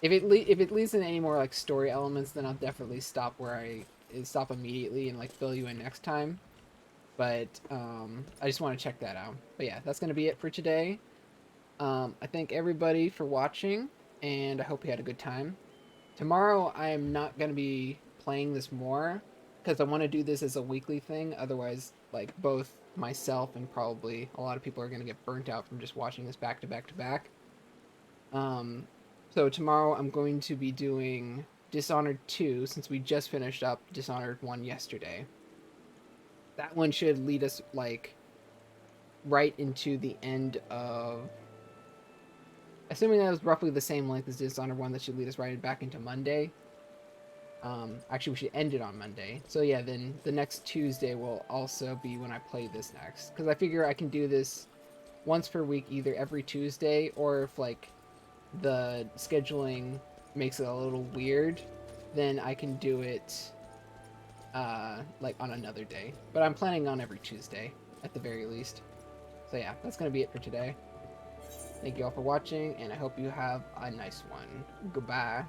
If it leads in any more like story elements, then I'll definitely stop stop immediately and like fill you in next time. But I just want to check that out. But yeah, that's gonna be it for today. I thank everybody for watching, and I hope you had a good time. Tomorrow I am not gonna be playing this more because I want to do this as a weekly thing. Otherwise, like both myself and probably a lot of people are gonna get burnt out from just watching this back to back to back. So tomorrow I'm going to be doing Dishonored 2 since we just finished up Dishonored 1 yesterday. That one should lead us like right into the end of, assuming that was roughly the same length as Dishonored 1, that should lead us right back into Monday. Actually, we should end it on Monday. So yeah, then the next Tuesday will also be when I play this next. Because I figure I can do this once per week, either every Tuesday, or if like the scheduling makes it a little weird, then I can do it like on another day. But I'm planning on every Tuesday at the very least. So yeah, that's gonna be it for today. Thank you all for watching, and I hope you have a nice one. Goodbye.